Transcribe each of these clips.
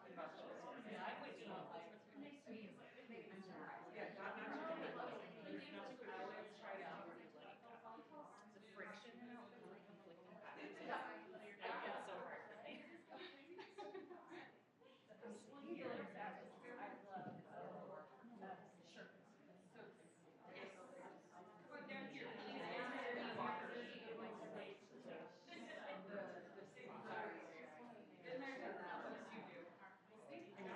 talking about those. Yeah, I would do all that. Yeah, not too many. I always try to. The friction of conflicting patterns. I get so hard for me. Sure. We're down here. And there's nothing else you do.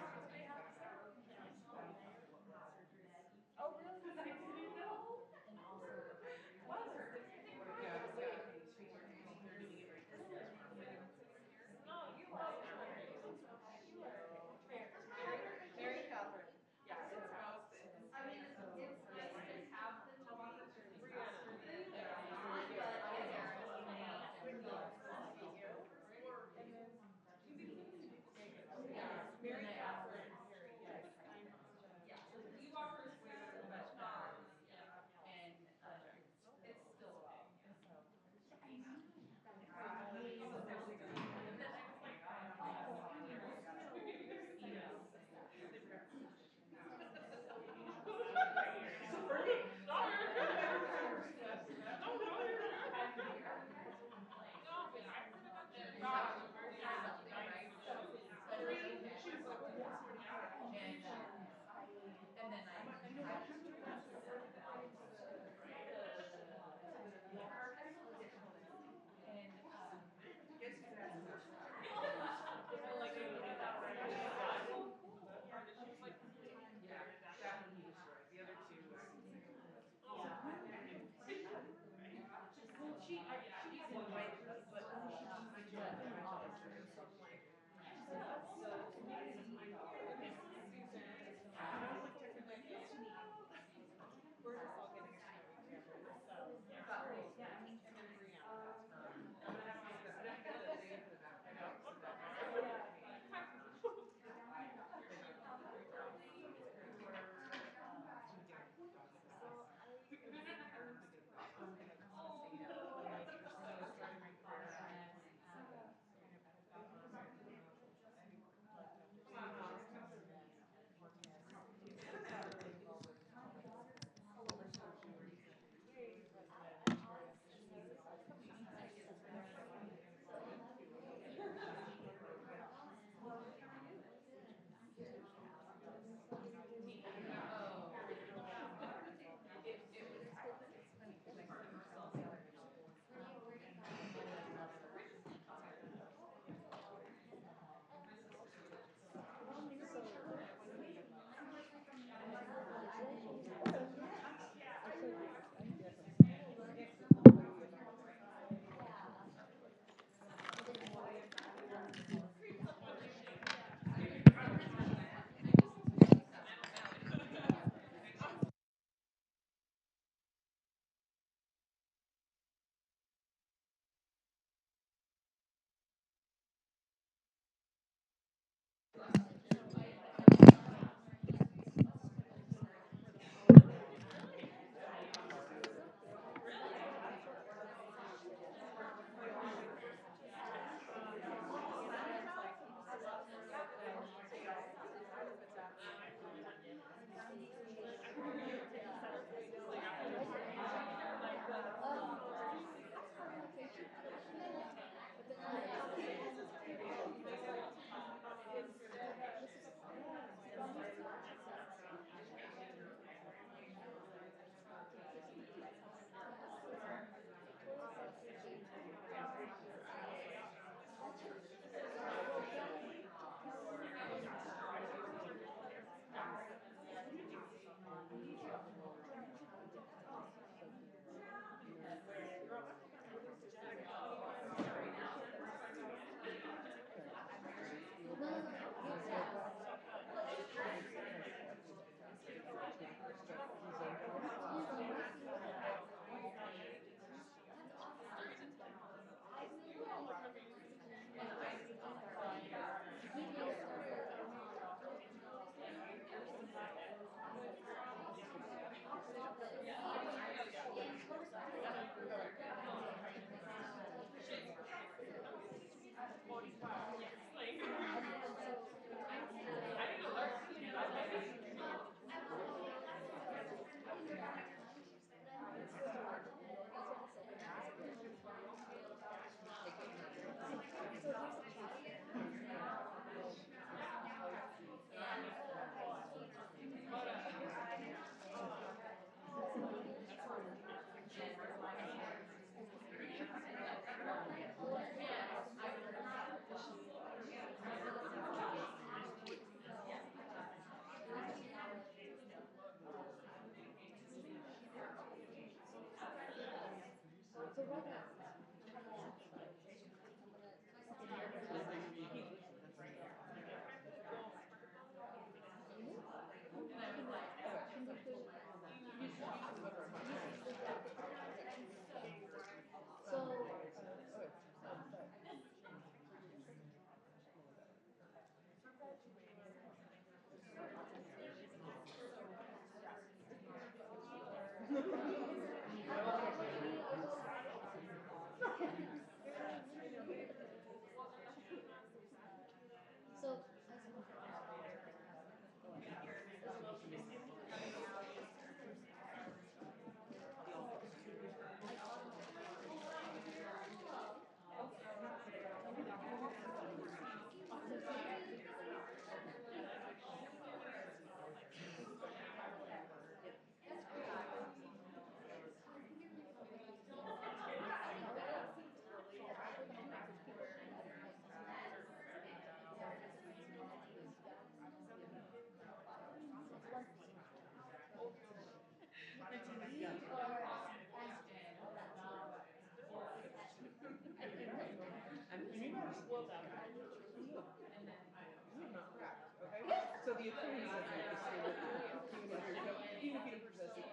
So the Achilles doesn't just stay with you. Even if you don't, even if you don't possess it.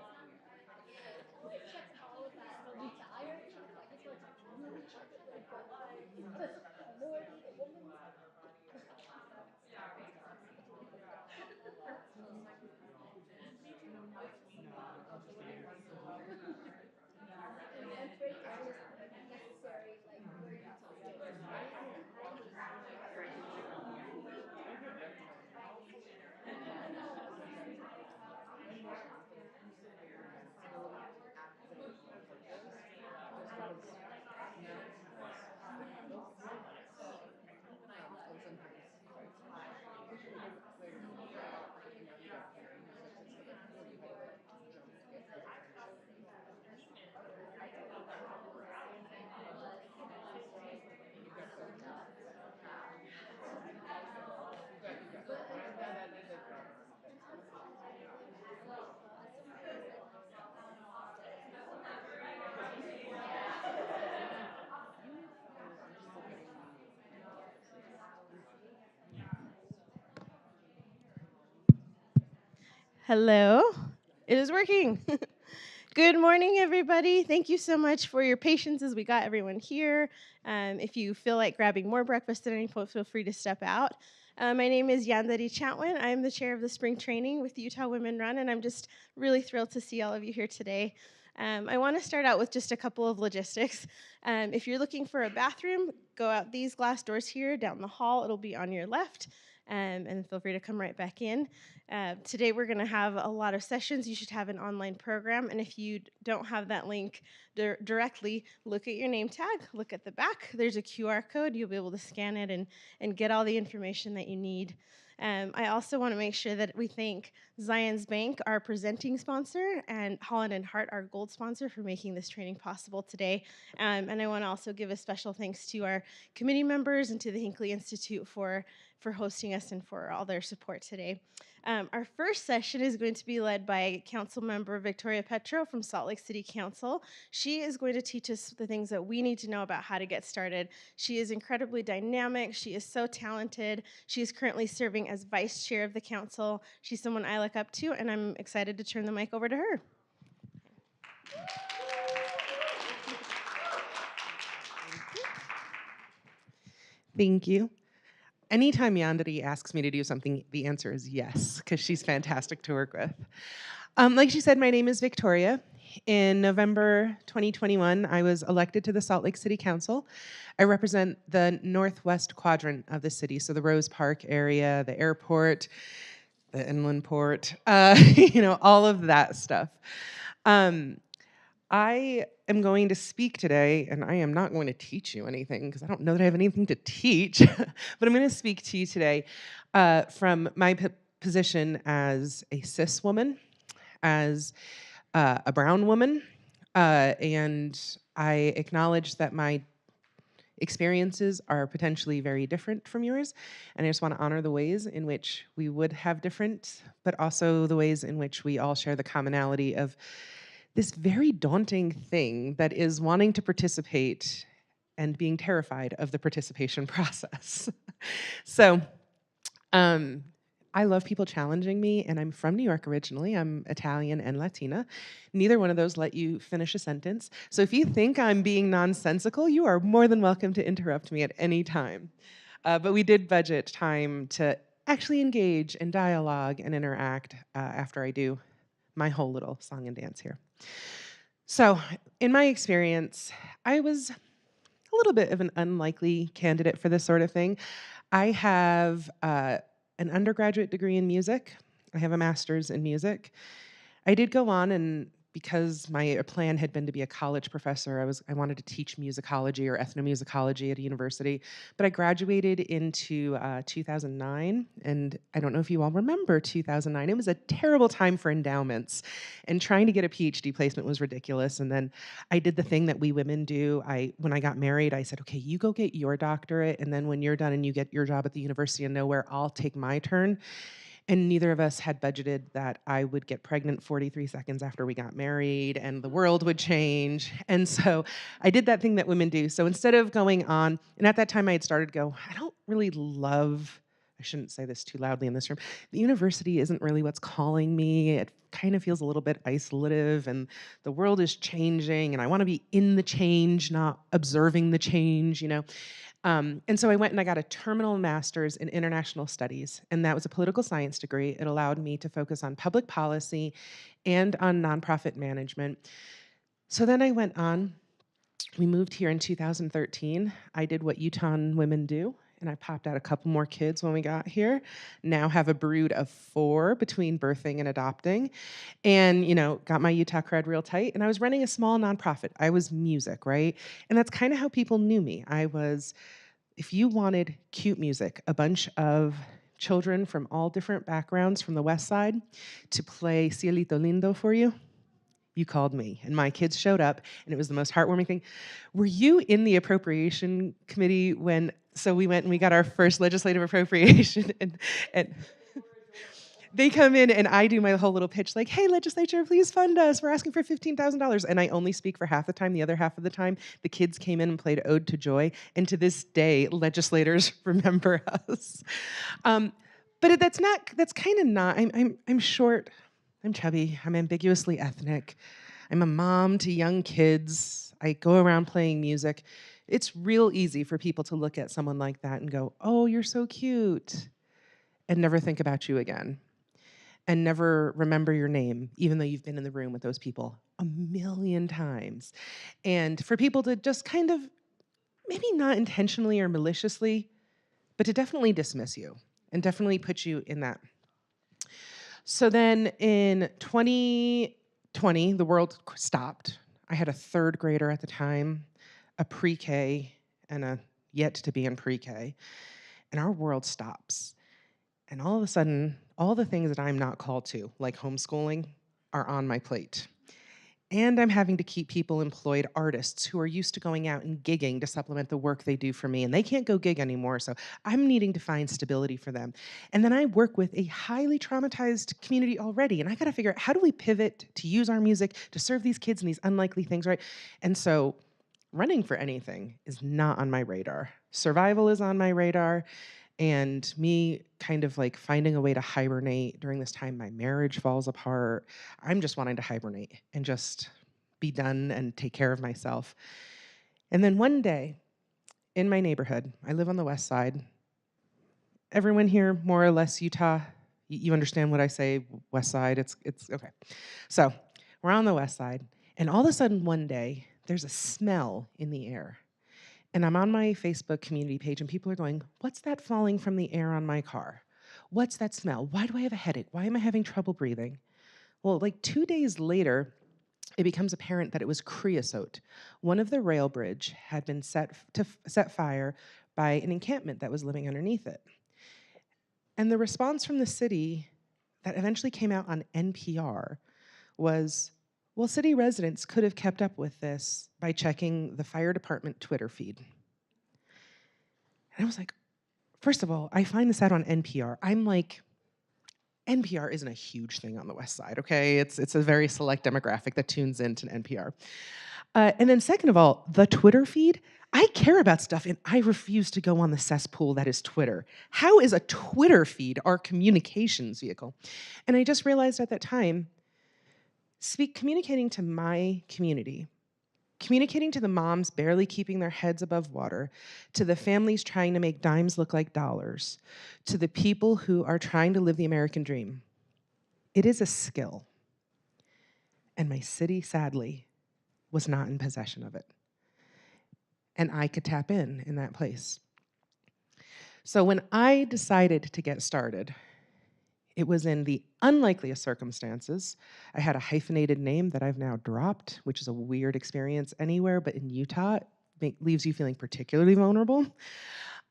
Hello. It is working. Good morning, everybody. Thank you so much for your patience as we got everyone here. If you feel like grabbing more breakfast at any point, feel free to step out. My name is Yandere Chatwin. I'm the chair of the spring training with the Utah Women Run, and I'm just really thrilled to see all of you here today. I want to start out with just a couple of logistics. If you're looking for a bathroom, go out these glass doors here down the hall. It'll be on your left, and feel free to come right back in. Today we're going to have a lot of sessions. You should have an online program, and if you don't have that link directly, look at your name tag, look at the back. There's a QR code. You'll be able to scan it and get all the information that you need. I also want to make sure that we thank Zions Bank, our presenting sponsor, and Holland and Hart, our gold sponsor, for making this training possible today. And I want to also give a special thanks to our committee members and to the Hinckley Institute for hosting us and for all their support today. Our first session is going to be led by Council Member Victoria Petro from Salt Lake City Council. She is going to teach us the things that we need to know about how to get started. She is incredibly dynamic. She is so talented. She is currently serving as vice chair of the council. She's someone I look up to, and I'm excited to turn the mic over to her. Thank you. Anytime Yandere asks me to do something, the answer is yes, because she's fantastic to work with. Like she said, my name is Victoria. In November 2021, I was elected to the Salt Lake City Council. I represent the northwest quadrant of the city, so the Rose Park area, the airport, the inland port, all of that stuff. I am going to speak today, and I am not going to teach you anything because I don't know that I have anything to teach, but I'm going to speak to you today from my position as a cis woman, as a brown woman, and I acknowledge that my experiences are potentially very different from yours, and I just want to honor the ways in which we would have different, but also the ways in which we all share the commonality of this very daunting thing that is wanting to participate and being terrified of the participation process. So I love people challenging me, and I'm from New York originally. I'm Italian and Latina. Neither one of those let you finish a sentence. So if you think I'm being nonsensical, you are more than welcome to interrupt me at any time. But we did budget time to actually engage and dialogue and interact after I do my whole little song and dance here. So in my experience, I was a little bit of an unlikely candidate for this sort of thing. I have an undergraduate degree in music. I have a master's in music. I did go on, and because my plan had been to be a college professor, I wanted to teach musicology or ethnomusicology at a university. But I graduated into 2009, and I don't know if you all remember 2009. It was a terrible time for endowments, and trying to get a PhD placement was ridiculous. And then I did the thing that we women do. When I got married, I said, okay, you go get your doctorate, and then when you're done and you get your job at the University of Nowhere, I'll take my turn. And neither of us had budgeted that I would get pregnant 43 seconds after we got married and the world would change. And so I did that thing that women do. So instead of going on, and at that time I had started to go, I don't really love, I shouldn't say this too loudly in this room, the university isn't really what's calling me. It kind of feels a little bit isolative, and the world is changing, and I want to be in the change, not observing the change, you know. And so I went and I got a terminal master's in international studies, and that was a political science degree. It allowed me to focus on public policy and on nonprofit management. So then I went on, we moved here in 2013. I did what Utah women do, and I popped out a couple more kids when we got here. Now have a brood of 4 between birthing and adopting, and got my Utah cred real tight. And I was running a small nonprofit. I was music, right? And that's kind of how people knew me. I was, if you wanted cute music, a bunch of children from all different backgrounds from the West Side to play Cielito Lindo for you, you called me, and my kids showed up, and it was the most heartwarming thing. Were you in the appropriation committee when, so we went and we got our first legislative appropriation, and they come in and I do my whole little pitch like, hey, legislature, please fund us. We're asking for $15,000. And I only speak for half the time. The other half of the time, the kids came in and played Ode to Joy. And to this day, legislators remember us. But that's kind of not, I'm short, I'm chubby, I'm ambiguously ethnic. I'm a mom to young kids. I go around playing music. It's real easy for people to look at someone like that and go, oh, you're so cute, and never think about you again, and never remember your name, even though you've been in the room with those people a million times. And for people to just kind of, maybe not intentionally or maliciously, but to definitely dismiss you and definitely put you in that. So then in 2020, the world stopped. I had a 3rd grader at the time, a pre-K, and a yet to be in pre-K, and our world stops. And all of a sudden, all the things that I'm not called to, like homeschooling, are on my plate. And I'm having to keep people employed, artists who are used to going out and gigging to supplement the work they do for me, and they can't go gig anymore, so I'm needing to find stability for them. And then I work with a highly traumatized community already, and I gotta figure out, how do we pivot to use our music to serve these kids and these unlikely things, right? And so running for anything is not on my radar. Survival is on my radar, and me kind of like finding a way to hibernate during this time. My marriage falls apart. I'm just wanting to hibernate and just be done and take care of myself. And then one day in my neighborhood, I live on the West Side. Everyone here, more or less Utah, you understand what I say, West Side, it's okay. So we're on the West Side, and all of a sudden one day, there's a smell in the air. And I'm on my Facebook community page, and people are going, what's that falling from the air on my car? What's that smell? Why do I have a headache? Why am I having trouble breathing? Well, like 2 days later, it becomes apparent that it was creosote. One of the rail bridge had been set fire by an encampment that was living underneath it. And the response from the city that eventually came out on NPR was, well, city residents could have kept up with this by checking the fire department Twitter feed. And I was like, first of all, I find this out on NPR. I'm like, NPR isn't a huge thing on the West Side, okay? It's a very select demographic that tunes into NPR. And then second of all, the Twitter feed, I care about stuff and I refuse to go on the cesspool that is Twitter. How is a Twitter feed our communications vehicle? And I just realized at that time, communicating to my community, communicating to the moms barely keeping their heads above water, to the families trying to make dimes look like dollars, to the people who are trying to live the American dream, it is a skill. And my city, sadly, was not in possession of it. And I could tap in that place. So when I decided to get started, it was in the unlikeliest circumstances. I had a hyphenated name that I've now dropped, which is a weird experience anywhere, but in Utah, it leaves you feeling particularly vulnerable.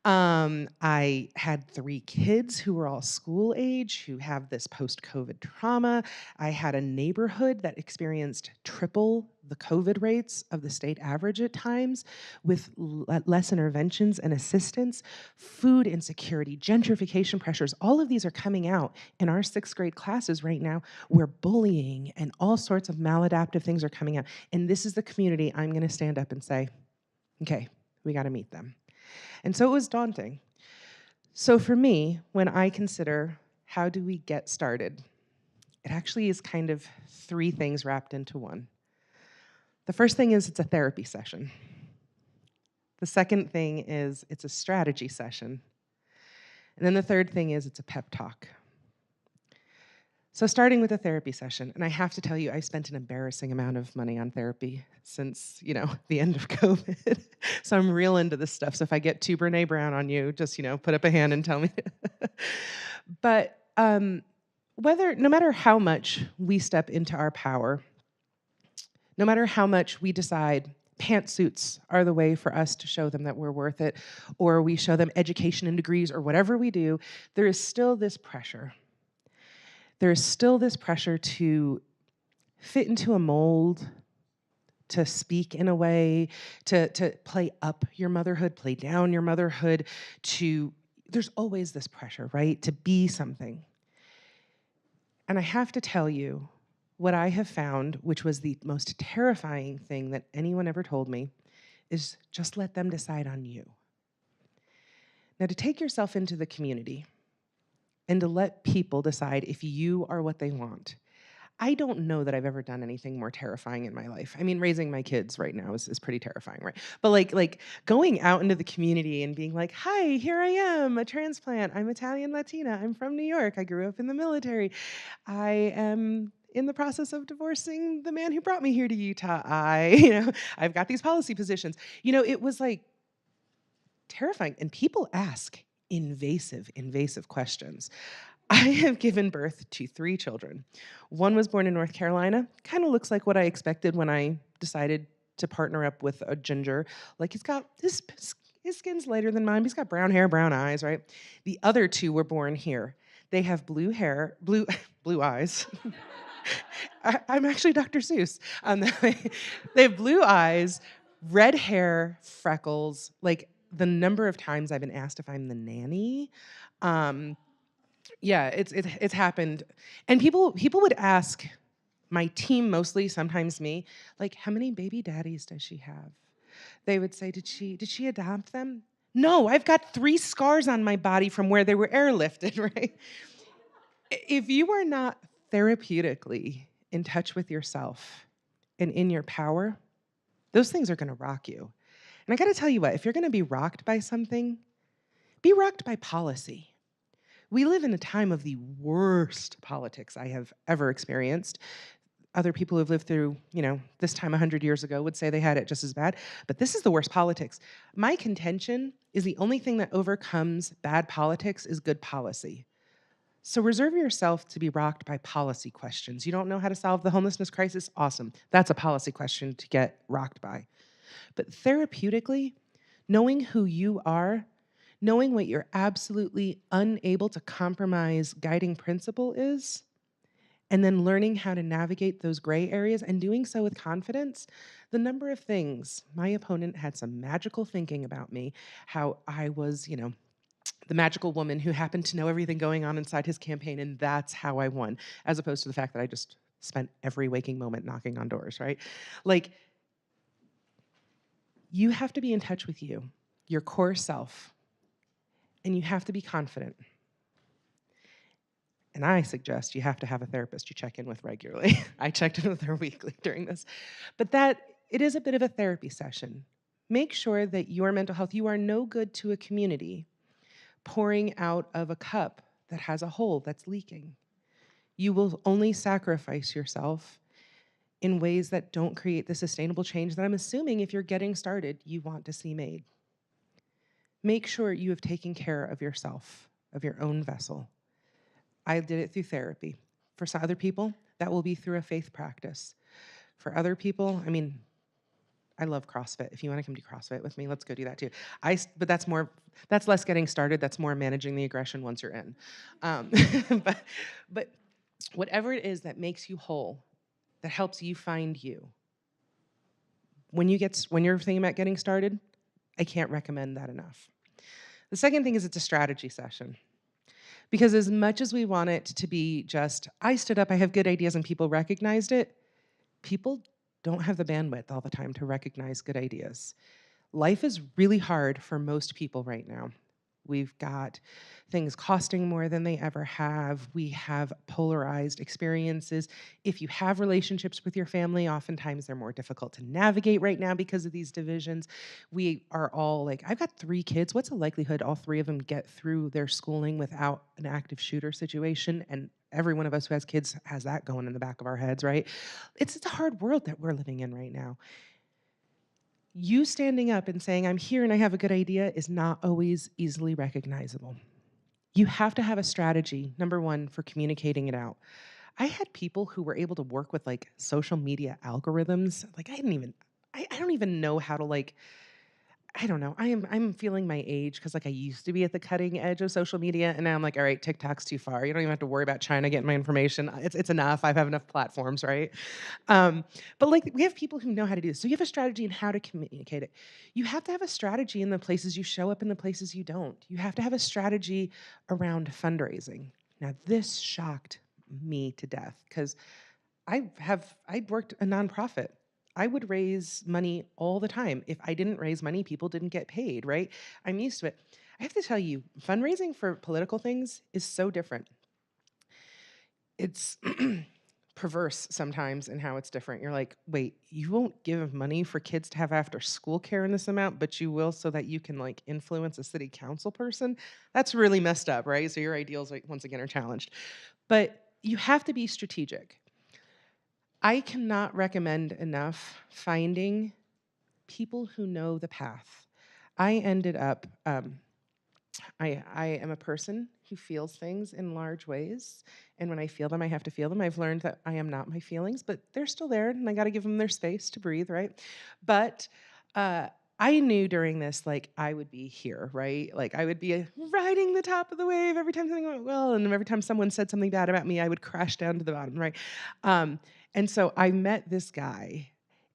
I had 3 kids who were all school age, who have this post-COVID trauma. I had a neighborhood that experienced triple the COVID rates of the state average at times, with less interventions and assistance, food insecurity, gentrification pressures. All of these are coming out in our 6th grade classes right now, where bullying and all sorts of maladaptive things are coming out. And this is the community I'm gonna stand up and say, okay, we gotta meet them. And so it was daunting. So for me, when I consider how do we get started, it actually is kind of 3 things wrapped into one. The first thing is it's a therapy session. The second thing is it's a strategy session. And then the third thing is it's a pep talk. So starting with a therapy session, and I have to tell you, I've spent an embarrassing amount of money on therapy since, the end of COVID. So I'm real into this stuff. So if I get too Brene Brown on you, just, put up a hand and tell me. But no matter how much we step into our power, no matter how much we decide pantsuits are the way for us to show them that we're worth it, or we show them education and degrees, or whatever we do, there is still this pressure. There is still this pressure to fit into a mold, to speak in a way, to play up your motherhood, play down your motherhood, there's always this pressure, right? To be something. And I have to tell you, what I have found, which was the most terrifying thing that anyone ever told me, is just let them decide on you. Now, to take yourself into the community and to let people decide if you are what they want. I don't know that I've ever done anything more terrifying in my life. I mean, raising my kids right now is pretty terrifying, right? But like going out into the community and being like, hi, here I am, a transplant. I'm Italian Latina. I'm from New York. I grew up in the military. I am in the process of divorcing the man who brought me here to Utah. I've got these policy positions. It was like terrifying. And people ask invasive questions. I have given birth to 3 children. One was born in North Carolina, kind of looks like what I expected when I decided to partner up with a ginger. Like his skin's lighter than mine, but he's got brown hair, brown eyes, right? The other 2 were born here. They have blue hair, blue eyes. I'm actually Dr. Seuss. They have blue eyes, red hair, freckles, like the number of times I've been asked if I'm the nanny. Yeah, it's happened. And people would ask my team mostly, sometimes me, like, how many baby daddies does she have? They would say, did she adopt them? No, I've got 3 scars on my body from where they were airlifted, right? If you are not therapeutically in touch with yourself and in your power, those things are gonna rock you. And I gotta tell you what, if you're gonna be rocked by something, be rocked by policy. We live in a time of the worst politics I have ever experienced. Other people who've lived through, this time 100 years ago would say they had it just as bad, but this is the worst politics. My contention is the only thing that overcomes bad politics is good policy. So reserve yourself to be rocked by policy questions. You don't know how to solve the homelessness crisis? Awesome. That's a policy question to get rocked by. But therapeutically, knowing who you are, knowing what your absolutely unable to compromise guiding principle is, and then learning how to navigate those gray areas and doing so with confidence, the number of things, my opponent had some magical thinking about me, how I was, the magical woman who happened to know everything going on inside his campaign, and that's how I won, as opposed to the fact that I just spent every waking moment knocking on doors, right? Like, You have to be in touch with you, your core self, and you have to be confident. And I suggest you have to have a therapist you check in with regularly. I checked in with her weekly during this. But it is a bit of a therapy session. Make sure that your mental health, you are no good to a community pouring out of a cup that has a hole that's leaking. You will only sacrifice yourself in ways that don't create the sustainable change that I'm assuming if you're getting started, you want to see made. Make sure you have taken care of yourself, of your own vessel. I did it through therapy. For some other people, that will be through a faith practice. For other people, I mean, I love CrossFit. If you want to come do CrossFit with me, let's go do that too. But that's less getting started. That's more managing the aggression once you're in. But whatever it is that makes you whole, that helps you find you. When you're thinking about getting started, I can't recommend that enough. The second thing is it's a strategy session. Because as much as we want it to be just, I stood up, I have good ideas, and people recognized it, people don't have the bandwidth all the time to recognize good ideas. Life is really hard for most people right now. We've got things costing more than they ever have. We have polarized experiences. If you have relationships with your family, oftentimes they're more difficult to navigate right now because of these divisions. We are all like, I've got 3 kids. What's the likelihood all 3 of them get through their schooling without an active shooter situation? And every one of us who has kids has that going in the back of our heads, right? It's a hard world that we're living in right now. You standing up and saying, I'm here and I have a good idea is not always easily recognizable. You have to have a strategy, number one, for communicating it out. I had people who were able to work with like social media algorithms. Like I don't even know how to I don't know. I'm feeling my age because like I used to be at the cutting edge of social media, and now I'm like, all right, TikTok's too far. You don't even have to worry about China getting my information. It's enough. I have enough platforms, right? But like we have people who know how to do this. So you have a strategy in how to communicate it. You have to have a strategy in the places you show up and the places you don't. You have to have a strategy around fundraising. Now this shocked me to death because I'd worked a nonprofit. I would raise money all the time. If I didn't raise money, people didn't get paid, right? I'm used to it. I have to tell you, fundraising for political things is so different. It's perverse sometimes in how it's different. You're like, wait, you won't give money for kids to have after school care in this amount, but you will so that you can like influence a city council person? That's really messed up, right? So your ideals, like, once again, are challenged. But you have to be strategic. I cannot recommend enough finding people who know the path. I ended up, I am a person who feels things in large ways, and when I feel them, I have to feel them. I've learned that I am not my feelings, but they're still there, and I got to give them their space to breathe, right? But I knew during this, like, I would be here, right? Like, I would be riding the top of the wave every time something went well, and every time someone said something bad about me, I would crash down to the bottom, right? And so I met this guy,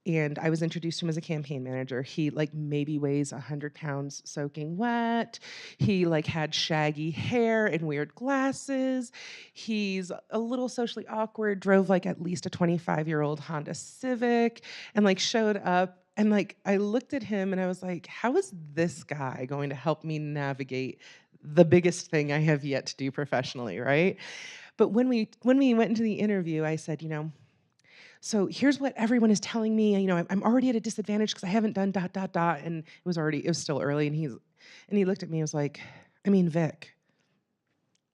and I was introduced to him as a campaign manager. He like maybe weighs 100 pounds soaking wet. He like had shaggy hair and weird glasses. He's a little socially awkward, drove like at least a 25-year-old Honda Civic, and like showed up. And like I looked at him and I was like, how is this guy going to help me navigate the biggest thing I have yet to do professionally, right? But when we went into the interview, I said, so here's what everyone is telling me. I'm already at a disadvantage because I haven't done ... And it was still early. And he looked at me and was like, Vic,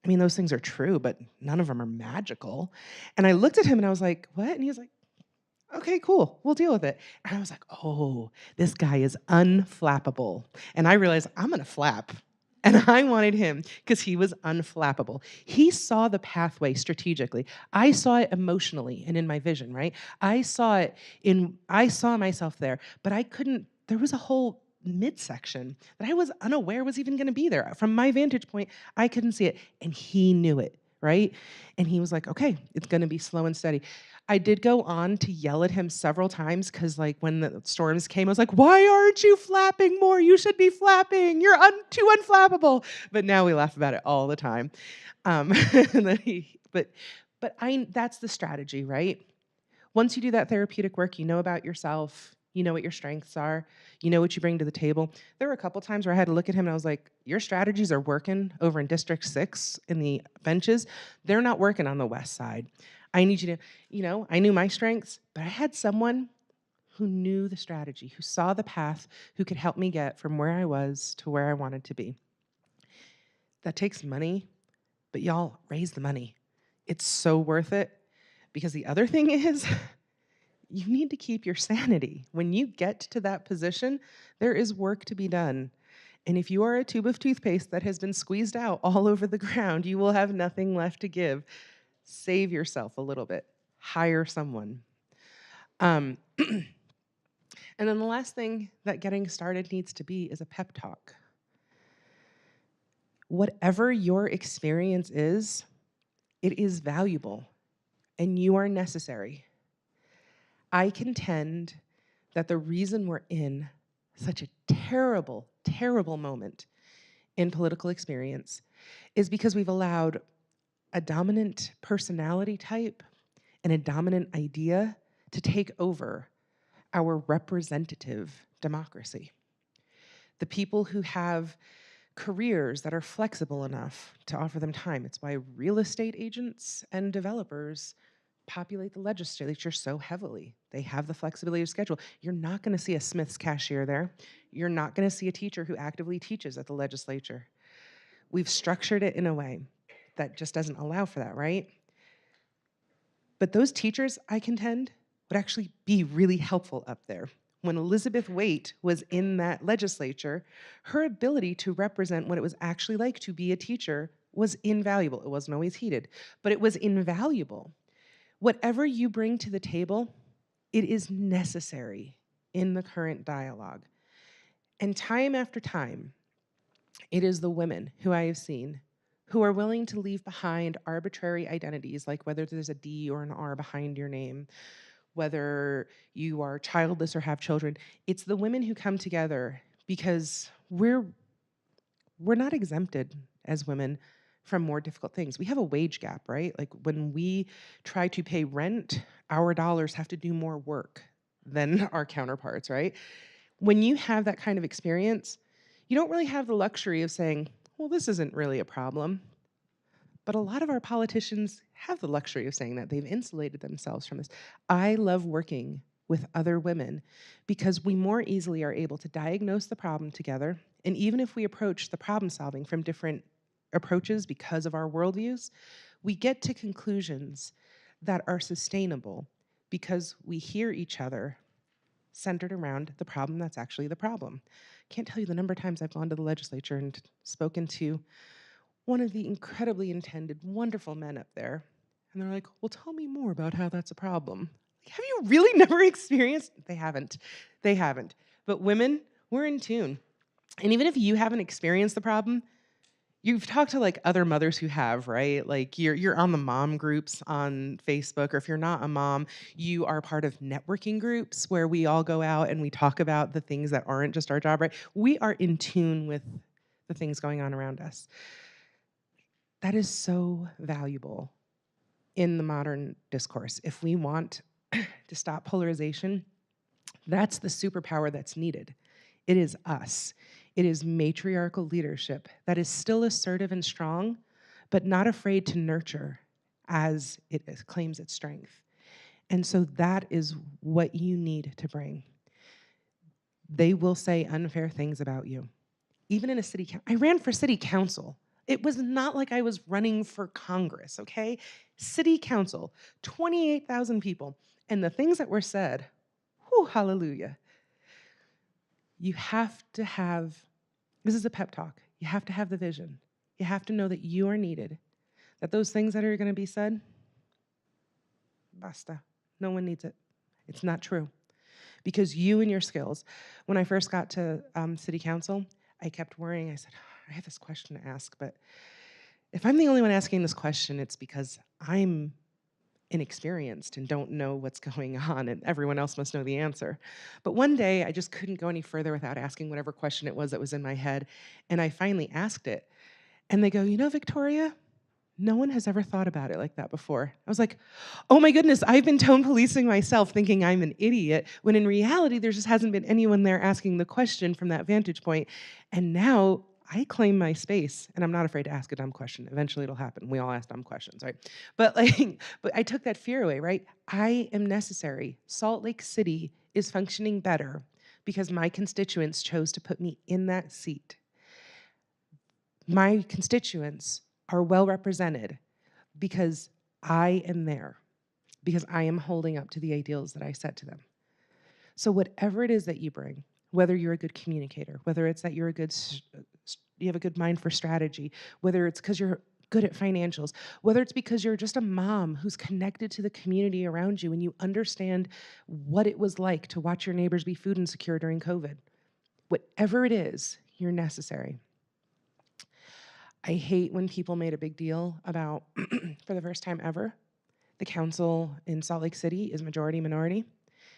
those things are true, but none of them are magical. And I looked at him and I was like, what? And he was like, okay, cool, we'll deal with it. And I was like, oh, this guy is unflappable. And I realized I'm gonna flap. And I wanted him because he was unflappable. He saw the pathway strategically. I saw it emotionally and in my vision, right? I saw myself there, but there was a whole midsection that I was unaware was even gonna be there. From my vantage point, I couldn't see it, and he knew it, right? And he was like, okay, it's gonna be slow and steady. I did go on to yell at him several times because like when the storms came, I was like, why aren't you flapping more? You should be flapping. You're too unflappable. But now we laugh about it all the time. But that's the strategy, right? Once you do that therapeutic work, you know about yourself, You know what your strengths are. You know what you bring to the table. There were a couple times where I had to look at him and I was like, your strategies are working over in District 6 in the benches. They're not working on the west side. I need you to, I knew my strengths, but I had someone who knew the strategy, who saw the path, who could help me get from where I was to where I wanted to be. That takes money, but y'all raise the money. It's so worth it, because the other thing is, you need to keep your sanity. When you get to that position, there is work to be done. And if you are a tube of toothpaste that has been squeezed out all over the ground, you will have nothing left to give. Save yourself a little bit. Hire someone. And then the last thing that getting started needs to be is a pep talk. Whatever your experience is, it is valuable and you are necessary. I contend that the reason we're in such a terrible, terrible moment in political experience is because we've allowed a dominant personality type and a dominant idea to take over our representative democracy. The people who have careers that are flexible enough to offer them time. It's why real estate agents and developers populate the legislature so heavily. They have the flexibility of schedule. You're not going to see a Smith's cashier there. You're not going to see a teacher who actively teaches at the legislature. We've structured it in a way that just doesn't allow for that, right? But those teachers, I contend, would actually be really helpful up there. When Elizabeth Waite was in that legislature, her ability to represent what it was actually like to be a teacher was invaluable. It wasn't always heated, but it was invaluable. Whatever you bring to the table, it is necessary in the current dialogue. And time after time, it is the women who I have seen who are willing to leave behind arbitrary identities, like whether there's a D or an R behind your name, whether you are childless or have children. It's the women who come together because we're not exempted as women from more difficult things. We have a wage gap, right? Like when we try to pay rent, our dollars have to do more work than our counterparts, right? When you have that kind of experience, you don't really have the luxury of saying, well, this isn't really a problem. But a lot of our politicians have the luxury of saying that. They've insulated themselves from this. I love working with other women because we more easily are able to diagnose the problem together. And even if we approach the problem solving from different approaches because of our worldviews, we get to conclusions that are sustainable because we hear each other centered around the problem that's actually the problem. Can't tell you the number of times I've gone to the legislature and spoken to one of the incredibly intended, wonderful men up there. And they're like, well, tell me more about how that's a problem. Like, have you really never experienced? They haven't. They haven't. But women, we're in tune. And even if you haven't experienced the problem, you've talked to like other mothers who have, right? Like you're on the mom groups on Facebook, or if you're not a mom, you are part of networking groups where we all go out and we talk about the things that aren't just our job, right? We are in tune with the things going on around us. That is so valuable in the modern discourse. If we want to stop polarization, that's the superpower that's needed. It is us. It is matriarchal leadership that is still assertive and strong, but not afraid to nurture as it claims its strength. And so that is what you need to bring. They will say unfair things about you. Even in a city council. I ran for city council. It was not like I was running for Congress, okay? City council, 28,000 people. And the things that were said, whew, hallelujah. You have to have, this is a pep talk. You have to have the vision. You have to know that you are needed. That those things that are going to be said, basta. No one needs it. It's not true. Because you and your skills. When I first got to city council, I kept worrying. I said, I have this question to ask, but if I'm the only one asking this question, it's because I'm inexperienced and don't know what's going on, and everyone else must know the answer. But one day, I just couldn't go any further without asking whatever question it was that was in my head, and I finally asked it. And they go, you know, Victoria, No one has ever thought about it like that before. I was like, oh my goodness, I've been tone policing myself thinking I'm an idiot, when in reality, there just hasn't been anyone there asking the question from that vantage point. And now I claim my space, and I'm not afraid to ask a dumb question. Eventually it'll happen. We all ask dumb questions, right? But but I took that fear away, right? I am necessary. Salt Lake City is functioning better because my constituents chose to put me in that seat. My constituents are well represented because I am there, because I am holding up to the ideals that I set to them. So whatever it is that you bring, whether you're a good communicator, whether it's that you're you have a good mind for strategy, whether it's because you're good at financials, whether it's because you're just a mom who's connected to the community around you and you understand what it was like to watch your neighbors be food insecure during COVID, whatever it is, you're necessary. I hate when people made a big deal about, for the first time ever, the council in Salt Lake City is majority minority,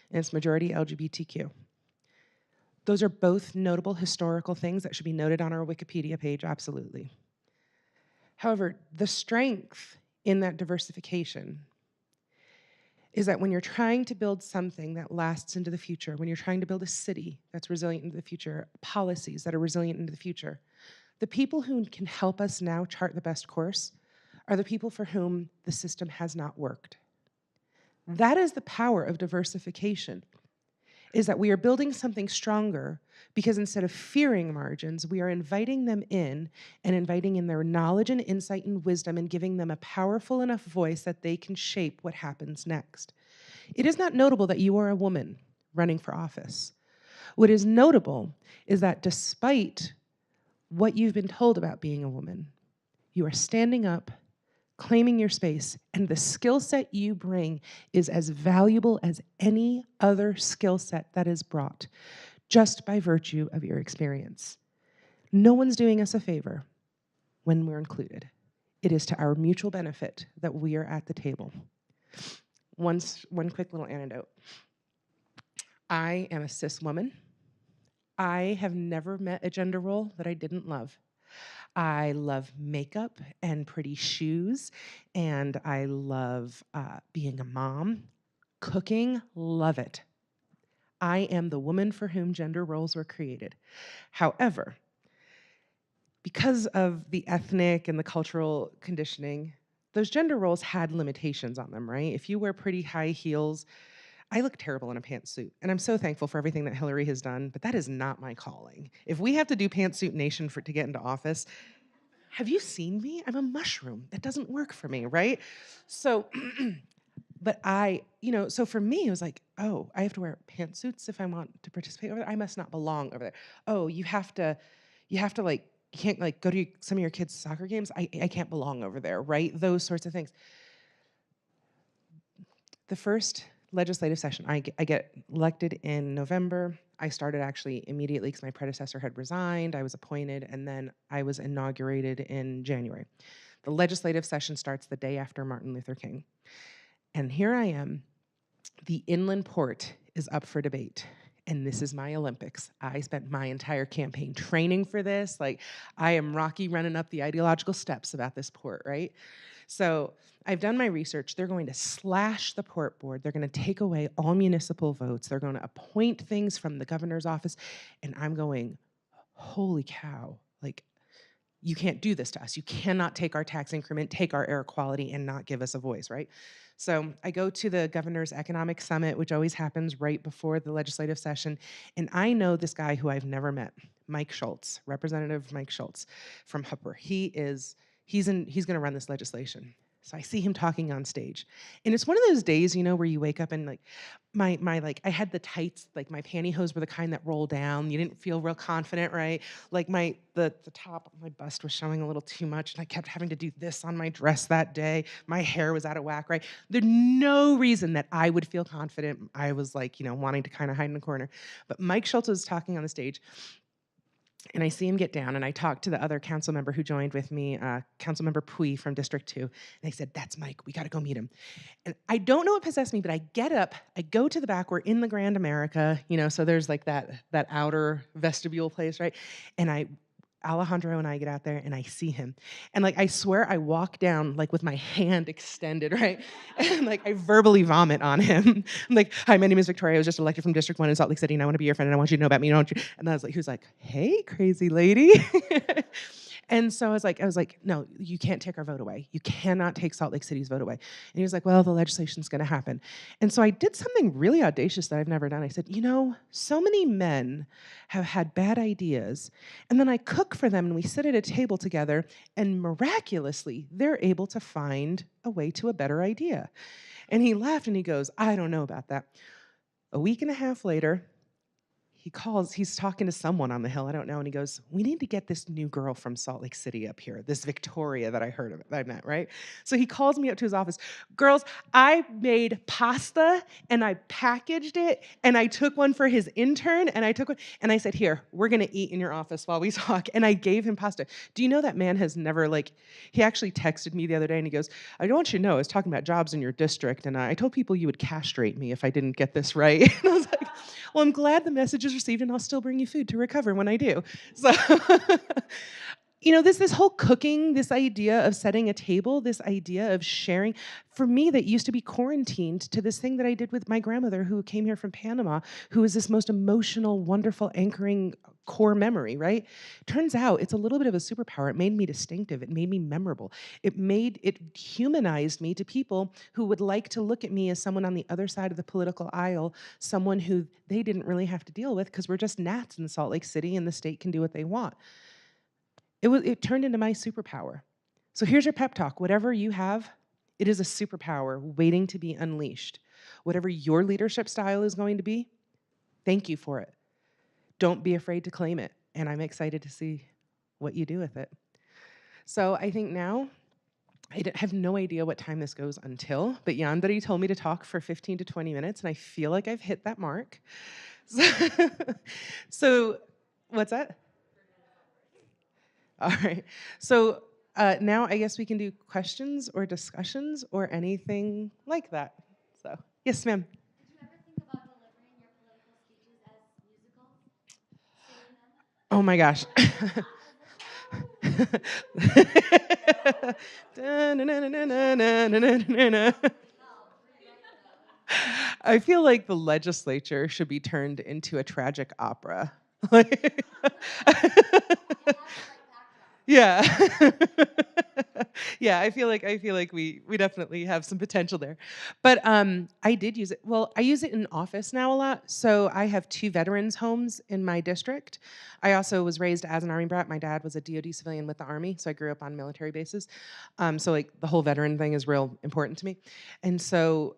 and it's majority LGBTQ. Those are both notable historical things that should be noted on our Wikipedia page, absolutely. However, the strength in that diversification is that when you're trying to build something that lasts into the future, when you're trying to build a city that's resilient into the future, policies that are resilient into the future, the people who can help us now chart the best course are the people for whom the system has not worked. That is the power of diversification, is that we are building something stronger because instead of fearing margins, we are inviting them in and inviting in their knowledge and insight and wisdom and giving them a powerful enough voice that they can shape what happens next. It is not notable that you are a woman running for office. What is notable is that despite what you've been told about being a woman, you are standing up, claiming your space, and the skill set you bring is as valuable as any other skill set that is brought, just by virtue of your experience. No one's doing us a favor when we're included. It is to our mutual benefit that we are at the table. One quick little anecdote. I am a cis woman. I have never met a gender role that I didn't love. I love makeup and pretty shoes, and I love being a mom. Cooking, love it. I am the woman for whom gender roles were created. However, because of the ethnic and the cultural conditioning, those gender roles had limitations on them, right? If you wear pretty high heels, I look terrible in a pantsuit, and I'm so thankful for everything that Hillary has done, but that is not my calling. If we have to do Pantsuit Nation to get into office, have you seen me? I'm a mushroom. That doesn't work for me, right? So, but so for me, it was like, oh, I have to wear pantsuits if I want to participate over there? I must not belong over there. Oh, you can't go to some of your kids' soccer games? I can't belong over there, right? Those sorts of things. The first legislative session, I get elected in November. I started actually immediately because my predecessor had resigned. I was appointed, and then I was inaugurated in January. The legislative session starts the day after Martin Luther King. And here I am. The inland port is up for debate. And this is my Olympics. I spent my entire campaign training for this. Like, I am Rocky running up the ideological steps about this port, right? So I've done my research. They're going to slash the port board. They're going to take away all municipal votes. They're going to appoint things from the governor's office. And I'm going, holy cow. Like, you can't do this to us. You cannot take our tax increment, take our air quality, and not give us a voice, right? So I go to the governor's economic summit, which always happens right before the legislative session, and I know this guy who I've never met, Mike Schultz, Representative Mike Schultz from Hooper. He's going to run this legislation. So I see him talking on stage. And it's one of those days, where you wake up and like, I had the tights, like my pantyhose were the kind that roll down. You didn't feel real confident, right? Like the top of my bust was showing a little too much, and I kept having to do this on my dress that day. My hair was out of whack, right? There's no reason that I would feel confident. I was like, wanting to kind of hide in the corner. But Mike Schultz was talking on the stage, and I see him get down, and I talk to the other council member who joined with me, Council Member Pui from District 2, and I said, that's Mike, we gotta go meet him. And I don't know what possessed me, but I get up, I go to the back, we're in the Grand America, so there's like that outer vestibule place, right? And I Alejandro and I get out there and I see him. And like, I swear I walk down like with my hand extended, right? And like, I verbally vomit on him. I'm like, hi, my name is Victoria. I was just elected from District 1 in Salt Lake City and I want to be your friend and I want you to know about me. You know, and I was like, he was like, hey, crazy lady. And so I was like, no, you can't take our vote away. You cannot take Salt Lake City's vote away. And he was like, well, the legislation's going to happen. And so I did something really audacious that I've never done. I said, you know, so many men have had bad ideas, and then I cook for them, and we sit at a table together, and miraculously, they're able to find a way to a better idea. And he laughed, and he goes, I don't know about that. A week and a half later, he calls, he's talking to someone on the Hill, I don't know, and he goes, we need to get this new girl from Salt Lake City up here, this Victoria that I heard of, that I met, right? So he calls me up to his office. Girls, I made pasta, and I packaged it, and I took one for his intern, and I took one, and I said, here, we're gonna eat in your office while we talk, and I gave him pasta. Do you know that man has never, he actually texted me the other day, and he goes, I don't want you to know, I was talking about jobs in your district, and I told people you would castrate me if I didn't get this right. And I was like, well, I'm glad the message is received, and I'll still bring you food to recover when I do. So, you know, this whole cooking, this idea of setting a table, this idea of sharing, for me, that used to be quarantined to this thing that I did with my grandmother who came here from Panama, who is this most emotional, wonderful, anchoring core memory, right? Turns out it's a little bit of a superpower. It made me distinctive. It made me memorable. It humanized me to people who would like to look at me as someone on the other side of the political aisle, someone who they didn't really have to deal with because we're just gnats in Salt Lake City and the state can do what they want. It turned into my superpower. So here's your pep talk. Whatever you have, it is a superpower waiting to be unleashed. Whatever your leadership style is going to be, thank you for it. Don't be afraid to claim it. And I'm excited to see what you do with it. So I think now, I have no idea what time this goes until, but Yandere told me to talk for 15 to 20 minutes, and I feel like I've hit that mark. So what's that? All right. So now I guess we can do questions or discussions or anything like that. So, yes, ma'am. Did you ever think about delivering your political speeches as musicals? Singing them? Oh my gosh. I feel like the legislature should be turned into a tragic opera. Yeah. Yeah, I feel like we definitely have some potential there. But I did use it. Well, I use it in office now a lot. So I have 2 veterans homes in my district. I also was raised as an Army brat. My dad was a DoD civilian with the Army, so I grew up on military bases. So like the whole veteran thing is real important to me. And so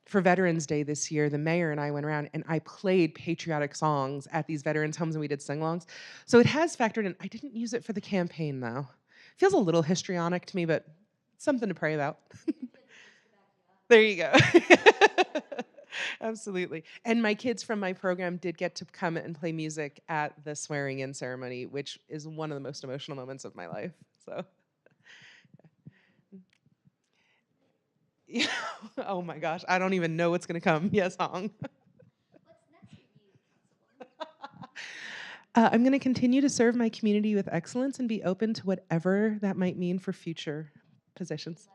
for Veterans Day this year, the mayor and I went around and I played patriotic songs at these veterans' homes and we did sing-alongs. So it has factored in. I didn't use it for the campaign though. Feels a little histrionic to me, but something to pray about. There you go. Absolutely. And my kids from my program did get to come and play music at the swearing-in ceremony, which is one of the most emotional moments of my life. So. Yeah. Oh my gosh, I don't even know what's gonna come. Yes, Hong. What's next for you, Principal? I'm gonna continue to serve my community with excellence and be open to whatever that might mean for future positions.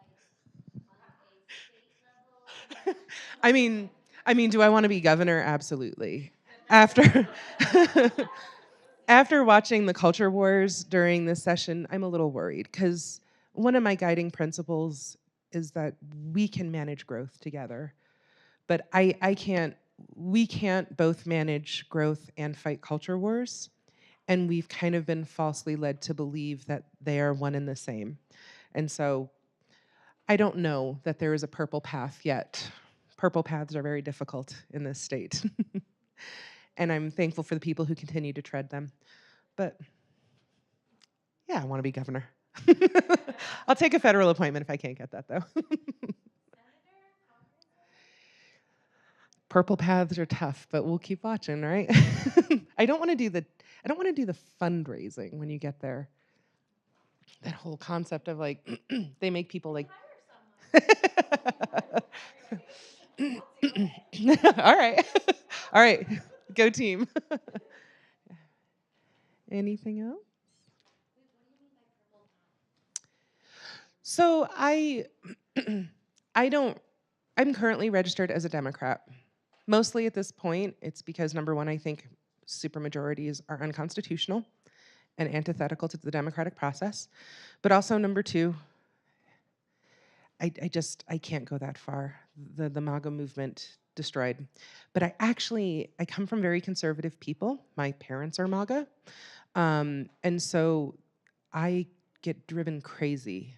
I mean, do I want to be governor? Absolutely. After watching the culture wars during this session, I'm a little worried because one of my guiding principles is that we can manage growth together, but we can't both manage growth and fight culture wars, and we've kind of been falsely led to believe that they are one and the same. And so I don't know that there is a purple path yet. Purple paths are very difficult in this state. And I'm thankful for the people who continue to tread them. But yeah, I want to be governor. I'll take a federal appointment if I can't get that, though. Purple paths are tough, but we'll keep watching, right? I don't want to do the fundraising when you get there. That whole concept of like they make people like. All right, go team. Anything else? So I'm currently registered as a Democrat. Mostly at this point, it's because number one, I think supermajorities are unconstitutional and antithetical to the democratic process. But also number two, I can't go that far. The MAGA movement destroyed. But I come from very conservative people. My parents are MAGA. And so I get driven crazy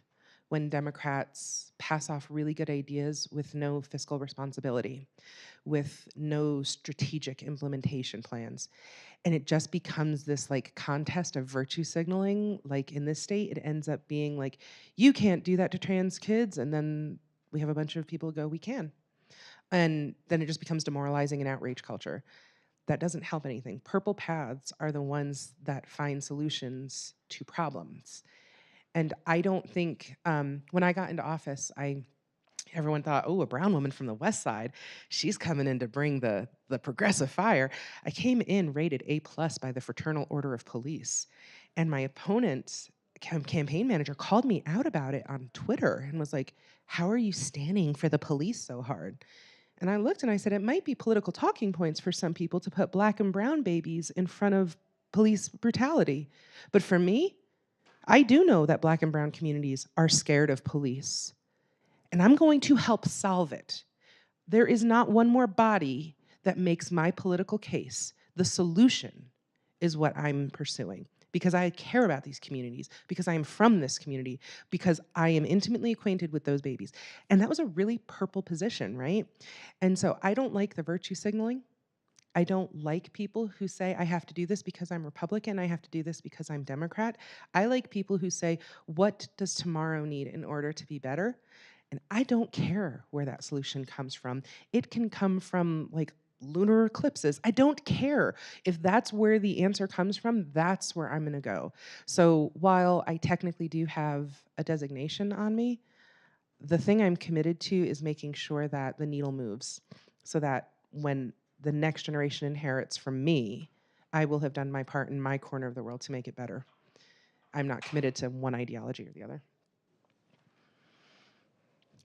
when Democrats pass off really good ideas with no fiscal responsibility, with no strategic implementation plans. And it just becomes this like contest of virtue signaling. Like in this state, it ends up being like, you can't do that to trans kids. And then we have a bunch of people go, we can. And then it just becomes demoralizing and outrage culture. That doesn't help anything. Purple paths are the ones that find solutions to problems. And I don't think, when I got into office, everyone thought, oh, a brown woman from the West Side, she's coming in to bring the progressive fire. I came in rated A+ by the Fraternal Order of Police. And my opponent, campaign manager, called me out about it on Twitter and was like, how are you standing for the police so hard? And I looked and I said, it might be political talking points for some people to put black and brown babies in front of police brutality. But for me, I do know that black and brown communities are scared of police. And I'm going to help solve it. There is not one more body that makes my political case. The solution is what I'm pursuing because I care about these communities, because I am from this community, because I am intimately acquainted with those babies. And that was a really purple position, right? And so I don't like the virtue signaling. I don't like people who say, I have to do this because I'm Republican, I have to do this because I'm Democrat. I like people who say, what does tomorrow need in order to be better? And I don't care where that solution comes from. It can come from like lunar eclipses. I don't care. If that's where the answer comes from, that's where I'm gonna go. So while I technically do have a designation on me, the thing I'm committed to is making sure that the needle moves so that when the next generation inherits from me, I will have done my part in my corner of the world to make it better. I'm not committed to one ideology or the other.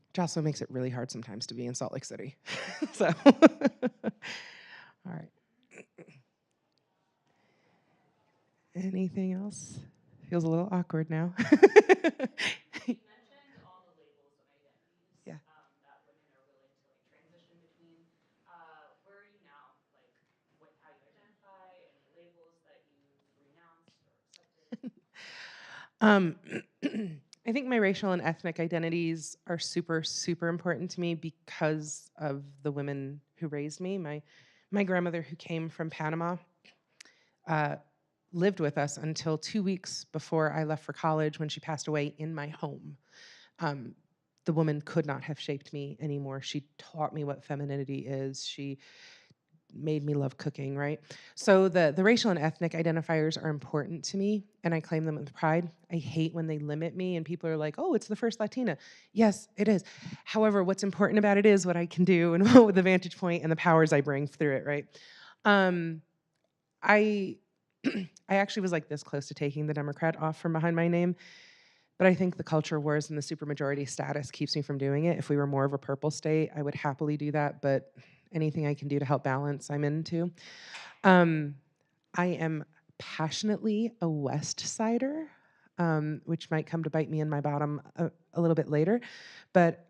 Which also makes it really hard sometimes to be in Salt Lake City. So, all right. Anything else? Feels a little awkward now. You mentioned all the labels and identities Yeah. That women are willing to like transition between. Where are you now? Like with how you identify, any labels that you renounced or accepted? I think my racial and ethnic identities are super, super important to me because of the women who raised me. My grandmother, who came from Panama, lived with us until 2 weeks before I left for college when she passed away in my home. The woman could not have shaped me anymore. She taught me what femininity is. She made me love cooking, right? So the racial and ethnic identifiers are important to me, and I claim them with pride. I hate when they limit me and people are like, oh, it's the first Latina. Yes, it is. However, what's important about it is what I can do and what the vantage point and the powers I bring through it, right? I actually was like this close to taking the Democrat off from behind my name, but I think the culture wars and the supermajority status keeps me from doing it. If we were more of a purple state, I would happily do that, but anything I can do to help balance, I'm into. I am passionately a West Sider, which might come to bite me in my bottom a little bit later, but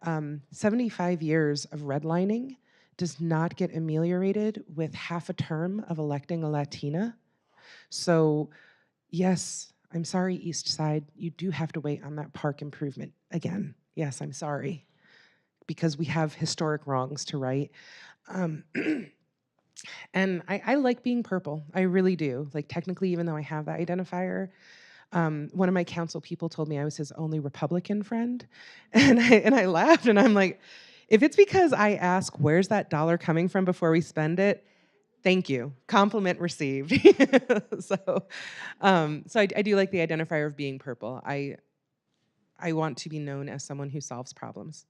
75 years of redlining does not get ameliorated with half a term of electing a Latina. So yes, I'm sorry, East Side, you do have to wait on that park improvement again. Yes, I'm sorry, because we have historic wrongs to right. And I like being purple, I really do. Like technically, even though I have that identifier, one of my council people told me I was his only Republican friend. And I laughed and I'm like, if it's because I ask, where's that dollar coming from before we spend it? Thank you, compliment received. So I do like the identifier of being purple. I want to be known as someone who solves problems.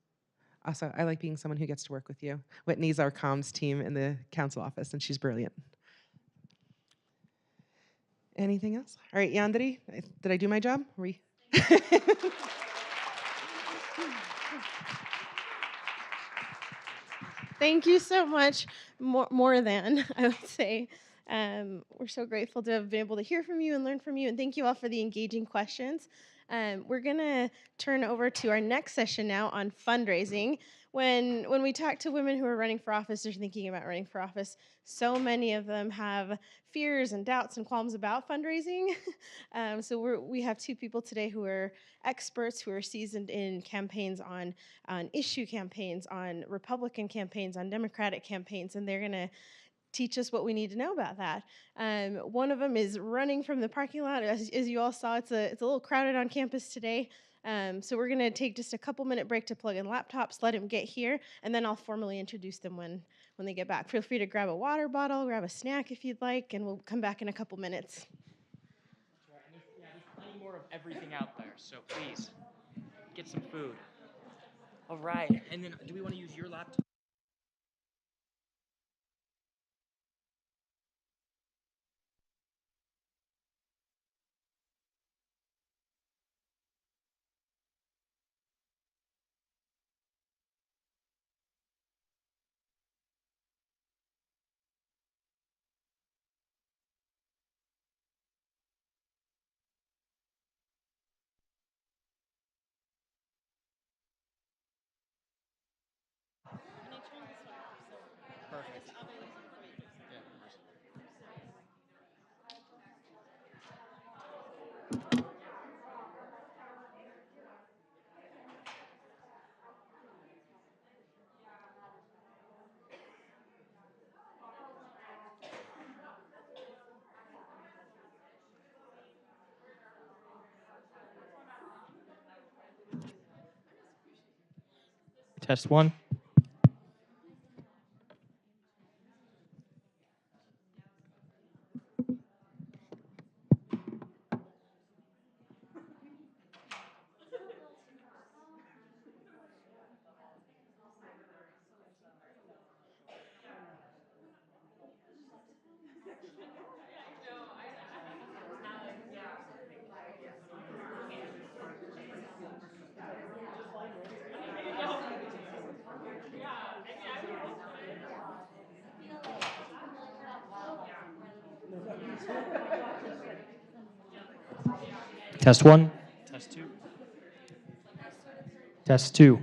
Also, I like being someone who gets to work with you. Whitney's our comms team in the council office, and she's brilliant. Anything else? All right, Yandere, did I do my job? Thank you so much. More than, I would say. We're so grateful to have been able to hear from you and learn from you. And thank you all for the engaging questions. We're going to turn over to our next session now on fundraising. When we talk to women who are running for office or thinking about running for office, so many of them have fears and doubts and qualms about fundraising. So we have two people today who are experts, who are seasoned in campaigns on issue campaigns, on Republican campaigns, on Democratic campaigns, and they're going to teach us what we need to know about that. One of them is running from the parking lot. As you all saw, it's a little crowded on campus today. So we're going to take just a couple-minute break to plug in laptops, let him get here, and then I'll formally introduce them when they get back. Feel free to grab a water bottle, grab a snack if you'd like, and we'll come back in a couple minutes. There's plenty more of everything out there, so please get some food. All right, and then do we want to use your laptop? Perfect. Test one. Test one. Test two. Test two.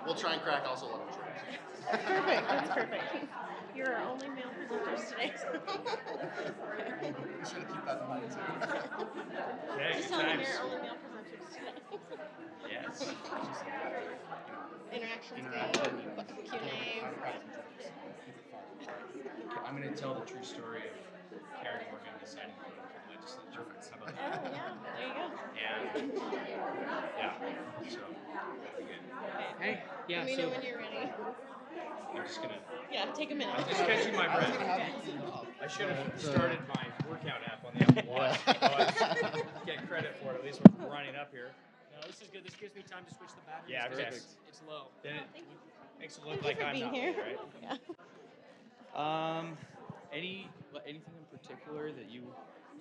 We'll try and crack also level tricks. Perfect. That's perfect. You're our only male presenters today. You should keep that in mind too. Just tell them you're our only male presenters today. Yes. Interactions Interaction. Q&A. I'm going to tell the true story of Karen Morgan deciding to go to the just lit your face. How about Oh, that? yeah, there you go. And yeah, so very good. Hey, yeah, Let me so know when you're ready. I'm just gonna. Yeah, take a minute. I'm just catching my breath. I should have started my workout app on the Apple Watch. Get credit for it. At least we're running up here. No, this is good. This gives me time to switch the battery. Yeah, It's low. Then it makes it look Thank you like for I'm being not here. low, right? Yeah. Anything in particular that you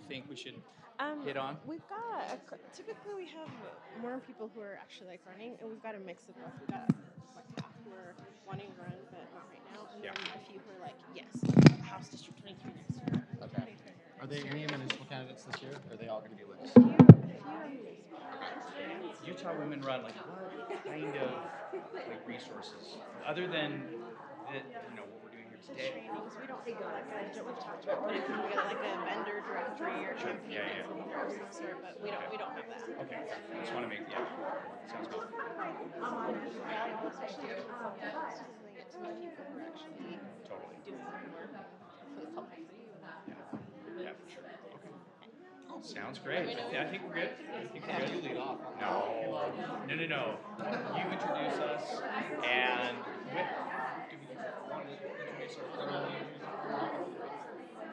think we should Um, hit on? We've got typically we have more people who are actually like running, and we've got a mix of both. We've got like half who are wanting to run, but not right now, and Yeah. then a few who are like, yes, House District 23 next year. Okay. Are there any municipal candidates this year? Or are they all going to be lists? Utah Women Run, like what kind of like resources other than the, what we're doing here today? Trainings. We don't have like we've talked about putting together like a vendor directory or campaign Yeah. of some sort, but we don't have that. Okay, I just want to make sounds good. Valuable, especially in consulting, because we get to meet people who are actually Totally. doing the work. Hopefully it's helpful for you. Yeah, for sure. Okay. Sounds great. I think we're good. I think we're good. You lead off. No. You introduce us, and do we want to introduce our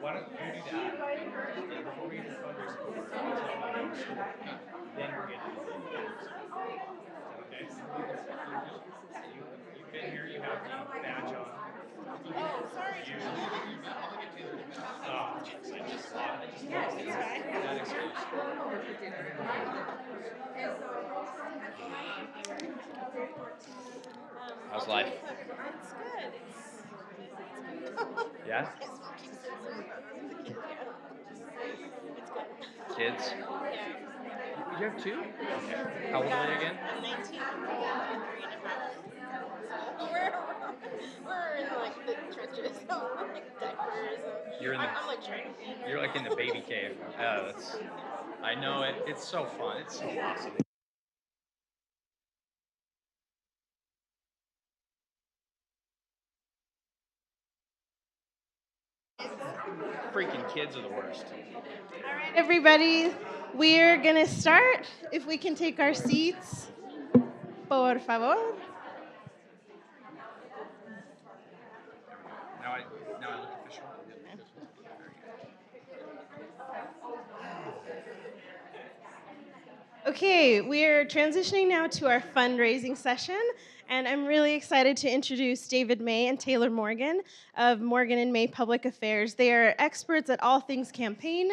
why don't you do that? Yeah, before we get to the fundraising part, then we're getting into the okay? You've been here, you have the badge on. Oh, sorry. I just that excuse. How's life? It's good. Yeah? Kids? Yeah. You have two? Okay. How old are they again? 19 and 3 and a half. We're in like the trenches, like diapers. You're in the- I'm like trying. You're like in the baby cave. I know it. It's so fun. It's so awesome. Freaking kids are the worst. All right, everybody, we're gonna start. If we can take our seats, por favor. Now I look official. Okay, we're transitioning now to our fundraising session, and I'm really excited to introduce David May and Taylor Morgan of Morgan and May Public Affairs. They are experts at all things campaign.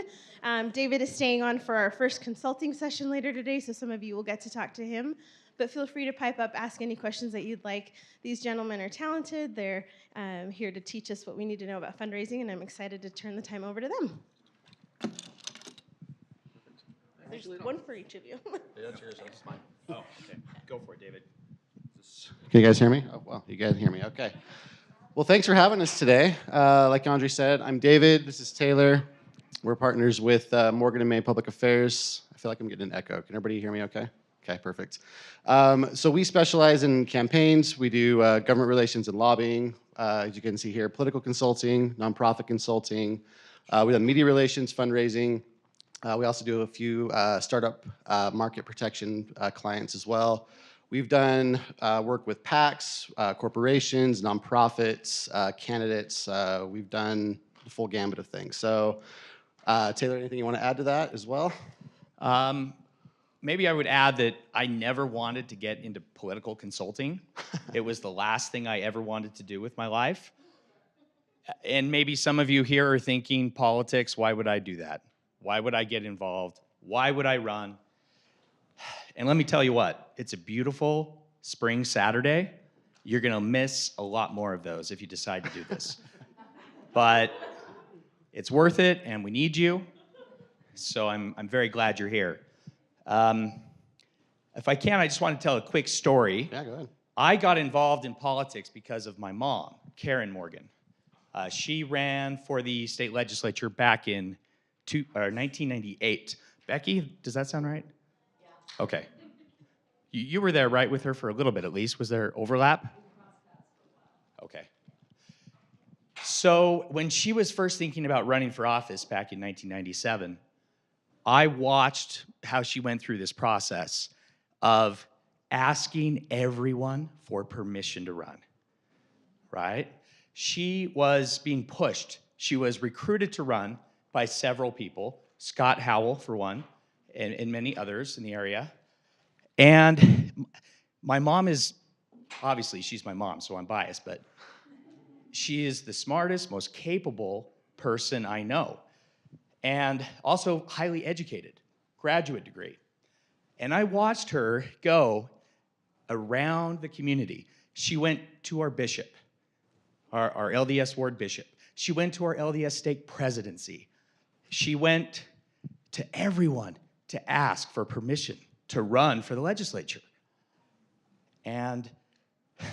David is staying on for our first consulting session later today, so some of you will get to talk to him. But feel free to pipe up, ask any questions that you'd like. These gentlemen are talented. They're here to teach us what we need to know about fundraising, and I'm excited to turn the time over to them. There's one for each of you. Yeah, that's yours. That's mine. Oh, okay. Go for it, David. Can you guys hear me? Oh, well, you guys hear me. Okay. Well, thanks for having us today. Like Andre said, I'm David. This is Taylor. We're partners with Morgan and May Public Affairs. I feel like I'm getting an echo. Can everybody hear me okay? Okay, perfect. So we specialize in campaigns. We do government relations and lobbying. As you can see here, political consulting, nonprofit consulting. We have media relations, fundraising. We also do a few startup market protection clients as well. We've done work with PACs, corporations, nonprofits, candidates. We've done the full gambit of things. So, Taylor, anything you want to add to that as well? Maybe I would add that I never wanted to get into political consulting. It was the last thing I ever wanted to do with my life. And maybe some of you here are thinking, politics, why would I do that? Why would I get involved? Why would I run? And let me tell you what, it's a beautiful spring Saturday. You're gonna miss a lot more of those if you decide to do this. But it's worth it, and we need you. So I'm very glad you're here. If I can, I just want to tell a quick story. Yeah, go ahead. I got involved in politics because of my mom, Karen Morgan. She ran for the state legislature back in 1998. Becky, does that sound right? Yeah. Okay. You were there, right, with her for a little bit at least. Was there overlap? Okay. So when she was first thinking about running for office back in 1997, I watched how she went through this process of asking everyone for permission to run, right? She was being pushed. She was recruited to run by several people, Scott Howell, for one, and many others in the area. And my mom is, obviously, she's my mom, so I'm biased, but she is the smartest, most capable person I know, and also highly educated, graduate degree. And I watched her go around the community. She went to our bishop, our LDS ward bishop. She went to our LDS stake presidency. She went to everyone to ask for permission to run for the legislature. And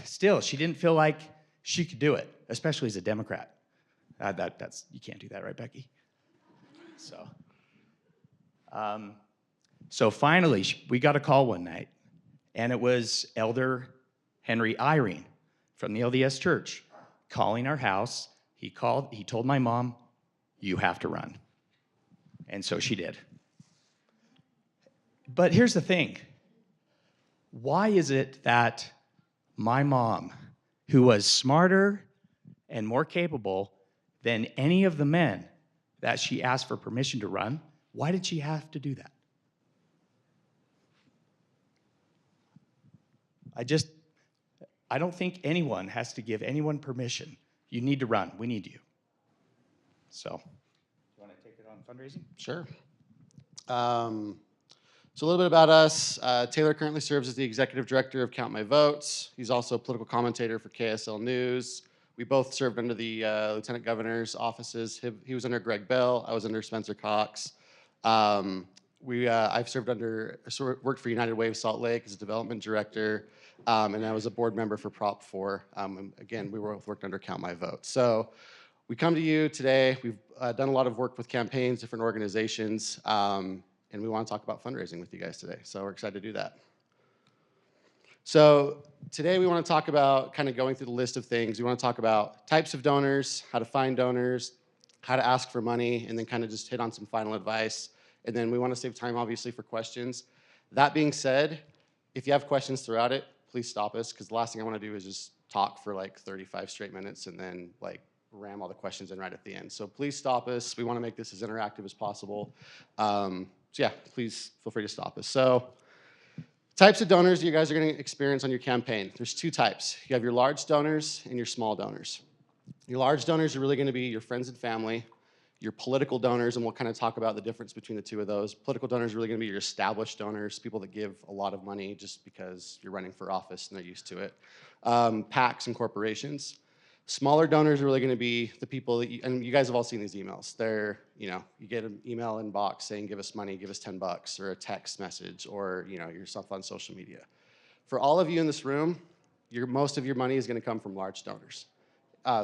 still, she didn't feel like she could do it, especially as a Democrat. That's you can't do that, right, Becky? So finally, we got a call one night, and it was Elder Henry Irene from the LDS Church calling our house. He told my mom, "You have to run." And so she did. But here's the thing. Why is it that my mom, who was smarter and more capable than any of the men that she asked for permission to run, why did she have to do that? I don't think anyone has to give anyone permission. You need to run. We need you. So, you want to take it on fundraising? Sure. So a little bit about us. Taylor currently serves as the executive director of Count My Votes. He's also a political commentator for KSL News. We both served under the lieutenant governor's offices. He was under Greg Bell. I was under Spencer Cox. I've worked for United Way of Salt Lake as a development director, and I was a board member for Prop 4. Again, we both worked under Count My Vote. So we come to you today. We've done a lot of work with campaigns, different organizations, and we want to talk about fundraising with you guys today. So we're excited to do that. So today we want to talk about kind of going through the list of things. We want to talk about types of donors, how to find donors, how to ask for money, and then kind of just hit on some final advice. And then we want to save time, obviously, for questions. That being said, if you have questions throughout it, please stop us, because the last thing I want to do is just talk for like 35 straight minutes and then like ram all the questions in right at the end. So please stop us. We want to make this as interactive as possible. So yeah, please feel free to stop us. So types of donors you guys are going to experience on your campaign. There's two types. You have your large donors and your small donors. Your large donors are really going to be your friends and family. Your political donors, and we'll kind of talk about the difference between the two of those. Political donors are really going to be your established donors, people that give a lot of money just because you're running for office and they're used to it. PACs and corporations. Smaller donors are really going to be the people that and you guys have all seen these emails. They're, you get an email inbox saying, give us money, give us $10, or a text message, or, yourself on social media. For all of you in this room, most of your money is going to come from large donors.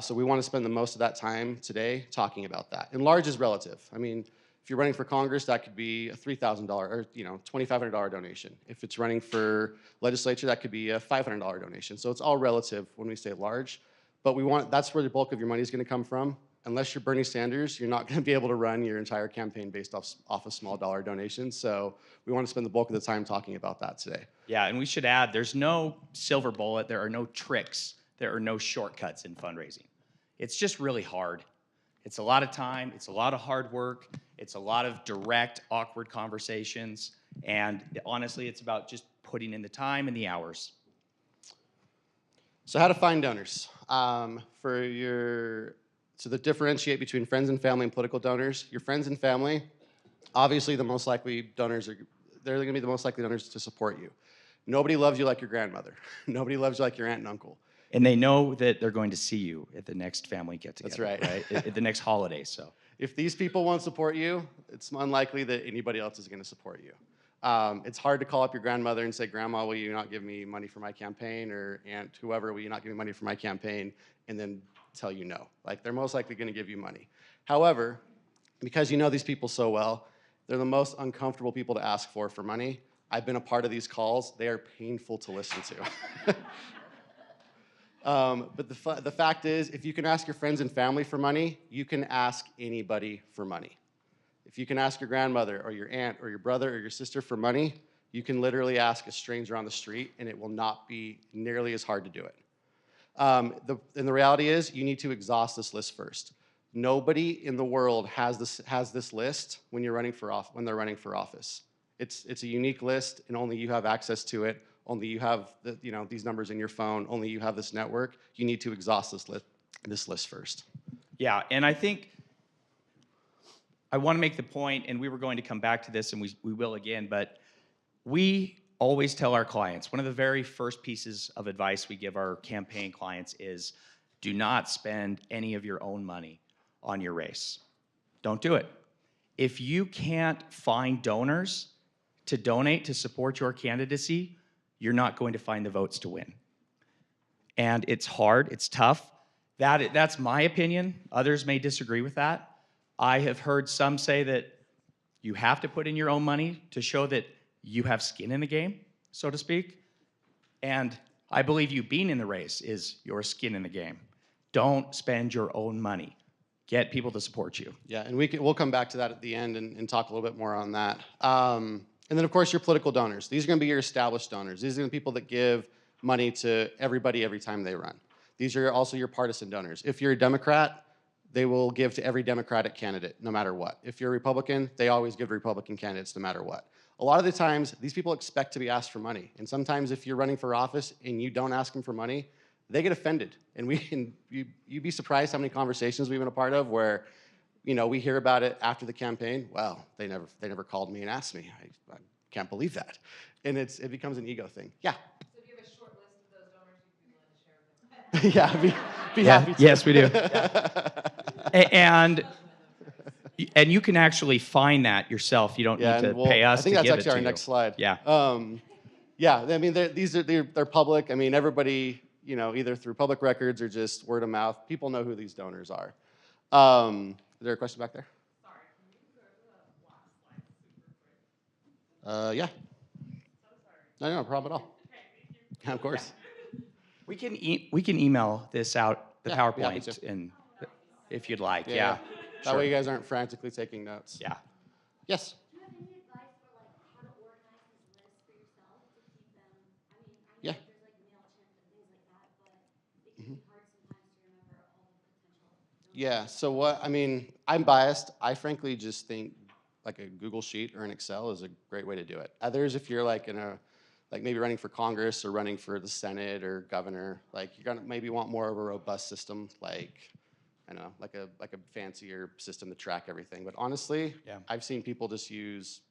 So we want to spend the most of that time today talking about that. And large is relative. I mean, if you're running for Congress, that could be a $3,000 or $2,500 donation. If it's running for legislature, that could be a $500 donation. So it's all relative when we say large. But that's where the bulk of your money is going to come from. Unless you're Bernie Sanders, you're not going to be able to run your entire campaign based off of small dollar donations. So we want to spend the bulk of the time talking about that today. Yeah, and we should add, there's no silver bullet. There are no tricks. There are no shortcuts in fundraising. It's just really hard. It's a lot of time. It's a lot of hard work. It's a lot of direct, awkward conversations. And honestly, it's about just putting in the time and the hours. So how to find donors. So to differentiate between friends and family and political donors, your friends and family, obviously the most likely donors they're going to be the most likely donors to support you. Nobody loves you like your grandmother. Nobody loves you like your aunt and uncle. And they know that they're going to see you at the next family get-together. That's right. At the next holiday, so. If these people won't support you, it's unlikely that anybody else is going to support you. It's hard to call up your grandmother and say, Grandma, will you not give me money for my campaign? Or Aunt, whoever, will you not give me money for my campaign? And then tell you no. Like, they're most likely going to give you money. However, because you know these people so well, they're the most uncomfortable people to ask for money. I've been a part of these calls. They are painful to listen to. But the fact is, if you can ask your friends and family for money, you can ask anybody for money. If you can ask your grandmother or your aunt or your brother or your sister for money, you can literally ask a stranger on the street, and it will not be nearly as hard to do it. And the reality is, you need to exhaust this list first. Nobody in the world has this list when they're running for office. It's a unique list, and only you have access to it. Only you have these numbers in your phone. Only you have this network. You need to exhaust this list first. Yeah, and I think I want to make the point, and we were going to come back to this, and we will again, but we always tell our clients, one of the very first pieces of advice we give our campaign clients is, do not spend any of your own money on your race. Don't do it. If you can't find donors to donate to support your candidacy, you're not going to find the votes to win. And it's hard, it's tough. That's my opinion. Others may disagree with that. I have heard some say that you have to put in your own money to show that you have skin in the game, so to speak. And I believe you being in the race is your skin in the game. Don't spend your own money. Get people to support you. Yeah, and we'll come back to that at the end and talk a little bit more on that. And then, of course, your political donors. These are going to be your established donors. These are the people that give money to everybody every time they run. These are also your partisan donors. If you're a Democrat, they will give to every Democratic candidate, no matter what. If you're a Republican, they always give to Republican candidates, no matter what. A lot of the times, these people expect to be asked for money. And sometimes if you're running for office and you don't ask them for money, they get offended. And you'd be surprised how many conversations we've been a part of where, we hear about it after the campaign. Well, they never called me and asked me. I can't believe that. And it becomes an ego thing. Yeah. So if you have a short list of those donors, you'd be willing to share with them? Yeah, be happy to. Yes, we do. And you can actually find that yourself. You don't need to pay us to give it to you. I think that's actually our next slide. Yeah. Yeah, I mean, they're public. I mean, everybody, either through public records or just word of mouth, people know who these donors are. Is there a question back there? Sorry, can you go to the last slide super quick? Yeah. So sorry. No problem at all. Okay, thank you. Yeah, of course. We can email this out, the Yeah, be happy PowerPoint, to. and if you'd like. Yeah. Yeah. That Sure. way you guys aren't frantically taking notes. Yeah. Yes. Do you have any advice for how to organize these lists for yourself to keep them? I know Yeah. there's MailChimp and things like that, but it can be hard sometimes to remember all the potential. Yeah, so I'm biased. I frankly just think like a Google Sheet or an Excel is a great way to do it. Others, if you're maybe running for Congress or running for the Senate or governor, you're gonna maybe want more of a robust system, like a fancier system to track everything. But honestly, Yeah. I've seen people just use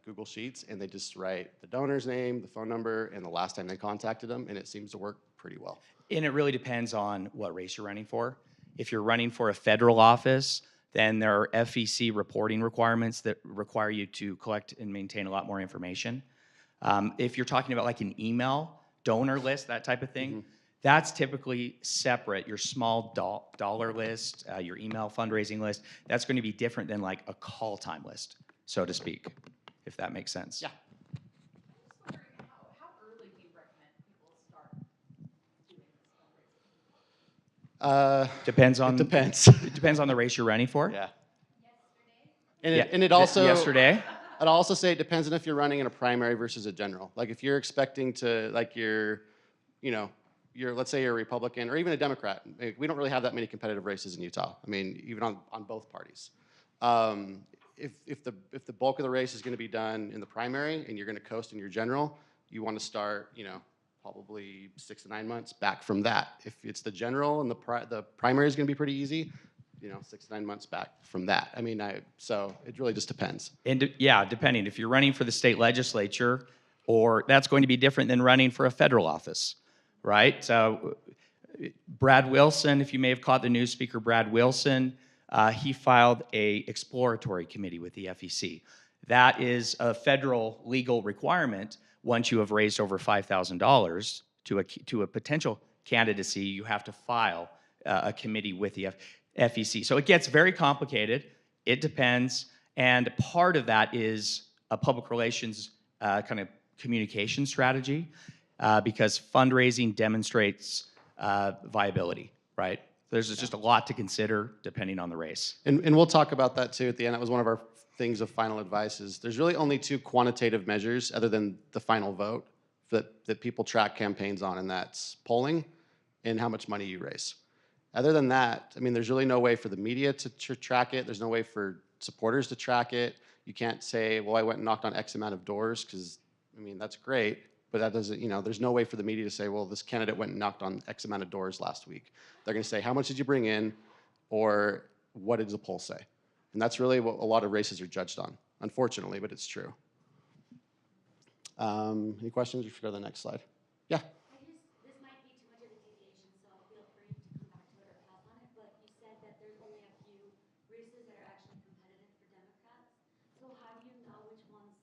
Google Sheets and they just write the donor's name, the phone number, and the last time they contacted them, and it seems to work pretty well. And it really depends on what race you're running for. If you're running for a federal office, then there are FEC reporting requirements that require you to collect and maintain a lot more information. If you're talking about an email donor list, that type of thing, that's typically separate. Your small dollar list, your email fundraising list, that's going to be different than a call time list, so to speak, if that makes sense. Yeah. I'm just wondering, how early do you recommend people start doing this fundraising? Depends on It depends. It depends on the race you're running for. Yeah. Yesterday? And it also yesterday. I'd also say it depends on if you're running in a primary versus a general. If you're expecting to let's say you're a Republican or even a Democrat. We don't really have that many competitive races in Utah. I mean, even on both parties. If the bulk of the race is going to be done in the primary and you're going to coast in your general, you want to start, probably 6 to 9 months back from that. If it's the general and the primary is going to be pretty easy, 6 to 9 months back from that. I mean, so it really just depends. And depending. If you're running for the state legislature, or that's going to be different than running for a federal office, right? So Brad Wilson, if you may have caught the news, Speaker Brad Wilson, he filed a exploratory committee with the FEC. That is a federal legal requirement. Once you have raised over $5,000 to a potential candidacy, you have to file a committee with the FEC. So it gets very complicated. It depends. And part of that is a public relations kind of communication strategy because fundraising demonstrates viability, right? There's just a lot to consider depending on the race. And we'll talk about that too at the end. That was one of our things of final advice is there's really only two quantitative measures other than the final vote that people track campaigns on, and that's polling and how much money you raise. Other than that, I mean, there's really no way for the media to track it. There's no way for supporters to track it. You can't say, well, I went and knocked on X amount of doors, because, I mean, that's great, but that doesn't, you know, there's no way for the media to say, well, this candidate went and knocked on X amount of doors last week. They're gonna say, how much did you bring in, or what did the poll say? And that's really what a lot of races are judged on, unfortunately, but it's true. Any questions? You should go to the next slide. Yeah. This might be too much of a deviation, so feel free to come back to it or pass on it, but you said that there's only a few races that are actually competitive for Democrats. So how do you know which ones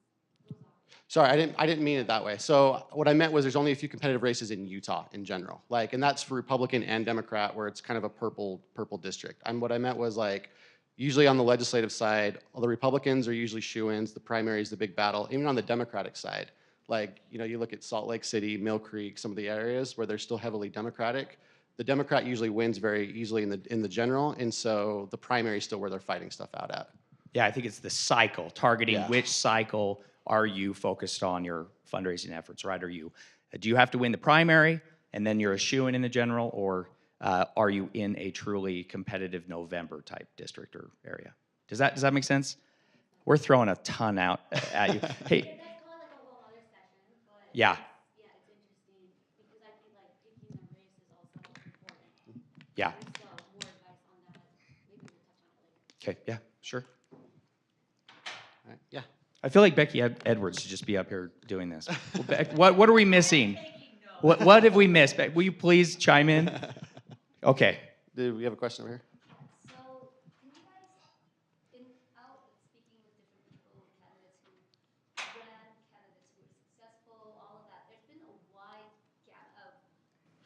those are? Sorry, I didn't mean it that way. So what I meant was there's only a few competitive races in Utah in general, like, and that's for Republican and Democrat, where it's kind of a purple district. What I meant was, like, usually on the legislative side, all the Republicans are usually shoo-ins. The primary is the big battle. Even on the Democratic side, like, you know, you look at Salt Lake City, Mill Creek, some of the areas where they're still heavily Democratic. The Democrat usually wins very easily in the general, and so the primary is still where they're fighting stuff out at. Yeah, I think it's the cycle, targeting Yeah. which cycle are you focused on your fundraising efforts, right? Do you have to win the primary and then you're a shoo-in in the general, or are you in a truly competitive November type district or area? Does that make sense? We're throwing a ton out at you. Hey, That's called like a whole other session, but yeah, yeah, it's interesting because I feel like picking the race is also important. yeah, So more advice on that. Maybe we'll touch on it later. okay, yeah, sure. All right. Yeah. I feel like Becky Edwards should just be up here doing this. Well, what are we missing? What have we missed? Will you please chime in? Okay. Do we have a question over here? So, can you guys, out speaking with different people, candidates who ran, candidates who were successful, all of that, there's been a wide gap of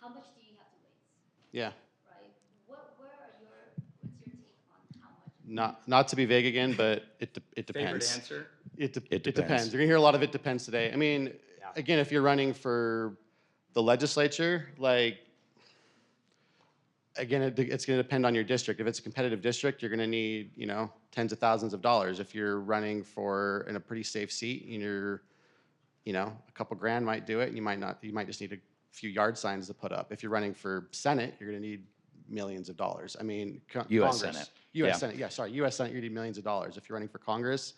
how much do you have to raise, Yeah. right? What's your take on how much? Not to be vague again, but it depends. answer? It depends. depends. You're gonna hear a lot of it depends today. I mean, Yeah. again, if you're running for the legislature, like, again, it's gonna depend on your district. If it's a competitive district, you're gonna need, you know, tens of thousands of dollars. If you're running in a pretty safe seat, and you're, you know, a couple grand might do it, and you might not. You might just need a few yard signs to put up. If you're running for Senate, you're gonna need millions of dollars. I mean, US Congress, Senate. U.S. Yeah. Senate, yeah, sorry, U.S. Senate, you need millions of dollars. If you're running for Congress,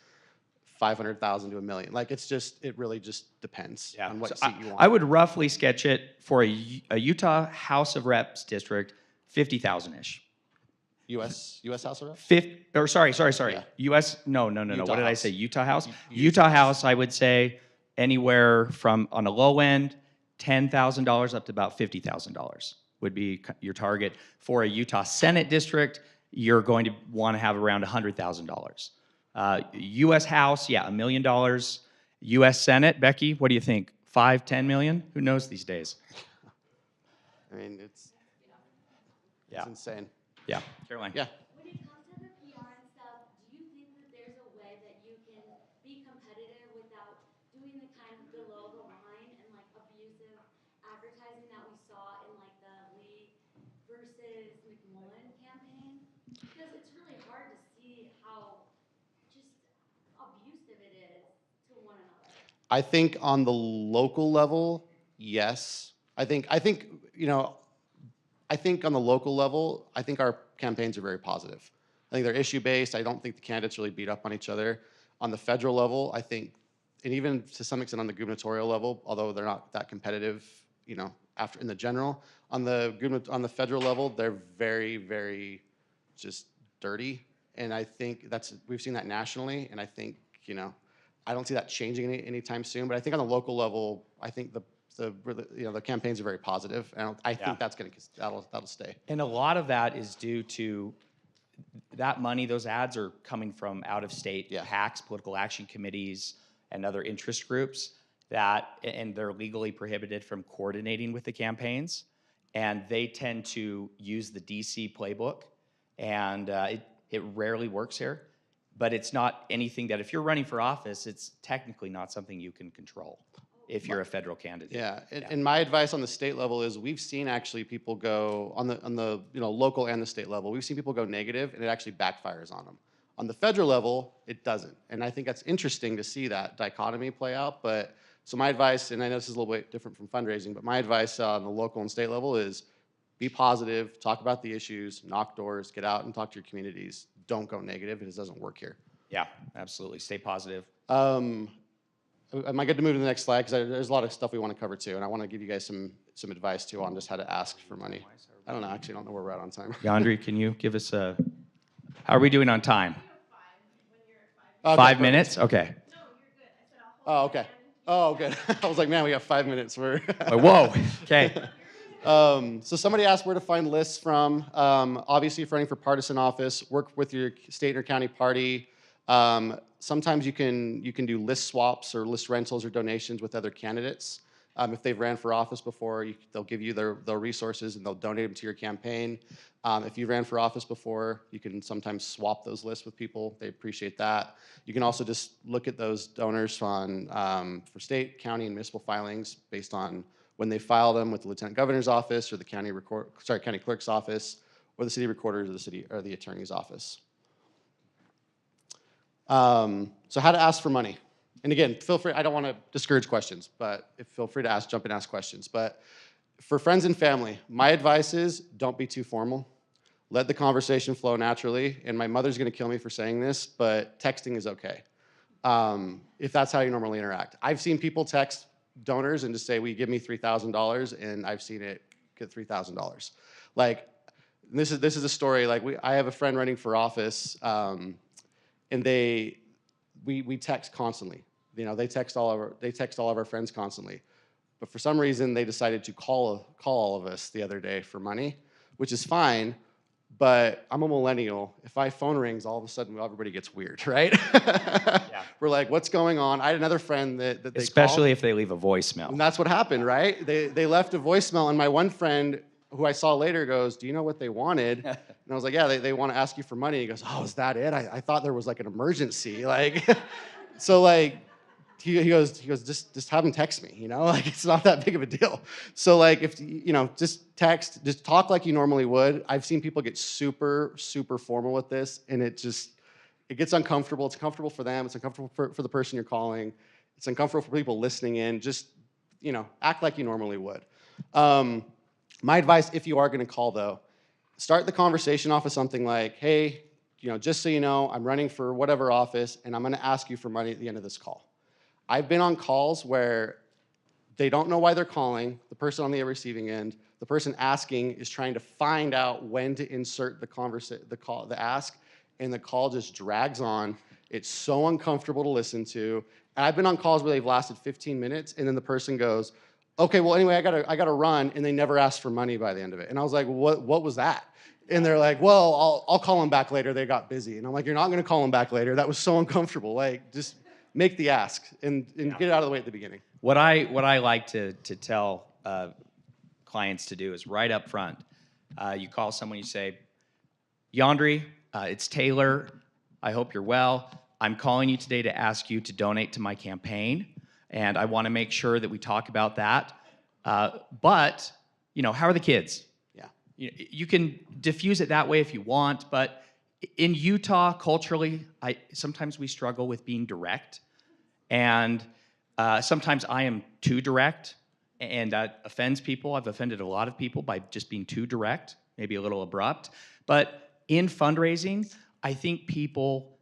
500,000 to $1 million. Like, it really just depends on what So seat you want. I would roughly sketch it for a Utah House of Reps district, 50,000-ish. U.S. House of Reps? Sorry. Yeah. U.S. No. Utah What did I House. say? Utah House? Utah Utah House, I would say anywhere from, on a low end, $10,000 up to about $50,000 would be your target. For a Utah Senate district, you're going to want to have around $100,000. U.S. House, yeah, $1 million. U.S. Senate, Becky, what do you think? 5, 10 million? Who knows these days? I mean, it's Yeah. insane. Yeah, Caroline. Yeah. When it comes to the PR and stuff, do you think that there's a way that you can be competitive without doing the kind of below the line and like abusive advertising that we saw in like the Lee versus McMullen campaign? Because it's really hard to see how just abusive it is to one another. I think on the local level, yes. I think you know, I think on the local level, I think our campaigns are very positive. I think they're issue-based. I don't think the candidates really beat up on each other. On the federal level, I think, and even to some extent on the gubernatorial level, although they're not that competitive, you know, after in the general, on the federal level, they're very, very just dirty. And I think we've seen that nationally, and I think, you know, I don't see that changing anytime soon. But I think on the local level, I think the campaigns are very positive, and I think that'll stay. And a lot of that is due to that money. Those ads are coming from out-of-state PACs, political action committees, and other interest groups and they're legally prohibited from coordinating with the campaigns. And they tend to use the DC playbook, and it rarely works here. But it's not anything that, if you're running for office, it's technically not something you can control if you're a federal candidate. Yeah, and my advice on the state level is we've seen actually people go on the local and the state level. We've seen people go negative, and it actually backfires on them. On the federal level, it doesn't. And I think that's interesting to see that dichotomy play out. But so my advice, and I know this is a little bit different from fundraising, but my advice on the local and state level is be positive, talk about the issues, knock doors, get out and talk to your communities. Don't go negative. It doesn't work here. Yeah, absolutely. Stay positive. Am I good to move to the next slide? Because there's a lot of stuff we want to cover too, and I want to give you guys some advice too on just how to ask for money. I don't know. Actually, I don't know where we're at on time. Yandri, can you give us a, how are we doing on time? Okay, 5 minutes? Okay. Oh, okay. Oh, good. I was like, man, we got 5 minutes. We're Whoa, okay. So somebody asked where to find lists from. Obviously, if you're running for partisan office, work with your state or county party. Sometimes you can do list swaps or list rentals or donations with other candidates. If they've ran for office before, they'll give you their resources and they'll donate them to your campaign. If you ran for office before, you can sometimes swap those lists with people. They appreciate that. You can also just look at those donors on for state, county, and municipal filings based on when they file them with the lieutenant governor's office or the county clerk's office or the city recorder's or the attorney's office. So how to ask for money. And again, feel free, I don't want to discourage questions, but feel free to jump in and ask questions. But for friends and family, my advice is don't be too formal. Let the conversation flow naturally. And my mother's going to kill me for saying this, but texting is okay. If that's how you normally interact. I've seen people text donors and just say, will you give me $3,000? And I've seen it get $3,000. Like, this is a story, like I have a friend running for office, and we text constantly. You know, they text all of our friends constantly. But for some reason, they decided to call all of us the other day for money, which is fine. But I'm a millennial. If my phone rings, all of a sudden everybody gets weird, right? Yeah. We're like, what's going on? I had another friend that they Especially called, if they leave a voicemail. and that's what happened, right? They left a voicemail, and my one friend who I saw later goes, do you know what they wanted? And I was like, yeah, they want to ask you for money. He goes, oh, is that it? I thought there was like an emergency. Like, so like, he goes, just have them text me, you know? Like, it's not that big of a deal. So like, if, you know, just talk like you normally would. I've seen people get super, super formal with this, and it gets uncomfortable. It's uncomfortable for them. It's uncomfortable for the person you're calling. It's uncomfortable for people listening in. Just, you know, act like you normally would. My advice, if you are going to call, though, start the conversation off with something like, hey, you know, just so you know, I'm running for whatever office, and I'm going to ask you for money at the end of this call. I've been on calls where they don't know why they're calling, the person on the receiving end, the person asking is trying to find out when to insert the ask, and the call just drags on. It's so uncomfortable to listen to. And I've been on calls where they've lasted 15 minutes, and then the person goes, okay, well, anyway, I gotta run, and they never asked for money by the end of it. And I was like, what was that? And they're like, well, I'll call them back later. They got busy. And I'm like, you're not gonna call them back later. That was so uncomfortable. Like, just make the ask and get it out of the way at the beginning. What I like to tell clients to do is right up front. You call someone, you say, Yandri, it's Taylor. I hope you're well. I'm calling you today to ask you to donate to my campaign, and I want to make sure that we talk about that. But, you know, how are the kids? Yeah. You can diffuse it that way if you want, but in Utah, culturally, sometimes we struggle with being direct, and sometimes I am too direct, and that offends people. I've offended a lot of people by just being too direct, maybe a little abrupt. But in fundraising, I think people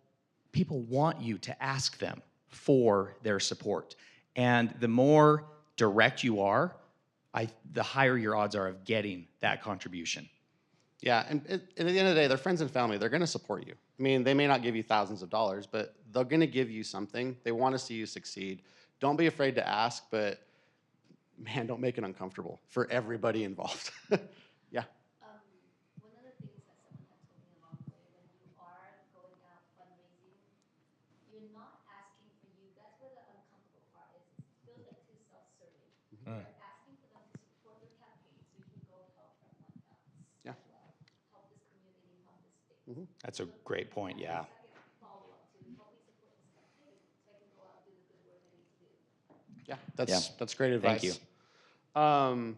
want you to ask them for their support. And the more direct you are, the higher your odds are of getting that contribution. Yeah, and at the end of the day, they're friends and family. They're going to support you. I mean, they may not give you thousands of dollars, but they're going to give you something. They want to see you succeed. Don't be afraid to ask, but man, don't make it uncomfortable for everybody involved. Yeah. One of the things that someone had told me along the way, when you are going out fundraising, you're not asking for you. That's where the uncomfortable part is. It feels like too self-serving. You're asking for them to support your campaign so you can go help someone else. Yeah. As well. Help this community, help this state. That's a great point, yeah. Second follow-up to help me support this campaign so I can go out and do the good work I need to do. Yeah, that's great advice. Thank you.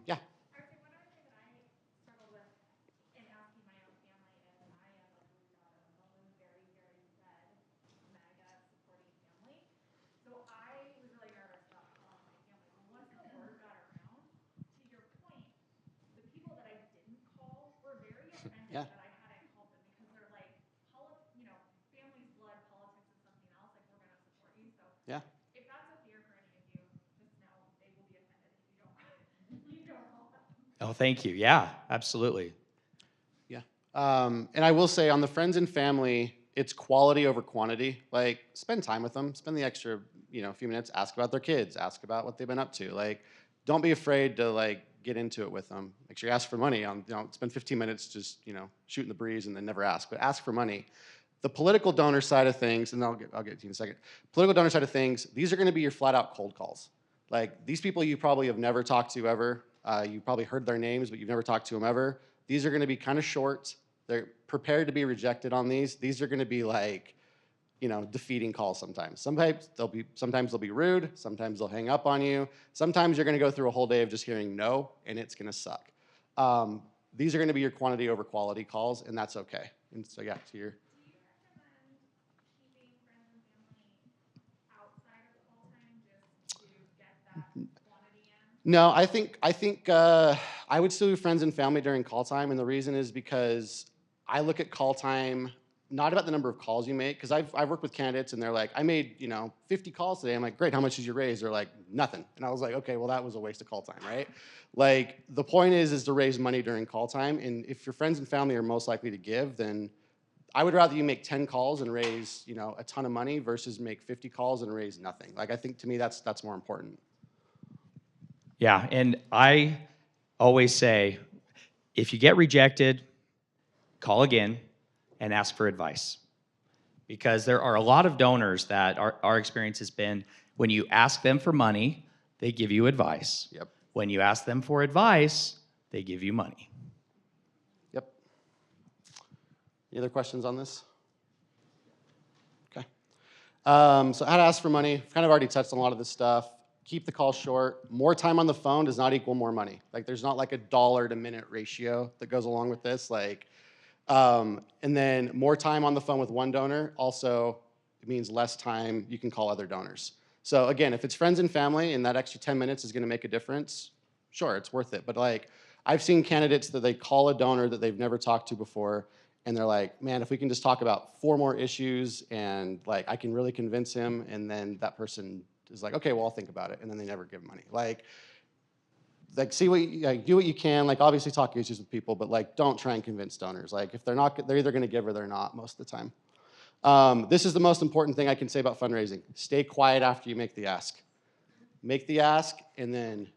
Yeah. Actually, one other thing that I struggle with in asking my own family is I am a blue daughter. I'm very, very red. Oh, thank you. Yeah, absolutely. Yeah. And I will say on the friends and family, it's quality over quantity. Like, spend time with them, spend the extra, few minutes, ask about their kids, ask about what they've been up to. Like, don't be afraid to like get into it with them. Make sure you ask for money. Spend 15 minutes just, shooting the breeze and then never ask, but ask for money. The political donor side of things, and I'll get to you in a second. Political donor side of things, these are going to be your flat out cold calls. Like, these people you probably have never talked to ever. You probably heard their names, but you've never talked to them ever. These are going to be kind of short. They're prepared to be rejected on these. These are going to be like, defeating calls sometimes. Sometimes they'll be rude. Sometimes they'll hang up on you. Sometimes you're going to go through a whole day of just hearing no, and it's going to suck. These are going to be your quantity over quality calls, and that's okay. And so, yeah, to your. No, I think I would still do friends and family during call time, and the reason is because I look at call time not about the number of calls you make, because I've worked with candidates and they're like, I made 50 calls today. I'm like, great, how much did you raise? They're like, nothing. And I was like, okay, well that was a waste of call time, right? Like, the point is to raise money during call time, and if your friends and family are most likely to give, then I would rather you make 10 calls and raise a ton of money versus make 50 calls and raise nothing. Like, I think to me that's more important. Yeah, and I always say, if you get rejected, call again and ask for advice. Because there are a lot of donors that our experience has been, when you ask them for money, they give you advice. Yep. When you ask them for advice, they give you money. Yep. Any other questions on this? Okay. So how to ask for money. Kind of already touched on a lot of this stuff. Keep the call short. More time on the phone does not equal more money. Like, there's not like a dollar to minute ratio that goes along with this. Like, and then more time on the phone with one donor also means less time you can call other donors. So again, if it's friends and family and that extra 10 minutes is going to make a difference, sure, it's worth it. But like, I've seen candidates that they call a donor that they've never talked to before, and they're like, man, if we can just talk about 4 more issues and like I can really convince him, and then that person is like, okay, well, I'll think about it, and then they never give money. Like see what you, do what you can. Like, obviously talk issues with people, but like, don't try and convince donors. Like, if they're not, they're either going to give or they're not most of the time. This is the most important thing I can say about fundraising. Stay quiet after you make the ask. Make the ask, and then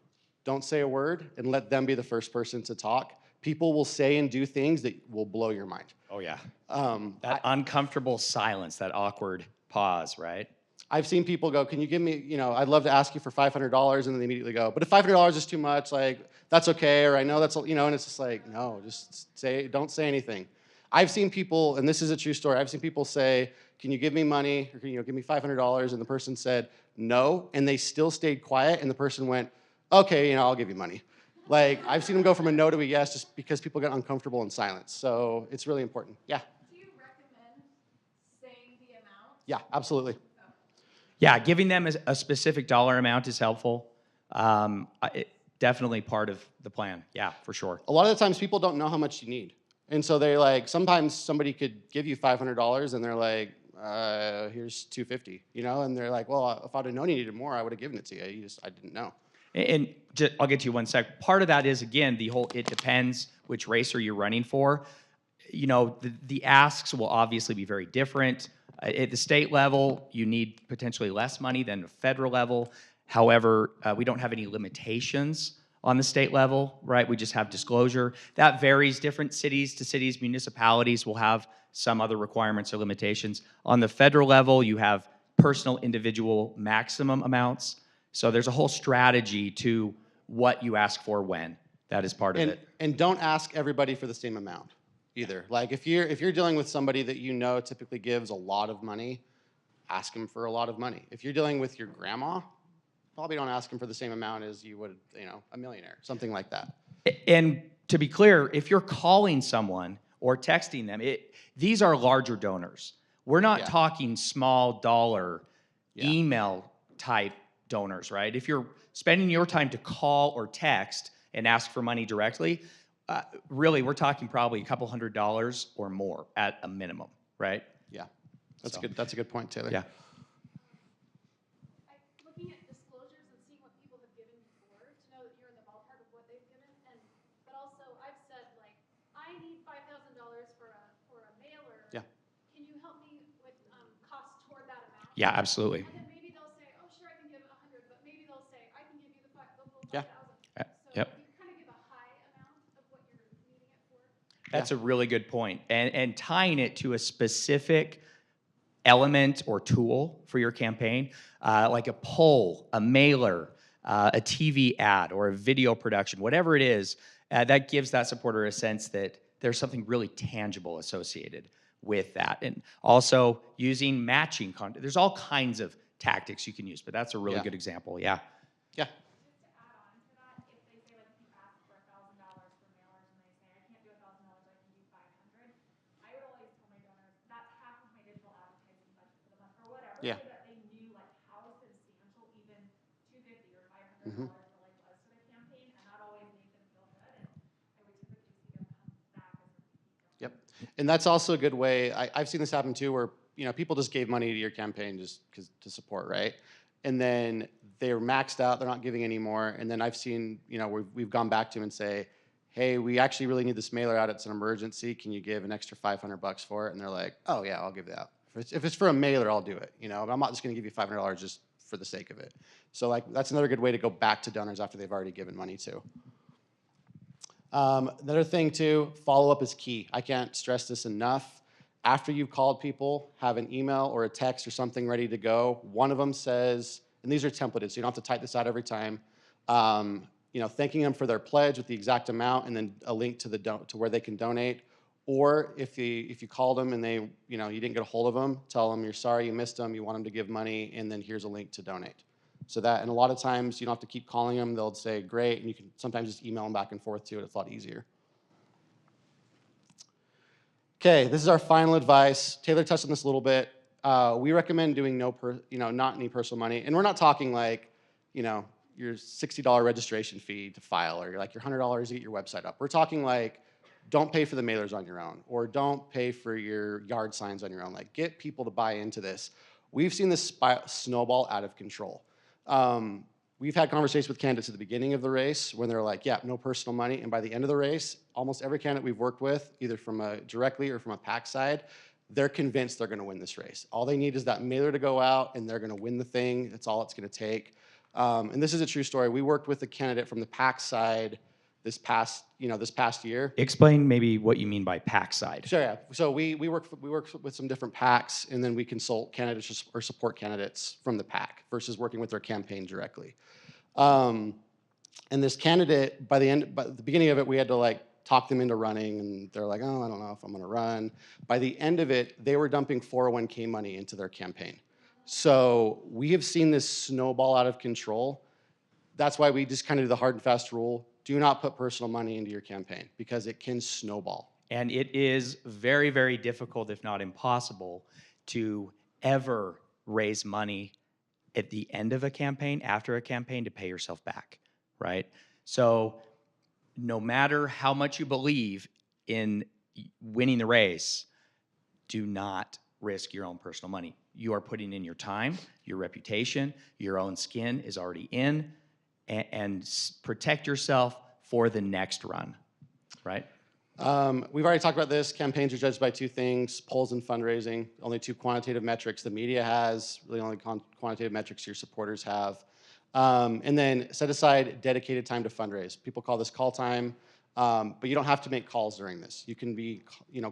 don't say a word, and let them be the first person to talk. People will say and do things that will blow your mind. Oh yeah. That uncomfortable silence, that awkward pause, right? I've seen people go, can you give me, I'd love to ask you for $500, and then they immediately go, but if $500 is too much, like, that's okay, or I know that's, and it's just like, no, just don't say anything. I've seen people, and this is a true story, I've seen people say, can you give me money, or give me $500, and the person said no, and they still stayed quiet, and the person went, okay, I'll give you money. Like, I've seen them go from a no to a yes just because people get uncomfortable in silence. So it's really important. Yeah? Do you recommend saying the amount? Yeah, absolutely. Yeah, giving them a specific dollar amount is helpful. Definitely part of the plan. Yeah, for sure. A lot of the times people don't know how much you need. And so they're like, sometimes somebody could give you $500 and they're like, here's $250, and they're like, well, if I'd have known you needed more, I would have given it to you. I didn't know. And just, I'll get to you one sec. Part of that is, again, the whole, it depends which racer you're running for. The asks will obviously be very different. At the state level, you need potentially less money than the federal level. However, we don't have any limitations on the state level, right? We just have disclosure. That varies different cities to cities. Municipalities will have some other requirements or limitations. On the federal level, you have personal individual maximum amounts. So there's a whole strategy to what you ask for when. That is part of it. And don't ask everybody for the same amount either. Like, if you're dealing with somebody that typically gives a lot of money, ask them for a lot of money. If you're dealing with your grandma, probably don't ask them for the same amount as you would, a millionaire, something like that. And to be clear, if you're calling someone or texting them, these are larger donors. We're not talking small dollar email type donors, right? If you're spending your time to call or text and ask for money directly, really, we're talking probably a couple $100s or more at a minimum, right? Yeah, that's good. That's a good point, Taylor. Yeah. Looking at disclosures and seeing what people have given before to know that you're in the ballpark of what they've given, but Yeah, absolutely. And then maybe they'll say, oh, sure, I can give 100, but maybe they'll say, I can give you the full Yeah. 5,000. So Yep. you kind of give a high amount of what you're needing it for. That's a really good point. And tying it to a specific element or tool for your campaign, like a poll, a mailer, a TV ad, or a video production, whatever it is, that gives that supporter a sense that there's something really tangible associated with that. And also using matching content. There's all kinds of tactics you can use, but that's a really Yeah. good example. Yeah. Yeah. Just to add on to that, if they say, like, if you ask for $1,000 for mailers and they say, I can't do $1,000, I can do 500, I would always tell my donors, that's half of my digital advertising budget for the month, or whatever, Yeah. so that they knew, like, how substantial even $250 or $500 Mhm. really was for the campaign, and that always made them feel good, and I would typically see them come back as repeat donors. Yep. And that's also a good way. I've seen this happen too, where people just gave money to your campaign just because to support, right? And then they're maxed out. They're not giving anymore. And then I've seen, we've gone back to them and say, hey, we actually really need this mailer out. It's an emergency. Can you give an extra $500 for it? And they're like, oh yeah, I'll give that. If it's for a mailer, I'll do it. I'm not just going to give you $500 just for the sake of it. So that's another good way to go back to donors after they've already given money too. Another thing too, follow-up is key. I can't stress this enough. After you've called people, have an email or a text or something ready to go. One of them says, and these are templated, so you don't have to type this out every time, thanking them for their pledge with the exact amount and then a link to where they can donate. Or if you called them and they, you didn't get a hold of them, tell them you're sorry you missed them, you want them to give money, and then here's a link to donate. So that, and a lot of times you don't have to keep calling them. They'll say, great, and you can sometimes just email them back and forth too. It's a lot easier. Okay, this is our final advice. Taylor touched on this a little bit. We recommend doing not any personal money. And we're not talking like, your $60 registration fee to file, or like your $100 to get your website up. We're talking like, don't pay for the mailers on your own, or don't pay for your yard signs on your own. Like, get people to buy into this. We've seen this snowball out of control. We've had conversations with candidates at the beginning of the race when they're like, yeah, no personal money. And by the end of the race, almost every candidate we've worked with, either from a directly or from a PAC side, they're convinced they're going to win this race. All they need is that mailer to go out, and they're going to win the thing. That's all it's going to take. And this is a true story. We worked with a candidate from the PAC side this past year. Explain maybe what you mean by PAC side. Sure, yeah. So we work with some different PACs, and then we consult candidates or support candidates from the PAC versus working with their campaign directly. And this candidate, by the beginning of it, we had to talk them into running, and they're like, oh, I don't know if I'm going to run. By the end of it, they were dumping 401k money into their campaign. So we have seen this snowball out of control. That's why we just kind of do the hard and fast rule. Do not put personal money into your campaign because it can snowball. And it is very, very difficult, if not impossible, to ever raise money at the end of a campaign, after a campaign, to pay yourself back, right? So no matter how much you believe in winning the race, do not risk your own personal money. You are putting in your time, your reputation, your own skin is already in, and protect yourself for the next run, right? We've already talked about this. Campaigns are judged by two things: polls and fundraising. Only two quantitative metrics the media has, really only quantitative metrics your supporters have. And then set aside dedicated time to fundraise. People call this call time, but you don't have to make calls during this. You can be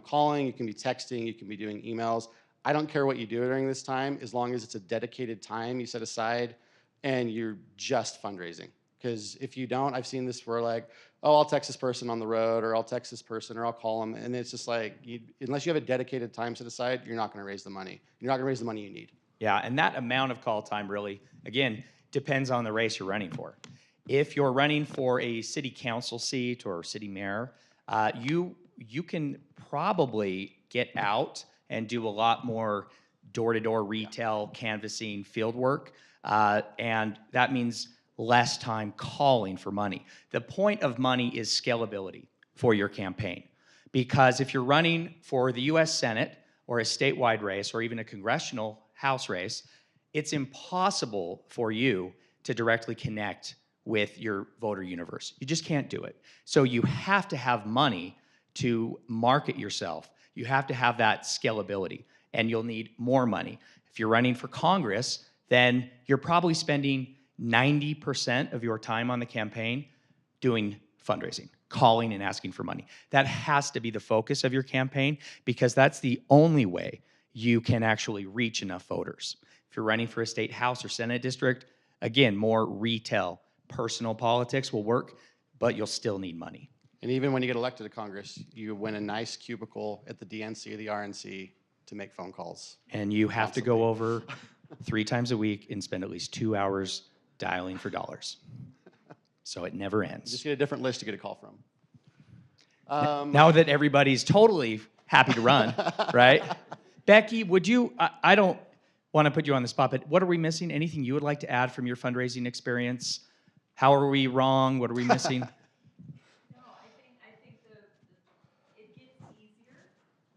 calling, you can be texting, you can be doing emails. I don't care what you do during this time, as long as it's a dedicated time you set aside and you're just fundraising. Because if you don't, I've seen this where oh, I'll text this person on the road, or I'll text this person, or I'll call them, and it's just unless you have a dedicated time set aside, you're not going to raise the money. You're not going to raise the money you need. Yeah, and that amount of call time really, again, depends on the race you're running for. If you're running for a city council seat or city mayor, you can probably get out and do a lot more door-to-door retail, canvassing, field work, and that means less time calling for money. The point of money is scalability for your campaign, because if you're running for the US Senate or a statewide race or even a congressional House race, it's impossible for you to directly connect with your voter universe. You just can't do it. So you have to have money to market yourself. You have to have that scalability, and you'll need more money. If you're running for Congress, then you're probably spending 90% of your time on the campaign doing fundraising, calling and asking for money. That has to be the focus of your campaign because that's the only way you can actually reach enough voters. If you're running for a state house or Senate district, again, more retail, personal politics will work, but you'll still need money. And even when you get elected to Congress, you win a nice cubicle at the DNC or the RNC to make phone calls. And you have to go over 3 times a week and spend at least 2 hours dialing for dollars. So it never ends. Just get a different list to get a call from. Now that everybody's totally happy to run, right? Becky, would you, I don't want to put you on the spot, but what are we missing? Anything you would like to add from your fundraising experience? How are we wrong? What are we missing? No, I think it gets easier.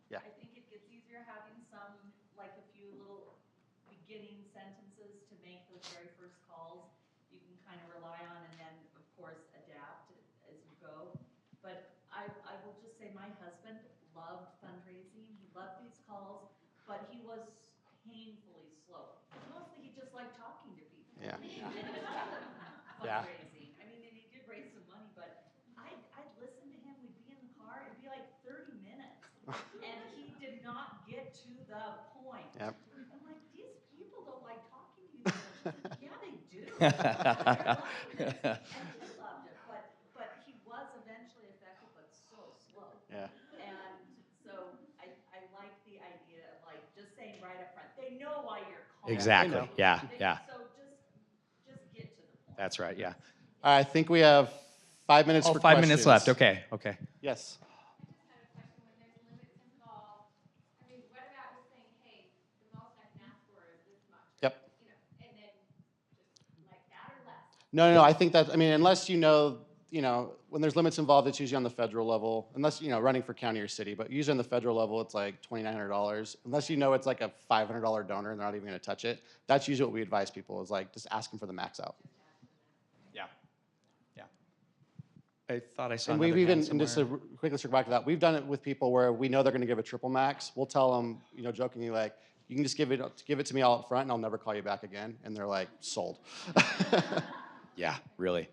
Yeah. I think it gets easier having some, like a few little beginning sentences to make those very first calls. You can kind of rely on and then, of course, adapt as you go. But I will just say my husband loved fundraising. He loved these calls, but he was painfully slow. Mostly he just liked talking to people. Yeah. And he was good at Yeah. fundraising. I mean, and he did raise some money, but I'd listen to him. We'd be in the car. It'd be like 30 minutes. And he did not get to the point. Yep. I'm like, these people don't like talking to you that much. Yeah, they do. They're loving it. And he loved it. But he was eventually effective, but so slow. Yeah. And so I like the idea of like just saying right up front, they know why you're calling. Exactly. know. Yeah. Yeah. So just get to the point. That's right. Yeah. I think we have 5 minutes Oh, for 5 minutes questions. left. Okay. Okay. Yes. I just had a question, when there's limits involved, I mean, what about just saying, hey, the most I can ask for is this much? Yep. You know, and then just like that or less? No, I think that, I mean, unless when there's limits involved, it's usually on the federal level, unless, running for county or city, but usually on the federal level, it's like $2,900. Unless it's like a $500 donor and they're not even gonna touch it. That's usually what we advise people is like, just ask them for the max out. Yeah. Yeah. I thought I saw And another we've even, hand and just somewhere. to quickly circle back to that, we've done it with people where we know they're gonna give a triple max. We'll tell them, jokingly like, you can just give it to me all up front and I'll never call you back again. And they're like, sold. Yeah, really.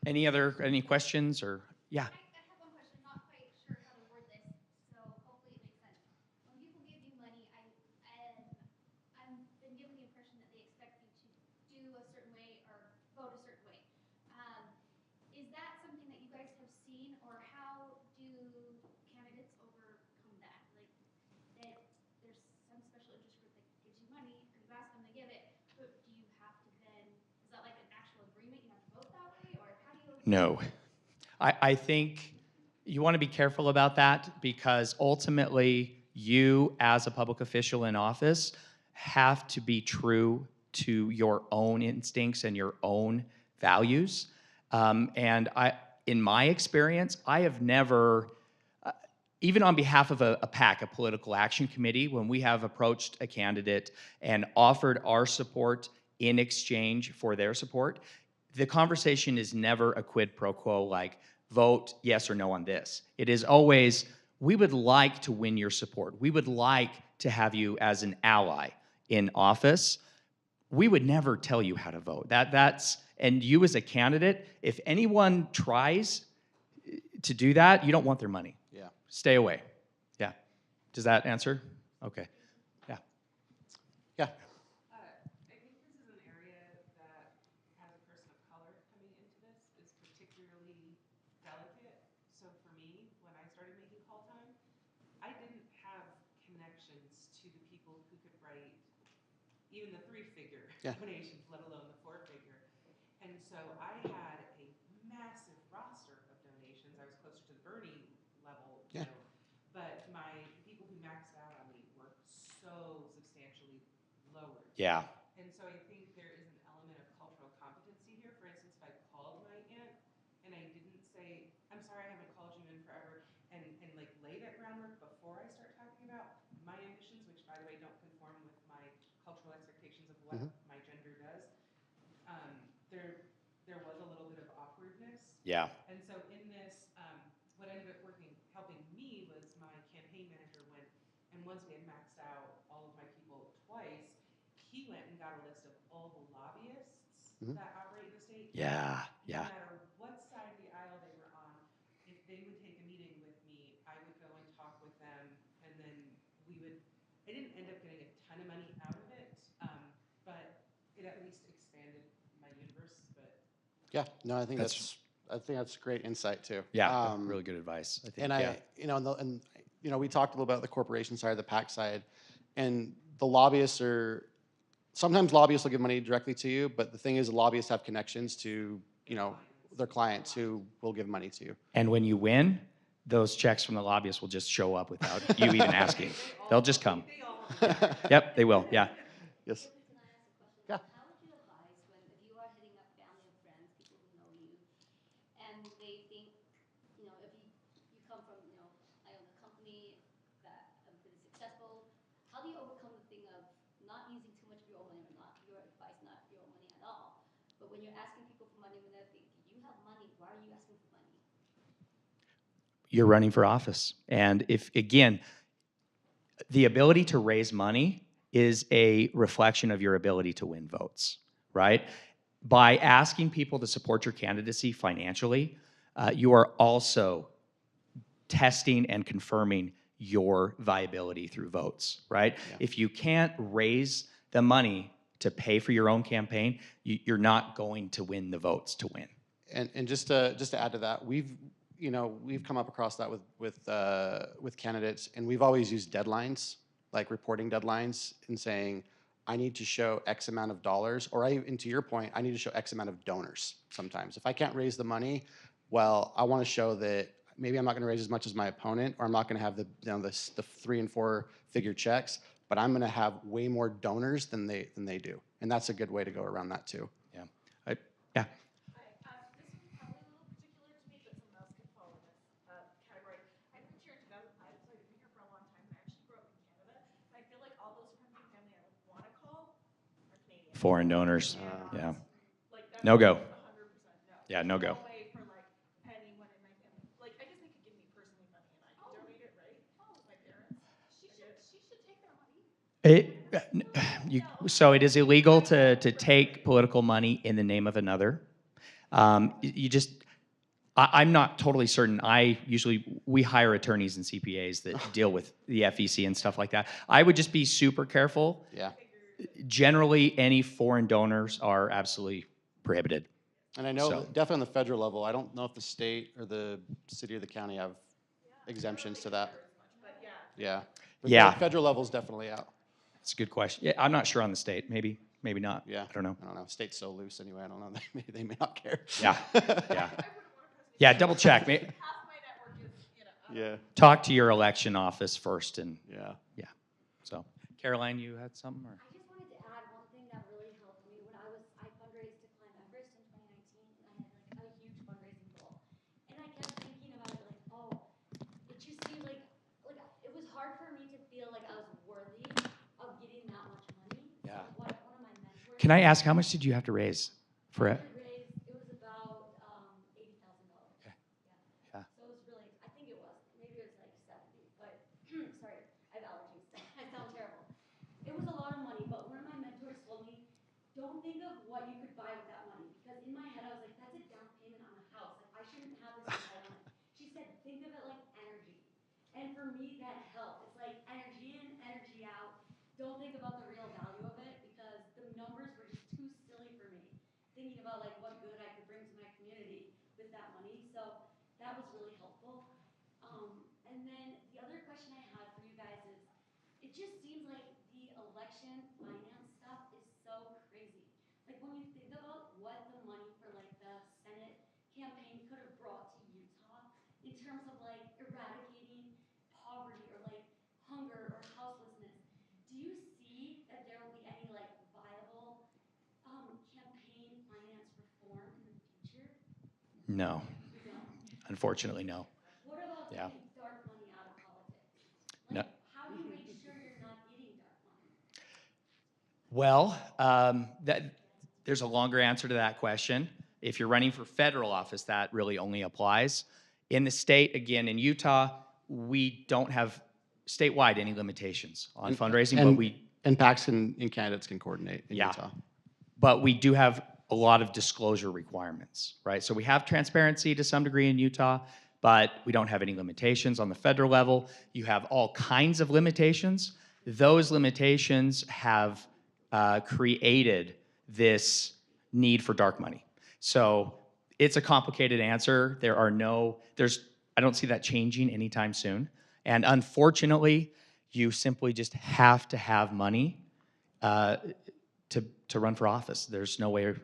Any questions or, yeah. I have one question, not quite sure how to word this, so hopefully it makes sense. When people give you money, I'm been given the impression that they expect you to do a certain way or vote a certain way. Is that something that you guys have seen, or how do candidates overcome that? Like, that there's some special interest group that gives you money, because you ask them to give it, but do you have to then, is that like an actual agreement, you have to vote that way, or how do you? No. I think you want to be careful about that because ultimately you as a public official in office have to be true to your own instincts and your own values. And in my experience, I have never, even on behalf of a PAC, a political action committee, when we have approached a candidate and offered our support in exchange for their support, the conversation is never a quid pro quo like vote yes or no on this. It is always, we would like to win your support. We would like to have you as an ally in office. We would never tell you how to vote. And you as a candidate, if anyone tries to do that, you don't want their money. Yeah. Stay away. Yeah. Does that answer? Okay. Yeah. Yeah. I think this is an area that, as a person of color coming into this, is particularly delicate. So for me, when I started making call time, I didn't have connections to the people who could write even the 3-figure Yeah. donations, let alone the 4-figure. And so I had a massive roster of donations. I was closer to the Bernie level, Yeah. but the people who maxed out on me were so substantially lower. Yeah. And so I think there is an element of cultural competency here. For instance, if I called my aunt and I didn't say, I'm sorry, I haven't called you in forever, and like lay that groundwork before I start talking about my ambitions, which by the way don't conform with my cultural expectations of what my gender does, there was a little bit of awkwardness. Yeah. And so in this, what ended up helping me was my campaign manager went, and once we had maxed out all of my people twice, he went and got a list of all the lobbyists Mhm. that operate in the state. Yeah, No yeah. matter what side of the aisle they were on, if they would take a meeting with me, I would go and talk with them, and then I didn't end up getting a ton of money out of it, but it at least expanded my universe, but. Yeah, no, I think That's- that's great insight too. Yeah, really good advice, I think. And yeah. we talked a little about the corporation side, the PAC side, and the lobbyists sometimes lobbyists will give money directly to you, but the thing is, lobbyists have connections to, their clients who will give money to you. And when you win, those checks from the lobbyists will just show up without you even asking. They'll just come. Yep, they will. Yeah. Yes. Can I ask a question? Yeah. How would you advise if you are hitting up family and friends, people who know you, and they think, if you come from, I own a company that I'm pretty successful, how do you overcome the thing of not using too much of your own money, or not your advice, not your own money at all? But when you're asking people for money, when they think, you have money, why are you asking for money? You're running for office. And if, again, the ability to raise money is a reflection of your ability to win votes, right? By asking people to support your candidacy financially, you are also testing and confirming your viability through votes, right? Yeah. If you can't raise the money to pay for your own campaign, you're not going to win the votes to win. And just to add to that, we've come up across that with candidates, and we've always used deadlines, like reporting deadlines, and saying, I need to show X amount of dollars, and to your point, I need to show X amount of donors sometimes. If I can't raise the money, well, I want to show that maybe I'm not going to raise as much as my opponent, or I'm not going to have the 3 and 4 figure checks, but I'm going to have way more donors than they do, and that's a good way to go around that too. Yeah. This one's probably a little particular to me, but someone else could fall in this category. I moved here in 2005, so I've been here for a long time, and I actually grew up in Canada. So I feel like all those friends and family I want to call are Canadian. Foreign donors. Yeah. Like that's No go. 100% no. Yeah, no go. No way for like anyone in my family. Like I guess they could give me personally money and I could donate it, right? My parents. She should take that money. So it is illegal to take political money in the name of another. I'm not totally certain. We hire attorneys and CPAs that deal with the FEC and stuff like that. I would just be super careful. Yeah. Generally, any foreign donors are absolutely prohibited. And I know So- that definitely on the federal level, I don't know if the state or the city or the county have exemptions to that. Yeah. But Yeah. the federal level's definitely out. It's a good question. Yeah, I'm not sure on the state. Maybe not. Yeah. I don't know. I don't know. State's so loose anyway. I don't know. They may not care. Yeah. Yeah. Yeah. Double check. Half my network is, Yeah. Talk to your election office first, and Yeah. so. Caroline, you had something? Or? I just wanted to add one thing that really helped me when I fundraised to climb Everest in 2019, and I had like a huge fundraising goal. And I kept thinking about it it just seemed like it was hard for me to feel like I was worthy of getting that much money. Yeah. So one of my mentors. Can I ask, how much did you have to raise for it? It was about $80,000. Okay. Yeah. So it was really, I think it was, maybe it was like 70, but sorry, I have allergies. I sound terrible. It was a lot of money, but one of my mentors told me, don't think of what you could buy with that money. Because in my head, I was like, that's a down payment on a house. Like, I shouldn't have this debt on it. She said, think of it like energy. And for me, that helped. It's like energy in, energy out. Don't think about the real value of it because the numbers were just too silly for me. Thinking about like what good I could bring to my community with that money. So that was really helpful. And then the other question I had for you guys is, it just seems like the election finance stuff is so crazy. Like when you think about what the money for like the Senate campaign could have brought to Utah in terms of like eradicating poverty or like hunger or houselessness, do you see that there will be any like viable campaign finance reform in the future? No. Unfortunately, no. What about Yeah. taking dark money out of politics? No. Like, how do you make sure you're not getting dark money? Well, there's a longer answer to that question. If you're running for federal office, that really only applies. In the state, again, in Utah, we don't have statewide any limitations on fundraising, but and- we And PACs and candidates can coordinate in Yeah. Utah. But we do have a lot of disclosure requirements, right? So we have transparency to some degree in Utah, but we don't have any limitations on the federal level. You have all kinds of limitations. Those limitations have created this need for dark money. So it's a complicated answer. I don't see that changing anytime soon. And unfortunately, you simply just have to have money to run for office. There's no way,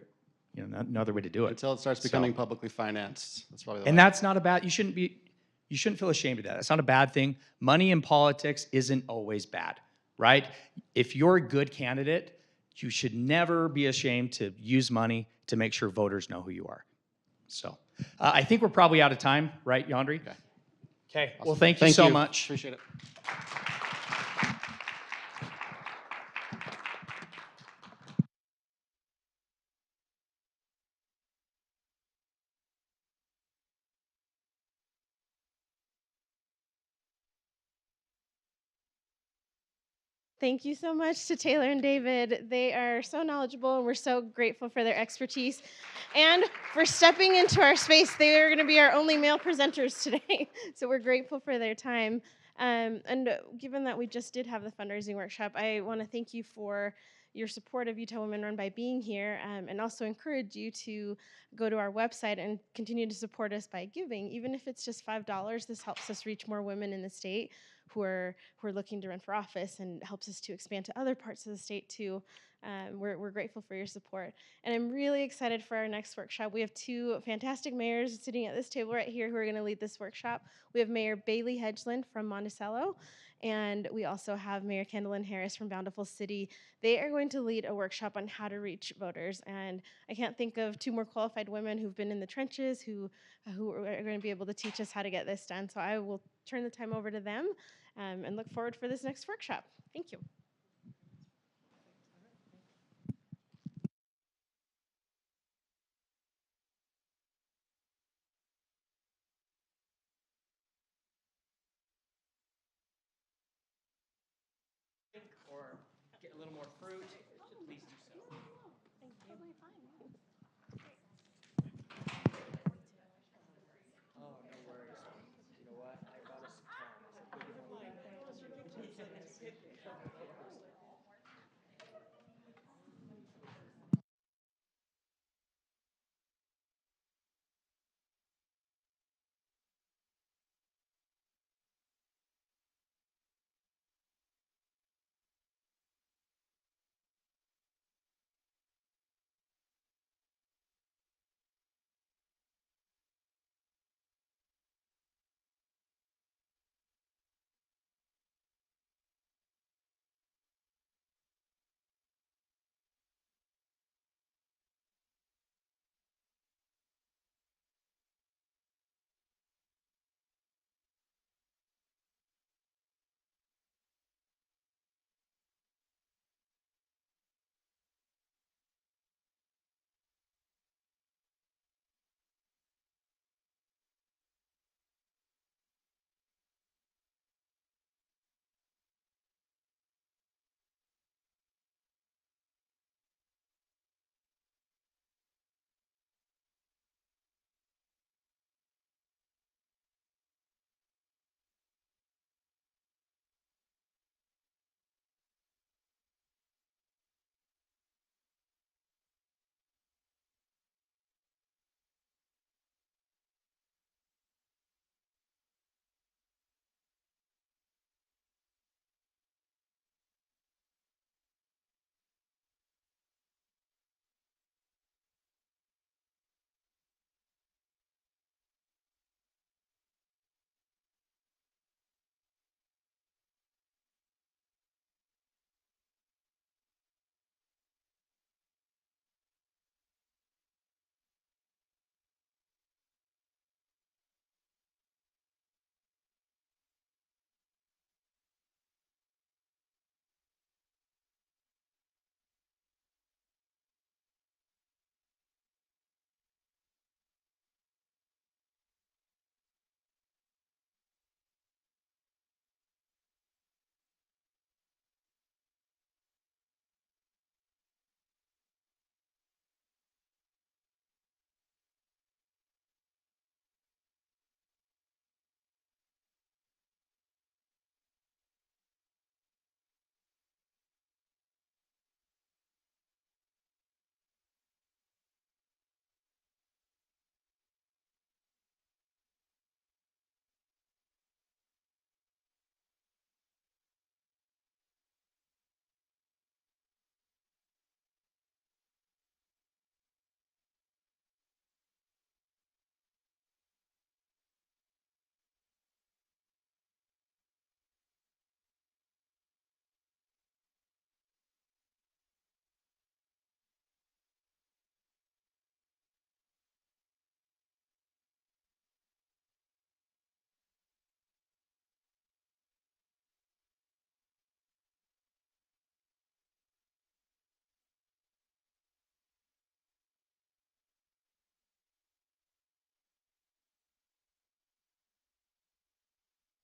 no other way to do it. Until it starts becoming publicly financed. That's probably the And way. that's not a bad, you shouldn't feel ashamed of that. It's not a bad thing. Money in politics isn't always bad, right? If you're a good candidate, you should never be ashamed to use money to make sure voters know who you are. So I think we're probably out of time, right, Yandri? Okay. Well, thank you so much. Appreciate it. Thank you so much to Taylor and David. They are so knowledgeable, and we're so grateful for their expertise and for stepping into our space. They are going to be our only male presenters today, so we're grateful for their time. And given that we just did have the fundraising workshop, I want to thank you for your support of Utah Women Run by being here, and also encourage you to go to our website and continue to support us by giving. Even if it's just $5, this helps us reach more women in the state who are looking to run for office, and helps us to expand to other parts of the state too. We're grateful for your support. And I'm really excited for our next workshop. We have two fantastic mayors sitting at this table right here who are going to lead this workshop. We have Mayor Bailey Hedgeland from Monticello, and we also have Mayor Kendallin Harris from Bountiful City. They are going to lead a workshop on how to reach voters. And I can't think of two more qualified women who've been in the trenches who are going to be able to teach us how to get this done. So I will turn the time over to them, and look forward for this next workshop. Thank you. Or get a little more fruit, please do so. Oh, no worries. You know what? I brought us some time.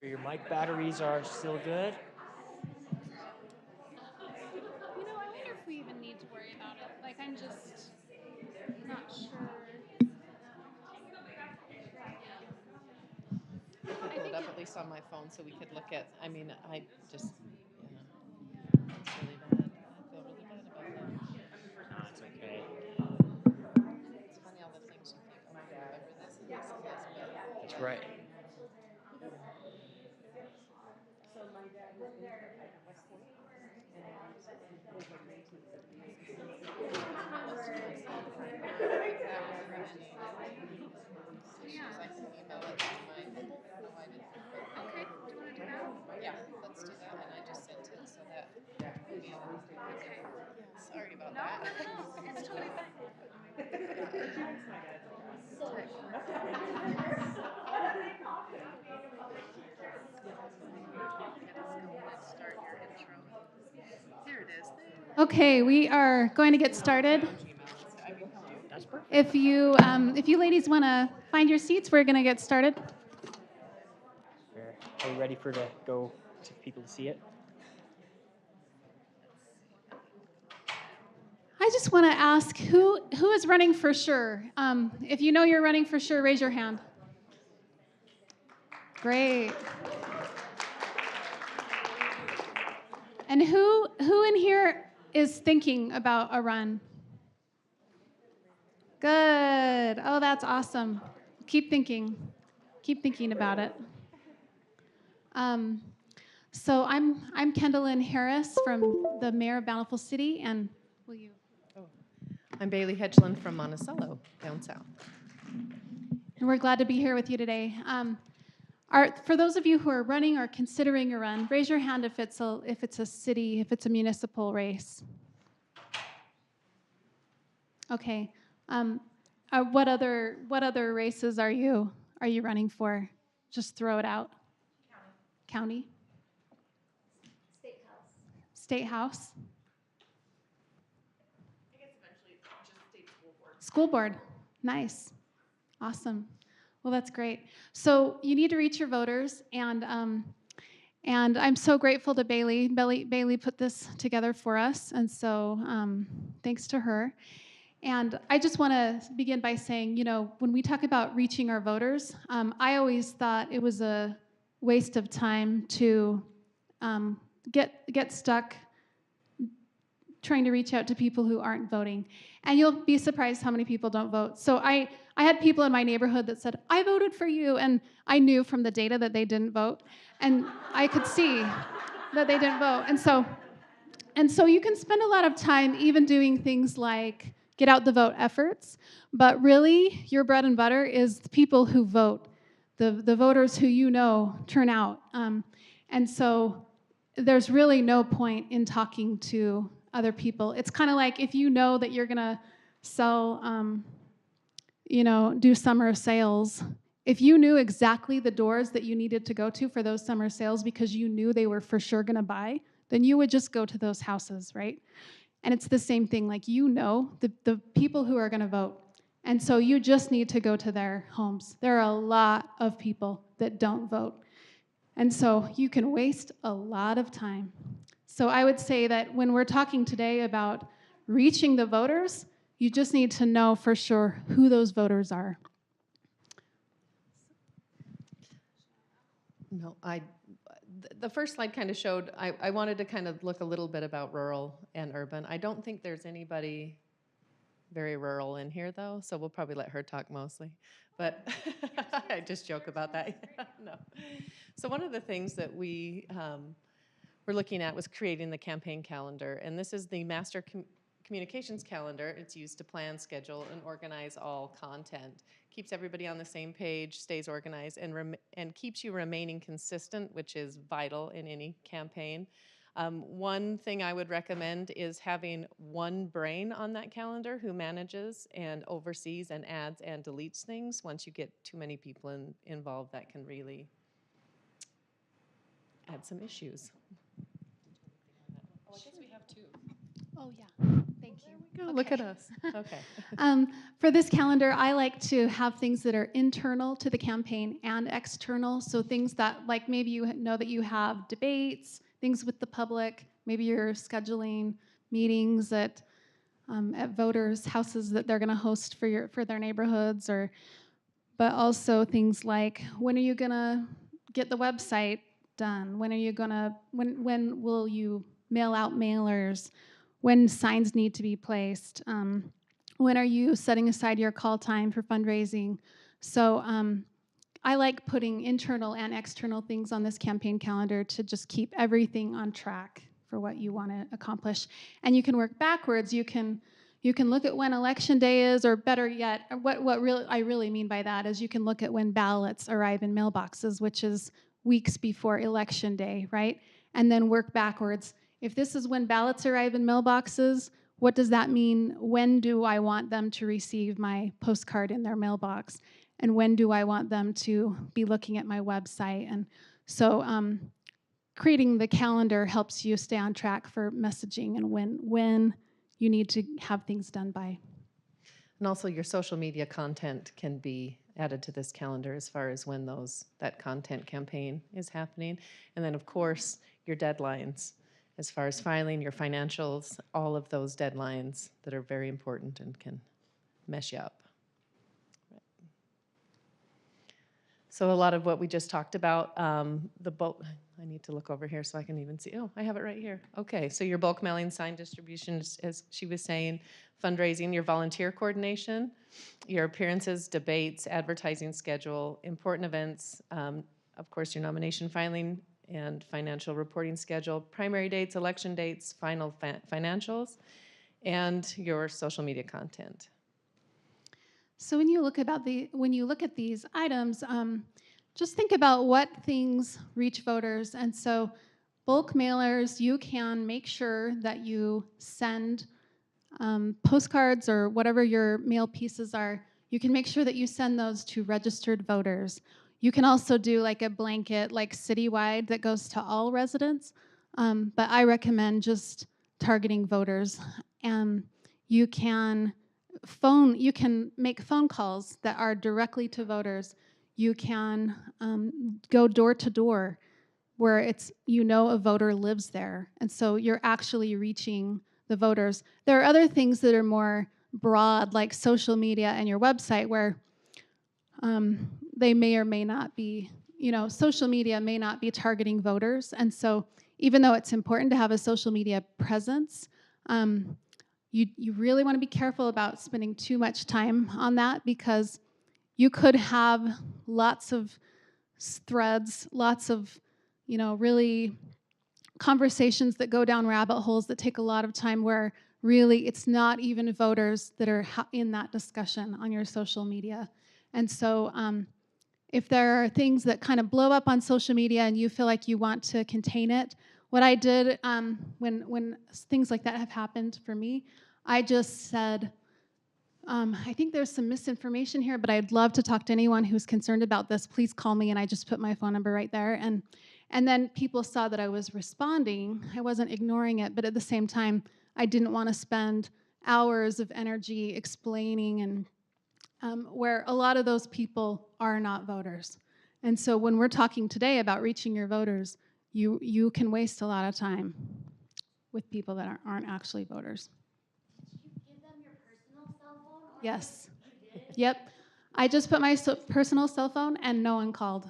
Your mic batteries are still good. You know, I wonder if we even need to worry about it. Like, I'm just not sure. I could pull it up at least on my phone so we could look at, I mean, I just, it's really bad. I feel really bad about that. No, it's okay. It's funny all the things you think, oh, I remember this and this and this, but. That's right. I can email it to my, no, I didn't. Okay, do you want to do that? Yeah, let's do that, and I just sent it so that. Okay. Yeah, sorry about No, that. it's totally fine. Here it is. Okay, we are going to get started. If you ladies want to find your seats, we're going to get started. Are you ready for to go to people to see it? I just want to ask who is running for sure. If you know you're running for sure, raise your hand. Great. And who in here is thinking about a run? Good. Oh, that's awesome. Keep thinking about it. So I'm Kendall-Lynn Harris from the Mayor of Bountiful City, and will you? I'm Bailey Hedgeland from Monticello, down south. And we're glad to be here with you today. For those of you who are running or considering a run, raise your hand if it's a city, if it's a municipal race. Okay. What other races are you running for? Just throw it out. County. State House. State House. I guess eventually it's just state school board. School board. Nice. Awesome. Well, that's great. So you need to reach your voters, and I'm so grateful to Bailey. Bailey put this together for us, and so thanks to her. And I just want to begin by saying, when we talk about reaching our voters, I always thought it was a waste of time to get stuck trying to reach out to people who aren't voting. And you'll be surprised how many people don't vote. So I had people in my neighborhood that said, I voted for you, and I knew from the data that they didn't vote. And I could see that they didn't vote. And so you can spend a lot of time even doing things like get out the vote efforts, but really your bread and butter is the people who vote, the voters who turn out. And so there's really no point in talking to other people. It's kind of like if you know that you're gonna sell, do summer sales, if you knew exactly the doors that you needed to go to for those summer sales because you knew they were for sure gonna buy, then you would just go to those houses, right? And it's the same thing, like the people who are gonna vote. And so you just need to go to their homes. There are a lot of people that don't vote. And so you can waste a lot of time. So I would say that when we're talking today about reaching the voters, you just need to know for sure who those voters are. No, the first slide kind of showed, I wanted to kind of look a little bit about rural and urban. I don't think there's anybody very rural in here though, so we'll probably let her talk mostly. But I just joke about that. No. So one of the things that we were looking at was creating the campaign calendar, and this is the master communications calendar. It's used to plan, schedule, and organize all content. Keeps everybody on the same page, stays organized, and keeps you remaining consistent, which is vital in any campaign. One thing I would recommend is having one brain on that calendar who manages and oversees and adds and deletes things. Once you get too many people involved, that can really add some issues. Oh, yeah. Thank you. Look at Okay. us. Okay. For this calendar, I like to have things that are internal to the campaign and external. So things that, like maybe you know that you have debates, things with the public. Maybe you're scheduling meetings at voters' houses that they're going to host for their neighborhoods, but also things like when are you going to get the website done? When will you mail out mailers? When signs need to be placed? When are you setting aside your call time for fundraising? So I like putting internal and external things on this campaign calendar to just keep everything on track for what you want to accomplish. And you can work backwards. You can look at when election day is, or better yet, I really mean by that is you can look at when ballots arrive in mailboxes, which is weeks before election day, right? And then work backwards. If this is when ballots arrive in mailboxes, what does that mean? When do I want them to receive my postcard in their mailbox? And when do I want them to be looking at my website? And so creating the calendar helps you stay on track for messaging and when you need to have things done by. And also your social media content can be added to this calendar as far as when that content campaign is happening. And then of course, your deadlines as far as filing your financials, all of those deadlines that are very important and can mess you up. So a lot of what we just talked about, the bulk, I need to look over here so I can even see. Oh, I have it right here. Okay, so your bulk mailing, sign distribution, as she was saying, fundraising, your volunteer coordination, your appearances, debates, advertising schedule, important events, of course, your nomination filing and financial reporting schedule, primary dates, election dates, final financials, and your social media content. So when you look at these items, just think about what things reach voters. And so bulk mailers, you can make sure that you send postcards or whatever your mail pieces are. You can make sure that you send those to registered voters. You can also do like a blanket, like citywide, that goes to all residents. But I recommend just targeting voters. You can make phone calls that are directly to voters. You can go door to door where a voter lives there. And so you're actually reaching the voters. There are other things that are more broad, like social media and your website, where they may or may not be, social media may not be targeting voters. And so even though it's important to have a social media presence, you really want to be careful about spending too much time on that, because you could have lots of threads, lots of, really conversations that go down rabbit holes that take a lot of time, where really it's not even voters that are in that discussion on your social media. And so if there are things that kind of blow up on social media and you feel like you want to contain it, what I did when things like that have happened for me, I just said, I think there's some misinformation here, but I'd love to talk to anyone who's concerned about this. Please call me. And I just put my phone number right there. And then people saw that I was responding. I wasn't ignoring it, but at the same time, I didn't want to spend hours of energy explaining, and where a lot of those people are not voters. And so when we're talking today about reaching your voters, you can waste a lot of time with people that aren't actually voters. Yes. Yep. I just put my personal cell phone and no one called.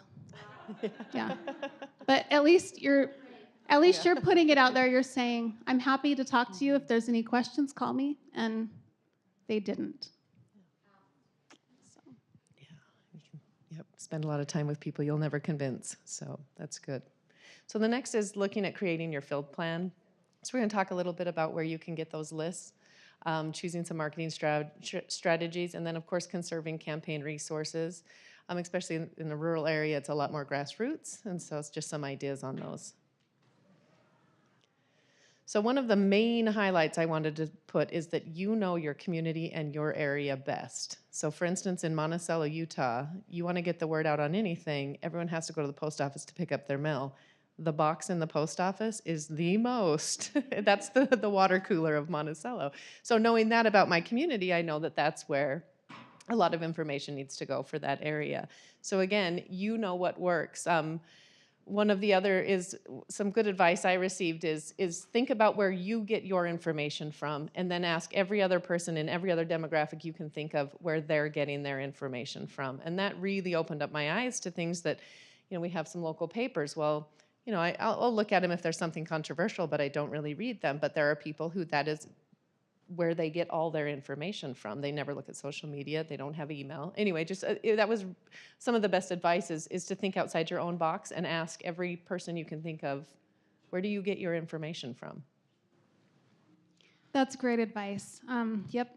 Yeah. But at least you're putting it out there. You're saying, I'm happy to talk to you. If there's any questions, call me. And they didn't. So. Yeah. Yep. Spend a lot of time with people you'll never convince. So that's good. So the next is looking at creating your field plan. So we're going to talk a little bit about where you can get those lists. Choosing some marketing strategies, and then of course conserving campaign resources, especially in the rural area. It's a lot more grassroots, and so it's just some ideas on those. So one of the main highlights I wanted to put is that you know your community and your area best. So for instance, in Monticello, Utah, you want to get the word out on anything, everyone has to go to the post office to pick up their mail. The box in the post office is the most. That's the water cooler of Monticello. So knowing that about my community, I know that that's where a lot of information needs to go for that area. So again, you know what works. One of the other is some good advice I received is think about where you get your information from, and then ask every other person in every other demographic you can think of where they're getting their information from. And that really opened up my eyes to things that, we have some local papers. Well, I'll look at them if there's something controversial, but I don't really read them. But there are people who that is where they get all their information from. They never look at social media. They don't have email. Anyway, just that was some of the best advice is to think outside your own box and ask every person you can think of, where do you get your information from? That's great advice. Yep.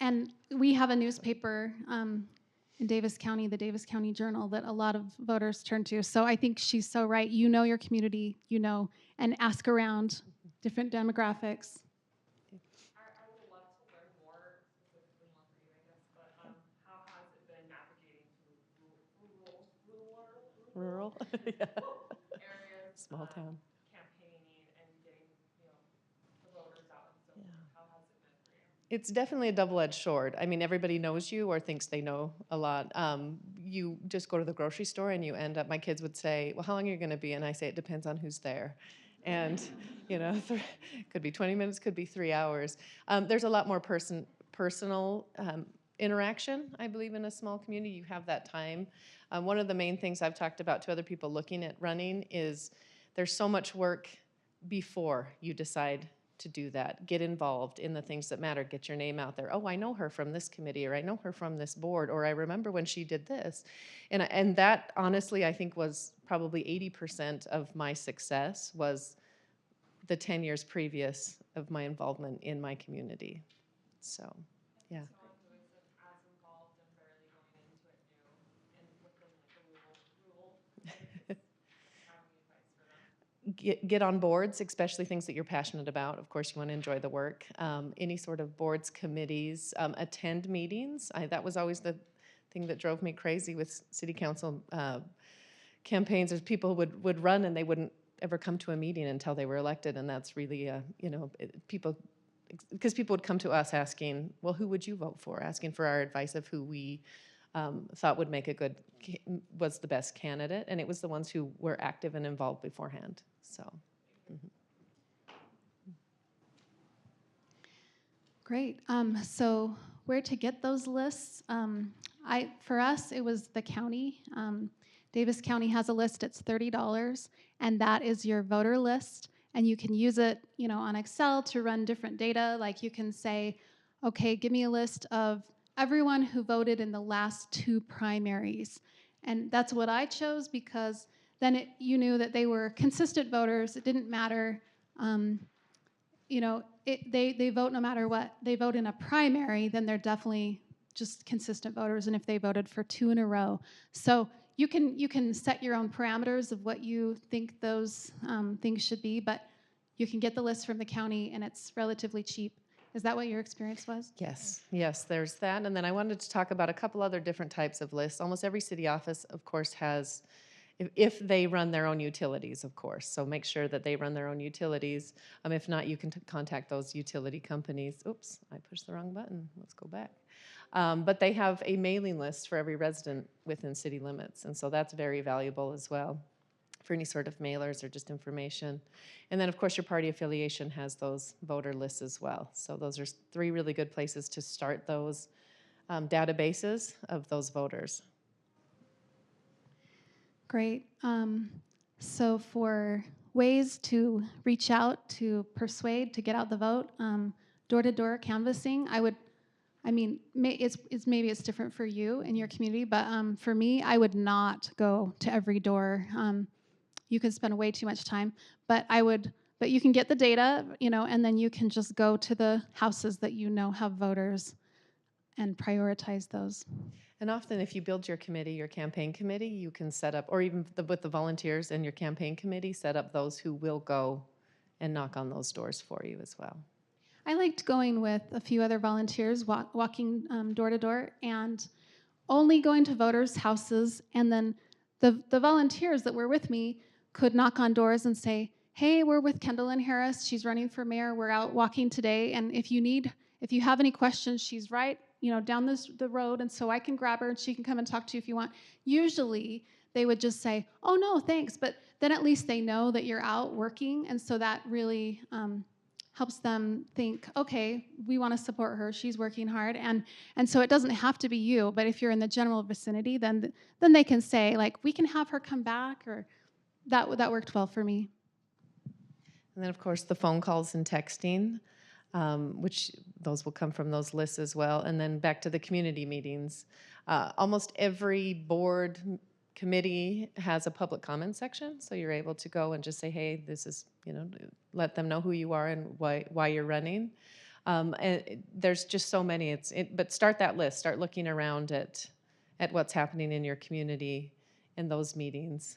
And we have a newspaper in Davis County, the Davis County Journal, that a lot of voters turn to. So I think she's so right. You know your community, and ask around different demographics. I would love to learn more, specifically more for you, I guess, but how has it been navigating through Rural. areas, Small town. campaigning and getting, the voters out and so Yeah. forth? How has it been for you? It's definitely a double-edged sword. I mean, everybody knows you or thinks they know a lot. You just go to the grocery store and you end up, my kids would say, well, how long are you going to be? And I say, it depends on who's there. And, could be 20 minutes, could be 3 hours. There's a lot more personal interaction, I believe, in a small community. You have that time. One of the main things I've talked about to other people looking at running is there's so much work before you decide to do that. Get involved in the things that matter. Get your name out there. Oh, I know her from this committee, or I know her from this board, or I remember when she did this. And that, honestly, I think was probably 80% of my success was the 10 years previous of my involvement in my community. So, yeah. Someone who isn't as involved and barely going into it new and within the rural have any advice for them? Get on boards, especially things that you're passionate about. Of course, you want to enjoy the work. Any sort of boards, committees, attend meetings. That was always the thing that drove me crazy with city council campaigns. Is people would run and they wouldn't ever come to a meeting until they were elected, and that's really people, because people would come to us asking, well, who would you vote for? Asking for our advice of who we thought would make was the best candidate, and it was the ones who were active and involved beforehand. So, Great. So where to get those lists? For us, it was the county. Davis County has a list. It's $30, and that is your voter list. And you can use it, on Excel to run different data. Like you can say, okay, give me a list of everyone who voted in the last 2 primaries. And that's what I chose because then you knew that they were consistent voters. It didn't matter, they vote no matter what. They vote in a primary, then they're definitely just consistent voters. And if they voted for 2 in a row. So you can set your own parameters of what you think those things should be, but you can get the list from the county and it's relatively cheap. Is that what your experience was? Yes, there's that. And then I wanted to talk about a couple other different types of lists. Almost every city office, of course, has, if they run their own utilities, of course. So make sure that they run their own utilities. If not, you can contact those utility companies. Oops, I pushed the wrong button. Let's go back. But they have a mailing list for every resident within city limits. And so that's very valuable as well for any sort of mailers or just information. And then, of course, your party affiliation has those voter lists as well. So those are 3 really good places to start those databases of those voters. Great. So for ways to reach out, to persuade, to get out the vote, door-to-door canvassing, maybe it's different for you in your community, but for me, I would not go to every door. You could spend way too much time, but you can get the data, and then you can just go to the houses that have voters and prioritize those. And often if you build your committee, your campaign committee, you can set up, or even with the volunteers and your campaign committee, set up those who will go and knock on those doors for you as well. I liked going with a few other volunteers, walking door to door, and only going to voters' houses. And then the volunteers that were with me could knock on doors and say, hey, we're with Kendall Harris. She's running for mayor. We're out walking today. And if you have any questions, she's right, down the road. And so I can grab her and she can come and talk to you if you want. Usually they would just say, oh no, thanks. But then at least they know that you're out working. And so that really helps them think, okay, we want to support her. She's working hard. And so it doesn't have to be you, but if you're in the general vicinity, then they can say, like, we can have her come back, or that worked well for me. And then, of course, the phone calls and texting, which those will come from those lists as well. And then back to the community meetings. Almost every board committee has a public comment section, so you're able to go and just say, hey, this is, let them know who you are and why you're running. And there's just so many. But start that list. Start looking around at what's happening in your community in those meetings.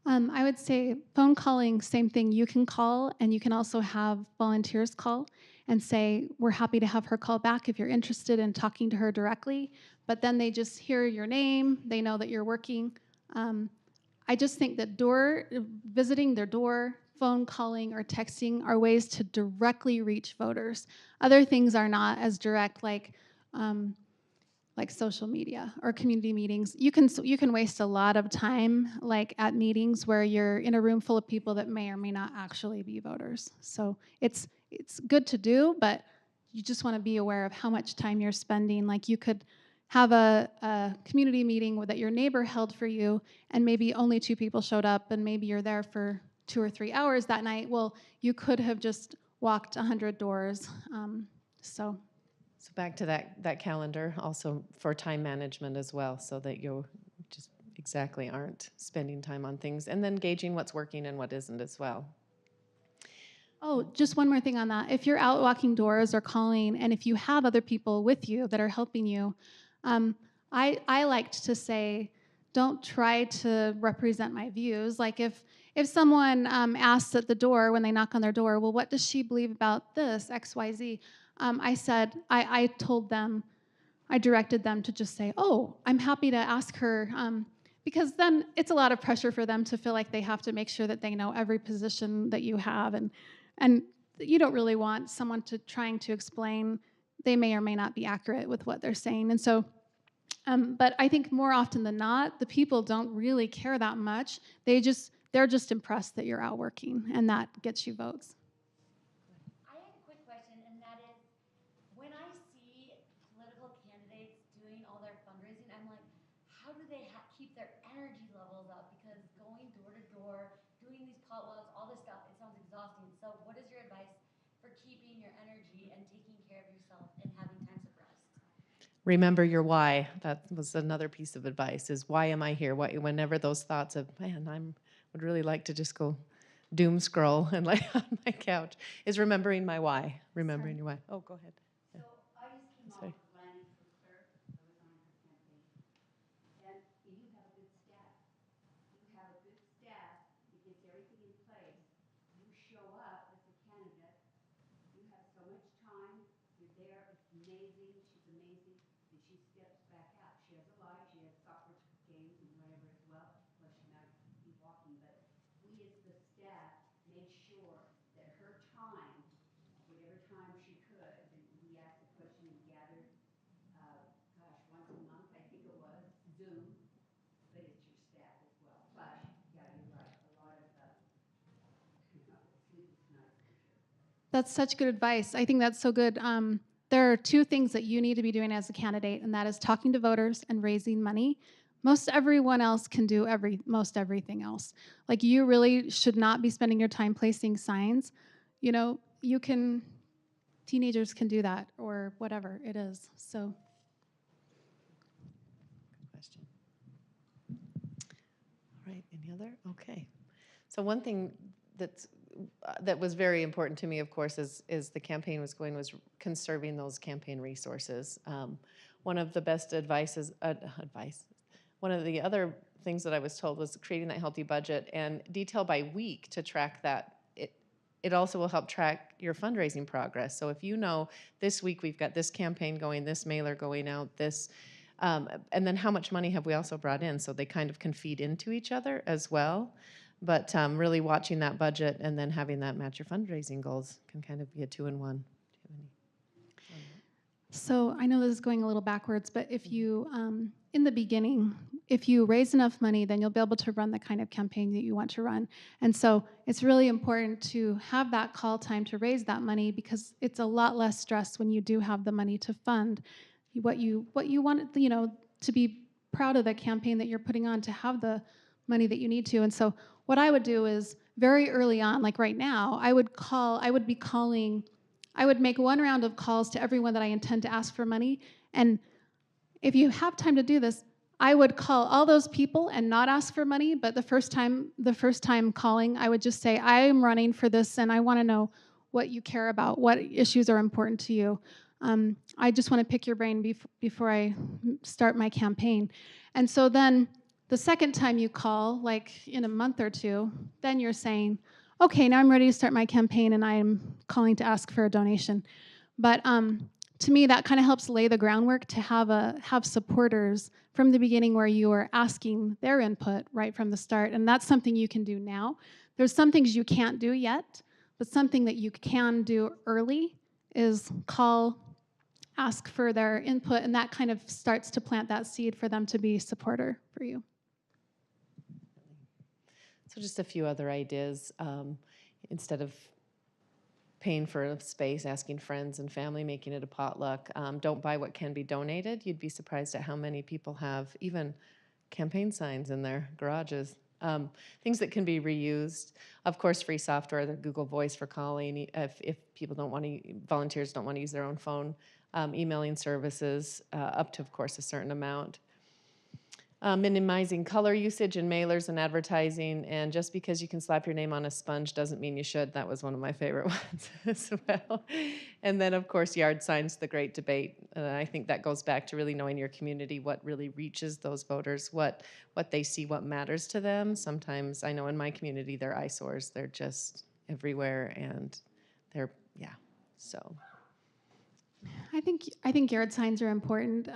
I would say phone calling, same thing. You can call, and you can also have volunteers call and say, we're happy to have her call back if you're interested in talking to her directly. But then they just hear your name. They know that you're working. I just think that visiting their door, phone calling, or texting are ways to directly reach voters. Other things are not as direct, like social media or community meetings. You can waste a lot of time, like at meetings where you're in a room full of people that may or may not actually be voters. So it's good to do, but you just want to be aware of how much time you're spending. Like, you could have a community meeting that your neighbor held for you, and maybe only 2 people showed up, and maybe you're there for 2 or 3 hours that night. Well, you could have just walked 100 doors. So back to that calendar, also for time management as well, so that you just exactly aren't spending time on things, and then gauging what's working and what isn't as well. Oh, just one more thing on that. If you're out walking doors or calling, and if you have other people with you that are helping you, I liked to say, don't try to represent my views. Like, if someone asks at the door when they knock on their door, well, what does she believe about this, X, Y, Z? I told them, I directed them to just say, oh, I'm happy to ask her, because then it's a lot of pressure for them to feel like they have to make sure that they know every position that you have, and you don't really want someone trying to explain. They may or may not be accurate with what they're saying. And so, but I think more often than not, the people don't really care that much. They're just impressed that you're out working, and that gets you votes. I have a quick question, and that is, when I see political candidates doing all their fundraising, I'm like, how do they keep their energy levels up? Because going door to door, doing these potlucks, all this stuff, it sounds exhausting. So what is your advice for keeping your energy and taking care of yourself and having times of rest? Remember your why. That was another piece of advice, is why am I here? Whenever those thoughts of, man, would really like to just go doom scroll and lay on my couch, is remembering my why. Remembering your why. Oh, go ahead. Yeah. So I just came Sorry. off of Lanny Fuster. I was on her campaign. And you have a good staff. You have a good staff that gets everything in place. You show up as a candidate. You have so much time. You're there. It's amazing. She's amazing. And she steps back out. She has a life. She has soccer games and whatever as well. Well, she might be walking. But we as the staff made sure that her time, whatever time she could, and we asked the question and gathered, once a month, I think it was, Zoom, but it's your staff as well. Plus, yeah, you're right, a lot of, sleepless nights for sure. That's such good advice. I think that's so good. There are 2 things that you need to be doing as a candidate, and that is talking to voters and raising money. Most everyone else can do most everything else. Like, you really should not be spending your time placing signs. Teenagers can do that, or whatever it is. So. Good question. All right, any other? Okay. So one thing that was very important to me, of course, as the campaign was going, was conserving those campaign resources. One of the best one of the other things that I was told was creating that healthy budget and detail by week to track that. It also will help track your fundraising progress. So if you know this week we've got this campaign going, this mailer going out, this And then how much money have we also brought in? So they kind of can feed into each other as well. But really watching that budget and then having that match your fundraising goals can kind of be a 2-in-1. So I know this is going a little backwards, but if you, in the beginning, if you raise enough money, then you'll be able to run the kind of campaign that you want to run. And so it's really important to have that call time to raise that money, because it's a lot less stress when you do have the money to fund what you want, to be proud of the campaign that you're putting on, to have the money that you need to. And so what I would do is very early on, like right now, I would make one round of calls to everyone that I intend to ask for money. And if you have time to do this, I would call all those people and not ask for money, but the first time calling, I would just say, I am running for this and I want to know what you care about, what issues are important to you. I just want to pick your brain before I start my campaign. And so then the second time you call, like in a month or two, then you're saying, okay, now I'm ready to start my campaign and I am calling to ask for a donation. But to me, that kind of helps lay the groundwork to have supporters from the beginning, where you are asking their input right from the start. And that's something you can do now. There's some things you can't do yet, but something that you can do early is call, ask for their input, and that kind of starts to plant that seed for them to be a supporter for you. So just a few other ideas. Instead of paying for a space, asking friends and family, making it a potluck. Don't buy what can be donated. You'd be surprised at how many people have even campaign signs in their garages. Things that can be reused. Of course, free software, the Google Voice for calling. If people don't want to, volunteers don't want to use their own phone. Emailing services, up to, of course, a certain amount. Minimizing color usage in mailers and advertising, and just because you can slap your name on a sponge doesn't mean you should. That was one of my favorite ones as well. And then, of course, yard signs, the great debate. I think that goes back to really knowing your community, what really reaches those voters, what they see, what matters to them. Sometimes, I know in my community, they're eyesores. They're just everywhere, and they're, so. I think yard signs are important.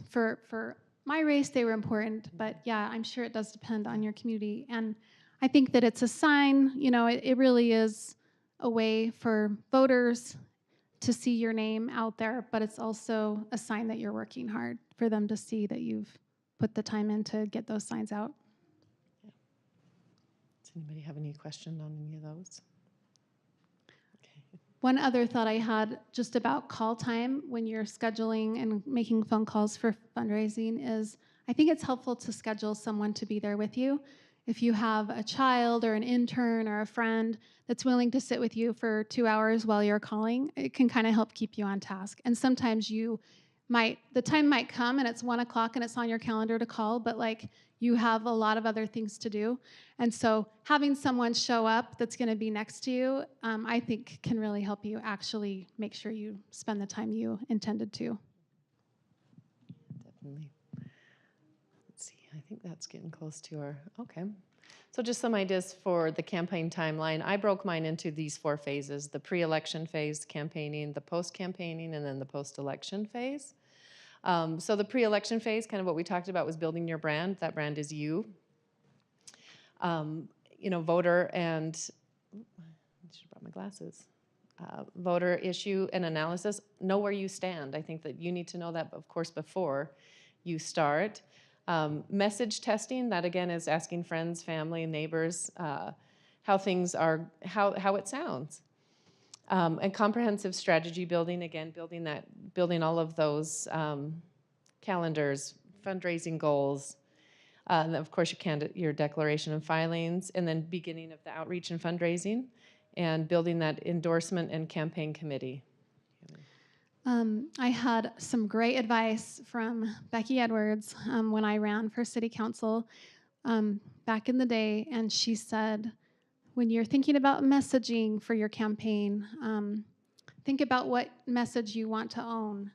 For my race, they were important, but yeah, I'm sure it does depend on your community. And I think that it's a sign, it really is a way for voters to see your name out there, but it's also a sign that you're working hard for them to see that you've put the time in to get those signs out. Yeah. Does anybody have any question on any of those? One other thought I had just about call time when you're scheduling and making phone calls for fundraising is, I think it's helpful to schedule someone to be there with you. If you have a child or an intern or a friend that's willing to sit with you for 2 hours while you're calling, it can kind of help keep you on task. And sometimes the time might come and it's 1 o'clock and it's on your calendar to call, but you have a lot of other things to do. And so having someone show up that's going to be next to you, I think can really help you actually make sure you spend the time you intended to. Definitely. Let's see, I think that's getting close to our, okay. So just some ideas for the campaign timeline. I broke mine into these 4 phases: the pre-election phase, campaigning, the post-campaigning, and then the post-election phase. So the pre-election phase, kind of what we talked about, was building your brand. That brand is you. Voter and, I should have brought my glasses. Voter issue and analysis. Know where you stand. I think that you need to know that, of course, before you start. Message testing, that again is asking friends, family, neighbors how things are, how it sounds. And comprehensive strategy building, again, building all of those calendars, fundraising goals, and then of course your declaration and filings, and then beginning of the outreach and fundraising, and building that endorsement and campaign committee. I had some great advice from Becky Edwards when I ran for city council back in the day, and she said, when you're thinking about messaging for your campaign, think about what message you want to own.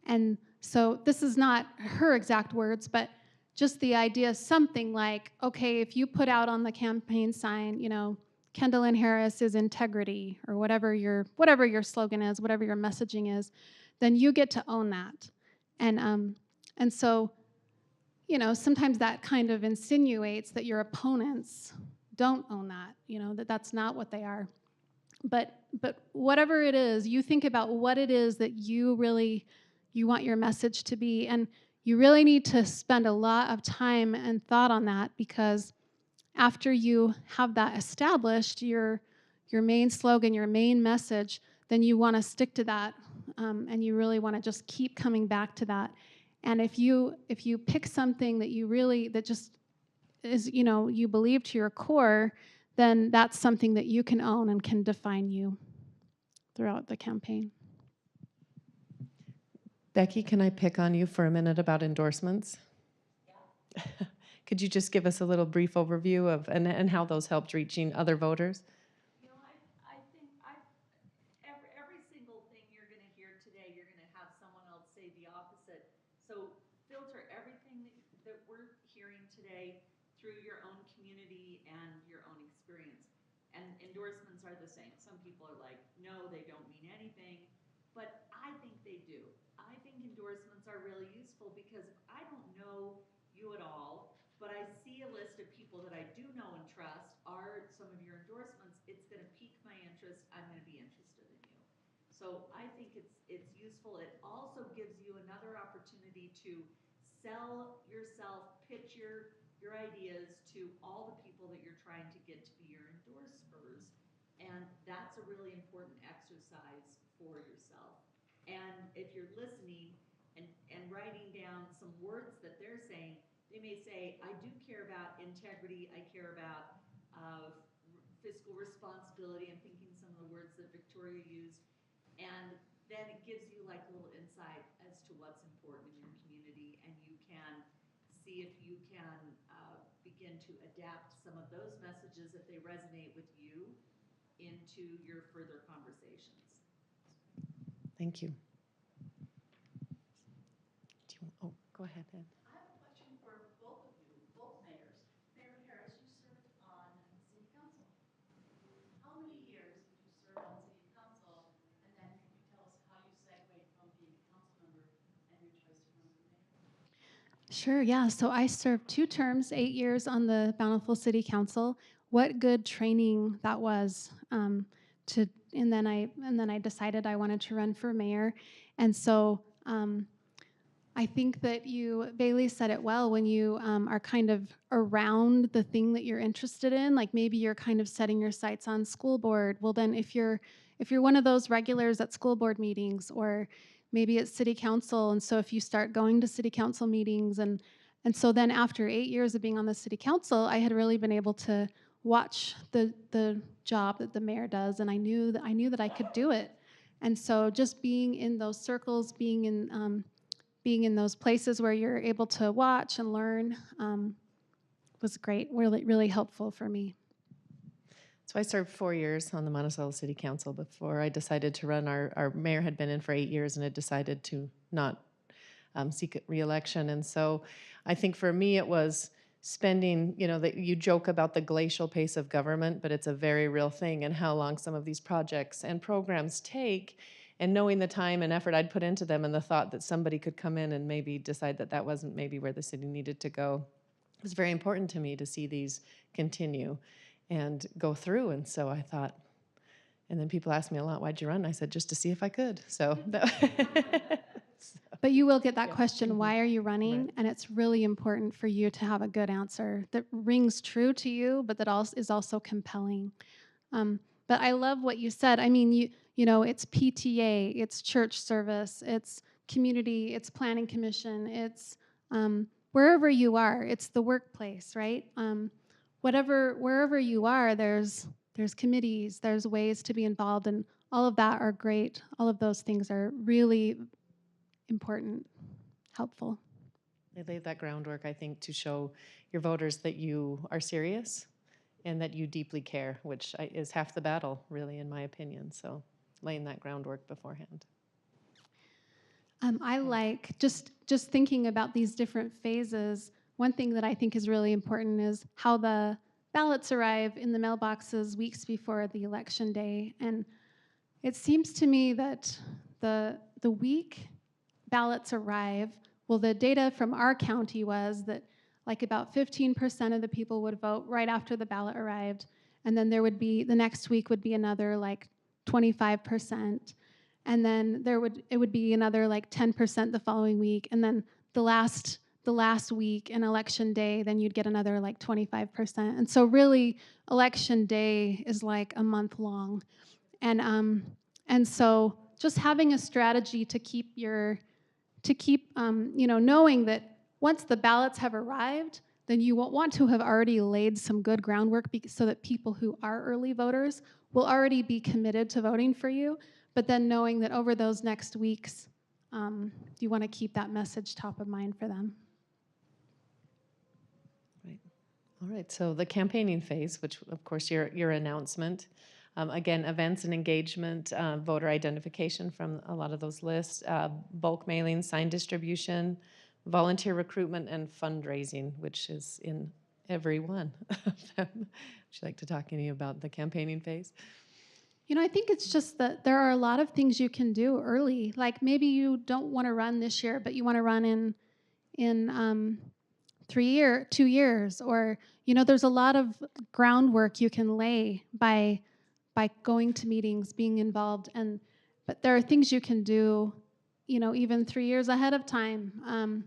And so this is not her exact words, but just the idea, something like, okay, if you put out on the campaign sign, Kendall and Harris is integrity, or whatever your slogan is, whatever your messaging is, then you get to own that. And And so, you know, sometimes that kind of insinuates that your opponents don't own that, you know, that that's not what they are. But whatever it is, you think about what it is that you want your message to be, and you really need to spend a lot of time and thought on that, because after you have that established, your main slogan, your main message, then you want to stick to that, and you really want to just keep coming back to that. And if you pick something that just is, you know, you believe to your core, then that's something that you can own and can define you throughout the campaign. Becky, can I pick on you for a minute about endorsements? Yeah. Could you just give us a little brief overview of and how those helped reaching other voters? You know, I think every single thing you're going to hear today, you're going to have someone else say the opposite. So filter everything that we're hearing today through your own community and your own experience. And endorsements are the same. Some people are like, no, they don't mean anything, but I think they do. I think endorsements are really useful because I don't know you at all, but I see a list of people that I do know and trust are some of your endorsements. It's going to pique my interest. I'm going to be interested in you. So I think it's useful. It also gives you another opportunity to sell yourself, pitch your ideas to all the people that you're trying to get to be your endorsers. And that's a really important exercise for yourself. And if you're listening and writing down some words that they're saying, they may say, I do care about integrity, I care about fiscal responsibility. I'm thinking some of the words that Victoria used. And then it gives you like a little insight as to what's important in your community, and you can see if you can begin to adapt some of those messages, if they resonate with you, into your further conversations. Thank you. Oh, go ahead, Ed. I have a question for both of you, both mayors. Mayor Harris, you served on city council. How many years did you serve on city council? And then could you tell us how you segued from being a council member and your choice to run for mayor? Sure, yeah. So I served 2 terms, 8 years on the Bountiful City Council. What good training that was. And then I decided I wanted to run for mayor. And so I think that Bailey said it well, when you are kind of around the thing that you're interested in, like maybe you're kind of setting your sights on school board. Well, then if you're one of those regulars at school board meetings, or maybe it's city council, and so if you start going to city council meetings, and so then after 8 years of being on the city council, I had really been able to watch the job that the mayor does, and I knew that I could do it. And so just being in those circles, being in those places where you're able to watch and learn was great, really, really helpful for me. So I served 4 years on the Monticello City Council before I decided to run. Our mayor had been in for 8 years and had decided to not seek re-election. And so I think for me it was spending, you know, that you joke about the glacial pace of government, but it's a very real thing, and how long some of these projects and programs take, and knowing the time and effort I'd put into them, and the thought that somebody could come in and maybe decide that that wasn't maybe where the city needed to go. It was very important to me to see these continue and go through. And so I thought, and then people asked me a lot, why'd you run? I said, just to see if I could. So But you will get that question, why are you running? Right. And it's really important for you to have a good answer that rings true to you, but that also is also compelling. But I love what you said. I mean, you know, it's PTA, it's church service, it's community, it's planning commission, it's wherever you are, it's the workplace, right? Wherever you are, there's committees, there's ways to be involved, and all of that are great. All of those things are really important, helpful. They laid that groundwork, I think, to show your voters that you are serious and that you deeply care, which is half the battle, really, in my opinion. So laying that groundwork beforehand. I like just thinking about these different phases. One thing that I think is really important is how the ballots arrive in the mailboxes weeks before the election day. And it seems to me that the week ballots arrive, Well, the data from our county was that like about 15% of the people would vote right after the ballot arrived, and then there would be, the next week would be another like 25%, and then it would be another like 10% the following week, and then the last week in election day, then you'd get another like 25%. And so really, election day is like a month long. And so just having a strategy to keep knowing that once the ballots have arrived, then you want to have already laid some good groundwork so that people who are early voters will already be committed to voting for you. But then knowing that over those next weeks, you want to keep that message top of mind for them. Right. All right. So the campaigning phase, which of course your announcement, again, events and engagement, voter identification from a lot of those lists, bulk mailing, sign distribution, volunteer recruitment, and fundraising, which is in every one of them. Would you like to talk any about the campaigning phase? I think it's just that there are a lot of things you can do early. Like maybe you don't want to run this year, but you want to run in 2 years, or there's a lot of groundwork you can lay by going to meetings, being involved, but there are things you can do, even 3 years ahead of time,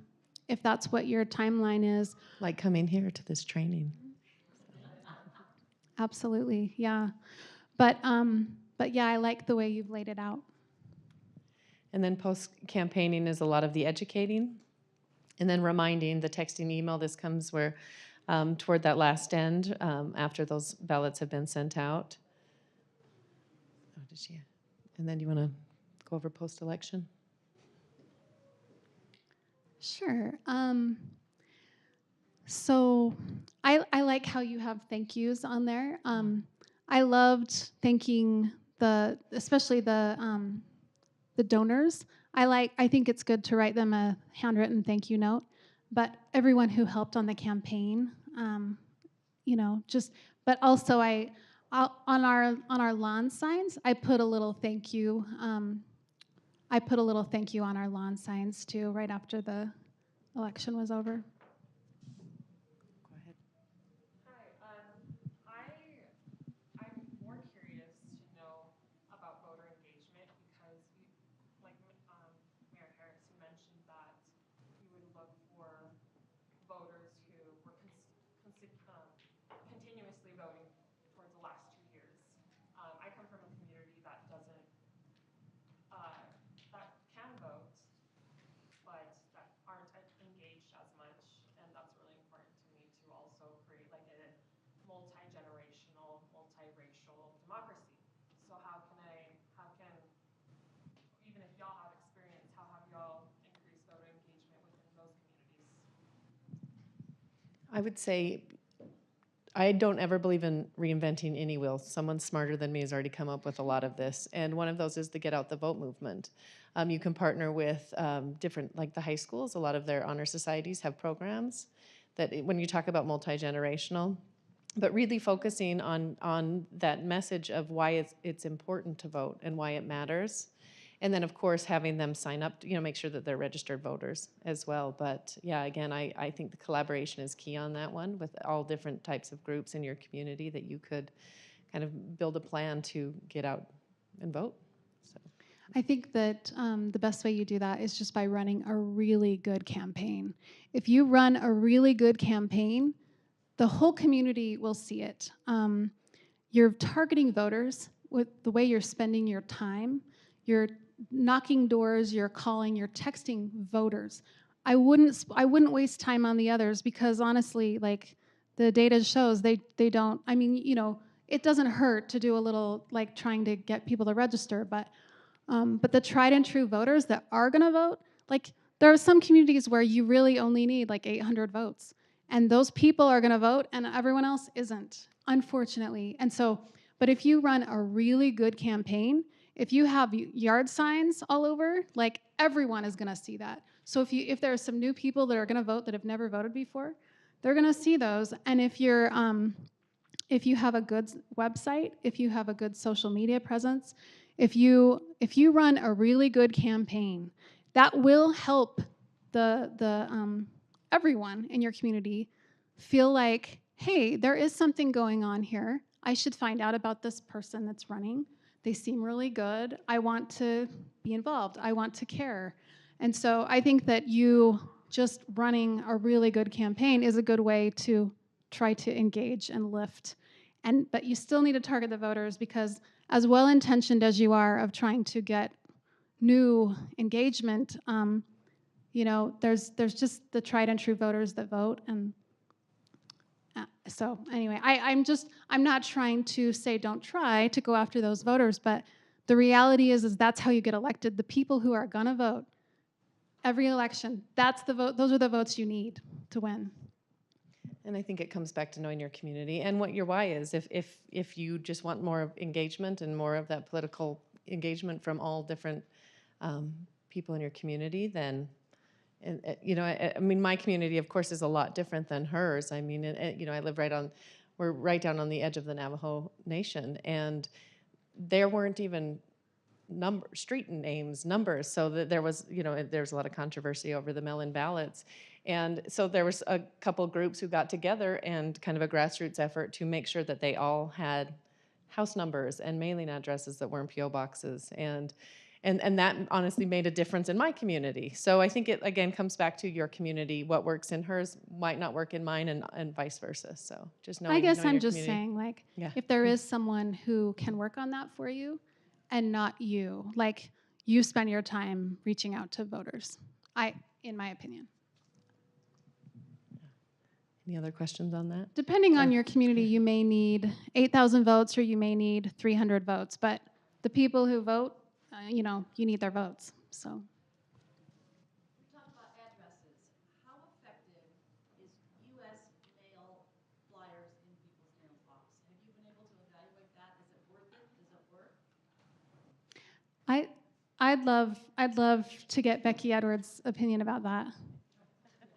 if that's what your timeline is. Like coming here to this training. Absolutely, yeah. But yeah, I like the way you've laid it out. And then post-campaigning is a lot of the educating, and then reminding, the texting, email. This comes where toward that last end, after those ballots have been sent out. Oh, did she? And then you want to go over post-election? Sure. So I like how you have thank yous on there. I loved thanking especially the donors. I think it's good to write them a handwritten thank you note, but everyone who helped on the campaign, but also on our lawn signs, I put a little thank you. I put a little thank you on our lawn signs too, right after the election was over. Go ahead. Hi, I'm more curious to know about voter engagement because, like Mayor Harris, you mentioned that you would look for voters who were continuously voting towards the last 2 years. I come from a community that doesn't, that can vote, but that aren't engaged as much, and that's really important to me to also create like a multi-generational, multi-racial democracy. So even if y'all have experience, how have y'all increased voter engagement within those communities? I would say I don't ever believe in reinventing any wheel. Someone smarter than me has already come up with a lot of this. And one of those is the Get Out the Vote movement. You can partner with different, like the high schools, a lot of their honor societies have programs that when you talk about multi-generational, but really focusing on that message of why it's important to vote and why it matters. And then, of course, having them sign up, make sure that they're registered voters as well. But yeah, again, I think the collaboration is key on that one with all different types of groups in your community that you could kind of build a plan to get out and vote. So. I think that the best way you do that is just by running a really good campaign. If you run a really good campaign, the whole community will see it. You're targeting voters with the way you're spending your time. You're knocking doors, you're calling, you're texting voters. I wouldn't waste time on the others because honestly, like the data shows they don't. I mean, it doesn't hurt to do a little like trying to get people to register, but the tried and true voters that are gonna vote, like there are some communities where you really only need like 800 votes, and those people are gonna vote, and everyone else isn't, unfortunately. And so, but if you run a really good campaign. If you have yard signs all over, like everyone is gonna see that. So if there are some new people that are gonna vote that have never voted before, they're gonna see those. And if you have a good website, if you have a good social media presence, if you run a really good campaign, that will help everyone in your community feel like, hey, there is something going on here. I should find out about this person that's running. They seem really good. I want to be involved. I want to care. And so I think that you just running a really good campaign is a good way to try to engage and lift. But you still need to target the voters, because as well-intentioned as you are of trying to get new engagement, there's just the tried and true voters that vote. And so anyway, I'm not trying to say don't try to go after those voters, but the reality is that's how you get elected. The people who are gonna vote every election, that's the vote. Those are the votes you need to win. And I think it comes back to knowing your community and what your why is. If you just want more of engagement and more of that political engagement from all different people in your community, then, I mean, my community, of course, is a lot different than hers. I mean, I live we're right down on the edge of the Navajo Nation, and there weren't even street names, numbers, so that there was a lot of controversy over the mail-in ballots. And so there was a couple groups who got together and kind of a grassroots effort to make sure that they all had house numbers and mailing addresses that weren't PO boxes. And that honestly made a difference in my community. So I think it, again, comes back to your community. What works in hers might not work in mine, and vice versa. So just knowing. I guess I'm your just community. saying, if there is someone who can work on that for you and not you, like you spend your time reaching out to voters, in my opinion. Any other questions on that? Depending on your community, you may need 8,000 votes or you may need 300 votes, but the people who vote, you need their votes, so. We talked about addresses. How effective is U.S. mail flyers in people's mailbox? Have you been able to evaluate that? Is it worth it? Does it work? I'd love to get Becky Edwards' opinion about that.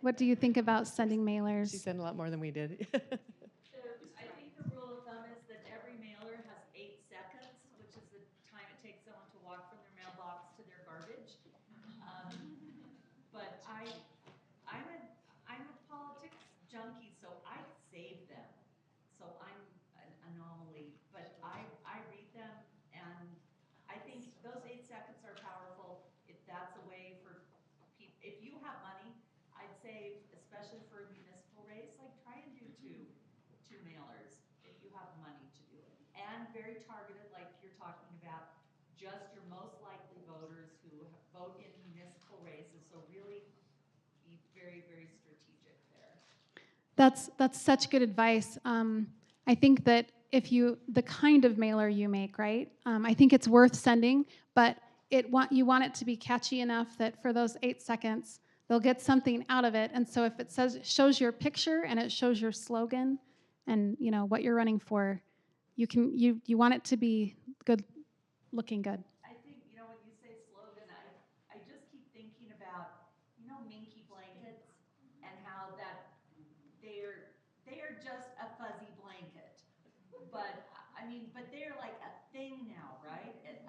What do you think about sending mailers? She sent a lot more than we did. I think the rule of thumb is that every mailer has 8 seconds, which is the time it takes someone to walk from their mailbox to their garbage. But I'm a politics junkie, so I save them. So I'm an anomaly, but I read them, and I think those 8 seconds are powerful. If that's a way for people, if you have money, I'd say, especially for a municipal race, like try and do two mailers if you have money to do it. And very targeted, like you're talking about, just your most likely voters who vote in municipal races. So really be very, very strategic there. That's such good advice. I think that the kind of mailer you make, right? I think it's worth sending, but you want it to be catchy enough that for those 8 seconds, they'll get something out of it. And so if it shows your picture and it shows your slogan and what you're running for, you want it to be looking good. I think, when you say slogan, I just keep thinking about, minky blankets and how that they are just a fuzzy blanket. But they're like a thing now, right? It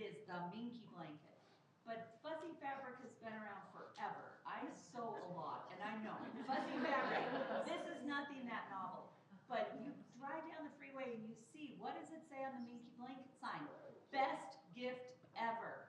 is the minky blanket. But fuzzy fabric has been around forever. I sew a lot, and I know fuzzy fabric. This is nothing that novel. But you drive down the freeway and you see, what does it say on the minky blanket sign? Best gift ever.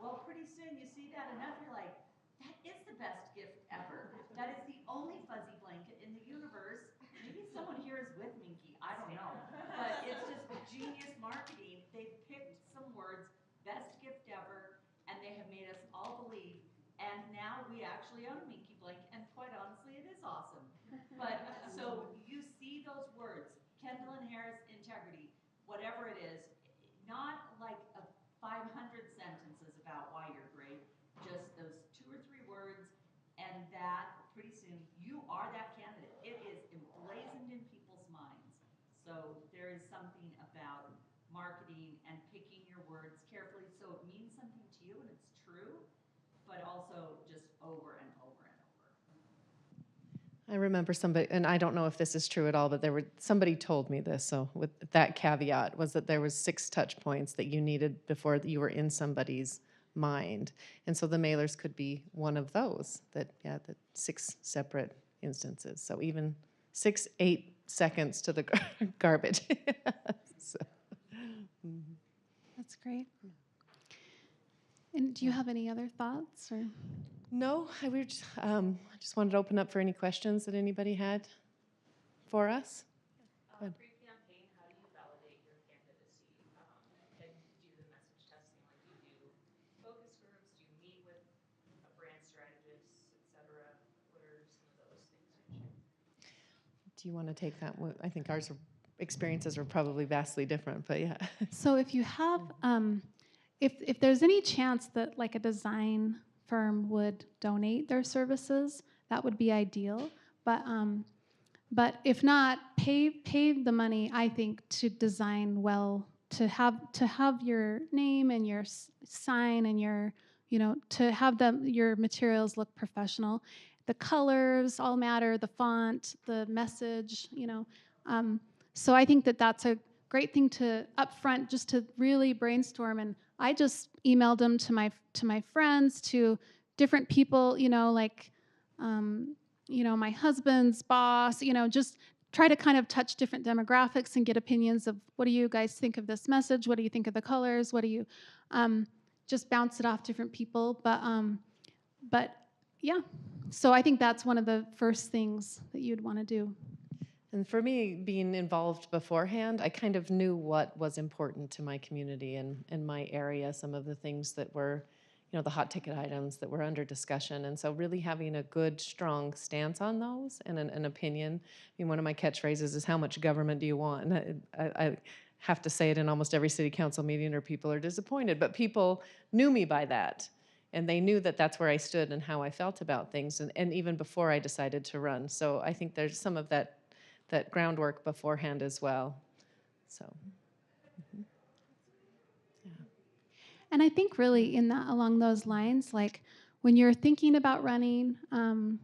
Well, pretty soon you see that enough, you're like, that is the best gift ever. That is the only fuzzy blanket in the universe. Maybe someone here is with Minky, I don't know. But it's just genius marketing. They've picked some words, best gift ever, and they have made us all believe. And now we actually own a Minky blanket, and quite honestly, it is awesome. But so you see those words, Kendall and Harris integrity, whatever it is, not like 500 sentences about why you're great, just those 2 or 3 words, and that pretty soon you are that candidate. It is emblazoned in people's minds. So there is something about marketing and picking your words carefully so it means something to you and it's true, but also just over and over and over. I remember somebody, and I don't know if this is true at all, but somebody told me this, so with that caveat, was that there was 6 touch points that you needed before you were in somebody's mind. And so the mailers could be one of those, that, yeah, the 6 separate instances. So even 8 seconds to the garbage. So, That's great. And do you have any other thoughts or? No, I just wanted to open up for any questions that anybody had for us. Good. Pre-campaign, how do you validate your candidacy? And do the message testing, like do you do focus groups? Do you meet with a brand strategist, et cetera? What are some of those things you share? Do you want to take that one? I think experiences are probably vastly different, but yeah. So if you have, if there's any chance that like a design firm would donate their services, that would be ideal. But if not, pay the money, I think, to design well, to have your name and your sign and your, to have your materials look professional. The colors all matter, the font, the message, So I think that that's a great thing to upfront, just to really brainstorm. And I just emailed them to my friends, to different people, my husband's boss, just try to kind of touch different demographics and get opinions of what do you guys think of this message? What do you think of the colors? What do you, just bounce it off different people. But yeah, so I think that's one of the first things that you'd want to do. And for me, being involved beforehand, I kind of knew what was important to my community and my area, some of the things that were, the hot ticket items that were under discussion. And so really having a good, strong stance on those and an opinion. I mean, one of my catchphrases is, how much government do you want? And I have to say it in almost every city council meeting or people are disappointed. But people knew me by that. And they knew that that's where I stood and how I felt about things. And even before I decided to run. So I think there's some of that groundwork beforehand as well. So, yeah. And I think really along those lines, like when you're thinking about running, for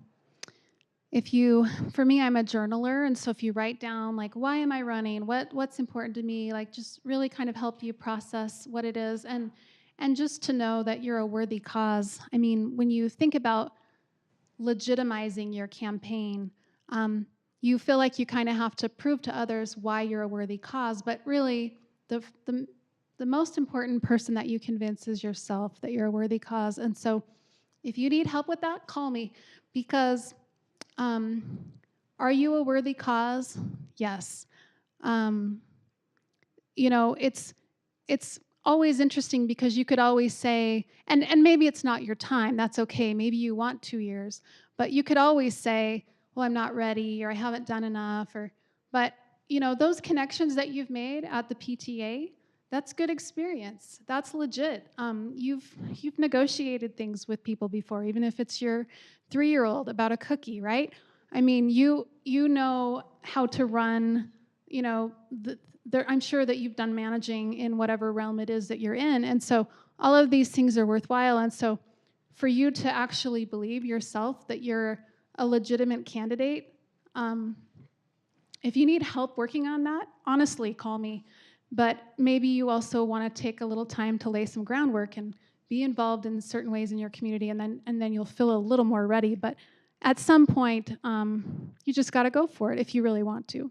me, I'm a journaler, and so if you write down like, why am I running? What's important to me? Like just really kind of help you process what it is, and just to know that you're a worthy cause. I mean, when you think about legitimizing your campaign, you feel like you kind of have to prove to others why you're a worthy cause, but really the most important person that you convince is yourself that you're a worthy cause. And so if you need help with that, call me, because are you a worthy cause? Yes. It's always interesting because you could always say, and maybe it's not your time, that's okay, maybe you want 2 years, but you could always say, well, I'm not ready, or I haven't done enough, but those connections that you've made at the PTA, that's good experience. That's legit. You've negotiated things with people before, even if it's your 3-year-old about a cookie, right? I mean, you know how to run. I'm sure that you've done managing in whatever realm it is that you're in, and so all of these things are worthwhile. And so, for you to actually believe yourself that you're a legitimate candidate, if you need help working on that, honestly, call me. But maybe you also want to take a little time to lay some groundwork and be involved in certain ways in your community, and then you'll feel a little more ready. But at some point, you just got to go for it if you really want to.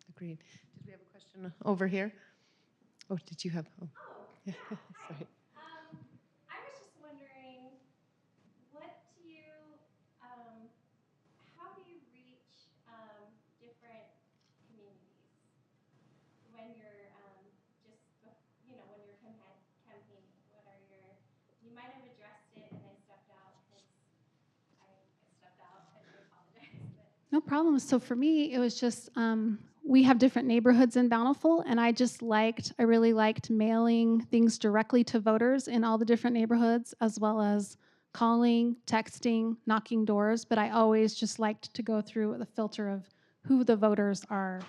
Agreed. Did we have a question over here? Oh, did you have? Oh. Yeah. Sorry. I was just wondering, how do you reach different communities when you're when you're campaigning? You might have addressed it and I stepped out because I stepped out. I apologize. No problem. So for me, it was just, we have different neighborhoods in Bountiful, and I really liked mailing things directly to voters in all the different neighborhoods, as well as calling, texting, knocking doors, but I always just liked to go through the filter of who the voters are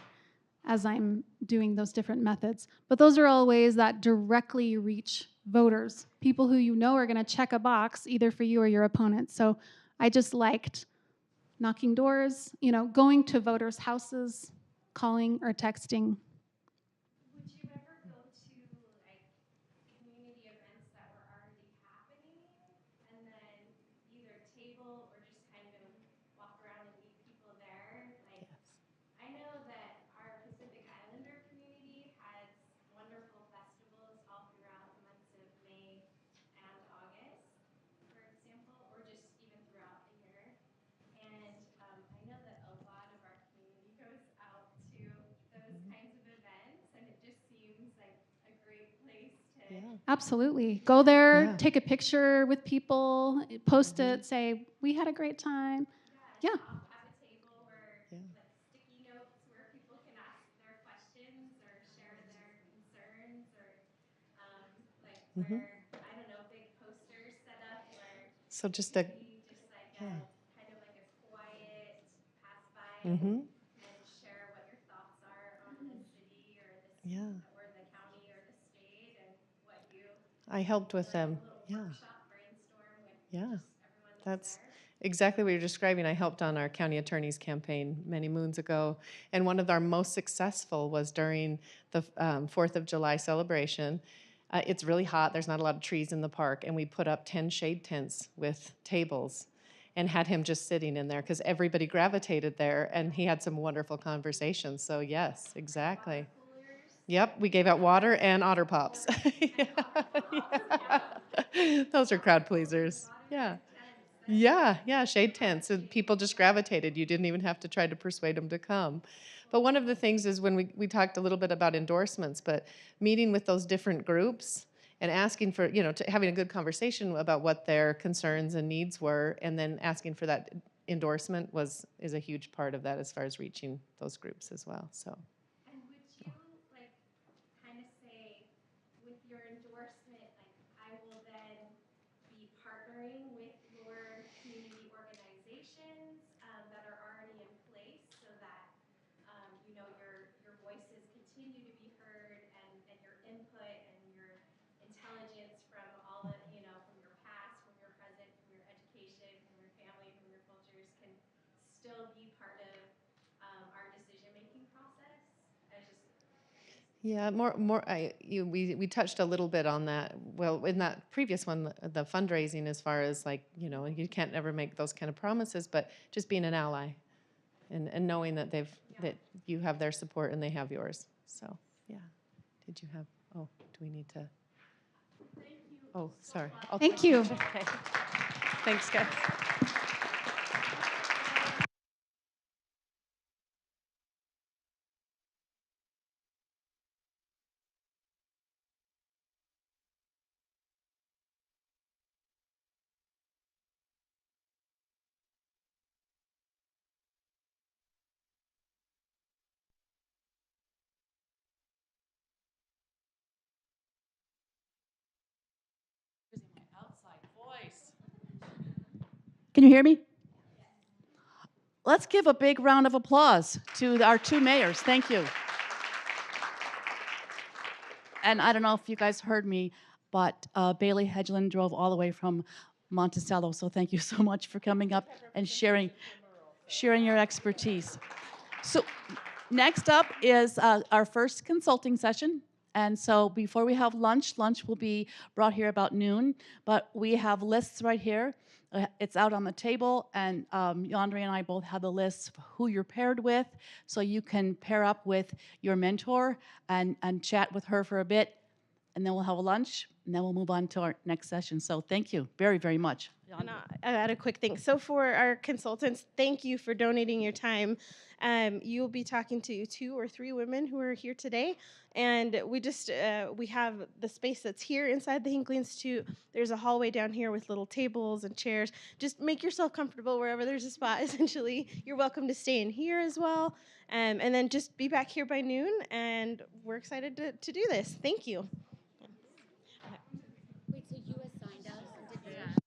as I'm doing those different methods. But those are all ways that directly reach voters, people who you know are going to check a box either for you or your opponent. So I just liked knocking doors, going to voters' houses, calling or texting. Would you ever go to like community events that were already Absolutely. Go there, Yeah. take a picture with people, post it, say, we had a great time. Yeah. Have a table where, like, sticky notes where people can ask their questions or share their concerns, or like Mhm. where, I don't know, big posters set up where So just you a, can be just like yeah. kind of like a quiet pass by Mhm. and share what your thoughts are on the city or Yeah. or the county or the state, and what you I helped with them. a little Yeah. workshop brainstorm with Yeah. just everyone that's That's exactly what you're describing. I helped on our county attorney's campaign many moons ago. And one of our most successful was during the 4th of July celebration. It's really hot. There's not a lot of trees in the park. And we put up 10 shade tents with tables and had him just sitting in there because everybody gravitated there. And he had some wonderful conversations. So, yes, exactly. Yep, we gave out water and Otter Pops. Yeah. Those are crowd pleasers. Yeah. Yeah, yeah, shade tents. And people just gravitated. You didn't even have to try to persuade them to come. But one of the things is when we talked a little bit about endorsements, but meeting with those different groups and asking for, having a good conversation about what their concerns and needs were, and then asking for that endorsement is a huge part of that as far as reaching those groups as well. So. And would you like kind of say with your endorsement, like I will then be partnering with your community organizations that are already in place so that your voices continue to be heard, and your input and your intelligence from all the, from your past, from your present, from your education, from your family, from your cultures can still be part of our decision-making process? I just Yeah, we touched a little bit on that. Well, in that previous one, the fundraising, as far as like, you can't ever make those kind of promises, but just being an ally and knowing that that you have their support and they have yours. So, yeah. Did you have, do we need to? Oh, sorry. Thank you. Okay. Thanks, guys. Outside voice. Can you hear me? Let's give a big round of applause to our two mayors. Thank you. And I don't know if you guys heard me, but Bailey Hedgeland drove all the way from Monticello, so thank you so much for coming up and sharing your expertise. So next up is our first consulting session. And so before we have lunch will be brought here about noon, but we have lists right here. It's out on the table, and Yandere and I both have the lists of who you're paired with, so you can pair up with your mentor and chat with her for a bit, and then we'll have a lunch, and then we'll move on to our next session. So thank you very, very much. And I add a quick thing. So for our consultants, thank you for donating your time. You'll be talking to 2 or 3 women who are here today. And we have the space that's here inside the Hinckley Institute. There's a hallway down here with little tables and chairs. Just make yourself comfortable wherever there's a spot, essentially. You're welcome to stay in here as well. And then just be back here by noon. And we're excited to do this. Thank you. Wait, so you assigned us and did that?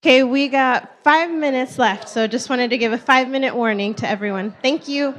Okay, we got 5 minutes left, so just wanted to give a 5-minute warning to everyone. Thank you.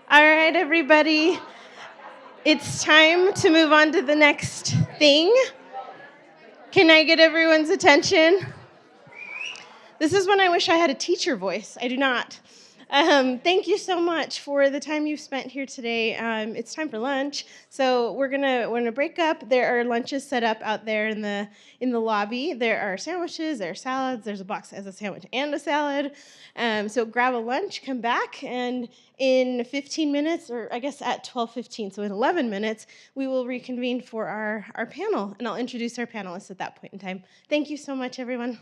All right, everybody. It's time to move on to the next thing. Can I get everyone's attention? This is when I wish I had a teacher voice. I do not. Thank you so much for the time you've spent here today. It's time for lunch, so we're gonna break up. There are lunches set up out there in the lobby. There are sandwiches, there are salads. There's a box that has a sandwich and a salad. So grab a lunch, come back, and in 15 minutes, or I guess at 12:15, so in 11 minutes, we will reconvene for our panel, and I'll introduce our panelists at that point in time. Thank you so much, everyone.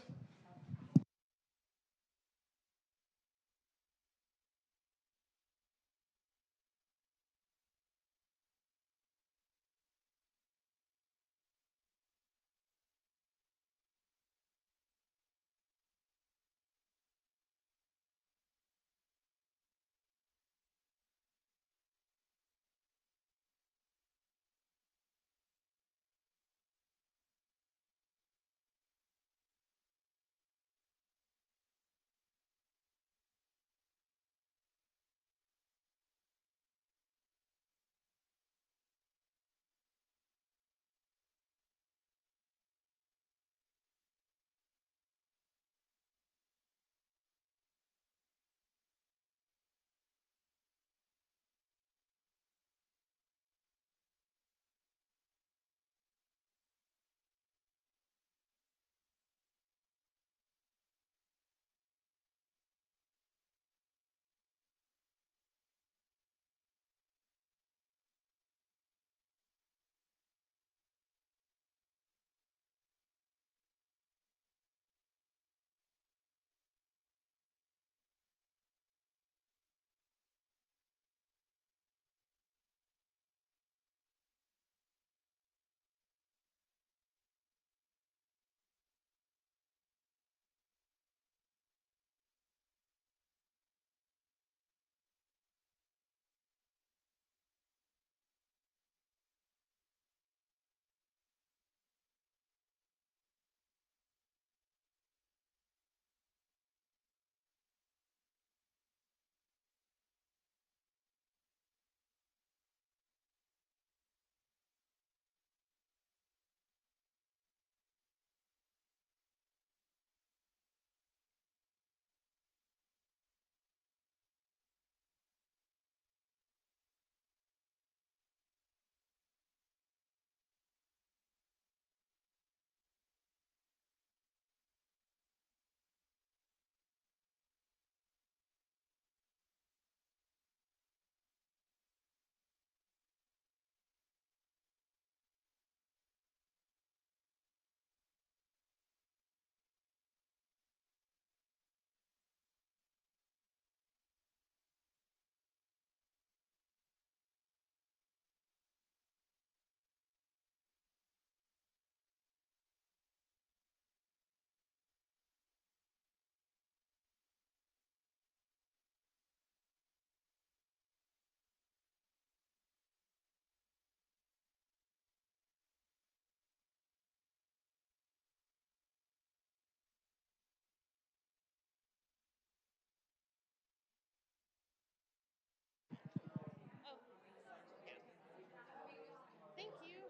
Thank you.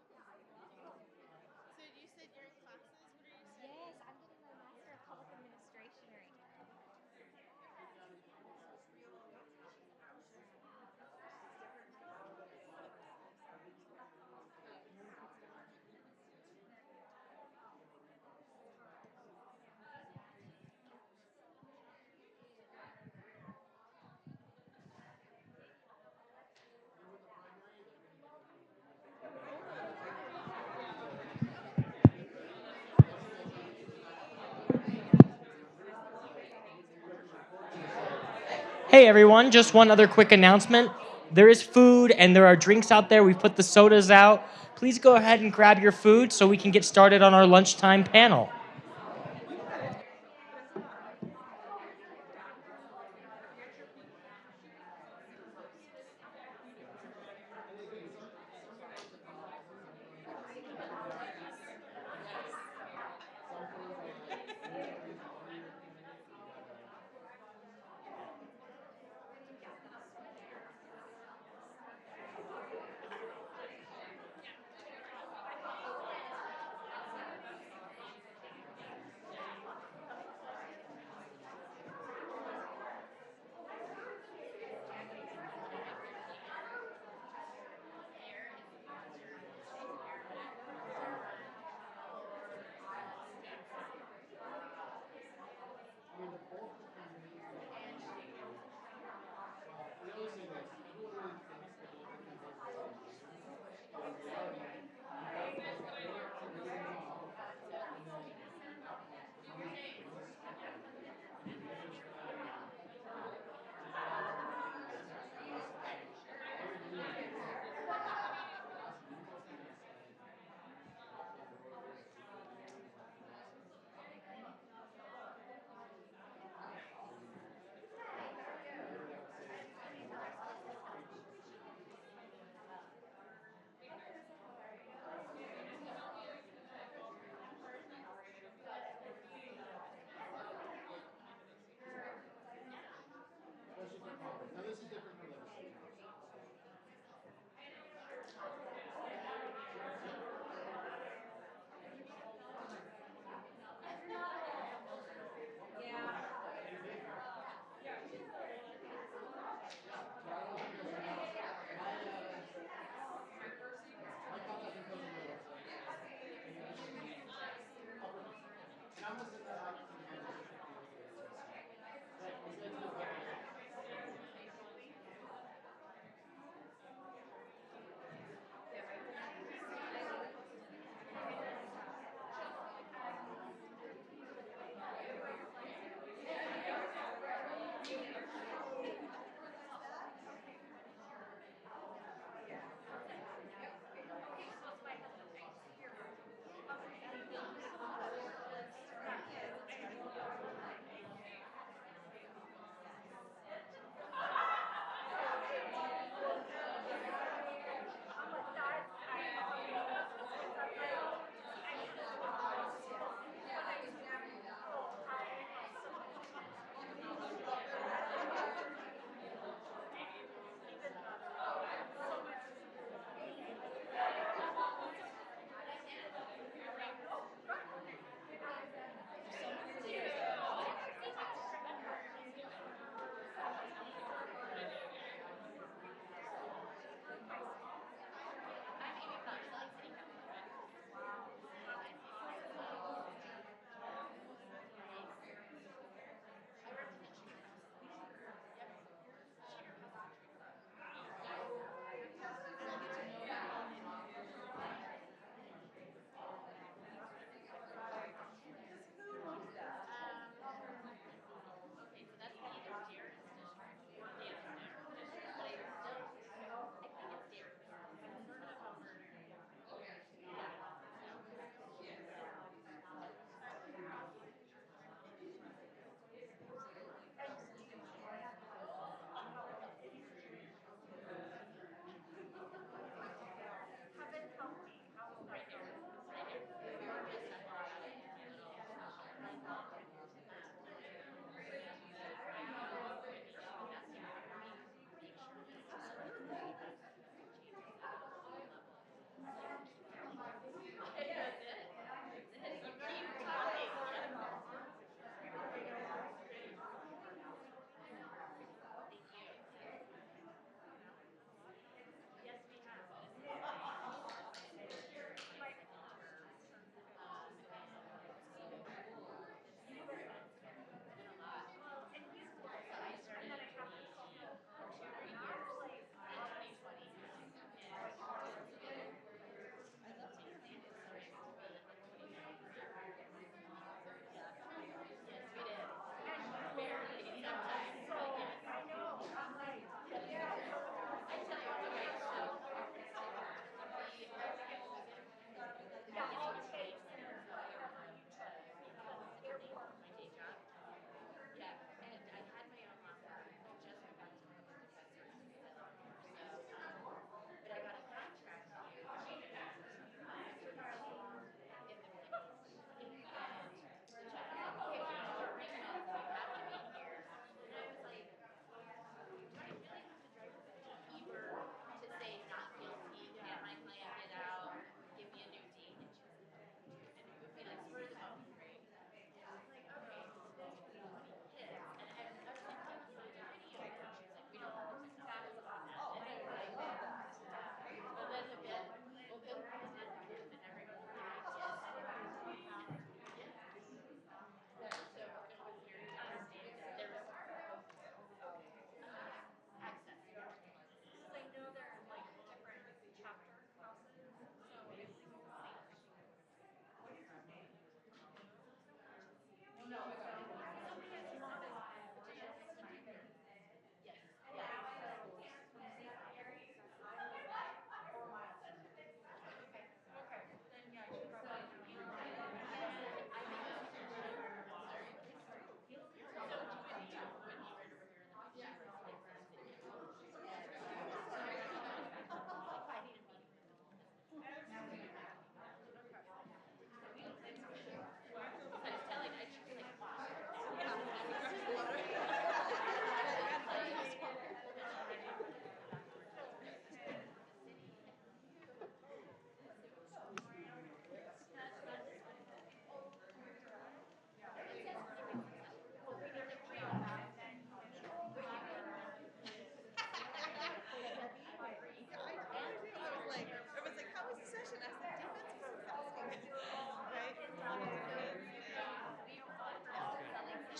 So you said you're in classes? What are you studying? Yes, I'm getting my Master of Public Administration right now. Hey everyone, just one other quick announcement. There is food and there are drinks out there. We've put the sodas out. Please go ahead and grab your food so we can get started on our lunchtime panel.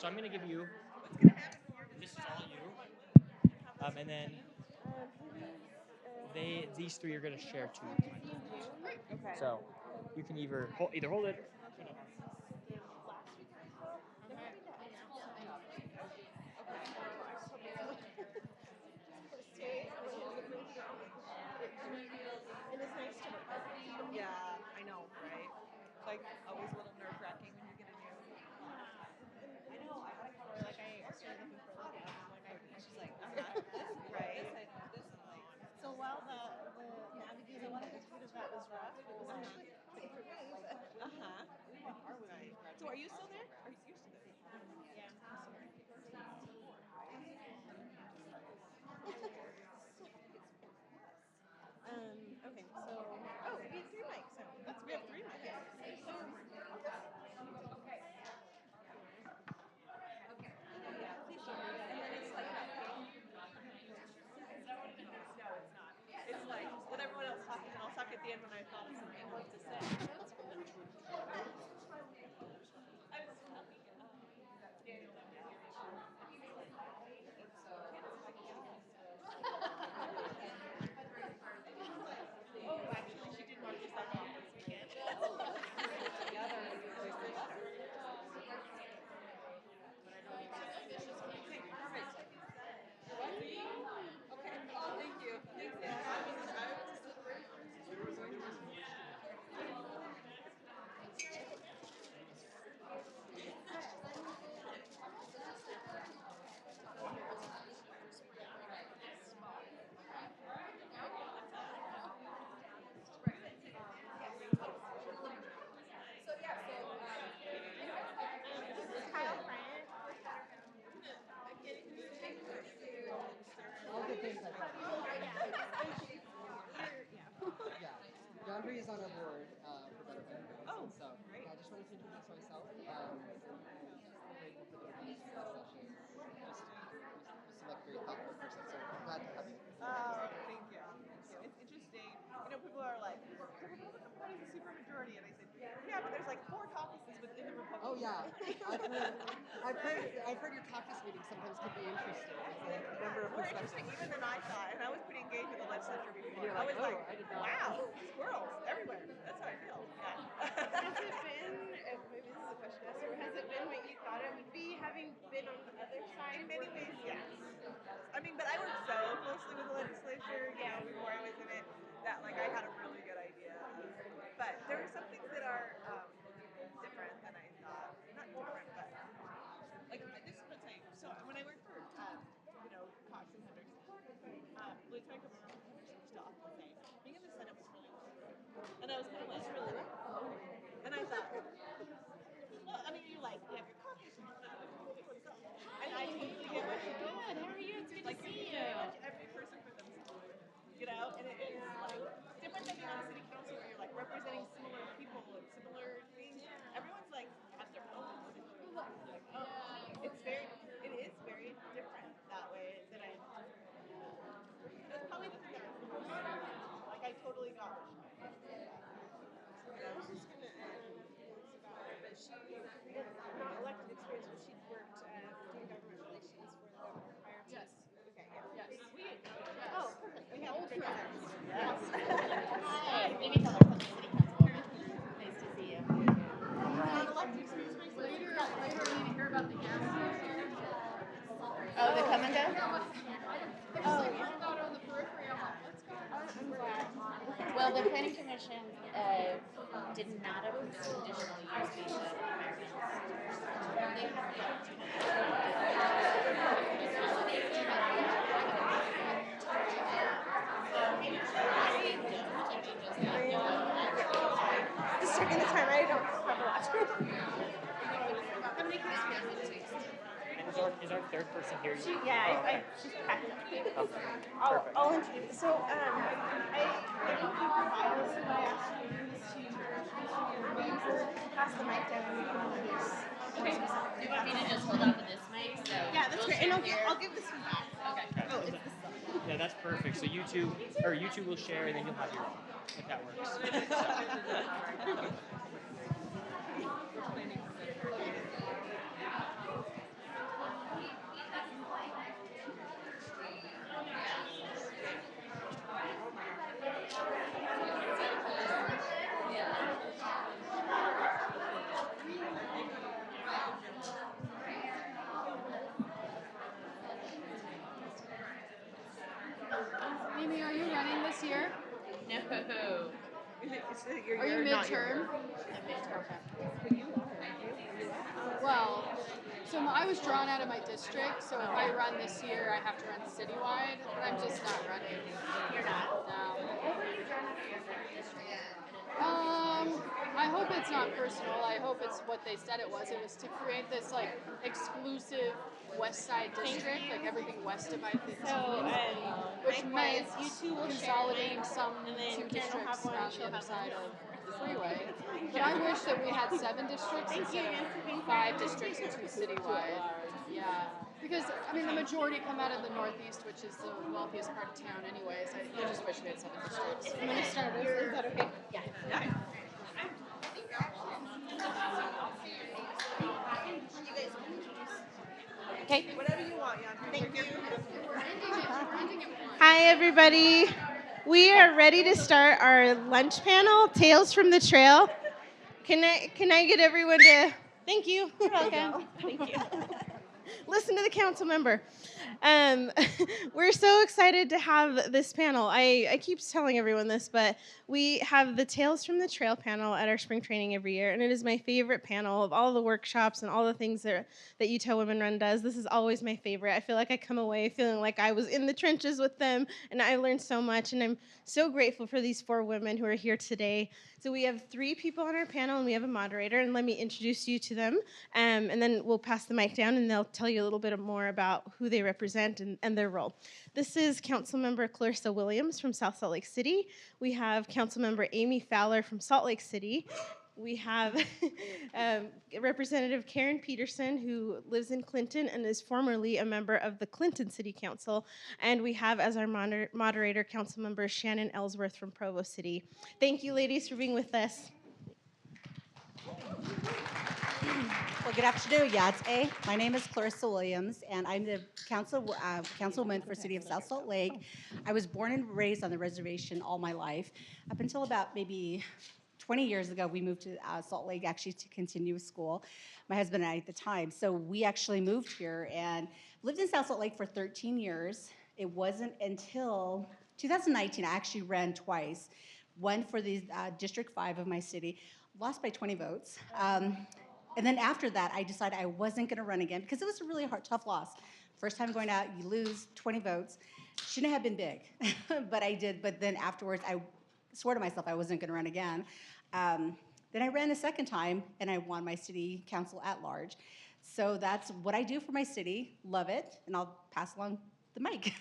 So I'm gonna give you. This is all you. And then these three are gonna share two microphones. Okay. So you can either hold it. It is nice to work with you. Yeah, I know, right? It's like always a little nerve wracking when you get a new. I know, I gotta cover, like, I started looking for like, she's like, right? So while the navigating the bit of that was rough, it was actually quick for me, but. Right. So are you still there? Are you still there? Yeah. Okay, so, we have three mics. We have three mics. Yeah, please don't. And then it's like that thing. No, it's not. It's like, let everyone else talk, and then I'll talk at the end when I thought of something else to say. Oh, actually, she did mark herself off this weekend. Okay. Oh, thank you. Boundary is on our board for Better Benefits. Oh, so great. I just wanted to introduce myself. Grateful for the session. Just seem like a very thoughtful person, so I'm glad to have you. Thank you. It's interesting. You know, people are like, the Republican Party is a super majority, and I said, yeah, but there's like 4 caucuses within the Republican Oh yeah, Party. I've heard your caucus meetings sometimes can be interesting. More interesting even than I thought, and I was pretty engaged with the legislature before. You're I was like, I did not. wow, squirrels everywhere. That's how I feel. Yeah. Has it been, maybe this is a question to ask you, has it been what you thought it would be, having been on the other side? In many ways, yes. I mean, but I worked so closely with the legislature, you know, before I was in it, that like I had a really good idea. But there are some things that are different than I thought. Not different, but like this is what I'm saying. So when I worked for, you know, Cox and Hendricks, Lieutenant Governor Henderson was still off the same. Being in the Senate was really hard. And I was kind of like, really? And I thought, well, I mean, you're like, you have your caucus, and I totally get what you're doing. Good. How are you? It's good Like, to see you. pretty much every person for themselves, you know, and it is like different than being on the city council where you're like representing similar people and similar things. Everyone's like has their own position. Like, oh, it is very different that way than I. That's probably the thing that I was most like. I totally got what she meant. I was just gonna about her, but she not elected experience, but she'd worked doing government relations for the governor prior to. Yes. Okay. Yeah. Yes. Oh, perfect. We have good connections. Yes. Hi. Maybe tell her from the city council. Nice to see you. Not elected experience, but later we need to hear about the gas station. Oh, the come and go? Oh, yeah. Out on the periphery. I'm like, let's go. I'm glad. Well, the planning commission did not approve conditional use visa for Americans. They have the opportunity. Just checking the time. I don't have a watch. How many kids do you have? And is our third person here? She's packed up. Okay. I'll introduce. So, I moved you from Bios, and I asked you to introduce your pass the mic down and you can introduce. Okay. Do you want me to just hold on to this mic? So Yeah, that's great. And I'll give this one back. Okay. Oh, it's this one. Yeah, that's perfect. So you two will share, and then you'll have your own, if that works. Mimi, are you running this year? No. Are you midterm? Well, so I was drawn out of my district, so if I run this year, I have to run citywide, but I'm just not running. You're not? No. What were you drawn out of your district? I hope it's not personal. I hope it's what they said it was. It was to create this like exclusive West Side district, like everything west of I-15, which meant you two will consolidating some and then two Ken will have districts one, on she'll the other have side one. of the freeway. But I wish that we had 7 districts instead of 5 districts and 2 citywide. Yeah. Because, I mean, the majority come out of the Northeast, which is the wealthiest part of town anyways. I just wish we had 7 districts. I'm going to start. Is that okay? Yeah. Okay. Whatever you want, yeah. Thank you. Hi, everybody. We are ready to start our lunch panel, Tales from the Trail. Can I get everyone to? Thank you. You're welcome. Thank you. Listen to the council member. We're so excited to have this panel. I keep telling everyone this, but we have the Tales from the Trail panel at our spring training every year, and it is my favorite panel of all the workshops and all the things that Utah Women Run does. This is always my favorite. I feel like I come away feeling like I was in the trenches with them, and I learned so much, and I'm so grateful for these 4 women who are here today. So we have 3 people on our panel, and we have a moderator, and let me introduce you to them, and then we'll pass the mic down, and they'll tell you a little bit more about who they represent and their role. This is Councilmember Clarissa Williams from South Salt Lake City. We have Councilmember Amy Fowler from Salt Lake City. We have Representative Karen Peterson, who lives in Clinton and is formerly a member of the Clinton City Council. And we have as our moderator, Councilmember Shannon Ellsworth from Provo City. Thank you, ladies, for being with us. Well, good afternoon, Yats'e. My name is Clarissa Williams, and I'm the councilwoman for City of South Salt Lake. I was born and raised on the reservation all my life. Up until about maybe 20 years ago, we moved to Salt Lake actually to continue school, my husband and I at the time. So we actually moved here and lived in South Salt Lake for 13 years. It wasn't until 2019 I actually ran twice, one for the District 5 of my city, lost by 20 votes. And then after that, I decided I wasn't going to run again because it was a really tough loss. First time going out, you lose 20 votes. Shouldn't have been big, but I did. But then afterwards, I swore to myself I wasn't going to run again. Then I ran a second time, and I won my city council at large. So that's what I do for my city. Love it, and I'll pass along the mic.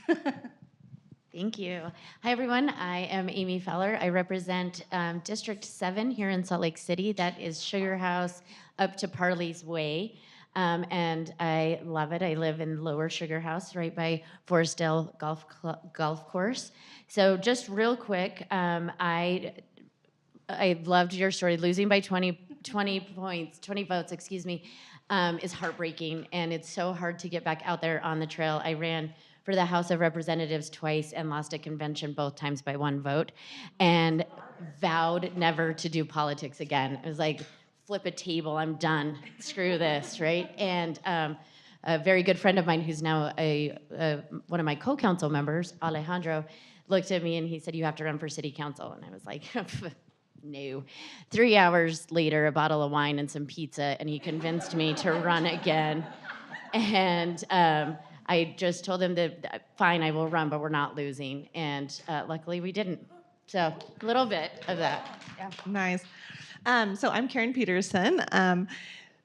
Thank you. Hi, everyone. I am Amy Feller. I represent District 7 here in Salt Lake City. That is Sugar House up to Parley's Way. And I love it. I live in Lower Sugar House right by Forestdale Golf Course. So just real quick, I loved your story. Losing by 20 votes, excuse me, is heartbreaking. And it's so hard to get back out there on the trail. I ran for the House of Representatives twice and lost a convention both times by 1 vote and vowed never to do politics again. It was like, flip a table, I'm done, screw this, right? And a very good friend of mine who's now one of my co-council members, Alejandro, looked at me and he said, you have to run for city council. And I was like, no. 3 hours later, a bottle of wine and some pizza, and he convinced me to run again. And I just told him that, fine, I will run, but we're not losing. And luckily we didn't. So a little bit of that. Yeah. Nice. So I'm Karen Peterson.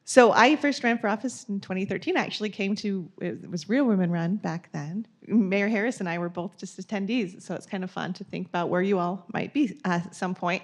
So I first ran for office in 2013. I actually came to, it was Real Women Run back then. Mayor Harris and I were both just attendees, so it's kind of fun to think about where you all might be at some point.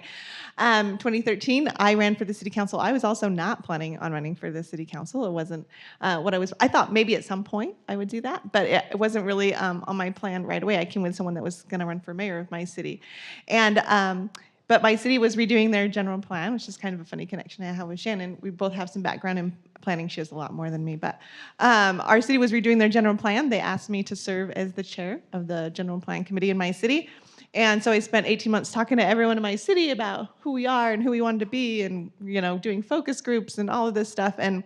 2013, I ran for the city council. I was also not planning on running for the city council. It wasn't I thought maybe at some point I would do that, but it wasn't really on my plan right away. I came with someone that was gonna run for mayor of my city. And but my city was redoing their general plan, which is kind of a funny connection I have with Shannon. We both have some background in planning. She has a lot more than me, but our city was redoing their general plan. They asked me to serve as the chair of the general plan committee in my city. And so I spent 18 months talking to everyone in my city about who we are and who we wanted to be and, doing focus groups and all of this stuff. And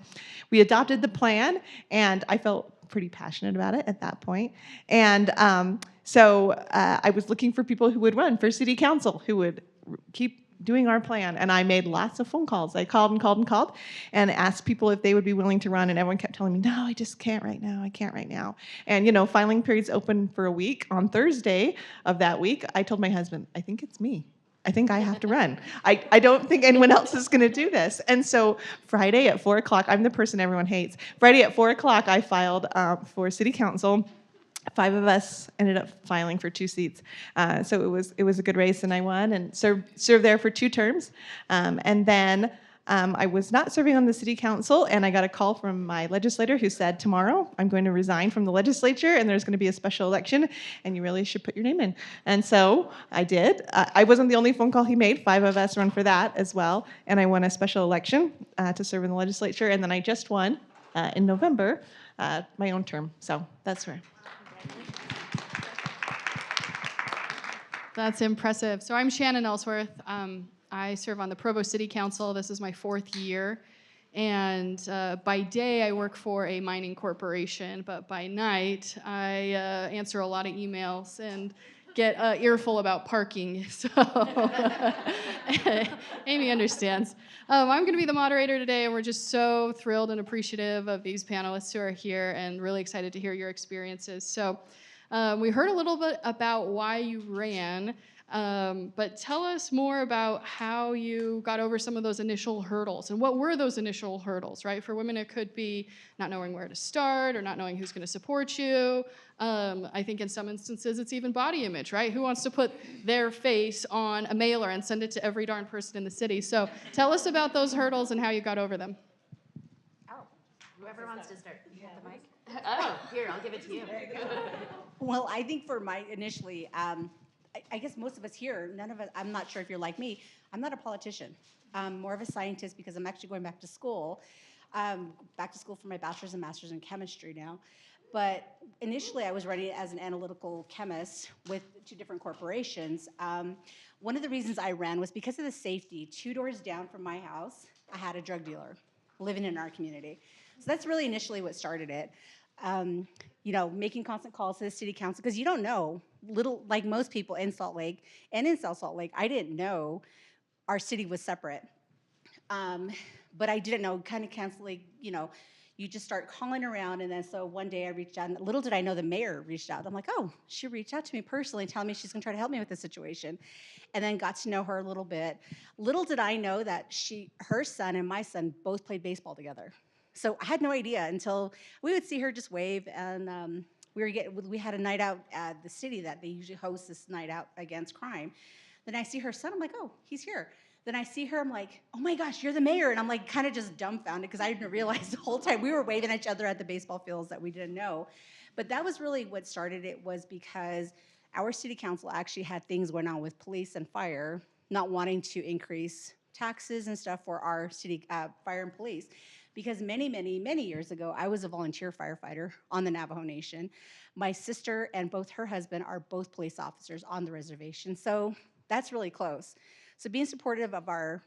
we adopted the plan, and I felt pretty passionate about it at that point. And so I was looking for people who would run for city council, who would keep doing our plan. And I made lots of phone calls. I called and called and called and asked people if they would be willing to run. And everyone kept telling me, no, I just can't right now. I can't right now. And, you know, filing period's open for a week. On Thursday of that week, I told my husband, I think it's me. I think I have to run. I don't think anyone else is going to do this. And so Friday at 4 o'clock, I'm the person everyone hates. Friday at 4 o'clock, I filed for city council. 5 of us ended up filing for 2 seats. So it was a good race, and I won and served there for 2 terms. And then I was not serving on the city council, and I got a call from my legislator who said, tomorrow I'm going to resign from the legislature, and there's going to be a special election, and you really should put your name in. And so I did. I wasn't the only phone call he made. 5 of us run for that as well, and I won a special election to serve in the legislature, and then I just won in November my own term. So that's where. That's impressive. So I'm Shannon Ellsworth. I serve on the Provo City Council. This is my 4th year. And by day, I work for a mining corporation, but by night, I answer a lot of emails and get an earful about parking. So Amy understands. I'm going to be the moderator today, and we're just so thrilled and appreciative of these panelists who are here and really excited to hear your experiences. So we heard a little bit about why you ran. But tell us more about how you got over some of those initial hurdles, and what were those initial hurdles, right? For women, it could be not knowing where to start or not knowing who's going to support you. I think in some instances, it's even body image, right? Who wants to put their face on a mailer and send it to every darn person in the city? So tell us about those hurdles and how you got over them. Oh, whoever wants to start. You have the mic? Oh, here, I'll give it to you. Well, I think for my initially, I guess most of us here, none of us, I'm not sure if you're like me, I'm not a politician. I'm more of a scientist because I'm actually going back to school for my bachelor's and master's in chemistry now. But initially I was running as an analytical chemist with 2 different corporations. One of the reasons I ran was because of the safety. 2 doors down from my house, I had a drug dealer living in our community. So that's really initially what started it. You know, making constant calls to the city council, because you don't know, like most people in Salt Lake and in South Salt Lake, I didn't know our city was separate. But I didn't know, kind of constantly, you know, you just start calling around, and then so one day I reached out, and little did I know the mayor reached out. I'm like, oh, she reached out to me personally, telling me she's gonna try to help me with the situation. And then got to know her a little bit. Little did I know that her son and my son both played baseball together. So I had no idea until we would see her just wave, and we had a night out at the city that they usually host this night out against crime. Then I see her son, I'm like, oh, he's here. Then I see her, I'm like, oh my gosh, you're the mayor. And I'm like kind of just dumbfounded because I didn't realize the whole time we were waving at each other at the baseball fields that we didn't know. But that was really what started it, was because our city council actually had things going on with police and fire, not wanting to increase taxes and stuff for our city fire and police. Because many, many, many years ago, I was a volunteer firefighter on the Navajo Nation. My sister and both her husband are both police officers on the reservation, so that's really close. So being supportive of our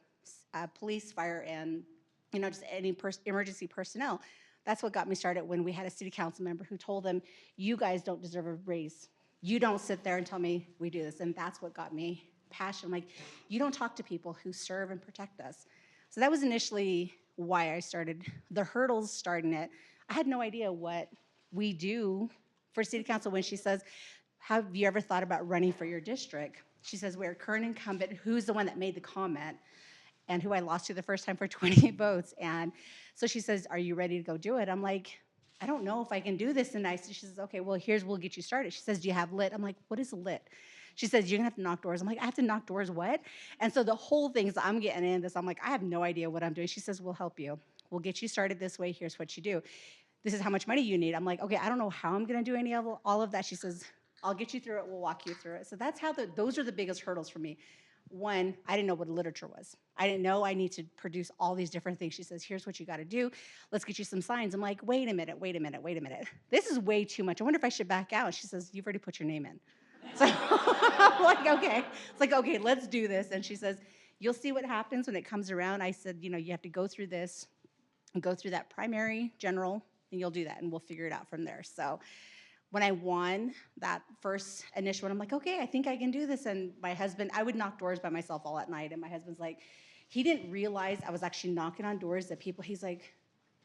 police, fire, and just any emergency personnel, that's what got me started when we had a city council member who told them, you guys don't deserve a raise. You don't sit there and tell me we do this, and that's what got me passionate. Like, you don't talk to people who serve and protect us. So that was initially why I started. The hurdles starting it, I had no idea what we do for city council. When she says, have you ever thought about running for your district? She says, we're current incumbent, who's the one that made the comment and who I lost to the first time for 28 votes. And so she says, are you ready to go do it? I'm like, I don't know if I can do this. And she says, okay, well, we'll get you started. She says, do you have lit? I'm like, what is lit? She says, you're gonna have to knock doors. I'm like, I have to knock doors, what? And so the whole thing is, I'm getting in this, I'm like, I have no idea what I'm doing. She says, we'll help you. We'll get you started this way, here's what you do. This is how much money you need. I'm like, okay, I don't know how I'm gonna do all of that. She says, I'll get you through it, we'll walk you through it. So that's how those are the biggest hurdles for me. One, I didn't know what literature was. I didn't know I need to produce all these different things. She says, here's what you gotta do. Let's get you some signs. I'm like, wait a minute. This is way too much. I wonder if I should back out. She says, you've already put your name in. So I'm like, okay. It's like, okay, let's do this. And she says, you'll see what happens when it comes around. I said, you have to go through this and go through that primary general and you'll do that, and we'll figure it out from there. So when I won that first initial one, I'm like, okay, I think I can do this. And my husband, I would knock doors by myself all at night, and my husband's like, he didn't realize I was actually knocking on doors that people, he's like,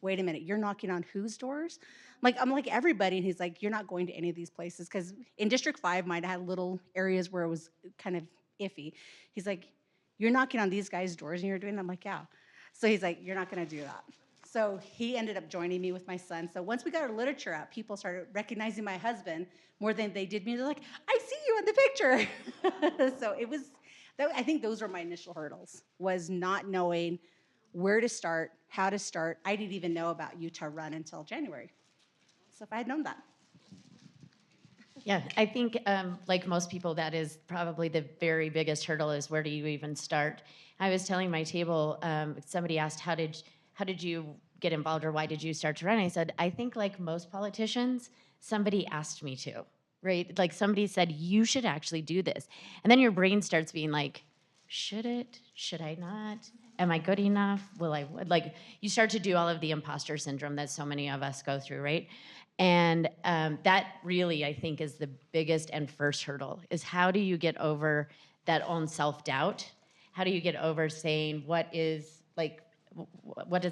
wait a minute, you're knocking on whose doors? I'm like everybody, and he's like, you're not going to any of these places, because in District 5, might have had little areas where it was kind of iffy. He's like, you're knocking on these guys' doors and you're doing that? I'm like, yeah. So he's like, you're not gonna do that. So he ended up joining me with my son. So once we got our literature out, people started recognizing my husband more than they did me. They're like, I see you in the picture. So it was, I think those were my initial hurdles, was not knowing where to start, how to start. I didn't even know about Utah Run until January. So if I had known that. Yeah, I think like most people, that is probably the very biggest hurdle, is where do you even start? I was telling my table, somebody asked, how did you get involved, or why did you start to run? I said, I think like most politicians, somebody asked me to, right? Like somebody said, you should actually do this. And then your brain starts being like, should it? Should I not? Am I good enough? Will I? Like you start to do all of the imposter syndrome that so many of us go through, right? And that really, I think, is the biggest and first hurdle, is how do you get over that own self-doubt? How do you get over saying, what does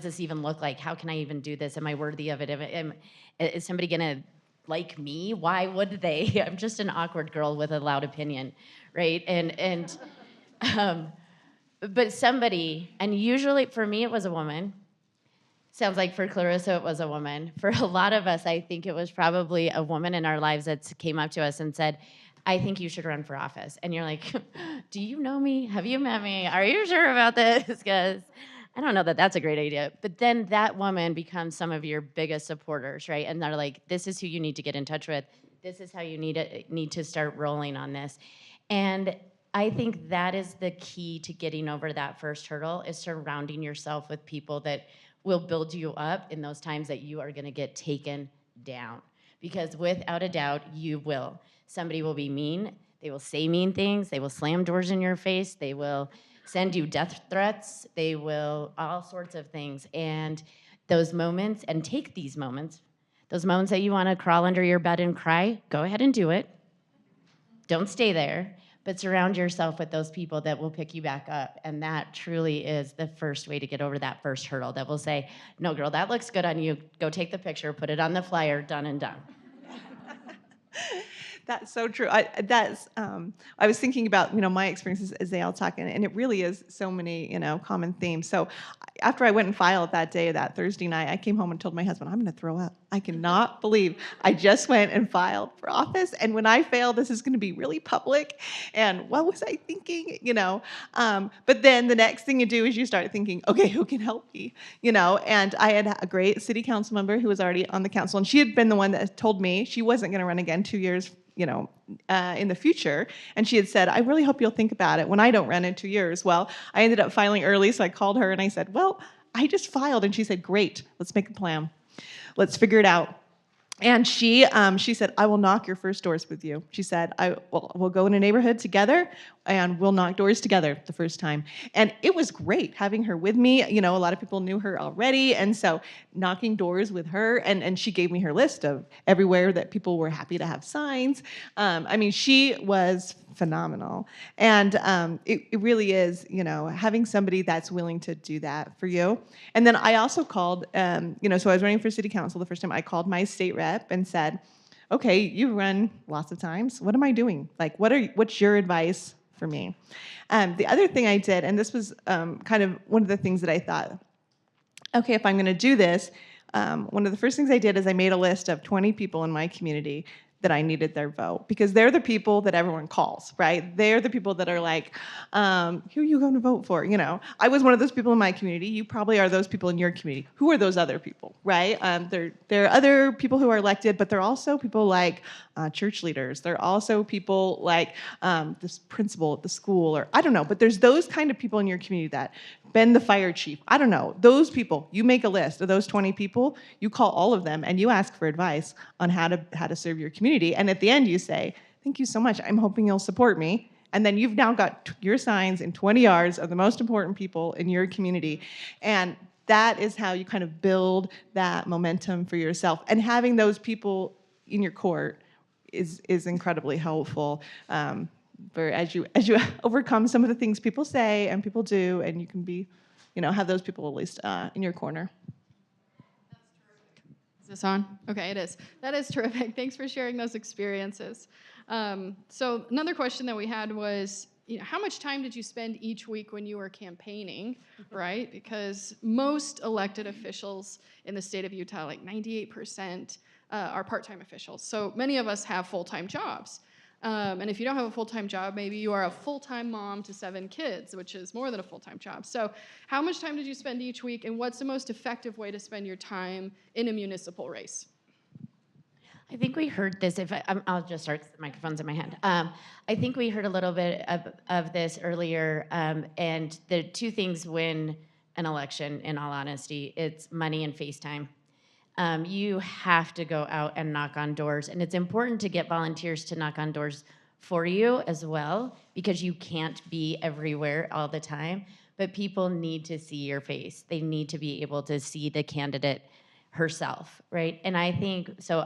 this even look like? How can I even do this? Am I worthy of it? Is somebody gonna like me? Why would they? I'm just an awkward girl with a loud opinion, right? But somebody, and usually for me it was a woman. Sounds like for Clarissa it was a woman. For a lot of us, I think it was probably a woman in our lives that came up to us and said, I think you should run for office. And you're like, do you know me? Have you met me? Are you sure about this? Because I don't know that that's a great idea. But then that woman becomes some of your biggest supporters, right? And they're like, this is who you need to get in touch with. This is how you need to start rolling on this. And I think that is the key to getting over that first hurdle, is surrounding yourself with people that will build you up in those times that you are gonna get taken down. Because without a doubt, you will. Somebody will be mean, they will say mean things, they will slam doors in your face, they will send you death threats, they will, all sorts of things. And those moments, and take these moments, those moments that you wanna crawl under your bed and cry, go ahead and do it. Don't stay there. But surround yourself with those people that will pick you back up. And that truly is the first way to get over that first hurdle, that will say, no, girl, that looks good on you. Go take the picture, put it on the flyer, done and done. That's so true. I was thinking about, my experiences as they all talk, and it really is so many, common themes. So after I went and filed that day, that Thursday night, I came home and told my husband, I'm going to throw up. I cannot believe I just went and filed for office, and when I fail, this is going to be really public, and what was I thinking, But then the next thing you do is you start thinking, okay, who can help me, And I had a great city council member who was already on the council, and she had been the one that told me she wasn't going to run again 2 years in the future. And she had said, I really hope you'll think about it when I don't run in 2 years. Well, I ended up filing early, so I called her and I said, well, I just filed. And she said, great, let's make a plan. Let's figure it out. And she said, I will knock your first doors with you. She said, we'll go in a neighborhood together and we'll knock doors together the first time. And it was great having her with me. A lot of people knew her already. And so knocking doors with her, and she gave me her list of everywhere that people were happy to have signs. She was phenomenal. And it really is, having somebody that's willing to do that for you. And then I also called, so I was running for city council the first time. I called my state rep and said, okay, you've run lots of times. What am I doing? Like, what's your advice for me? The other thing I did, and this was kind of one of the things that I thought, okay, if I'm going to do this, one of the first things I did is I made a list of 20 people in my community that I needed their vote, because they're the people that everyone calls, right? They're the people that are like, who are you going to vote for? I was one of those people in my community. You probably are those people in your community. Who are those other people, right? There are other people who are elected, but they're also people like church leaders. They're also people like this principal at the school, or I don't know, but there's those kind of people in your community that Ben the fire chief, I don't know, those people, you make a list of those 20 people, you call all of them and you ask for advice on how to serve your community. And at the end you say, thank you so much, I'm hoping you'll support me. And then you've now got your signs in 20 yards of the most important people in your community. And that is how you kind of build that momentum for yourself. And having those people in your court is incredibly helpful for as you overcome some of the things people say and people do, and you can be, have those people at least in your corner. Is this on? Okay, it is. That is terrific. Thanks for sharing those experiences. So another question that we had was, how much time did you spend each week when you were campaigning, right? Because most elected officials in the state of Utah, like 98%, are part-time officials. So many of us have full-time jobs. And if you don't have a full-time job, maybe you are a full-time mom to 7 kids, which is more than a full-time job. So how much time did you spend each week, and what's the most effective way to spend your time in a municipal race? I think we heard this, I'll just start, the microphone's in my hand. I think we heard a little bit of this earlier, and the two things win an election, in all honesty. It's money and face time. You have to go out and knock on doors, and it's important to get volunteers to knock on doors for you as well, because you can't be everywhere all the time, but people need to see your face. They need to be able to see the candidate herself, right? And I think, so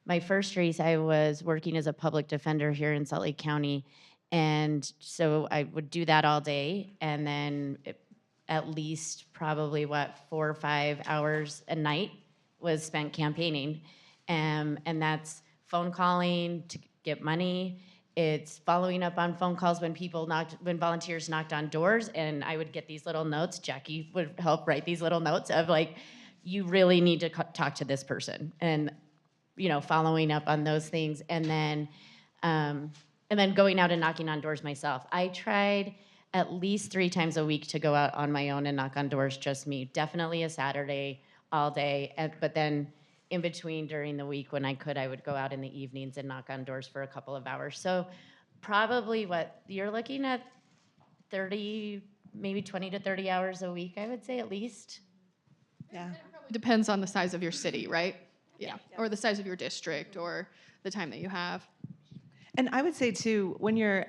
my first race, I was working as a public defender here in Salt Lake County, and so I would do that all day, and then at least probably, 4 or 5 hours a night was spent campaigning, and that's phone calling to get money. It's following up on phone calls when volunteers knocked on doors, and I would get these little notes. Jackie would help write these little notes of like, you really need to talk to this person, and following up on those things, and then going out and knocking on doors myself. I tried at least 3 times a week to go out on my own and knock on doors, just me. Definitely a Saturday, all day, but then in between during the week when I could, I would go out in the evenings and knock on doors for a couple of hours. So probably you're looking at 30, maybe 20 to 30 hours a week, I would say at least. Yeah. Depends on the size of your city, right? Yeah. Or the size of your district, or the time that you have. And I would say too, when you're,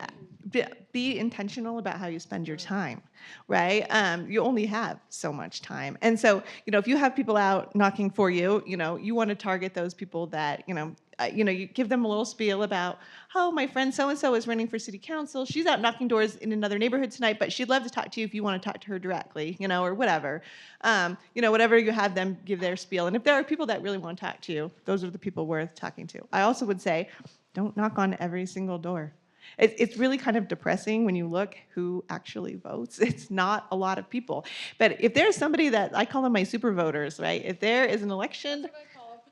be intentional about how you spend your time, right? You only have so much time. And so, if you have people out knocking for you, you want to target those people that, you give them a little spiel about, oh, my friend so-and-so is running for city council. She's out knocking doors in another neighborhood tonight, but she'd love to talk to you if you want to talk to her directly, or whatever. Whatever you have them give their spiel. And if there are people that really want to talk to you, those are the people worth talking to. I also would say, don't knock on every single door. It's really kind of depressing when you look who actually votes. It's not a lot of people. But if there's somebody that, I call them my super voters, right? If there is an election,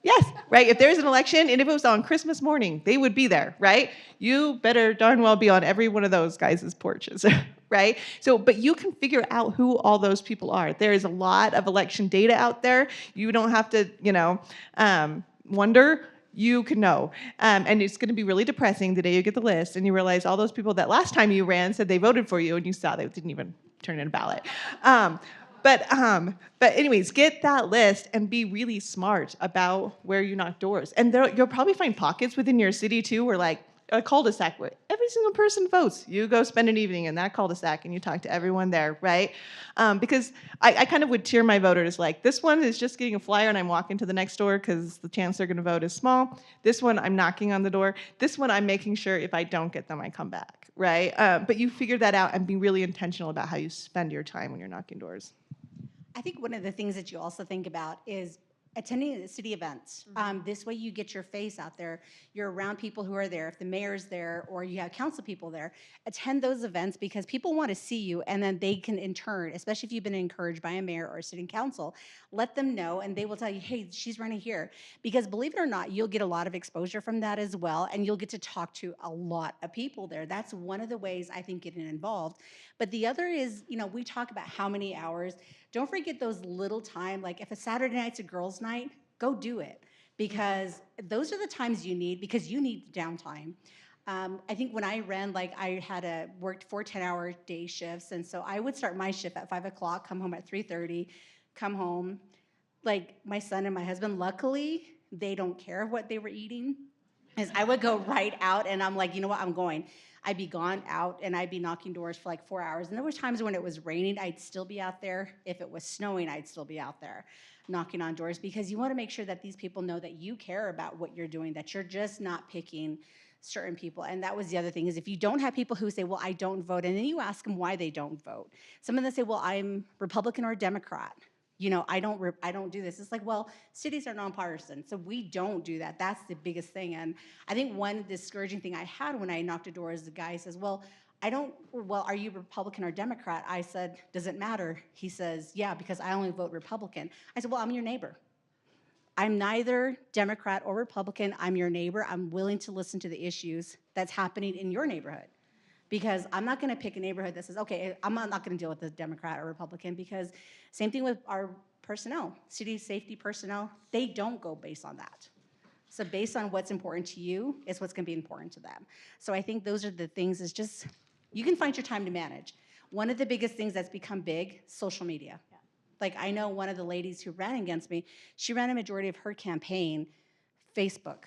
yes, right? If there's an election, and if it was on Christmas morning, they would be there, right? You better darn well be on every one of those guys' porches, right? So, but you can figure out who all those people are. There is a lot of election data out there. You don't have to, wonder. You can know. And it's going to be really depressing the day you get the list and you realize all those people that last time you ran said they voted for you and you saw they didn't even turn in a ballot. But anyways, get that list and be really smart about where you knock doors. And you'll probably find pockets within your city too where like a cul-de-sac where every single person votes. You go spend an evening in that cul-de-sac and you talk to everyone there, right? Because I kind of would tier my voters like, this one is just getting a flyer and I'm walking to the next door because the chance they're gonna vote is small. This one, I'm knocking on the door. This one, I'm making sure if I don't get them, I come back, right? But you figure that out and be really intentional about how you spend your time when you're knocking doors. I think one of the things that you also think about is attending the city events. This way you get your face out there. You're around people who are there. If the mayor's there or you have council people there, attend those events because people want to see you, and then they can in turn, especially if you've been encouraged by a mayor or a city council, let them know and they will tell you, hey, she's running here. Because believe it or not, you'll get a lot of exposure from that as well, and you'll get to talk to a lot of people there. That's one of the ways I think getting involved. But the other is, we talk about how many hours. Don't forget those little time, like if a Saturday night's a girls' night, go do it, because those are the times you need, because you need downtime. I think when I ran, like I had worked 4 10-hour day shifts, and so I would start my shift at 5 o'clock, come home at 3:30, come home. Like my son and my husband, luckily, they don't care what they were eating. is I would go right out, and I'm like, you know what, I'm going. I'd be gone out, and I'd be knocking doors for like 4 hours. And there were times when it was raining, I'd still be out there. If it was snowing, I'd still be out there knocking on doors, because you want to make sure that these people know that you care about what you're doing, that you're just not picking certain people. And that was the other thing, is if you don't have people who say, well, I don't vote, and then you ask them why they don't vote. Some of them say, well, I'm Republican or Democrat. You know, I don't do this. It's like, well, cities are nonpartisan, so we don't do that. That's the biggest thing. And I think one discouraging thing I had when I knocked a door is the guy says, well, are you Republican or Democrat? I said, does it matter? He says, yeah, because I only vote Republican. I said, well, I'm your neighbor. I'm neither Democrat or Republican. I'm your neighbor. I'm willing to listen to the issues that's happening in your neighborhood. Because I'm not going to pick a neighborhood that says, okay, I'm not going to deal with the Democrat or Republican, because same thing with our personnel, city safety personnel, they don't go based on that. So based on what's important to you is what's going to be important to them. So I think those are the things, is just, you can find your time to manage. One of the biggest things that's become big, social media. Yeah. Like, I know one of the ladies who ran against me, she ran a majority of her campaign Facebook.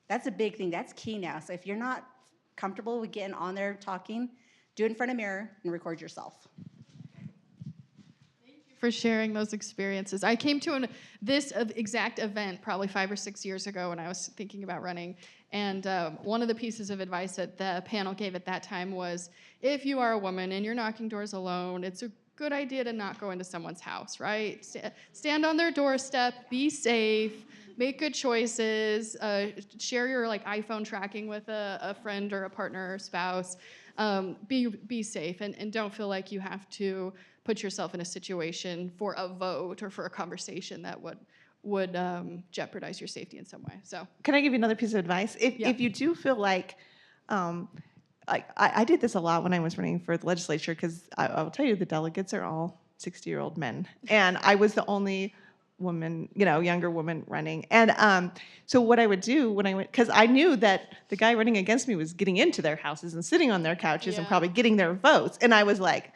That's a big thing. That's key now. So if you're not comfortable with getting on there talking, do it in front of a mirror and record yourself. For sharing those experiences. I came to this exact event probably 5 or 6 years ago when I was thinking about running, and one of the pieces of advice that the panel gave at that time was, if you are a woman and you're knocking doors alone, it's a good idea to not go into someone's house, right? Stand on their doorstep, be safe, make good choices, share your like iPhone tracking with a friend or a partner or spouse, be safe, and don't feel like you have to put yourself in a situation for a vote or for a conversation that would jeopardize your safety in some way. So, Can I give you another piece of advice? If you do feel like, I did this a lot when I was running for the legislature, because I will tell you, the delegates are all 60-year-old men, and I was the only woman, younger woman running. And so what I would do when I went, because I knew that the guy running against me was getting into their houses and sitting on their couches and probably getting their votes, and I was like,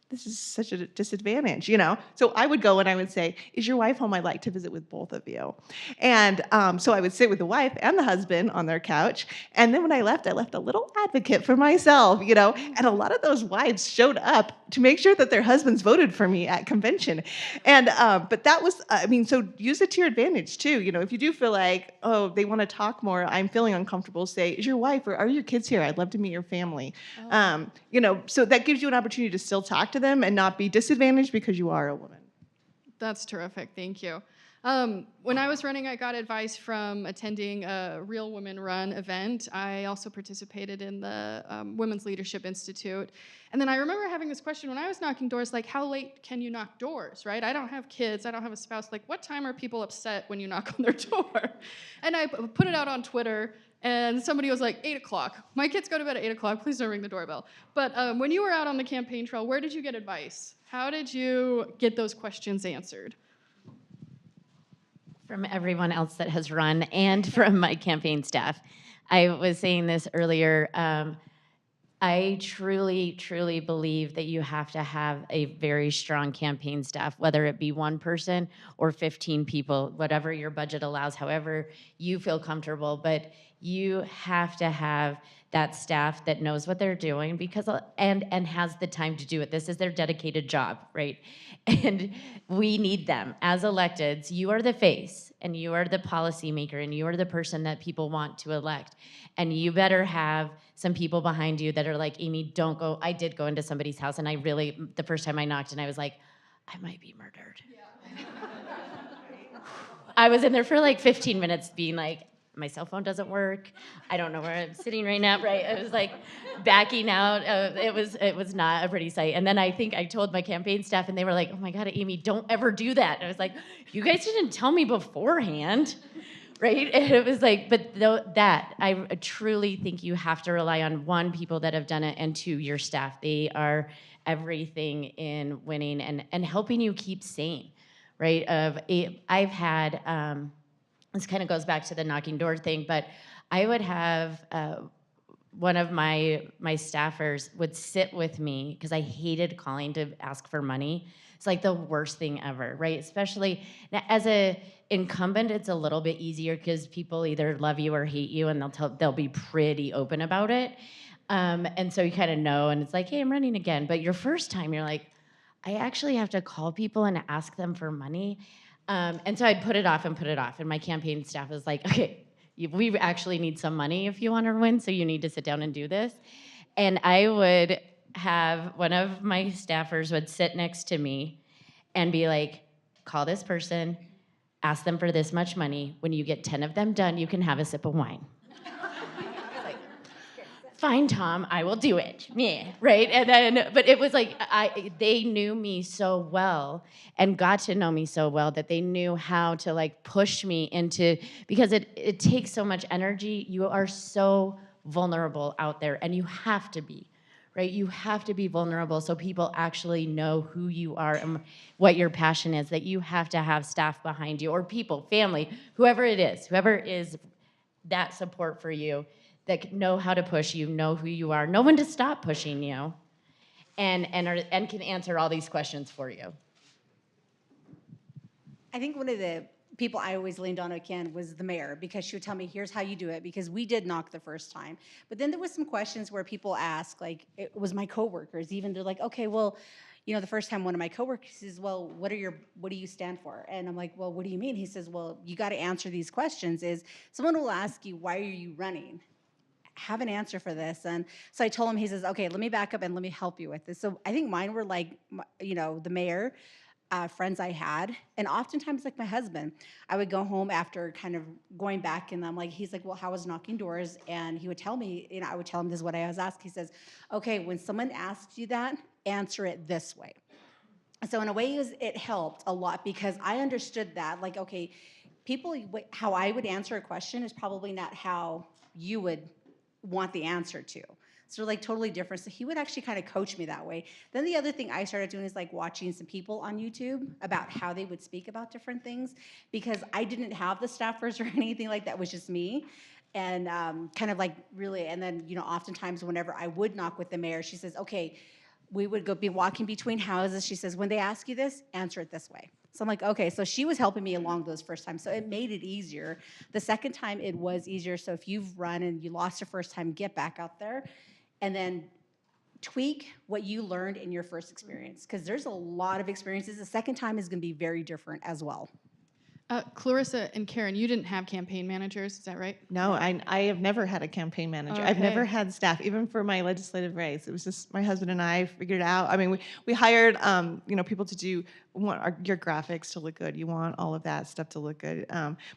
this is such a disadvantage, So I would go and I would say, is your wife home? I'd like to visit with both of you. And so I would sit with the wife and the husband on their couch. And then when I left a little advocate for myself, and a lot of those wives showed up to make sure that their husbands voted for me at convention. And, but that was, so use it to your advantage too. If you do feel like, oh, they want to talk more, I'm feeling uncomfortable, say, is your wife or are your kids here? I'd love to meet your family. So that gives you an opportunity to still talk to them and not be disadvantaged because you are a woman. That's terrific. Thank you. When I was running, I got advice from attending a Real Women Run event. I also participated in the Women's Leadership Institute. And then I remember having this question when I was knocking doors, like, how late can you knock doors, right? I don't have kids. I don't have a spouse. Like, what time are people upset when you knock on their door? And I put it out on Twitter, and somebody was like, 8 o'clock. My kids go to bed at 8 o'clock. Please don't ring the doorbell. But when you were out on the campaign trail, where did you get advice? How did you get those questions answered? From everyone else that has run and from my campaign staff. I was saying this earlier. I truly, truly believe that you have to have a very strong campaign staff, whether it be one person or 15 people, whatever your budget allows, however you feel comfortable. But you have to have that staff that knows what they're doing because and has the time to do it. This is their dedicated job, right? And we need them as electeds. You are the face and you are the policymaker and you are the person that people want to elect. And you better have some people behind you that are like, Amy, don't go. I did go into somebody's house and the first time I knocked and I was like, I might be murdered. Yeah. I was in there for like 15 minutes being like, my cell phone doesn't work. I don't know where I'm sitting right now, right? I was like backing out. It was not a pretty sight. And then I think I told my campaign staff and they were like, oh my God, Amy, don't ever do that. And I was like, you guys didn't tell me beforehand, right? And it was like, but I truly think you have to rely on one, people that have done it, and two, your staff. They are everything in winning and helping you keep sane, right? I've had, this kind of goes back to the knocking door thing, but I would have one of my staffers would sit with me because I hated calling to ask for money. It's like the worst thing ever, right? Especially now, as a incumbent, it's a little bit easier because people either love you or hate you, and they'll be pretty open about it. And so you kind of know, and it's like, hey, I'm running again. But your first time, you're like, I actually have to call people and ask them for money. And so I'd put it off, and my campaign staff was like, okay, we actually need some money if you want to win, so you need to sit down and do this. And I would have one of my staffers would sit next to me and be like, call this person, ask them for this much money. When you get 10 of them done, you can have a sip of wine. Fine, Tom, I will do it. Yeah, right? And then, but it was like, they knew me so well and got to know me so well that they knew how to like push me into, because it takes so much energy. You are so vulnerable out there, and you have to be, right? You have to be vulnerable so people actually know who you are and what your passion is, that you have to have staff behind you, or people, family, whoever is that support for you, that know how to push you, know who you are, know when to stop pushing you, and can answer all these questions for you. I think one of the people I always leaned on again was the mayor, because she would tell me, here's how you do it, because we did knock the first time. But then there was some questions where people ask, like, it was my coworkers even, they're like, okay, well, you know, the first time one of my coworkers says, well, what do you stand for? And I'm like, well, what do you mean? He says, well, you got to answer these questions. Is someone will ask you, why are you running? Have an answer for this. And so I told him, he says, okay, let me back up and let me help you with this. So I think mine were like, you know, the mayor, friends I had, and oftentimes like my husband. I would go home after kind of going back, and I'm like, he's like, well, how was knocking doors? And he would tell me, you know, I would tell him this is what I was asked. He says, okay, when someone asks you that, answer it this way. So in a way, it helped a lot, because I understood that, like, okay, people, how I would answer a question is probably not how you would want the answer to. So like totally different. So he would actually kind of coach me that way. Then the other thing I started doing is like watching some people on YouTube about how they would speak about different things, because I didn't have the staffers or anything like that. It was just me. And kind of like really, and then, you know, oftentimes whenever I would knock with the mayor, she says, okay, we would be walking between houses. She says, when they ask you this, answer it this way. So I'm like, okay, so she was helping me along those first times. So it made it easier. The second time it was easier. So if you've run and you lost your first time, get back out there and then tweak what you learned in your first experience. Because there's a lot of experiences. The second time is gonna be very different as well. Clarissa and Karen, you didn't have campaign managers, is that right? No, I have never had a campaign manager. I've never had staff, even for my legislative race. It was just my husband and I figured it out. I mean, we hired you know, people to do your graphics to look good. You want all of that stuff to look good.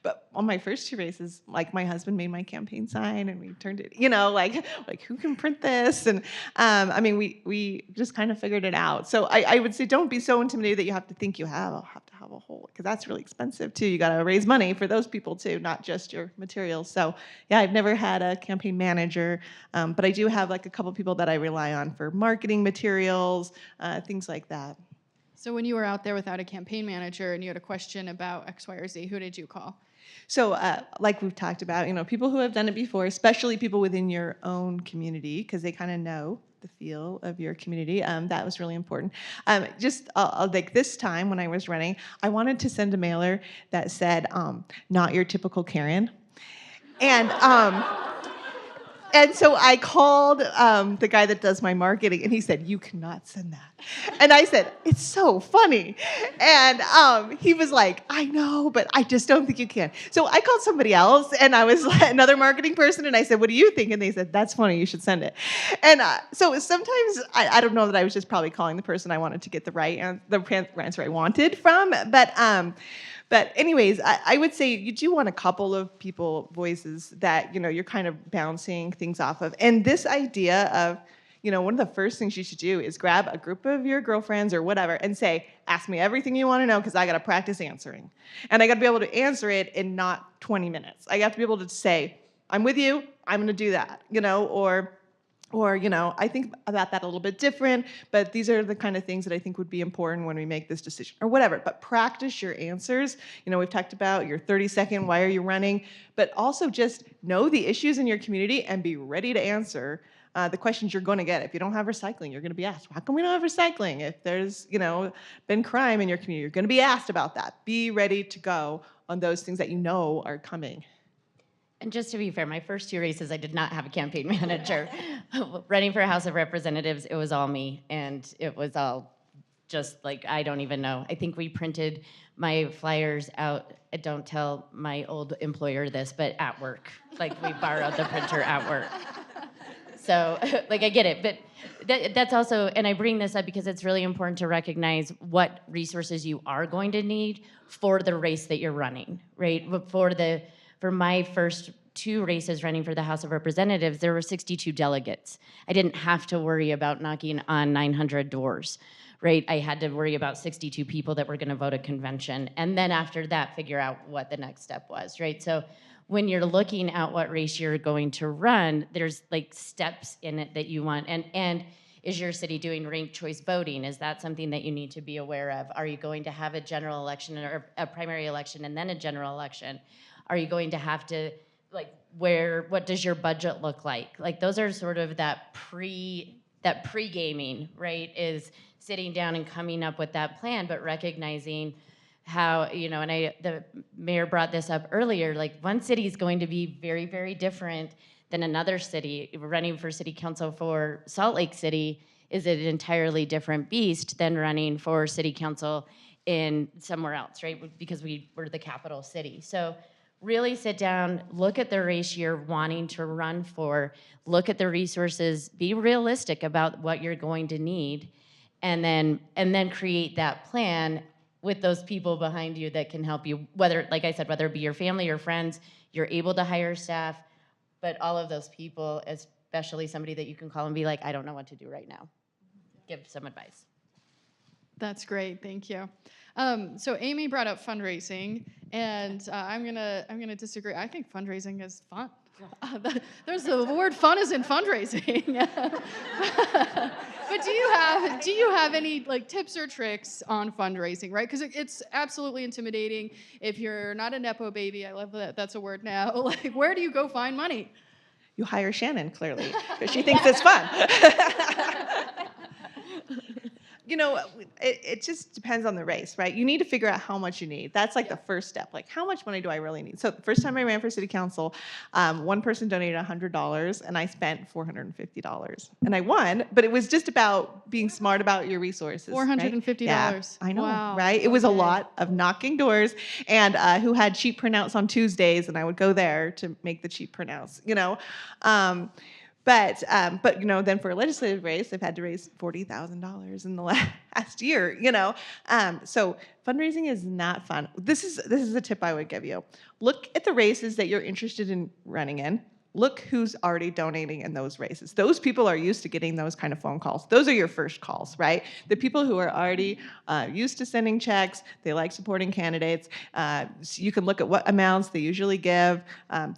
But on my first two races, like my husband made my campaign sign, and we turned it, you know, like who can print this? And I mean, we just kind of figured it out. So I would say, don't be so intimidated that you have to think you have to have a whole, because that's really expensive too. You got to raise money for those people too, not just your materials. So yeah, I've never had a campaign manager, but I do have like a couple people that I rely on for marketing materials, things like that. So when you were out there without a campaign manager and you had a question about X, Y, or Z, who did you call? So like we've talked about, you know, people who have done it before, especially people within your own community, because they kind of know the feel of your community. That was really important. Just like this time when I was running, I wanted to send a mailer that said, not your typical Karen. And so I called the guy that does my marketing, and he said, you cannot send that. And I said, it's so funny. And he was like, I know, but I just don't think you can. So I called somebody else, and I was another marketing person, and I said, what do you think? And they said, that's funny, you should send it. And so sometimes, I don't know that I was just probably calling the person I wanted to get the answer I wanted from, but anyways, I would say you do want a couple of voices that, you know, you're kind of bouncing things off of. And this idea of, you know, one of the first things you should do is grab a group of your girlfriends or whatever and say, ask me everything you want to know, because I got to practice answering. And I got to be able to answer it in not 20 minutes. I have to be able to say, I'm with you, I'm going to do that, you know, or Or, I think about that a little bit different, but these are the kind of things that I think would be important when we make this decision, or whatever. But practice your answers. We've talked about your 30-second, why are you running? But also just know the issues in your community and be ready to answer the questions you're going to get. If you don't have recycling, you're going to be asked, how come we don't have recycling? If there's, been crime in your community, you're going to be asked about that. Be ready to go on those things that you know are coming. And just to be fair, my first 2 races, I did not have a campaign manager. Running for House of Representatives, it was all me, and it was all just like, I don't even know. I think we printed my flyers out, don't tell my old employer this, but at work. Like, we borrowed the printer at work. So, I get it, but that's also, and I bring this up because it's really important to recognize what resources you are going to need for the race that you're running, right? For my first 2 races running for the House of Representatives, there were 62 delegates. I didn't have to worry about knocking on 900 doors, right? I had to worry about 62 people that were gonna vote at convention. And then after that, figure out what the next step was, right? So when you're looking at what race you're going to run, there's steps in it that you want. And is your city doing ranked choice voting? Is that something that you need to be aware of? Are you going to have a general election or a primary election and then a general election? Are you going to have to, what does your budget look like? Those are sort of that pre-gaming, right? Is sitting down and coming up with that plan, but recognizing how, and the mayor brought this up earlier, one city is going to be very, very different than another city. Running for city council for Salt Lake City is an entirely different beast than running for city council in somewhere else, right? Because we're the capital city. So really sit down, look at the race you're wanting to run for, look at the resources, be realistic about what you're going to need, and then create that plan with those people behind you that can help you, whether, like I said, whether it be your family or friends, you're able to hire staff, but all of those people, especially somebody that you can call and be like, I don't know what to do right now. Give some advice. That's great, thank you. So Amy brought up fundraising, and I'm gonna disagree. I think fundraising is fun. There's the word fun is in fundraising. But do you have any tips or tricks on fundraising, right? Because it's absolutely intimidating if you're not a Nepo baby. I love that that's a word now. Where do you go find money? You hire Shannon, clearly, because she thinks it's fun. It just depends on the race, right? You need to figure out how much you need. That's the first step. How much money do I really need? So the first time I ran for city council, one person donated $100, and I spent $450. And I won, but it was just about being smart about your resources. $450. Yeah, I know, Wow. right? It was a lot of knocking doors, and who had cheap printouts on Tuesdays, and I would go there to make the cheap printouts, But then for a legislative race, I've had to raise $40,000 in the last year. So fundraising is not fun. This is a tip I would give you. Look at the races that you're interested in running in. Look who's already donating in those races. Those people are used to getting those kind of phone calls. Those are your first calls, right? The people who are already used to sending checks, they like supporting candidates. So you can look at what amounts they usually give.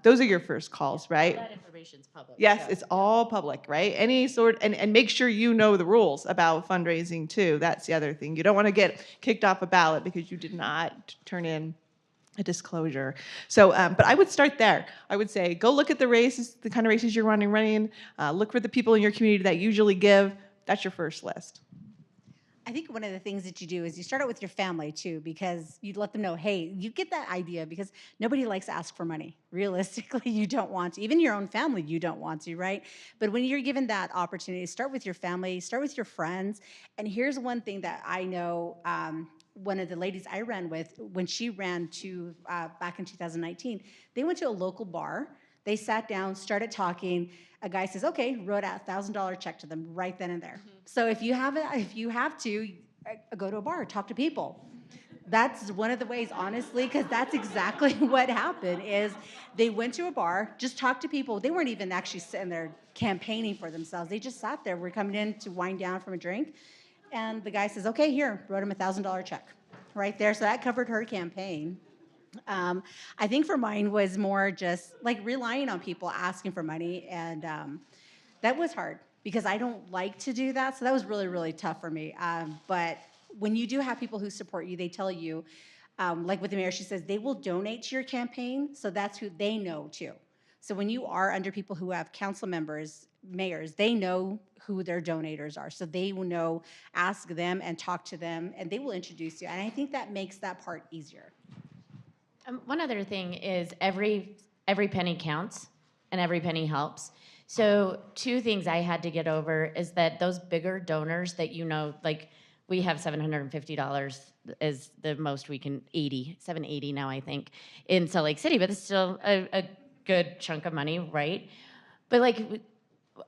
Those are your first calls, right? That information's public. Yes, yeah. it's all public, right? Any sort, and make sure you know the rules about fundraising too. That's the other thing. You don't want to get kicked off a ballot because you did not turn in a disclosure. So, but I would start there. I would say, go look at the races, the kind of races you're running. Look for the people in your community that usually give. That's your first list. I think one of the things that you do is you start out with your family too, because you let them know, hey, you get that idea because nobody likes to ask for money. Realistically, you don't want to. Even your own family, you don't want to, right? But when you're given that opportunity, start with your family, start with your friends. And here's one thing that I know, one of the ladies I ran with, when she ran to back in 2019, they went to a local bar. They sat down, started talking. A guy says, okay, wrote out a $1,000 check to them right then and there. Mm-hmm. So if you have to, go to a bar, talk to people. That's one of the ways, honestly, because that's exactly what happened is they went to a bar, just talked to people. They weren't even actually sitting there campaigning for themselves. They just sat there. We're coming in to wind down from a drink. And the guy says, okay, here, wrote him a $1,000 check right there. So that covered her campaign. I think for mine was more just like relying on people asking for money and That was hard because I don't like to do that. So that was really, really tough for me. But when you do have people who support you, they tell you, like with the mayor, she says they will donate to your campaign. So that's who they know too. So when you are under people who have council members, mayors, they know who their donators are. So they will know, ask them and talk to them, and they will introduce you. And I think that makes that part easier. One other thing is every penny counts and every penny helps. So 2 things I had to get over is that those bigger donors that like we have $750 is the most we can, $780 now I think, in Salt Lake City, but it's still a good chunk of money, right? But like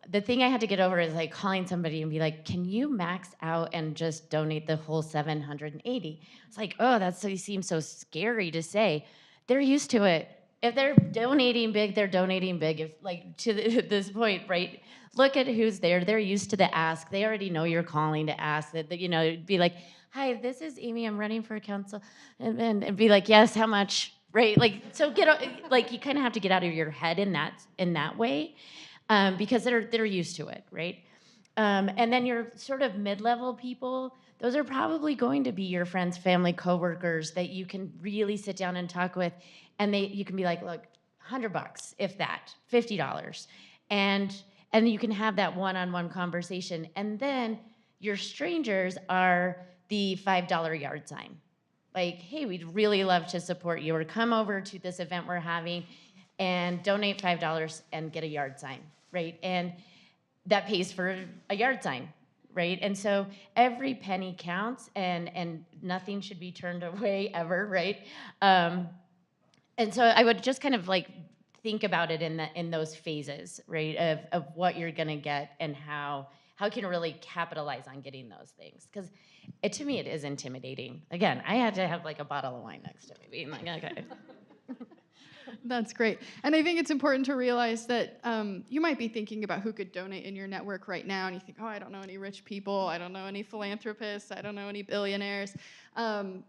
the thing I had to get over is like calling somebody and be like, can you max out and just donate the whole 780? It's like, oh, seems so scary to say. They're used to it. If they're donating big, they're donating big. If like to this point, right? Look at who's there. They're used to the ask. They already know you're calling to ask that, be like, hi, this is Amy. I'm running for council. And be like, yes, how much? Right? Like, so you kind of have to get out of your head in that way. Because they're used to it, right? And then your sort of mid-level people, those are probably going to be your friends, family, coworkers that you can really sit down and talk with, and you can be like, look, $100, if that, $50, and you can have that one-on-one conversation. And then your strangers are the $5 yard sign. Like, hey, we'd really love to support you, or come over to this event we're having and donate $5 and get a yard sign, right? And that pays for a yard sign, right? And so every penny counts, and nothing should be turned away ever, right? And so I would just kind of like think about it in those phases, right? Of what you're gonna get and how you can really capitalize on getting those things. Because to me, it is intimidating. Again, I had to have like a bottle of wine next to me, being like, okay. That's great. And I think it's important to realize that you might be thinking about who could donate in your network right now, and you think, oh, I don't know any rich people, I don't know any philanthropists, I don't know any billionaires. And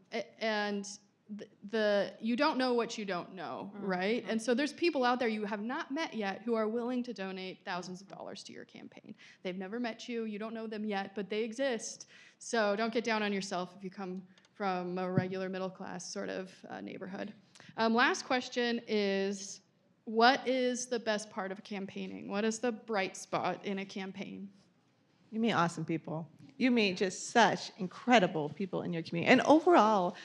you don't know what you don't know, right? And so there's people out there you have not met yet who are willing to donate thousands of dollars to your campaign. They've never met you, you don't know them yet, but they exist. So don't get down on yourself if you come from a regular middle class sort of neighborhood. Last question is, what is the best part of campaigning? What is the bright spot in a campaign? You meet awesome people. You meet just such incredible people in your community. And overall,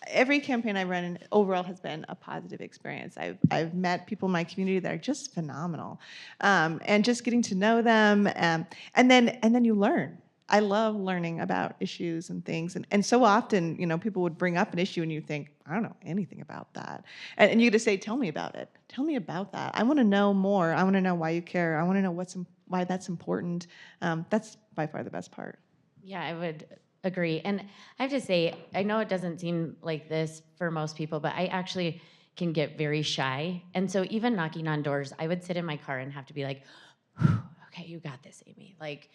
every campaign I run overall has been a positive experience. I've met people in my community that are just phenomenal, and just getting to know them, and then you learn. I love learning about issues and things, and so often, people would bring up an issue and you think, I don't know anything about that, and you get to say, tell me about it. Tell me about that. I want to know more. I want to know why you care. I want to know why that's important. That's by far the best part. Yeah, I would agree. And I have to say, I know it doesn't seem like this for most people, but I actually can get very shy. And so even knocking on doors, I would sit in my car and have to be like, okay, you got this, Amy. Like,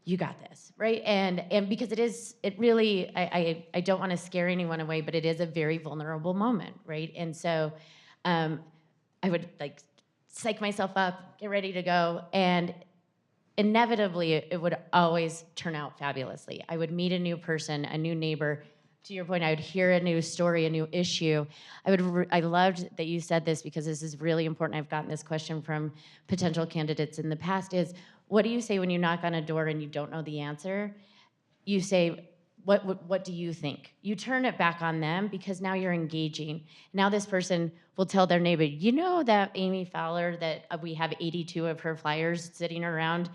you got this, right? And because it really, I don't want to scare anyone away, but it is a very vulnerable moment, right? And so I would like psych myself up, get ready to go, and inevitably it would always turn out fabulously. I would meet a new person, a new neighbor. To your point, I would hear a new story, a new issue. I loved that you said this, because this is really important. I've gotten this question from potential candidates in the past is, what do you say when you knock on a door and you don't know the answer? You say, what do you think? You turn it back on them, because now you're engaging. Now this person will tell their neighbor, you know that Amy Fowler, that we have 82 of her flyers sitting around,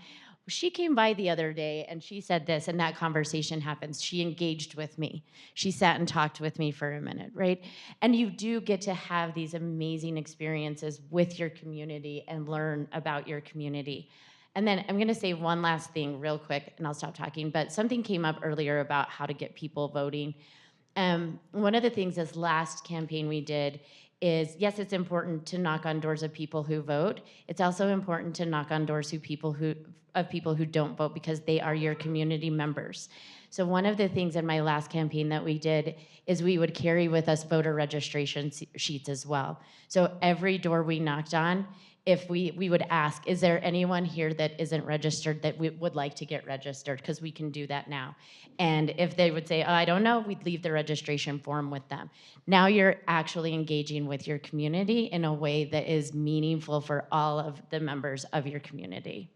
she came by the other day and she said this, and that conversation happens. She engaged with me. She sat and talked with me for a minute, right? And you do get to have these amazing experiences with your community and learn about your community. And then I'm gonna say one last thing real quick, and I'll stop talking, but something came up earlier about how to get people voting. One of the things this last campaign we did is, yes, it's important to knock on doors of people who vote. It's also important to knock on doors of people who don't vote, because they are your community members. So one of the things in my last campaign that we did is we would carry with us voter registration sheets as well. So every door we knocked on, if we would ask, is there anyone here that isn't registered that we would like to get registered? Because we can do that now. And if they would say, oh, I don't know, we'd leave the registration form with them. Now you're actually engaging with your community in a way that is meaningful for all of the members of your community.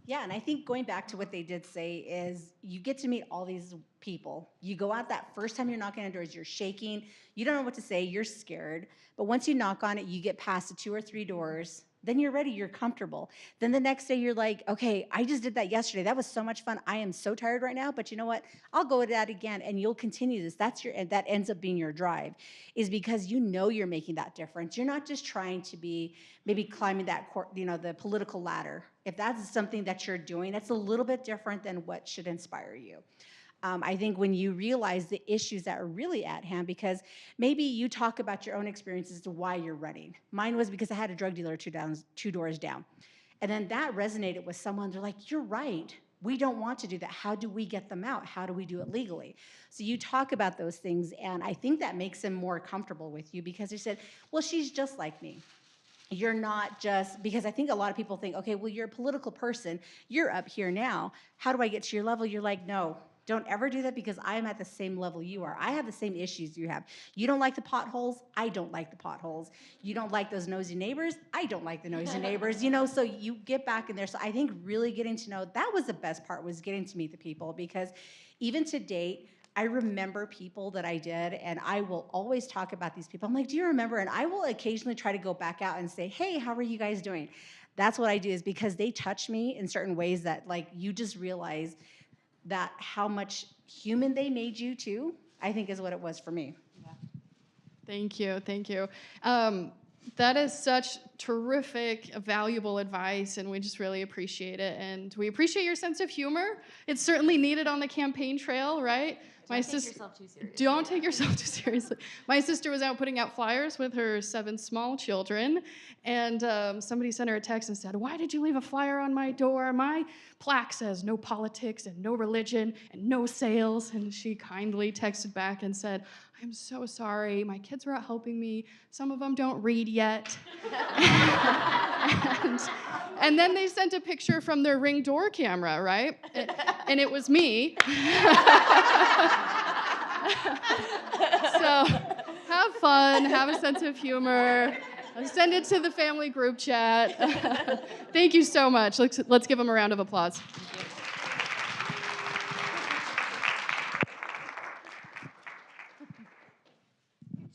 Yeah, and I think going back to what they did say is you get to meet all these people. You go out that first time you're knocking on doors, you're shaking, you don't know what to say, you're scared. But once you knock on it, you get past the 2 or 3 doors, then you're ready, you're comfortable. Then the next day you're like, okay, I just did that yesterday. That was so much fun. I am so tired right now, but you know what? I'll go at that again, and you'll continue this. And that ends up being your drive, is because you know you're making that difference. You're not just trying to be maybe climbing that, the political ladder. If that's something that you're doing, that's a little bit different than what should inspire you. I think when you realize the issues that are really at hand, because maybe you talk about your own experiences to why you're running. Mine was because I had a drug dealer 2 doors down. And then that resonated with someone. They're like, you're right. We don't want to do that. How do we get them out? How do we do it legally? So you talk about those things, and I think that makes them more comfortable with you, because they said, well, she's just like me. You're not just, because I think a lot of people think, okay, well, you're a political person. You're up here now. How do I get to your level? You're like, no. Don't ever do that, because I am at the same level you are. I have the same issues you have. You don't like the potholes. I don't like the potholes. You don't like those nosy neighbors. I don't like the nosy neighbors. So you get back in there. So I think really getting to know, that was the best part, was getting to meet the people, because even to date, I remember people that I did, and I will always talk about these people. I'm like, do you remember? And I will occasionally try to go back out and say, hey, how are you guys doing? That's what I do, is because they touch me in certain ways that, like, you just realize that how much human they made you too, I think is what it was for me. Thank you, thank you. That is such terrific, valuable advice, and we just really appreciate it. And we appreciate your sense of humor. It's certainly needed on the campaign trail, right? Don't take yourself too seriously. Don't take yourself too seriously. My sister was out putting out flyers with her 7 small children, and somebody sent her a text and said, why did you leave a flyer on my door? My plaque says no politics and no religion and no sales. And she kindly texted back and said, I'm so sorry. My kids were out helping me. Some of them don't read yet. and then they sent a picture from their Ring door camera, right? And it was me. So have fun, have a sense of humor, send it to the family group chat. Thank you so much. Let's give them a round of applause.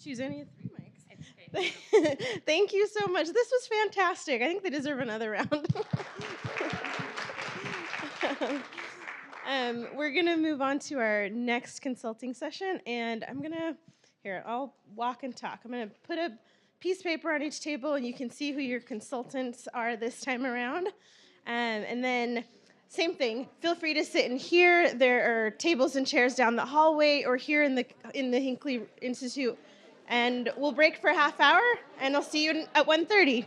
Choose any of 3 mics. Thank you so much. This was fantastic. I think they deserve another round. We're going to move on to our next consulting session, and I'll walk and talk. I'm going to put a piece of paper on each table, and you can see who your consultants are this time around. And then same thing, feel free to sit in here. There are tables and chairs down the hallway or here in the Hinckley Institute. And we'll break for a half hour, and I'll see you at 1:30.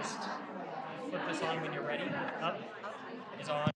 Just flip this on when you're ready. Up is on.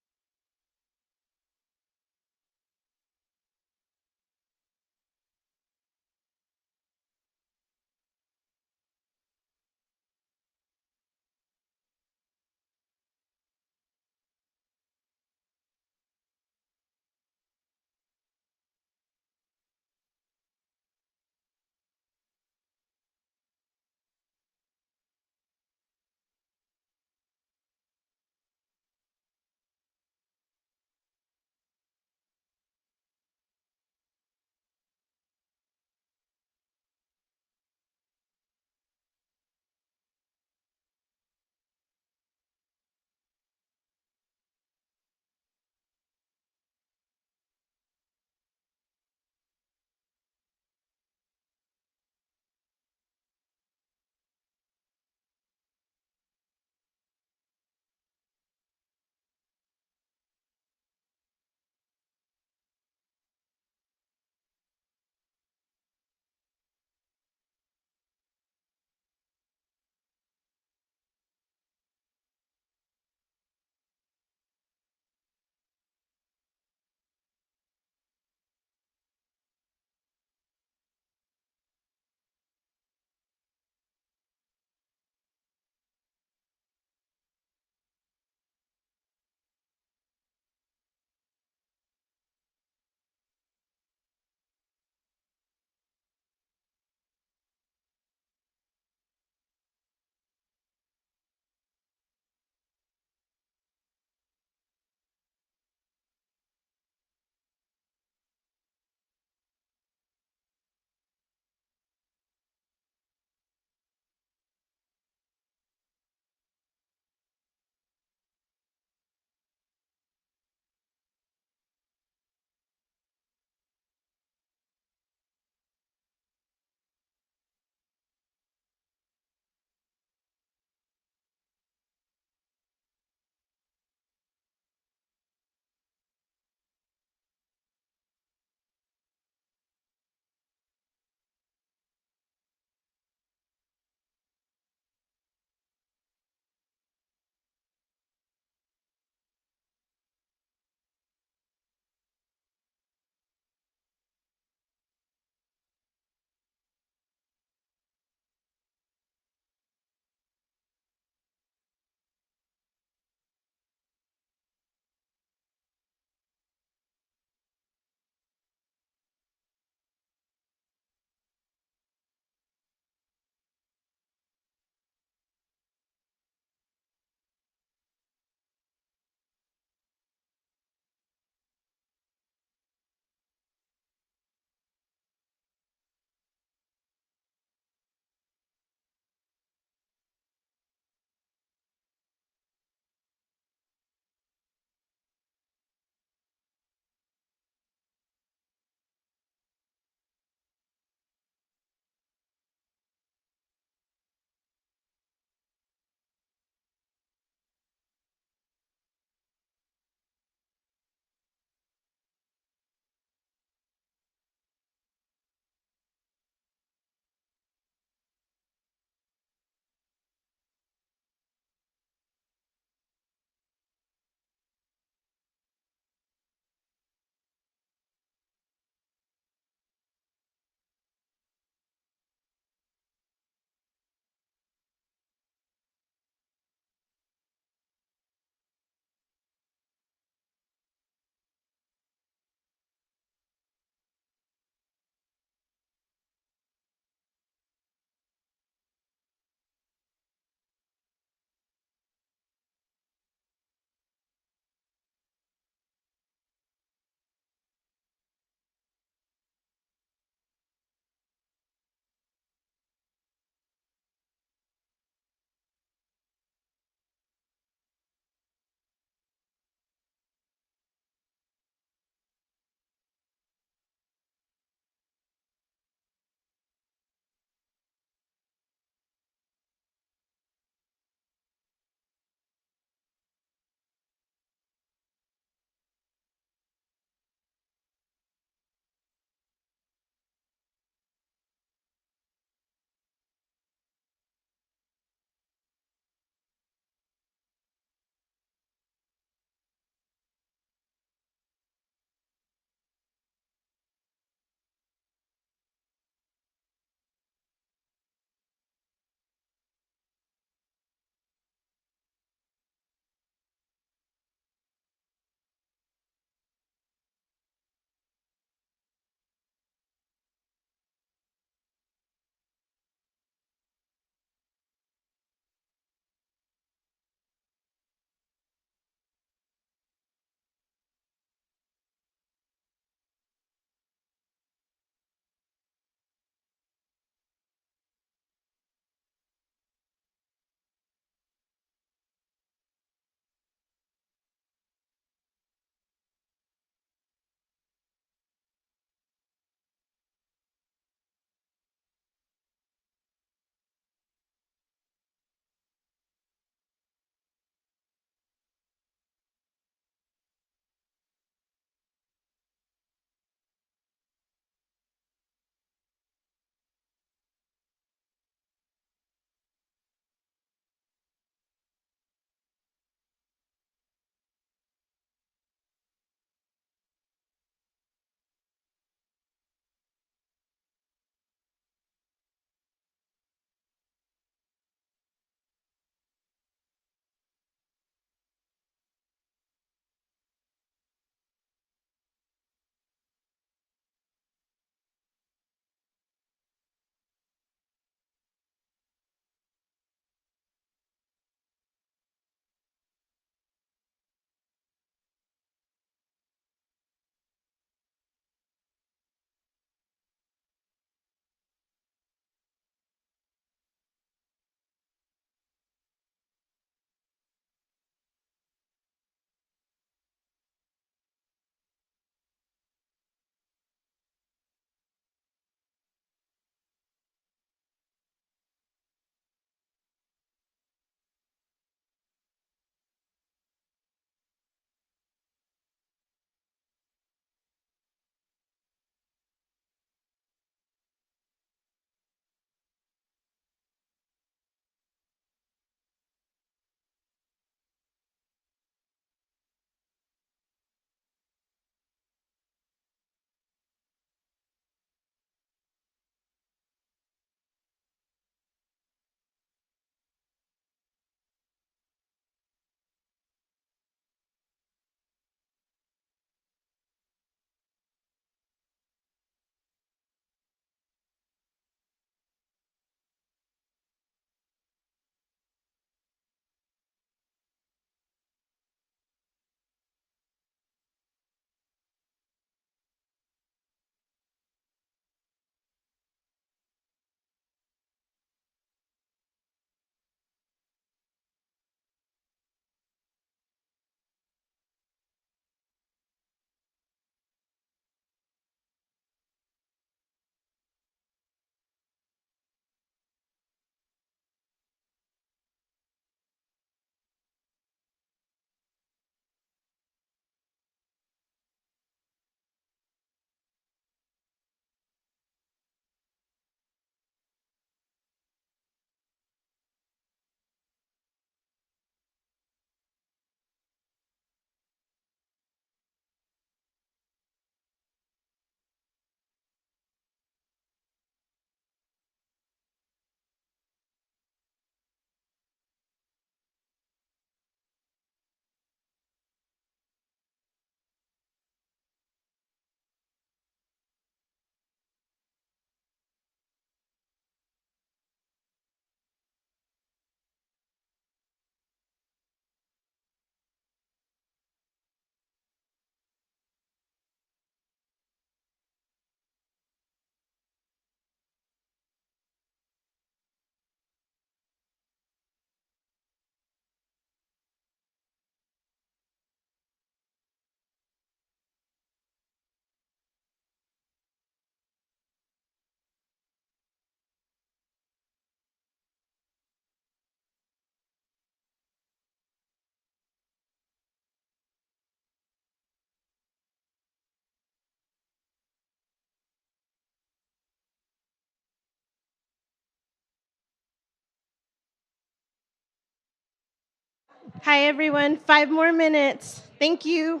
Hi, everyone. 5 more minutes. Thank you.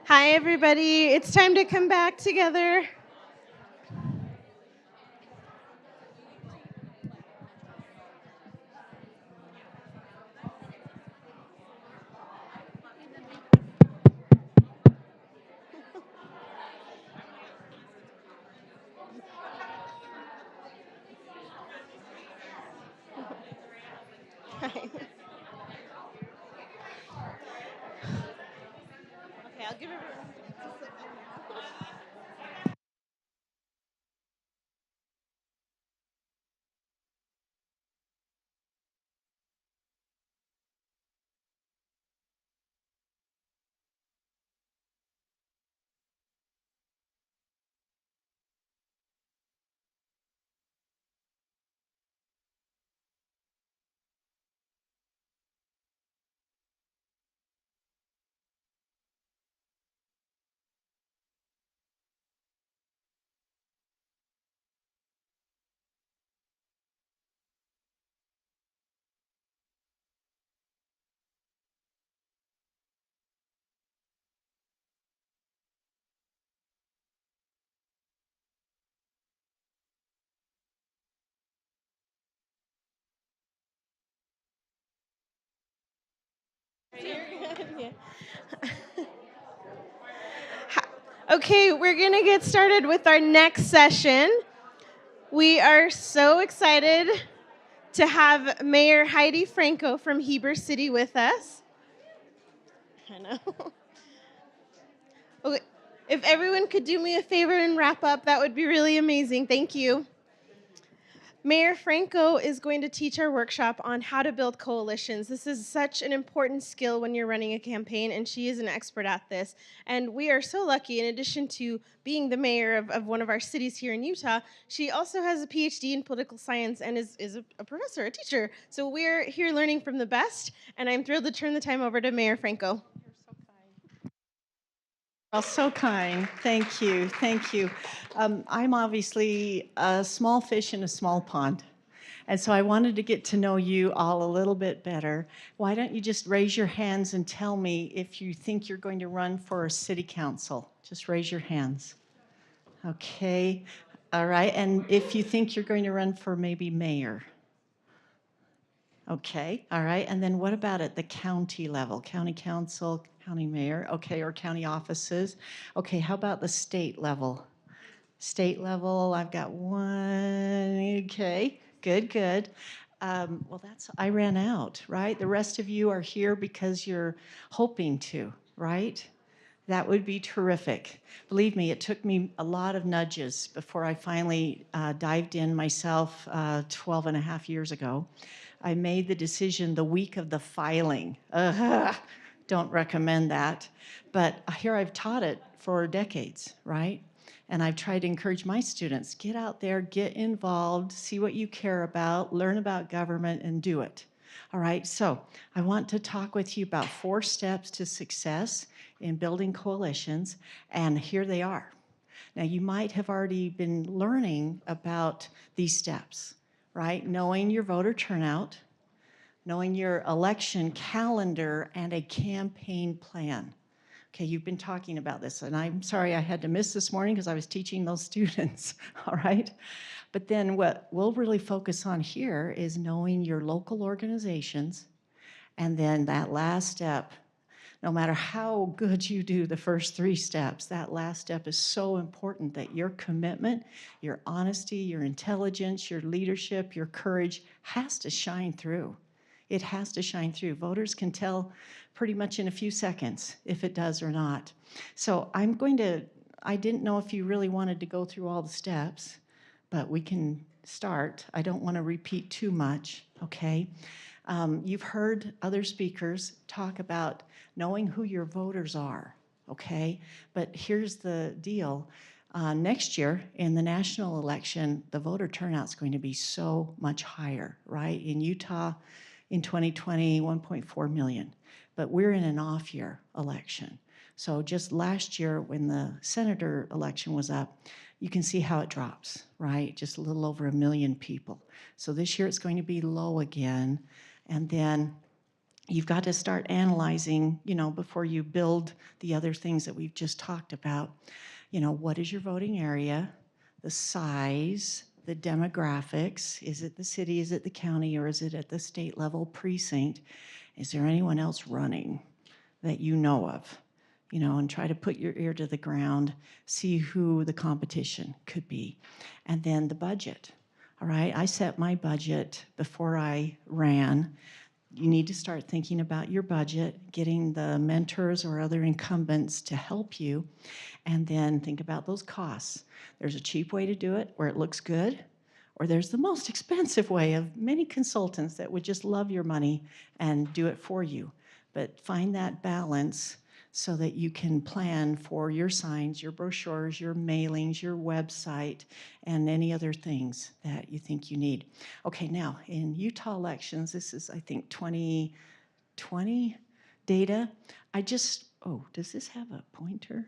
Hi, everybody. It's time to come back together. Okay, I'll give everyone. You're good. Yeah. Okay, we're going to get started with our next session. We are so excited to have Mayor Heidi Franco from Heber City with us. I know. Okay, if everyone could do me a favor and wrap up, that would be really amazing. Thank you. Mayor Franco is going to teach our workshop on how to build coalitions. This is such an important skill when you're running a campaign, and she is an expert at this. And we are so lucky, in addition to being the mayor of one of our cities here in Utah, she also has a PhD in political science and is a professor, a teacher. So we're here learning from the best, and I'm thrilled to turn the time over to Mayor Franco. Well, so kind. Thank you. Thank you. I'm obviously a small fish in a small pond. And so I wanted to get to know you all a little bit better. Why don't you just raise your hands and tell me if you think you're going to run for a city council? Just raise your hands. Okay. All right. And if you think you're going to run for maybe mayor? Okay. All right. And then what about at the county level? County council, county mayor, okay, or county offices. Okay, how about the state level? State level, I've got one. Okay, good, good. Well, I ran out, right? The rest of you are here because you're hoping to, right? That would be terrific. Believe me, it took me a lot of nudges before I finally dived in myself 12 and a half years ago. I made the decision the week of the filing. Don't recommend that. But here I've taught it for decades, right? And I've tried to encourage my students, get out there, get involved, see what you care about, learn about government, and do it. All right, so I want to talk with you about 4 steps to success in building coalitions, and here they are. Now, you might have already been learning about these steps, right? Knowing your voter turnout, knowing your election calendar, and a campaign plan. Okay, you've been talking about this, and I'm sorry I had to miss this morning because I was teaching those students, all right? But then what we'll really focus on here is knowing your local organizations, and then that last step, no matter how good you do the first 3 steps, that last step is so important that your commitment, your honesty, your intelligence, your leadership, your courage has to shine through. It has to shine through. Voters can tell pretty much in a few seconds if it does or not. So I didn't know if you really wanted to go through all the steps, but we can start. I don't want to repeat too much, okay? You've heard other speakers talk about knowing who your voters are, okay? But here's the deal. Next year, in the national election, the voter turnout's going to be so much higher, right? In Utah, in 2020, 1.4 million. But we're in an off-year election. So just last year, when the senator election was up, you can see how it drops, right? Just a little over 1 million people. So this year it's going to be low again. And then you've got to start analyzing, before you build the other things that we've just talked about. What is your voting area, the size, the demographics? Is it the city, is it the county, or is it at the state level precinct? Is there anyone else running that you know of? And try to put your ear to the ground, see who the competition could be. And then the budget, all right? I set my budget before I ran. You need to start thinking about your budget, getting the mentors or other incumbents to help you, and then think about those costs. There's a cheap way to do it where it looks good, or there's the most expensive way of many consultants that would just love your money and do it for you. But find that balance so that you can plan for your signs, your brochures, your mailings, your website, and any other things that you think you need. Okay, now in Utah elections, this is, I think, 2020 data. Does this have a pointer?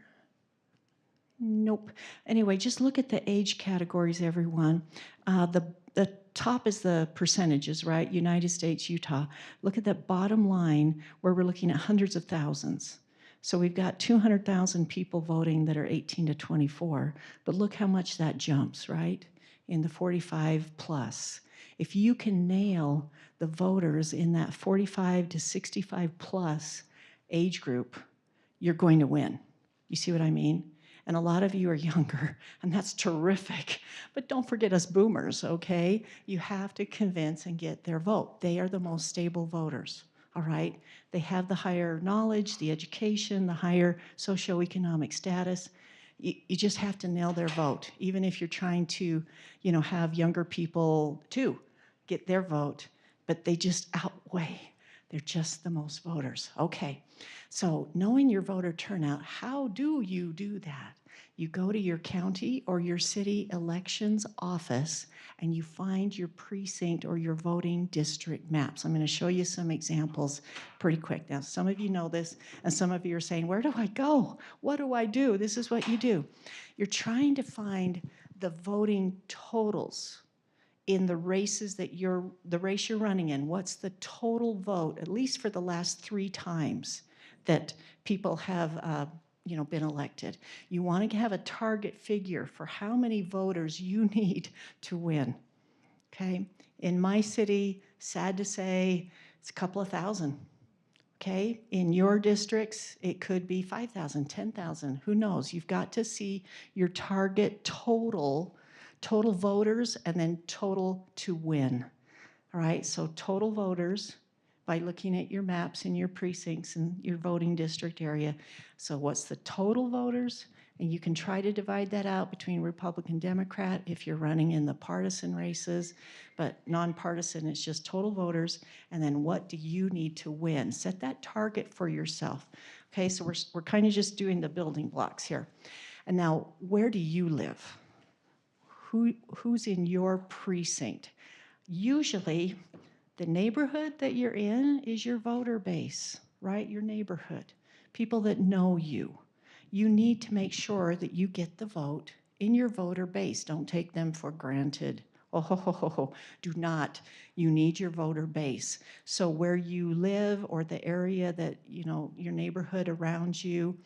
Nope. Anyway, just look at the age categories, everyone. The top is the percentages, right? United States, Utah. Look at that bottom line where we're looking at hundreds of thousands. So we've got 200,000 people voting that are 18 to 24, but look how much that jumps, right? In the 45 plus. If you can nail the voters in that 45 to 65 plus age group, you're going to win. You see what I mean? And a lot of you are younger, and that's terrific. But don't forget us boomers, okay? You have to convince and get their vote. They are the most stable voters. All right? They have the higher knowledge, the education, the higher socioeconomic status. You just have to nail their vote, even if you're trying to, have younger people too get their vote, but they just outweigh. They're just the most voters. Okay, so knowing your voter turnout, how do you do that? You go to your county or your city elections office and you find your precinct or your voting district maps. I'm going to show you some examples pretty quick. Now, some of you know this, and some of you are saying, where do I go? What do I do? This is what you do. You're trying to find the voting totals in the races the race you're running in. What's the total vote, at least for the last 3 times that people have been elected. You want to have a target figure for how many voters you need to win, okay? In my city, sad to say, it's a couple of thousand, okay? In your districts, it could be 5,000, 10,000, who knows? You've got to see your target total voters and then total to win, all right? So total voters, by looking at your maps and your precincts and your voting district area. So what's the total voters? And you can try to divide that out between Republican, Democrat if you're running in the partisan races, but nonpartisan, it's just total voters. And then what do you need to win? Set that target for yourself. Okay, so we're kind of just doing the building blocks here. And now, where do you live? Who's in your precinct? Usually, the neighborhood that you're in is your voter base, right? Your neighborhood, people that know you. You need to make sure that you get the vote in your voter base. Don't take them for granted. Do not. You need your voter base. So where you live or the area that, your neighborhood around you,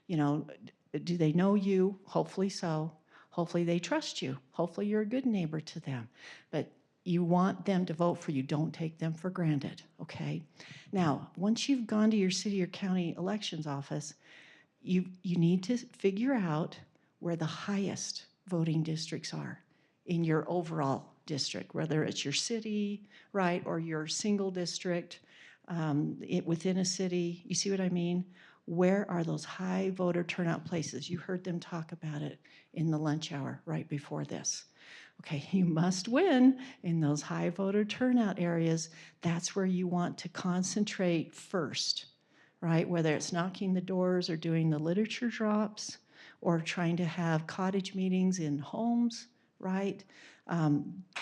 do they know you? Hopefully so. Hopefully they trust you. Hopefully you're a good neighbor to them. But you want them to vote for you. Don't take them for granted, okay? Now, once you've gone to your city or county elections office, you need to figure out where the highest voting districts are in your overall district, whether it's your city, right, or your single district within a city. You see what I mean? Where are those high voter turnout places? You heard them talk about it in the lunch hour right before this. Okay, you must win in those high voter turnout areas. That's where you want to concentrate first, right? Whether it's knocking the doors or doing the literature drops or trying to have cottage meetings in homes, right?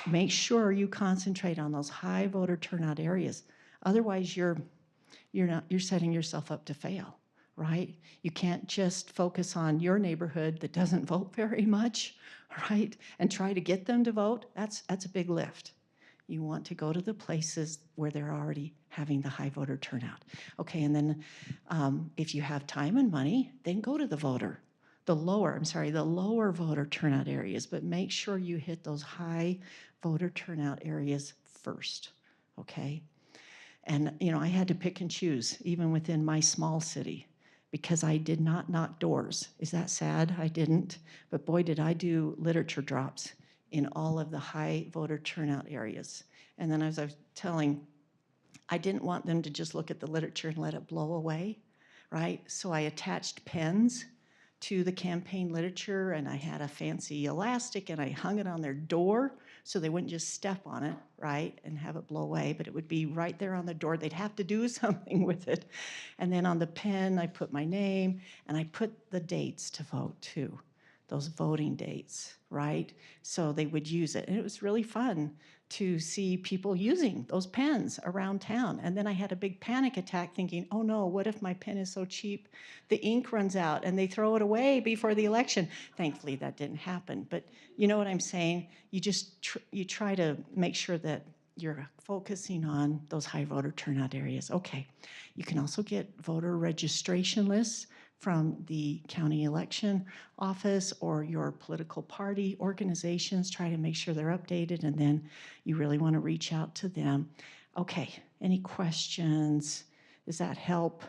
Make sure you concentrate on those high voter turnout areas. Otherwise, you're setting yourself up to fail, right? You can't just focus on your neighborhood that doesn't vote very much, right? And try to get them to vote. That's a big lift. You want to go to the places where they're already having the high voter turnout. Okay, and then if you have time and money, then go to the lower voter turnout areas, but make sure you hit those high voter turnout areas first, okay? And, you know, I had to pick and choose, even within my small city, because I did not knock doors. Is that sad? I didn't. But boy, did I do literature drops in all of the high voter turnout areas. And then as I was telling, I didn't want them to just look at the literature and let it blow away, right? So I attached pens to the campaign literature, and I had a fancy elastic, and I hung it on their door so they wouldn't just step on it, right, and have it blow away, but it would be right there on the door. They'd have to do something with it. And then on the pen, I put my name, and I put the dates to vote too, those voting dates, right? So they would use it. And it was really fun to see people using those pens around town. And then I had a big panic attack thinking, oh no, what if my pen is so cheap, the ink runs out and they throw it away before the election? Thankfully, that didn't happen. But you know what I'm saying? You just you try to make sure that you're focusing on those high voter turnout areas. Okay, you can also get voter registration lists from the county election office or your political party organizations. Try to make sure they're updated, and then you really want to reach out to them. Okay, any questions? Does that help?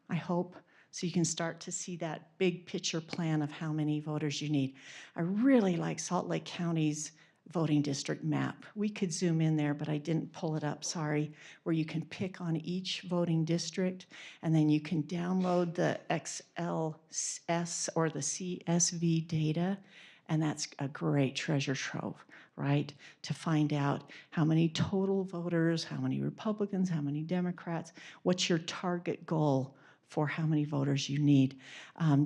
I hope. So you can start to see that big picture plan of how many voters you need. I really like Salt Lake County's voting district map. We could zoom in there, but I didn't pull it up, sorry, where you can pick on each voting district, and then you can download the XLS or the CSV data, and that's a great treasure trove, right? To find out how many total voters, how many Republicans, how many Democrats, what's your target goal for how many voters you need.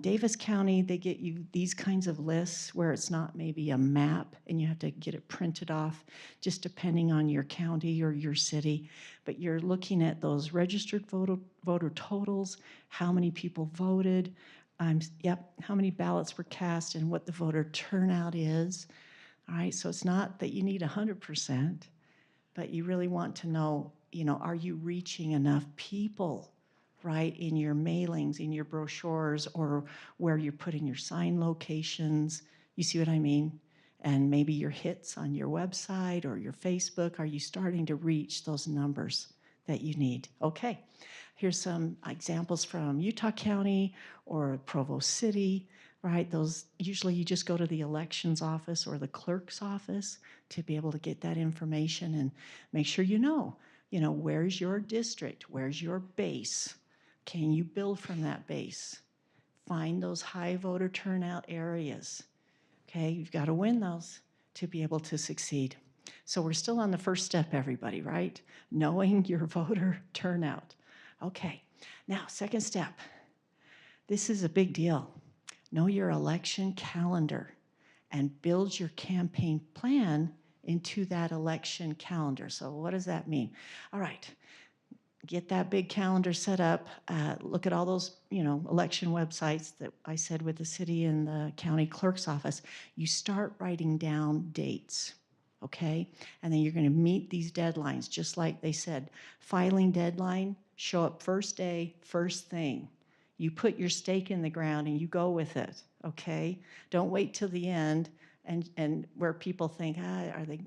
Davis County, they get you these kinds of lists where it's not maybe a map and you have to get it printed off, just depending on your county or your city. But you're looking at those registered voter totals, how many people voted, how many ballots were cast, and what the voter turnout is. All right, so it's not that you need 100%, but you really want to know, you know, are you reaching enough people, right, in your mailings, in your brochures, or where you're putting your sign locations? You see what I mean? And maybe your hits on your website or your Facebook. Are you starting to reach those numbers that you need? Okay, here's some examples from Utah County or Provo City, right? Those, usually you just go to the elections office or the clerk's office to be able to get that information and make sure you know, where's your district? Where's your base? Can you build from that base? Find those high voter turnout areas. Okay, you've got to win those to be able to succeed. So we're still on the first step, everybody, right? Knowing your voter turnout. Okay, now second step. This is a big deal. Know your election calendar and build your campaign plan into that election calendar. So what does that mean? All right. Get that big calendar set up. Look at all those, election websites that I said with the city and the county clerk's office. You start writing down dates, okay? And then you're going to meet these deadlines, just like they said. Filing deadline, show up first day, first thing. You put your stake in the ground and you go with it, okay? Don't wait till the end and where people think, are they,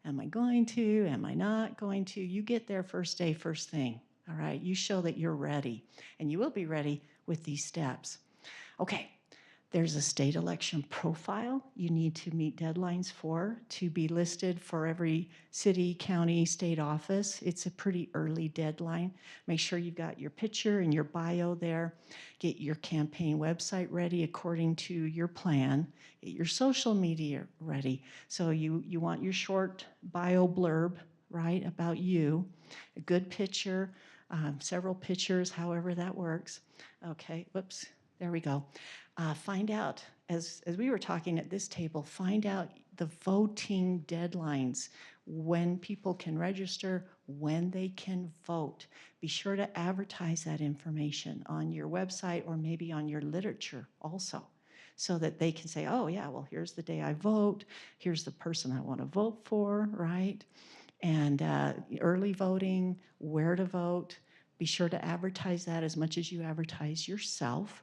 am I going to? Am I not going to? You get there first day, first thing, all right? You show that you're ready, and you will be ready with these steps. Okay, there's a state election profile you need to meet deadlines for to be listed for every city, county, state office. It's a pretty early deadline. Make sure you've got your picture and your bio there. Get your campaign website ready according to your plan. Get your social media ready. So you want your short bio blurb, right, about you, a good picture, several pictures, however that works. Okay, whoops, there we go. Find out, as we were talking at this table, find out the voting deadlines, when people can register, when they can vote. Be sure to advertise that information on your website or maybe on your literature also, so that they can say, oh yeah, well, here's the day I vote, here's the person I want to vote for, right? and early voting, where to vote. Be sure to advertise that as much as you advertise yourself.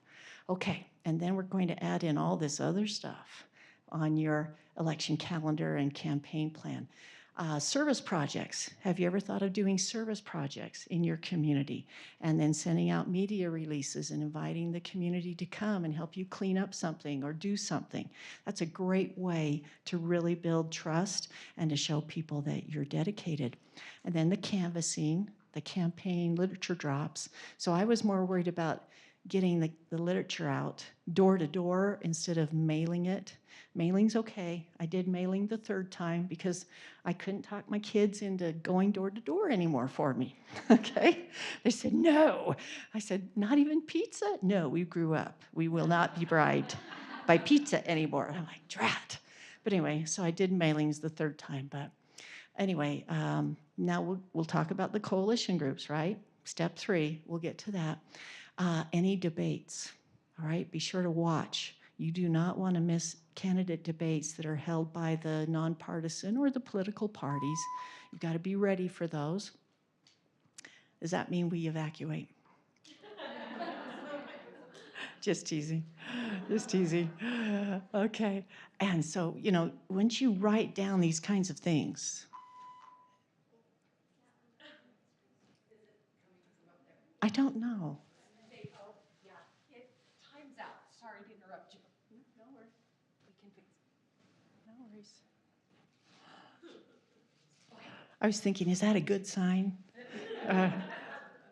Okay, and then we're going to add in all this other stuff on your election calendar and campaign plan. Service projects. Have you ever thought of doing service projects in your community and then sending out media releases and inviting the community to come and help you clean up something or do something? That's a great way to really build trust and to show people that you're dedicated. And then the canvassing, the campaign literature drops. So I was more worried about getting the literature out door to door instead of mailing it. Mailing's okay. I did mailing the third time because I couldn't talk my kids into going door to door anymore for me, okay? They said, no. I said, not even pizza? No, we grew up. We will not be bribed by pizza anymore. I'm like, drat. But anyway, so I did mailings the third time. But anyway, now we'll talk about the coalition groups, right? Step 3, we'll get to that. Any debates, all right? Be sure to watch. You do not want to miss candidate debates that are held by the nonpartisan or the political parties. You've got to be ready for those. Does that mean we evacuate? Just teasing, just teasing. Okay, and so, you know, once you write down these kinds of things, I don't know. Time's out. Sorry to interrupt you. No worries. We can fix it. No worries. I was thinking, is that a good sign?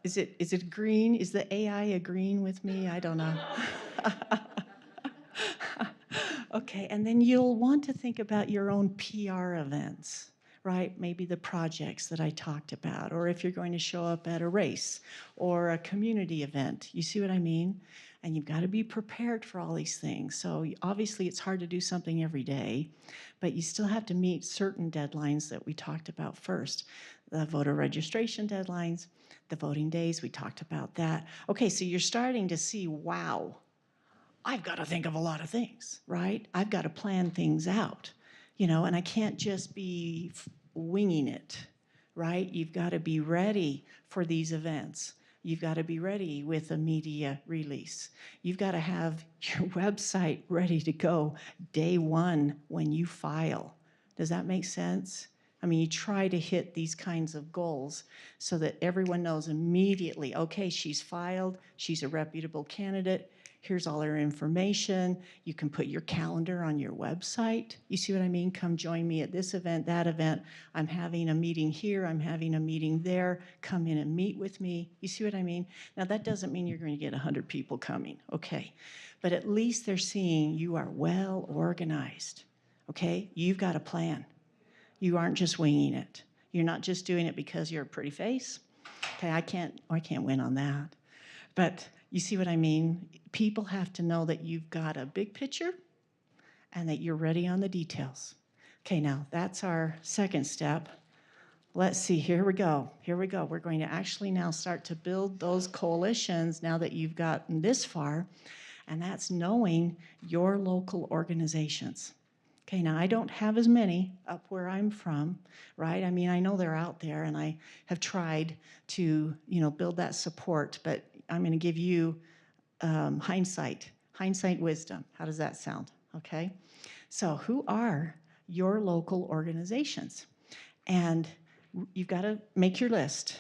Is it green? Is the AI agreeing with me? I don't know. Okay, and then you'll want to think about your own PR events, right? Maybe the projects that I talked about, or if you're going to show up at a race or a community event. You see what I mean? And you've got to be prepared for all these things. So obviously it's hard to do something every day, but you still have to meet certain deadlines that we talked about first. The voter registration deadlines, the voting days, we talked about that. Okay, so you're starting to see, wow, I've got to think of a lot of things, right? I've got to plan things out, you know, and I can't just be winging it, right? You've got to be ready for these events. You've got to be ready with a media release. You've got to have your website ready to go day one when you file. Does that make sense? I mean, you try to hit these kinds of goals so that everyone knows immediately, okay, she's filed, she's a reputable candidate, here's all her information. You can put your calendar on your website. You see what I mean? Come join me at this event, that event. I'm having a meeting here, I'm having a meeting there. Come in and meet with me. You see what I mean? Now, that doesn't mean you're going to get 100 people coming, okay? But at least they're seeing you are well organized, okay? You've got a plan. You aren't just winging it. You're not just doing it because you're a pretty face. Okay, I can't win on that. But you see what I mean? People have to know that you've got a big picture and that you're ready on the details. Okay, now that's our second step. Let's see, here we go. Here we go. We're going to actually now start to build those coalitions now that you've gotten this far, and that's knowing your local organizations. Okay, now I don't have as many up where I'm from, right? I mean, I know they're out there, and I have tried to, you know, build that support, but I'm going to give you hindsight wisdom. How does that sound? Okay, so who are your local organizations? And you've got to make your list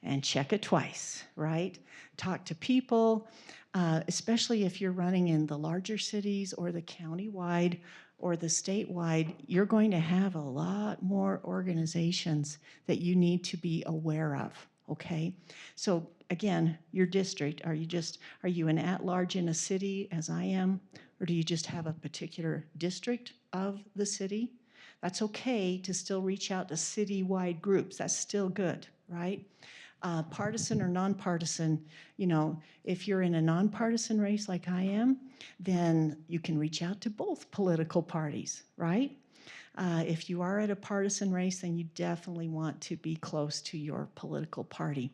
and check it twice, right? Talk to people, especially if you're running in the larger cities or the county-wide or the statewide, you're going to have a lot more organizations that you need to be aware of, okay? So again, your district, are you an at-large in a city as I am, or do you just have a particular district of the city? That's okay to still reach out to citywide groups. That's still good, right? Partisan or nonpartisan, you know, if you're in a nonpartisan race like I am, then you can reach out to both political parties, right? If you are at a partisan race, then you definitely want to be close to your political party.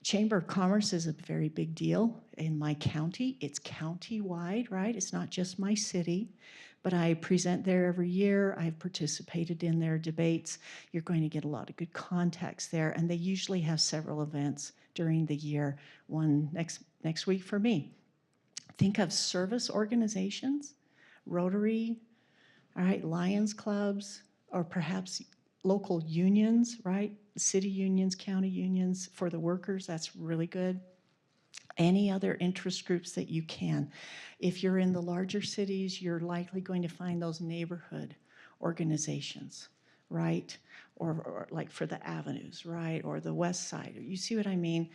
Chamber of Commerce is a very big deal in my county. It's county-wide, right? It's not just my city. but I present there every year. I've participated in their debates. You're going to get a lot of good contacts there, and they usually have several events during the year. One next week for me. Think of service organizations, Rotary, all right, Lions clubs, or perhaps local unions, right? City unions, county unions for the workers, that's really good. Any other interest groups that you can. If you're in the larger cities, you're likely going to find those neighborhood organizations, right? Or like for the avenues, right? Or the west side. You see what I mean?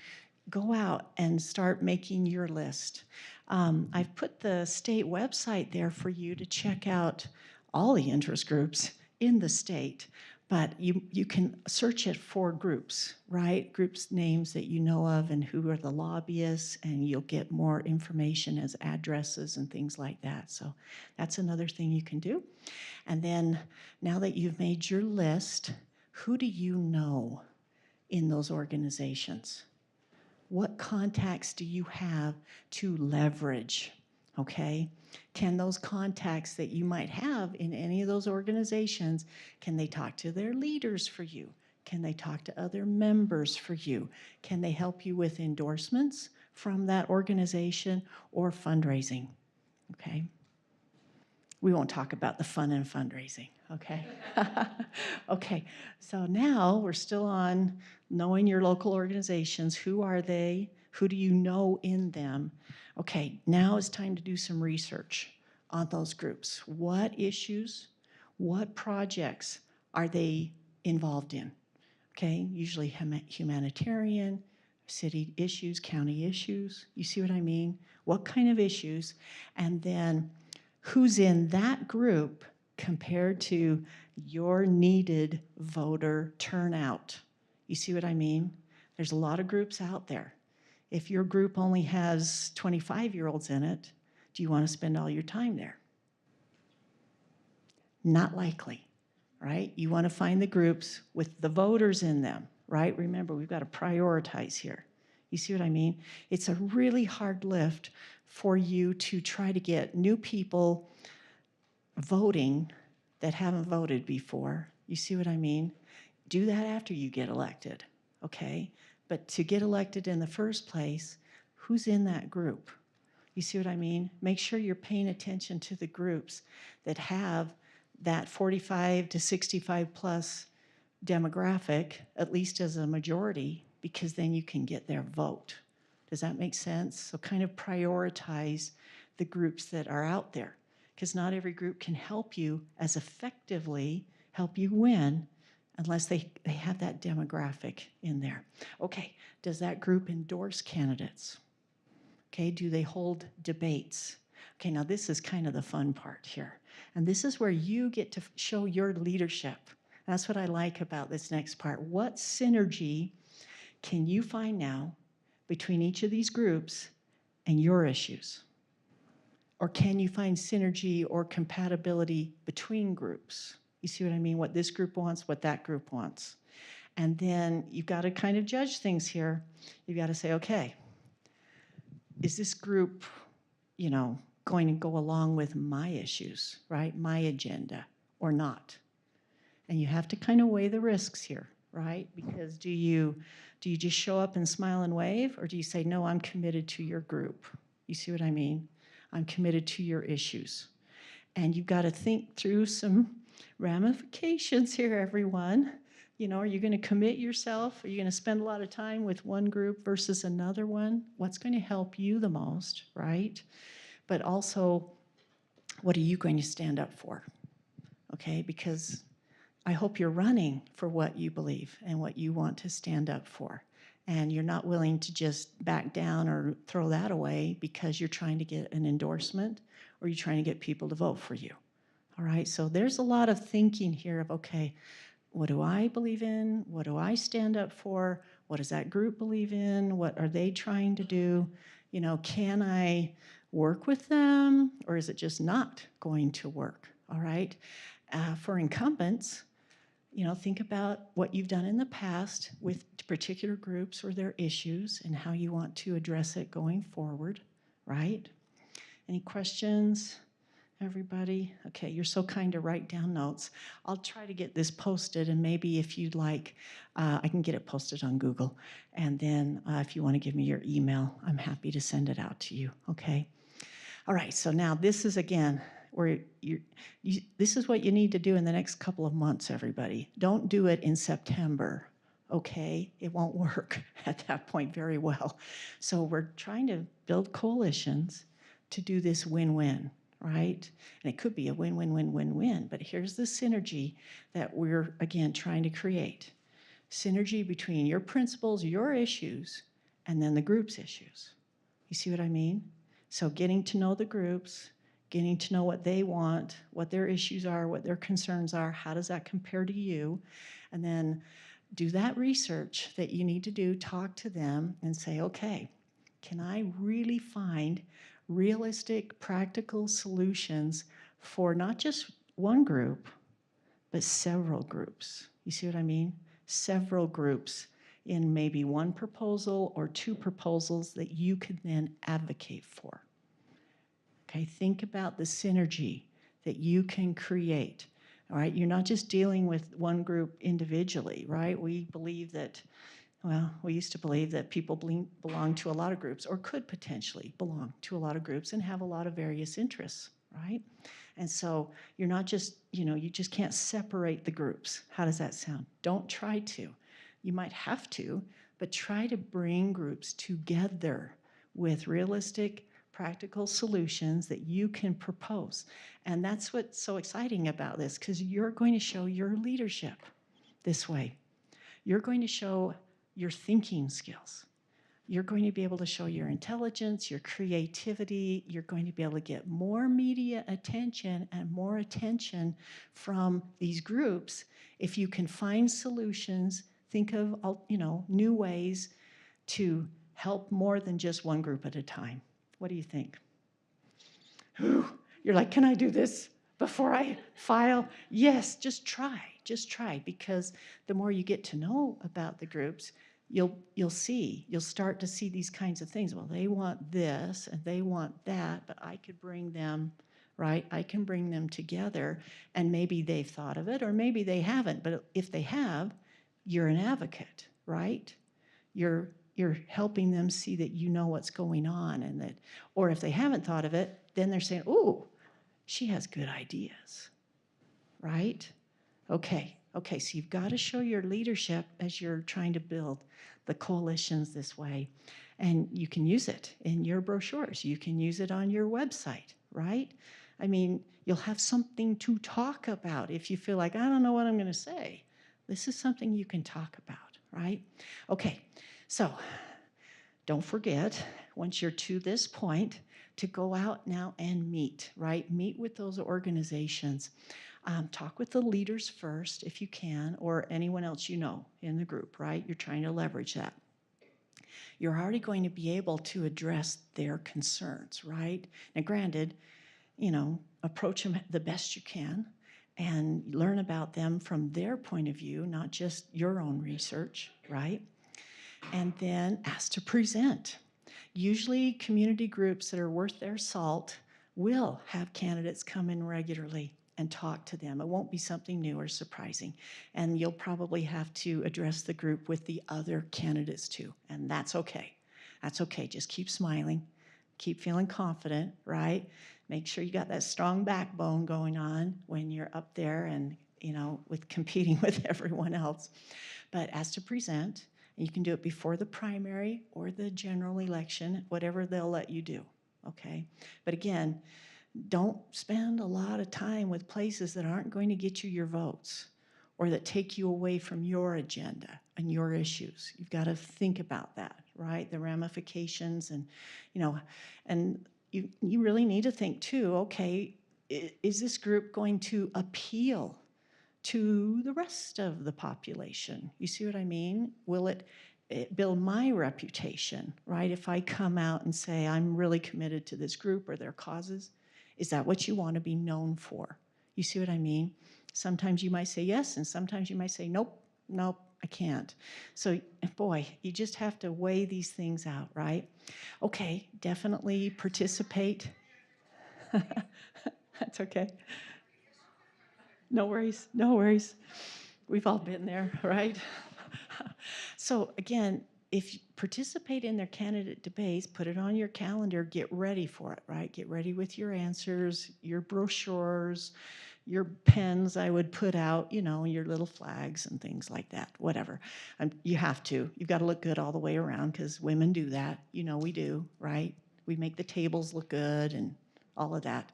Go out and start making your list. I've put the state website there for you to check out all the interest groups in the state, but you can search it for groups, right? Groups names that you know of and who are the lobbyists, and you'll get more information as addresses and things like that. So that's another thing you can do. And then now that you've made your list, who do you know in those organizations? What contacts do you have to leverage, okay? Can those contacts that you might have in any of those organizations, can they talk to their leaders for you? Can they talk to other members for you? Can they help you with endorsements from that organization or fundraising, okay? We won't talk about the fun and fundraising, okay? Okay, so now we're still on knowing your local organizations. Who are they? Who do you know in them? Okay, now it's time to do some research on those groups. What issues, what projects are they involved in? Okay, usually humanitarian, city issues, county issues. You see what I mean? What kind of issues? And then who's in that group compared to your needed voter turnout? You see what I mean? There's a lot of groups out there. If your group only has 25-year-olds in it, do you want to spend all your time there? Not likely, right? You want to find the groups with the voters in them, right? Remember, we've got to prioritize here. You see what I mean? It's a really hard lift for you to try to get new people voting that haven't voted before. You see what I mean? Do that after you get elected, okay? But to get elected in the first place, who's in that group? You see what I mean? Make sure you're paying attention to the groups that have that 45 to 65 plus demographic, at least as a majority, because then you can get their vote. Does that make sense? So kind of prioritize the groups that are out there, because not every group can help you as effectively help you win unless they have that demographic in there. Okay, does that group endorse candidates? Okay, do they hold debates? Okay, now this is kind of the fun part here. And this is where you get to show your leadership. That's what I like about this next part. What synergy can you find now between each of these groups and your issues? Or can you find synergy or compatibility between groups? You see what I mean? What this group wants, what that group wants. And then you've got to kind of judge things here. You've got to say, okay, is this group, you know, going to go along with my issues, right? My agenda or not? And you have to kind of weigh the risks here, right? Because do you just show up and smile and wave, or do you say, no, I'm committed to your group? You see what I mean? I'm committed to your issues. And you've got to think through some ramifications here, everyone. You know, are you going to commit yourself? Are you going to spend a lot of time with one group versus another one? What's going to help you the most, right? But also, what are you going to stand up for? Okay, because I hope you're running for what you believe and what you want to stand up for. And you're not willing to just back down or throw that away because you're trying to get an endorsement or you're trying to get people to vote for you. All right, so there's a lot of thinking here of, okay, what do I believe in? What do I stand up for? What does that group believe in? What are they trying to do? You know, can I work with them, or is it just not going to work? All right, for incumbents, you know, think about what you've done in the past with particular groups or their issues and how you want to address it going forward, right? Any questions? everybody? Okay, you're so kind to write down notes. I'll try to get this posted, and maybe if you'd like, I can get it posted on Google. And then if you want to give me your email, I'm happy to send it out to you, okay? All right, so now this is, again, where this is what you need to do in the next couple of months, everybody. Don't do it in September, okay? It won't work at that point very well. So we're trying to build coalitions to do this win-win, right? And it could be a win-win-win-win-win, but here's the synergy that we're, again, trying to create. Synergy between your principles, your issues, and then the group's issues. You see what I mean? So getting to know the groups, getting to know what they want, what their issues are, what their concerns are, how does that compare to you, and then do that research that you need to do, talk to them and say, okay, can I really find realistic, practical solutions for not just one group, but several groups? You see what I mean? Several groups in maybe one proposal or two proposals that you could then advocate for. Okay, think about the synergy that you can create. All right, you're not just dealing with one group individually, right? We believe that, well, we used to believe that people belong to a lot of groups or could potentially belong to a lot of groups and have a lot of various interests, right? And so you're not just, you just can't separate the groups. How does that sound? Don't try to. You might have to, but try to bring groups together with realistic, practical solutions that you can propose. And that's what's so exciting about this, because you're going to show your leadership this way. You're going to show your thinking skills. You're going to be able to show your intelligence, your creativity. You're going to be able to get more media attention and more attention from these groups if you can find solutions, think of, new ways to help more than just one group at a time. What do you think? You're like, can I do this before I file? Yes, just try, because the more you get to know about the groups, you'll start to see these kinds of things. Well, they want this and they want that, but I could bring them, right? I can bring them together, and maybe they've thought of it or maybe they haven't, but if they have, you're an advocate, right? You're helping them see that you know what's going on, and that, or if they haven't thought of it, then they're saying, "Ooh, she has good ideas," right? Okay, so you've got to show your leadership as you're trying to build the coalitions this way, and you can use it in your brochures. You can use it on your website, right? I mean, you'll have something to talk about if you feel like, I don't know what I'm going to say. This is something you can talk about, right? Okay. So don't forget, once you're to this point, to go out now and meet, right? Meet with those organizations. Talk with the leaders first, if you can, or anyone else you know in the group, right? You're trying to leverage that. You're already going to be able to address their concerns, right? Now, granted, approach them the best you can and learn about them from their point of view, not just your own research, right? And then ask to present. Usually community groups that are worth their salt will have candidates come in regularly and talk to them. It won't be something new or surprising. And you'll probably have to address the group with the other candidates too. And that's okay. That's okay. Just keep smiling. Keep feeling confident, right? Make sure you got that strong backbone going on when you're up there and, with competing with everyone else. But ask to present. You can do it before the primary or the general election, whatever they'll let you do, okay? But again, don't spend a lot of time with places that aren't going to get you your votes or that take you away from your agenda and your issues. You've got to think about that, right? The ramifications and you really need to think too, okay, is this group going to appeal to the rest of the population? You see what I mean? Will it build my reputation, right? If I come out and say, I'm really committed to this group or their causes, is that what you want to be known for? You see what I mean? Sometimes you might say yes, and sometimes you might say, nope, I can't. So, boy, you just have to weigh these things out, right? Okay, definitely participate. That's okay. No worries, no worries. We've all been there, right? So again, if you participate in their candidate debates, put it on your calendar, get ready for it, right? Get ready with your answers, your brochures, your pens I would put out, your little flags and things like that, whatever. You have to. You've got to look good all the way around because women do that. We do, right? We make the tables look good and all of that.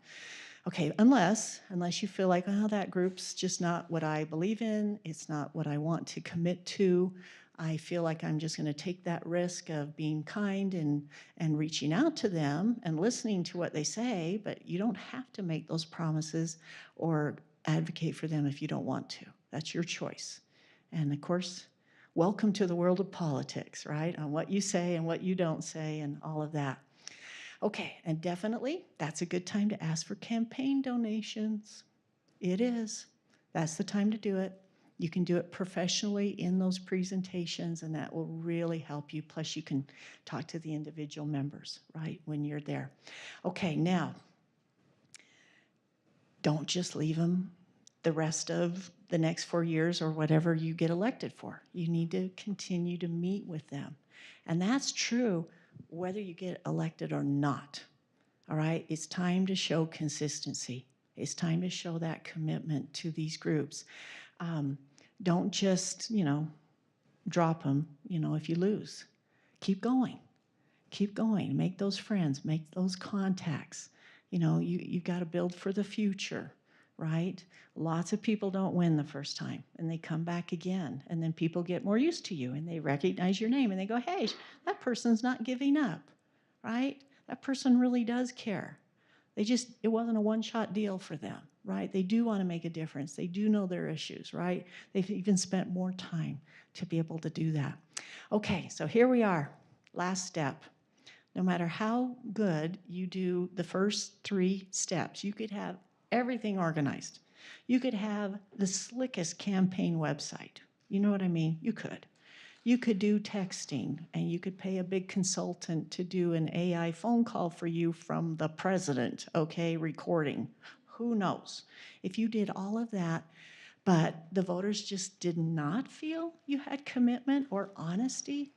Okay, unless you feel like, oh, that group's just not what I believe in, it's not what I want to commit to, I feel like I'm just going to take that risk of being kind and reaching out to them and listening to what they say, but you don't have to make those promises or advocate for them if you don't want to. That's your choice. And of course, welcome to the world of politics, right? On what you say and what you don't say and all of that. Okay, and definitely, that's a good time to ask for campaign donations. It is. That's the time to do it. You can do it professionally in those presentations, and that will really help you. Plus, you can talk to the individual members, right, when you're there. Okay, now, don't just leave them the rest of the next 4 years or whatever you get elected for. You need to continue to meet with them. And that's true whether you get elected or not, all right? It's time to show consistency. It's time to show that commitment to these groups. Don't just, drop them, if you lose. Keep going. Keep going. Make those friends. Make those contacts. You've got to build for the future, right? Lots of people don't win the first time, and they come back again, and then people get more used to you, and they recognize your name, and they go, hey, that person's not giving up, right? That person really does care. It wasn't a one-shot deal for them, right? They do want to make a difference. They do know their issues, right? They've even spent more time to be able to do that. Okay, so here we are, last step. No matter how good you do the first 3 steps, you could have everything organized. You could have the slickest campaign website. You know what I mean? You could. You could do texting, and you could pay a big consultant to do an AI phone call for you from the president, okay, recording. Who knows? If you did all of that, but the voters just did not feel you had commitment or honesty,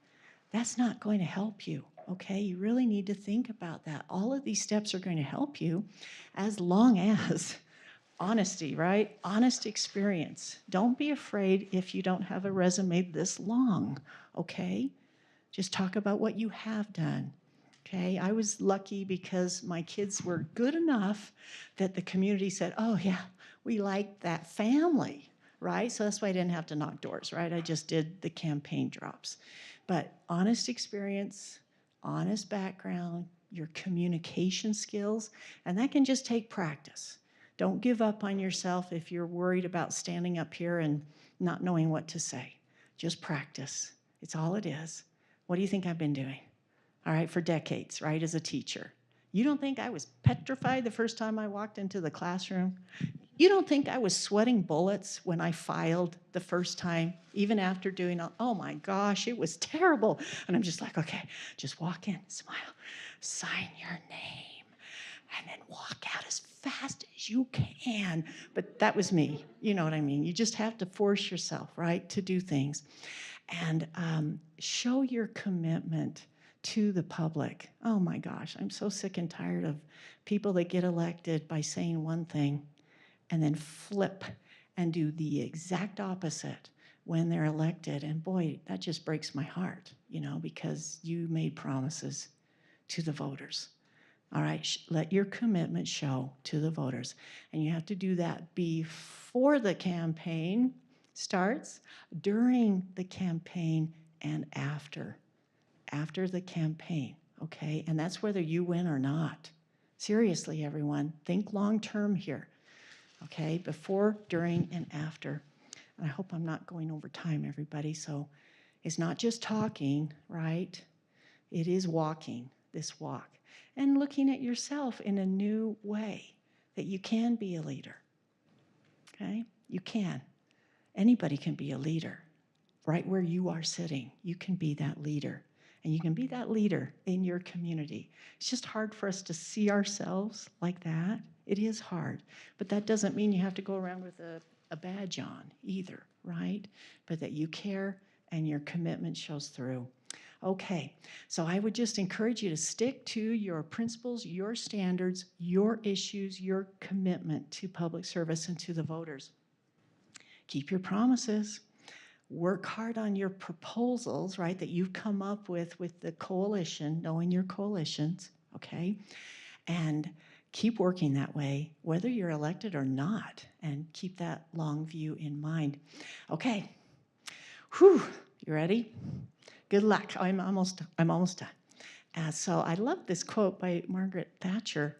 that's not going to help you, okay? You really need to think about that. All of these steps are going to help you as long as honesty, right? Honest experience. Don't be afraid if you don't have a resume this long, okay? Just talk about what you have done, okay? I was lucky because my kids were good enough that the community said, oh yeah, we like that family, right? So that's why I didn't have to knock doors, right? I just did the campaign drops. But honest experience, honest background, your communication skills, and that can just take practice. Don't give up on yourself if you're worried about standing up here and not knowing what to say. Just practice. It's all it is. What do you think I've been doing? All right, for decades, right, as a teacher. You don't think I was petrified the first time I walked into the classroom? You don't think I was sweating bullets when I filed the first time, even after doing, oh my gosh, it was terrible. And I'm just like, okay, just walk in, smile, sign your name, and then walk out as fast as you can. But that was me, you know what I mean? You just have to force yourself, right, to do things. And show your commitment to the public. Oh my gosh, I'm so sick and tired of people that get elected by saying one thing and then flip and do the exact opposite when they're elected. And boy, that just breaks my heart, because you made promises to the voters. All right, let your commitment show to the voters. And you have to do that before the campaign starts, during the campaign, and after the campaign, okay? And that's whether you win or not. Seriously, everyone, think long-term here, okay? Before, during, and after. And I hope I'm not going over time, everybody. So it's not just talking, right? It is walking, this walk. And looking at yourself in a new way, that you can be a leader, okay? You can. Anybody can be a leader. Right where you are sitting, you can be that leader. And you can be that leader in your community. It's just hard for us to see ourselves like that. It is hard, but that doesn't mean you have to go around with a badge on either, right? But that you care and your commitment shows through. Okay, so I would just encourage you to stick to your principles, your standards, your issues, your commitment to public service and to the voters. Keep your promises. Work hard on your proposals, right, that you've come up with the coalition, knowing your coalitions, okay? And keep working that way, whether you're elected or not, and keep that long view in mind. Okay, whew, you ready? Good luck. I'm almost done. So I love this quote by Margaret Thatcher.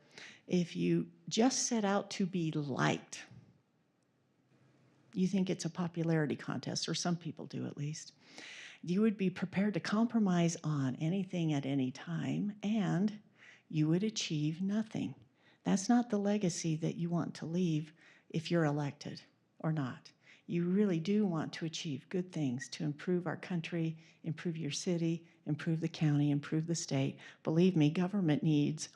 If you just set out to be liked, you think it's a popularity contest, or some people do at least, you would be prepared to compromise on anything at any time, and you would achieve nothing. That's not the legacy that you want to leave if you're elected or not. You really do want to achieve good things to improve our country, improve your city, improve the county, improve the state. Believe me, government needs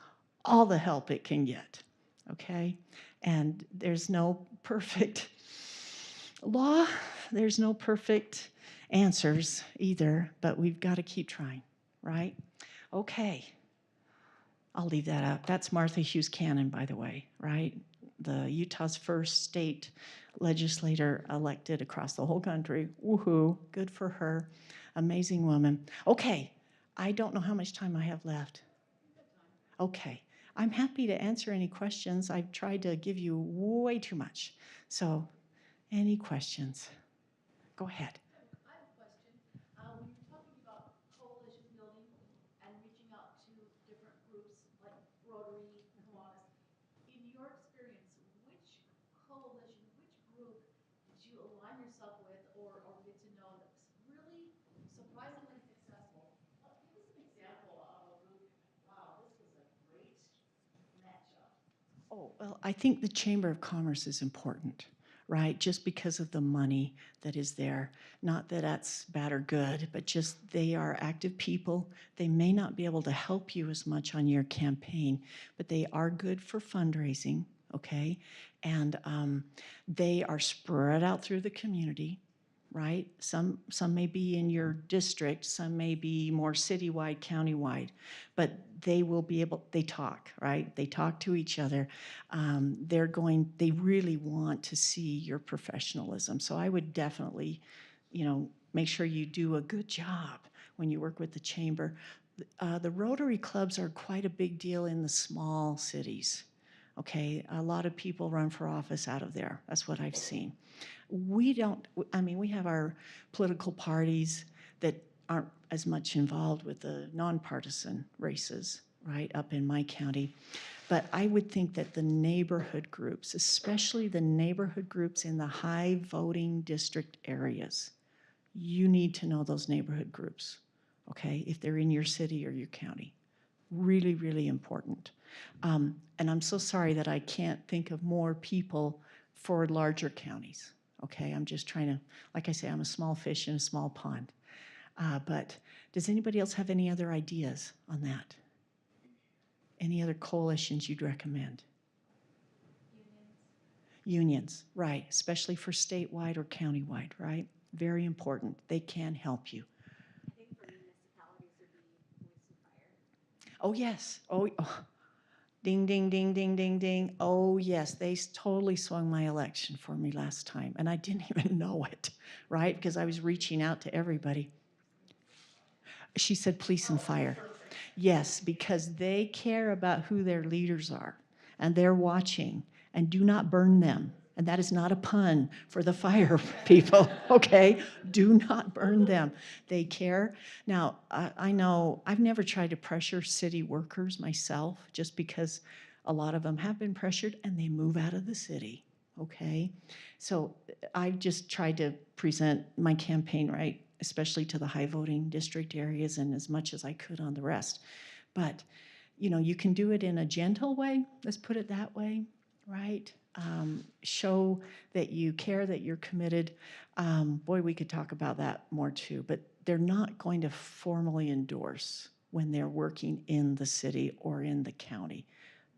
all the help it can get, okay? And there's no perfect law, there's no perfect answers either, but we've got to keep trying, right? Okay, I'll leave that up. That's Martha Hughes Cannon, by the way, right? The Utah's first state legislator elected across the whole country. Woohoo, good for her. Amazing woman. Okay, I don't know how much time I have left. Okay, I'm happy to answer any questions. I've tried to give you way too much. So, any questions? Go ahead. I have a question. When you're talking about coalition building and reaching out to different groups like Rotary, Kiwanis, in your experience, which coalition, which group did you align yourself with or get to know that was really surprisingly successful? Give us an example of a group. Wow, this was a great matchup. Oh, well, I think the Chamber of Commerce is important, right? Just because of the money that is there. Not that that's bad or good, but just they are active people. They may not be able to help you as much on your campaign, but they are good for fundraising, okay? And they are spread out through the community, right? Some may be in your district, some may be more citywide, countywide, but they will be able, they talk, right? They talk to each other. They really want to see your professionalism. So I would definitely, make sure you do a good job when you work with the chamber. The Rotary clubs are quite a big deal in the small cities. Okay, a lot of people run for office out of there. That's what I've seen. We have our political parties that aren't as much involved with the nonpartisan races, right, up in my county. But I would think that the neighborhood groups, especially the neighborhood groups in the high voting district areas, you need to know those neighborhood groups, okay, if they're in your city or your county. Really, really important. And I'm so sorry that I can't think of more people for larger counties. Okay, I'm just trying to, like I say, I'm a small fish in a small pond. But does anybody else have any other ideas on that? Any other coalitions you'd recommend? Unions, right, especially for statewide or countywide, right? Very important. They can help you. I think for municipalities would be Voice and Fire. Oh, yes. Oh, ding, ding, ding, ding, ding, ding. Oh, yes, they totally swung my election for me last time, and I didn't even know it, right? Because I was reaching out to everybody. She said police and fire. Yes, because they care about who their leaders are, and they're watching, and do not burn them. And that is not a pun for the fire people, okay? Do not burn them. They care. Now, I know I've never tried to pressure city workers myself, just because a lot of them have been pressured and they move out of the city, okay? So I just tried to present my campaign, right, especially to the high voting district areas and as much as I could on the rest. But, you can do it in a gentle way, let's put it that way, right? Show that you care, that you're committed. Boy, we could talk about that more too, but they're not going to formally endorse when they're working in the city or in the county.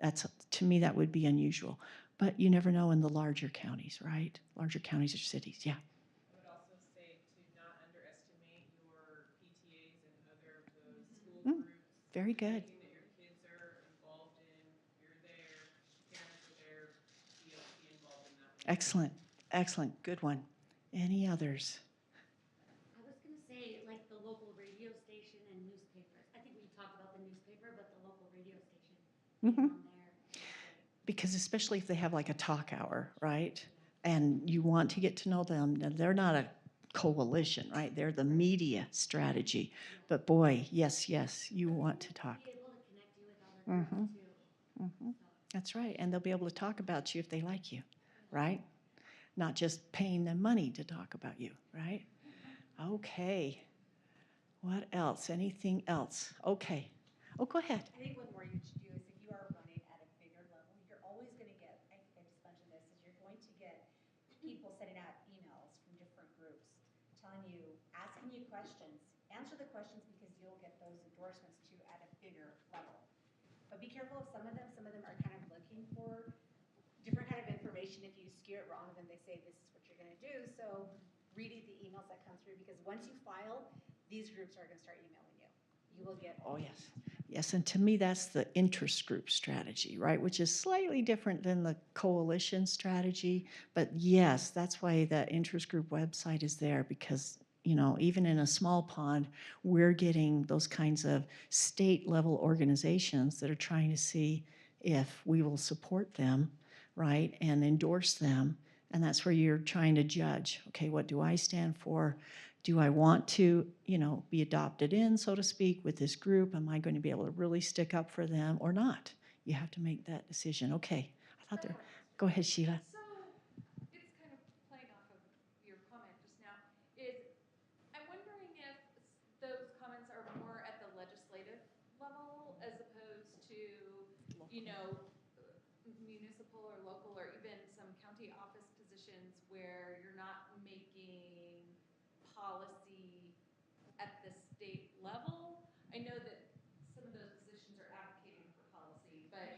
To me, that would be unusual. But you never know in the larger counties, right? Larger counties or cities, yeah. I would also say to not underestimate your PTAs and other of those school groups. Very good. Anything that your kids are involved in, you're there, parents are there, be involved in that. Excellent, excellent, good one. Any others? I was gonna say, like, the local radio station and newspapers. I think we talked about the newspaper, but the local radio station Mhm. on there. Because especially if they have like a talk hour, right? And you want to get to know them, now, they're not a coalition, right? They're the media strategy. But boy, yes, you want to talk. Be able to connect you with other Mm-hmm. groups too. Mm-hmm. That's right. And they'll be able to talk about you if they like you, right? Not just paying them money to talk about you, right? Okay. What else? Anything else? Okay. Oh, go ahead. I think one more you should do is if you are running at a bigger level, you're always going to get, I just mentioned this, is you're going to get people sending out emails from different groups telling you, asking you questions. Answer the questions because you'll get those endorsements too at a bigger level. But be careful of some of them are kind of looking for different kind of information. If you skew it wrong, then they say this is what you're going to do. So reading the emails that come through, because once you file, these groups are going to start emailing you. You will get Oh, yes. Yes, and to me, that's the interest group strategy, right? Which is slightly different than the coalition strategy. But yes, that's why that interest group website is there because, you know, even in a small pond, we're getting those kinds of state level organizations that are trying to see if we will support them, right, and endorse them. And that's where you're trying to judge, okay, what do I stand for? Do I want to, you know, be adopted in, so to speak, with this group? Am I going to be able to really stick up for them or not? You have to make that decision. Okay, I thought there. Go ahead, Sheila. So it's kind of playing off of your comment just now. I'm wondering if those comments are more at the legislative level as opposed to, you know, municipal or local or even some county office positions where you're not making policy at the state level. I know that some of those positions are advocating for policy, but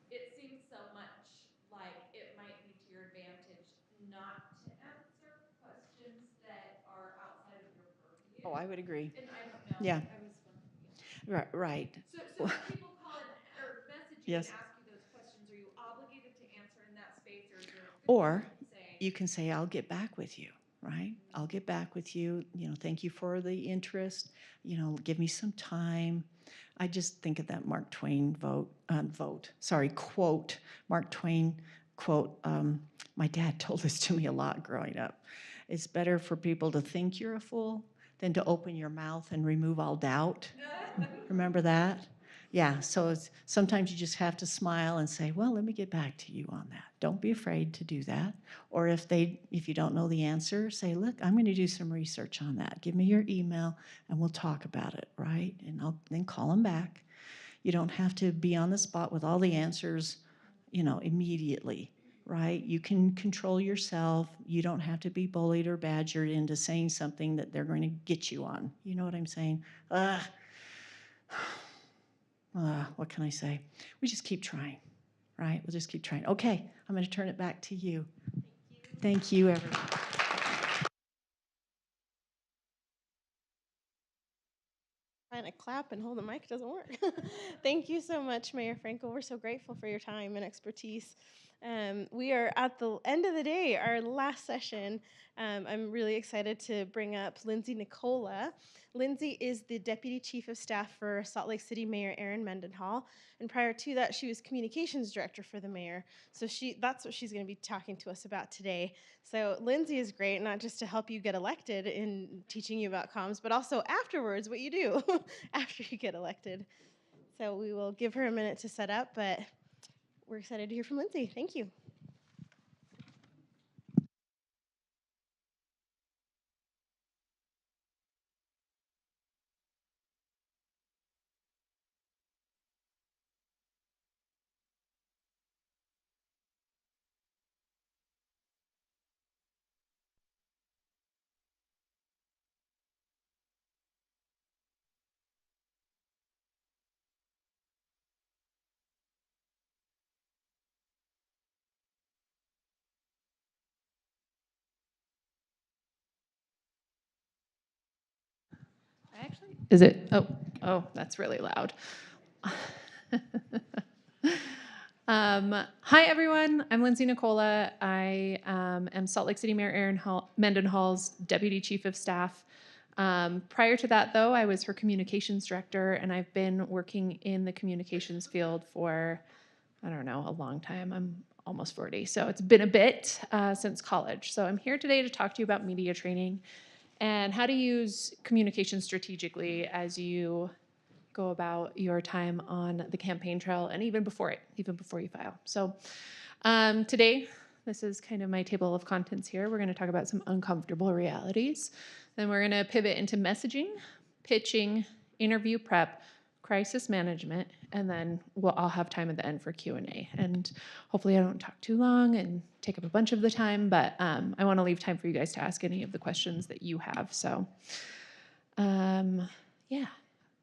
it seems so much like it might be to your advantage not to answer questions that are outside of your purview. Oh, I would agree. And I don't know. Yeah. I was wondering. Right. So when people call in or message you Yes. and ask you those questions, are you obligated to answer in that space, or is there Or say, you can say, I'll get back with you, right? I'll get back with you. You know, thank you for the interest. You know, give me some time. I just think of that Mark Twain quote. Mark Twain quote. My dad told this to me a lot growing up. It's better for people to think you're a fool than to open your mouth and remove all doubt. Remember that? Yeah, so sometimes you just have to smile and say, well, let me get back to you on that. Don't be afraid to do that. Or if you don't know the answer, say, look, I'm going to do some research on that. Give me your email and we'll talk about it, right? And I'll then call them back. You don't have to be on the spot with all the answers, you know, immediately, right? You can control yourself. You don't have to be bullied or badgered into saying something that they're going to get you on. You know what I'm saying? What can I say? We just keep trying, right? We'll just keep trying. Okay, I'm going to turn it back to you. Thank you, everyone. Trying to clap and hold the mic doesn't work. Thank you so much, Mayor Frankel. We're so grateful for your time and expertise. We are at the end of the day, our last session. I'm really excited to bring up Lindsay Nicola. Lindsay is the Deputy Chief of Staff for Salt Lake City Mayor Erin Mendenhall. And prior to that, she was Communications Director for the mayor. So that's what she's going to be talking to us about today. So Lindsay is great, not just to help you get elected in teaching you about comms, but also afterwards, what you do after you get elected. So we will give her a minute to set up, but we're excited to hear from Lindsay. Thank you. Is it? Oh, that's really loud. Hi, everyone. I'm Lindsay Nicola. I am Salt Lake City Mayor Erin Mendenhall's Deputy Chief of Staff. Prior to that, though, I was her communications director, and I've been working in the communications field for, I don't know, a long time. I'm almost 40, so it's been a bit since college. So I'm here today to talk to you about media training and how to use communication strategically as you go about your time on the campaign trail and even before you file. So today, this is kind of my table of contents here. We're going to talk about some uncomfortable realities. Then we're going to pivot into messaging, pitching, interview prep, crisis management, and then I'll have time at the end for Q&A. And hopefully I don't talk too long and take up a bunch of the time, but I want to leave time for you guys to ask any of the questions that you have. So yeah,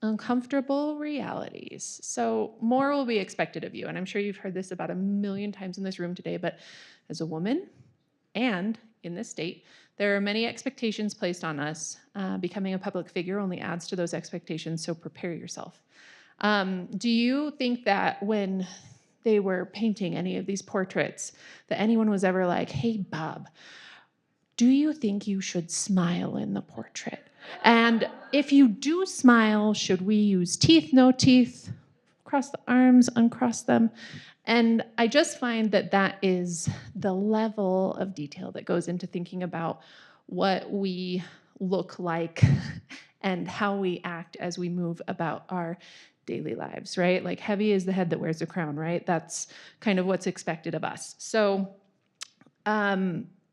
uncomfortable realities. So more will be expected of you. And I'm sure you've heard this about 1 million times in this room today, but as a woman and in this state, there are many expectations placed on us. Becoming a public figure only adds to those expectations, so prepare yourself. Do you think that when they were painting any of these portraits, that anyone was ever like, hey, Bob, do you think you should smile in the portrait? And if you do smile, should we use teeth, no teeth, cross the arms, uncross them? And I just find that that is the level of detail that goes into thinking about what we look like and how we act as we move about our daily lives, right? Like heavy is the head that wears a crown, right? That's kind of what's expected of us. So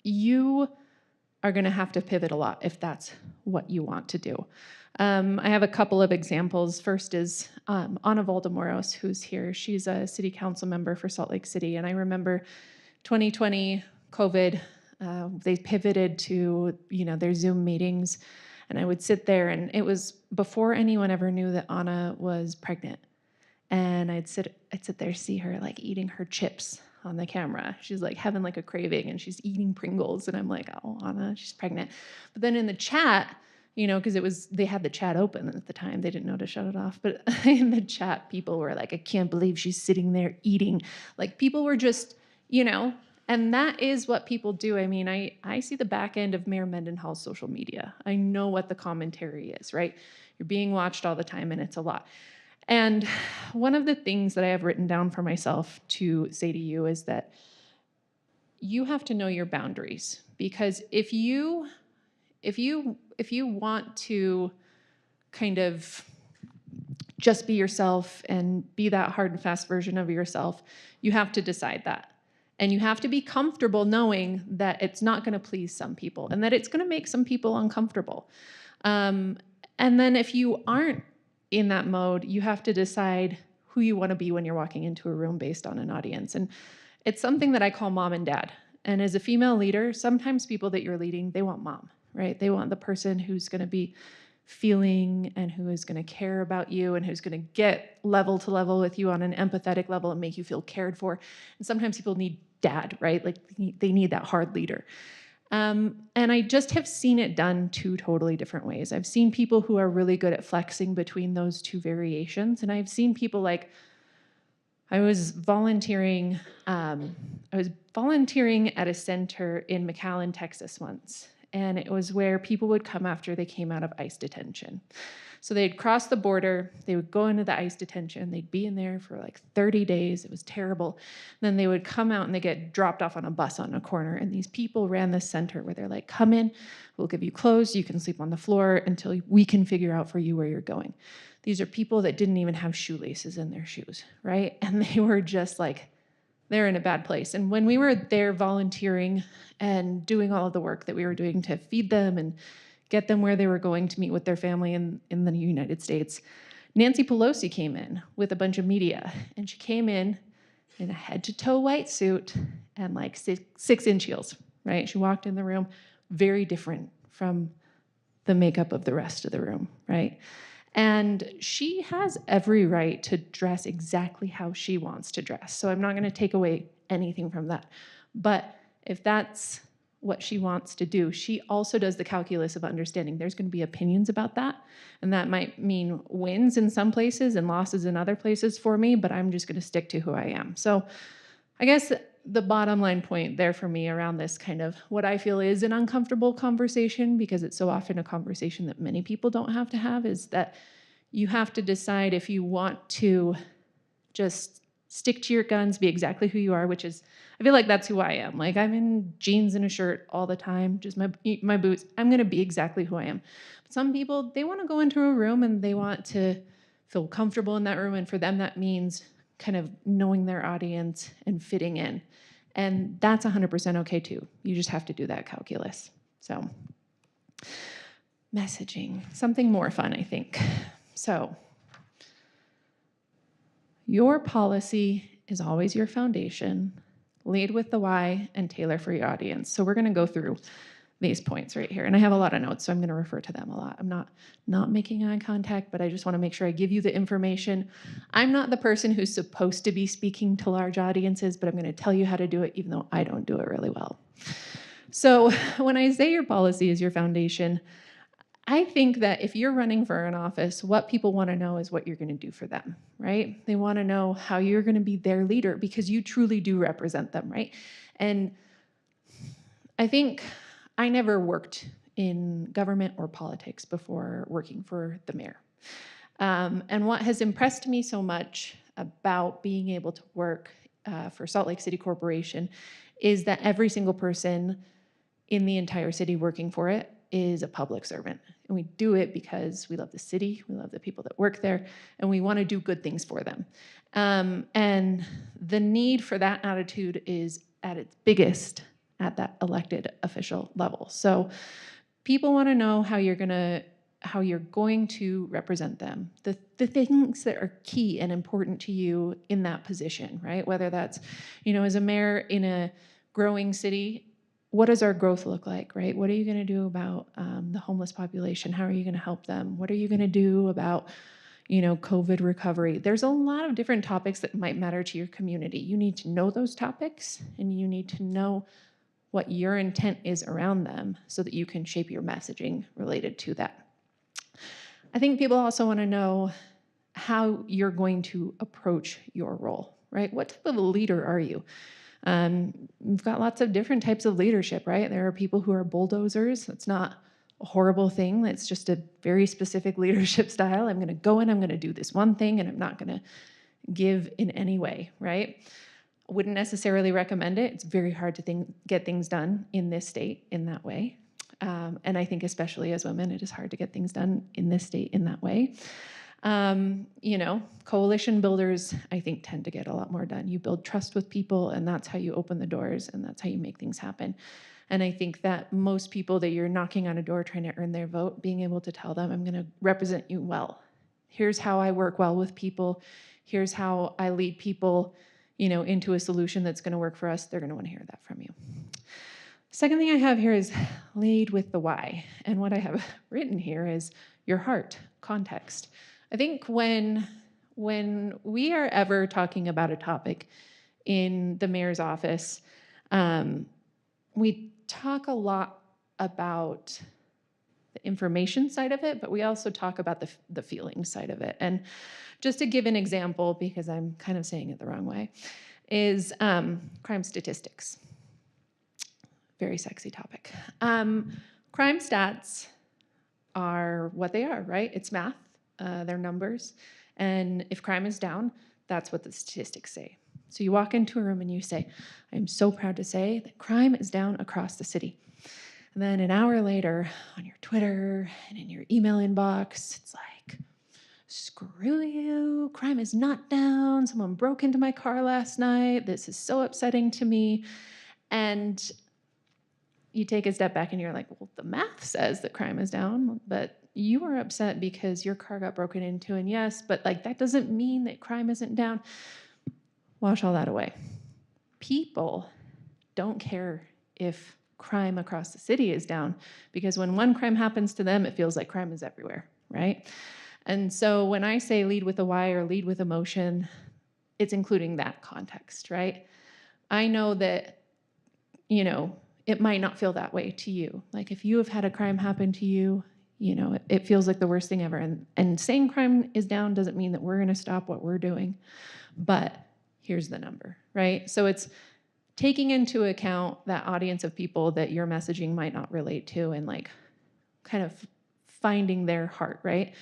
you are going to have to pivot a lot if that's what you want to do. I have a couple of examples. First is Ana Valdemoros, who's here. She's a city council member for Salt Lake City. And I remember 2020, COVID, they pivoted to their Zoom meetings. And I would sit there, and it was before anyone ever knew that Ana was pregnant. And I'd sit there, see her like eating her chips on the camera. She's like having like a craving, and she's eating Pringles. And I'm like, oh, Ana, she's pregnant. But then in the chat, because they had the chat open at the time. They didn't know to shut it off. But in the chat, people were like, I can't believe she's sitting there eating. Like people were just, and that is what people do. I mean, I see the back end of Mayor Mendenhall's social media. I know what the commentary is, right? You're being watched all the time, and it's a lot. And one of the things that I have written down for myself to say to you is that you have to know your boundaries. Because if you want to kind of just be yourself and be that hard and fast version of yourself, you have to decide that. And you have to be comfortable knowing that it's not going to please some people and that it's going to make some people uncomfortable. And then if you aren't in that mode, you have to decide who you want to be when you're walking into a room based on an audience. And it's something that I call mom and dad. And as a female leader, sometimes people that you're leading, they want mom, right? They want the person who's going to be feeling and who is going to care about you and who's going to get level to level with you on an empathetic level and make you feel cared for. And sometimes people need dad, right? Like they need that hard leader. And I just have seen it done two totally different ways. I've seen people who are really good at flexing between those two variations. And I've seen people like, I was volunteering at a center in McAllen, Texas once. And it was where people would come after they came out of ICE detention. So they'd cross the border, they would go into the ICE detention, they'd be in there for like 30 days, it was terrible. Then they would come out and they get dropped off on a bus on a corner, and these people ran this center where they're like, come in, we'll give you clothes, you can sleep on the floor until we can figure out for you where you're going. These are people that didn't even have shoelaces in their shoes, right? And they were just like, they're in a bad place. And when we were there volunteering and doing all of the work that we were doing to feed them and get them where they were going to meet with their family in the United States, Nancy Pelosi came in with a bunch of media. And she came in a head-to-toe white suit and like 6-inch heels, right? She walked in the room, very different from the makeup of the rest of the room, right? And she has every right to dress exactly how she wants to dress. So I'm not going to take away anything from that. But if that's what she wants to do. She also does the calculus of understanding there's going to be opinions about that. And that might mean wins in some places and losses in other places for me, but I'm just going to stick to who I am. So I guess the bottom line point there for me around this kind of what I feel is an uncomfortable conversation, because it's so often a conversation that many people don't have to have, is that you have to decide if you want to just stick to your guns, be exactly who you are, which is, I feel like that's who I am. Like, I'm in jeans and a shirt all the time, just my boots. I'm gonna be exactly who I am. But some people, they wanna go into a room and they want to feel comfortable in that room, and for them that means kind of knowing their audience and fitting in. And that's 100% okay too. You just have to do that calculus. So, messaging, something more fun, I think. So, your policy is always your foundation. Lead with the why and tailor for your audience. So we're gonna go through these points right here. And I have a lot of notes, so I'm gonna refer to them a lot. I'm not making eye contact, but I just wanna make sure I give you the information. I'm not the person who's supposed to be speaking to large audiences, but I'm gonna tell you how to do it, even though I don't do it really well. So when I say your policy is your foundation, I think that if you're running for an office, what people want to know is what you're going to do for them, right? They want to know how you're going to be their leader, because you truly do represent them, right? And I think I never worked in government or politics before working for the mayor. And what has impressed me so much about being able to work for Salt Lake City Corporation is that every single person in the entire city working for it is a public servant. And we do it because we love the city, we love the people that work there, and we want to do good things for them. And the need for that attitude is at its biggest at that elected official level. So people want to know how you're going to represent them, the things that are key and important to you in that position, right? Whether that's, as a mayor in a growing city, what does our growth look like, right? What are you going to do about the homeless population? How are you going to help them? What are you going to do about, COVID recovery? There's a lot of different topics that might matter to your community. You need to know those topics, and you need to know what your intent is around them so that you can shape your messaging related to that. I think people also want to know how you're going to approach your role, right? What type of a leader are you? We've got lots of different types of leadership, right? There are people who are bulldozers. That's not a horrible thing. That's just a very specific leadership style. I'm going to go in, I'm going to do this one thing, and I'm not going to give in any way, right? I wouldn't necessarily recommend it. It's very hard to get things done in this state in that way. And I think especially as women, it is hard to get things done in this state in that way. Coalition builders, I think, tend to get a lot more done. You build trust with people, and that's how you open the doors, and that's how you make things happen. And I think that most people that you're knocking on a door trying to earn their vote, being able to tell them, I'm going to represent you well. Here's how I work well with people. Here's how I lead people, into a solution that's going to work for us. They're going to want to hear that from you. Second thing I have here is lead with the why. And what I have written here is your heart, context. I think when we are ever talking about a topic in the mayor's office, we talk a lot about the information side of it, but we also talk about the feeling side of it. And just to give an example, because I'm kind of saying it the wrong way, is crime statistics. Very sexy topic. Crime stats are what they are, right? It's math. They're numbers. And if crime is down, that's what the statistics say. So you walk into a room and you say, I'm so proud to say that crime is down across the city. And then an hour later on your Twitter and in your email inbox, it's like, screw you, crime is not down. Someone broke into my car last night. This is so upsetting to me. And you take a step back and you're like, well, the math says that crime is down, but you are upset because your car got broken into, and yes, but that doesn't mean that crime isn't down. Wash all that away. People don't care if crime across the city is down, because when one crime happens to them, it feels like crime is everywhere, right? And so when I say lead with a why or lead with emotion, it's including that context, right? I know that, it might not feel that way to you. Like if you have had a crime happen to you, you know, it feels like the worst thing ever. And saying crime is down doesn't mean that we're going to stop what we're doing. But here's the number, right? So it's taking into account that audience of people that your messaging might not relate to and like kind of finding their heart, right?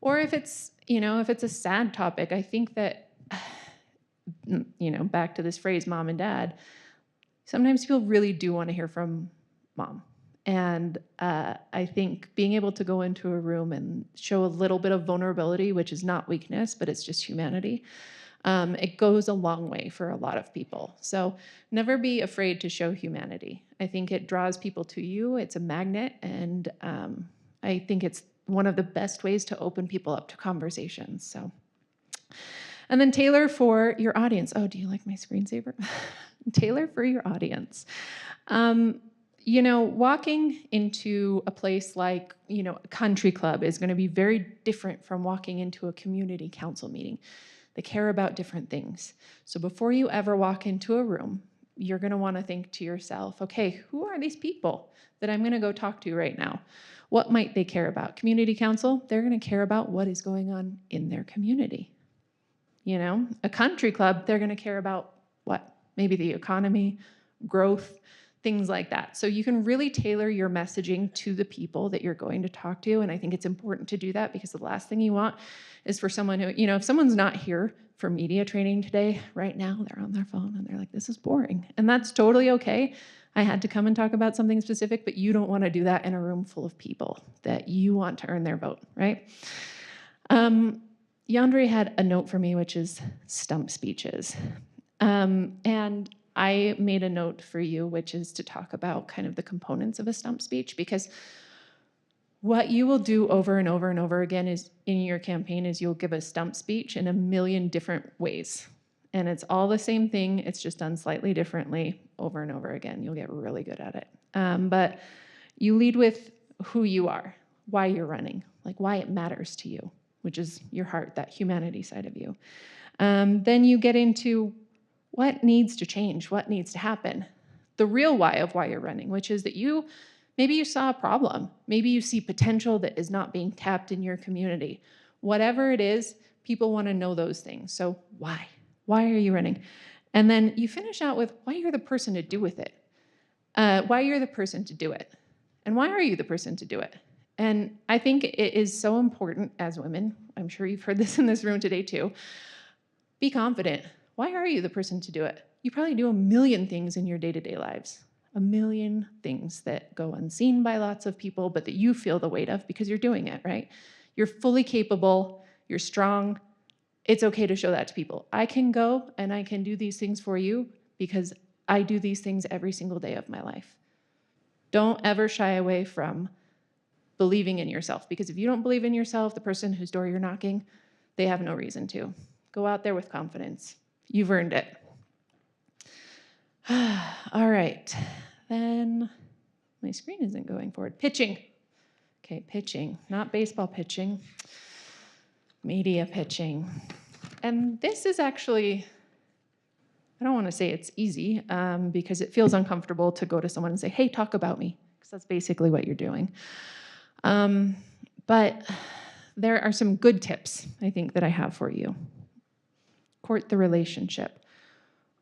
Or if it's, you know, if it's a sad topic, I think that, you know, back to this phrase, mom and dad, sometimes people really do want to hear from mom. And I think being able to go into a room and show a little bit of vulnerability, which is not weakness, but it's just humanity, it goes a long way for a lot of people. So never be afraid to show humanity. I think it draws people to you. It's a magnet. And I think it's one of the best ways to open people up to conversations. So, and then tailor for your audience. Oh, do you like my screensaver? Tailor for your audience. You know, walking into a place like, you know, a country club is going to be very different from walking into a community council meeting. They care about different things. So before you ever walk into a room, you're going to want to think to yourself, okay, who are these people that I'm going to go talk to right now? What might they care about? Community council, they're going to care about what is going on in their community. You know, a country club, they're going to care about what? Maybe the economy, growth, things like that. So you can really tailor your messaging to the people that you're going to talk to. And I think it's important to do that because the last thing you want is for someone who, you know, if someone's not here for media training today, right now, they're on their phone and they're like, this is boring. And that's totally okay. I had to come and talk about something specific, but you don't want to do that in a room full of people that you want to earn their vote, right? Yandere had a note for me, which is stump speeches. And I made a note for you, which is to talk about kind of the components of a stump speech, because what you will do over and over and over again is in your campaign is you'll give a stump speech in a million different ways. And it's all the same thing. It's just done slightly differently over and over again. You'll get really good at it. But you lead with who you are, why you're running, like why it matters to you, which is your heart, that humanity side of you. Then you get into what needs to change, what needs to happen. The real why of why you're running, which is that maybe you saw a problem. Maybe you see potential that is not being tapped in your community. Whatever it is, people want to know those things. So why? Why are you running? And then you finish out with why you're the person to do with it. Why you're the person to do it. And why are you the person to do it? And I think it is so important as women, I'm sure you've heard this in this room today too, be confident. Why are you the person to do it? You probably do a million things in your day-to-day lives, a million things that go unseen by lots of people, but that you feel the weight of because you're doing it, right? You're fully capable, you're strong. It's okay to show that to people. I can go and I can do these things for you because I do these things every single day of my life. Don't ever shy away from believing in yourself, because if you don't believe in yourself, the person whose door you're knocking, they have no reason to. Go out there with confidence. You've earned it. All right, then my screen isn't going forward. Pitching. Okay, pitching, not baseball pitching, media pitching. And this is actually, I don't want to say it's easy because it feels uncomfortable to go to someone and say, hey, talk about me, because that's basically what you're doing. But there are some good tips, I think, that I have for you. Court the relationship.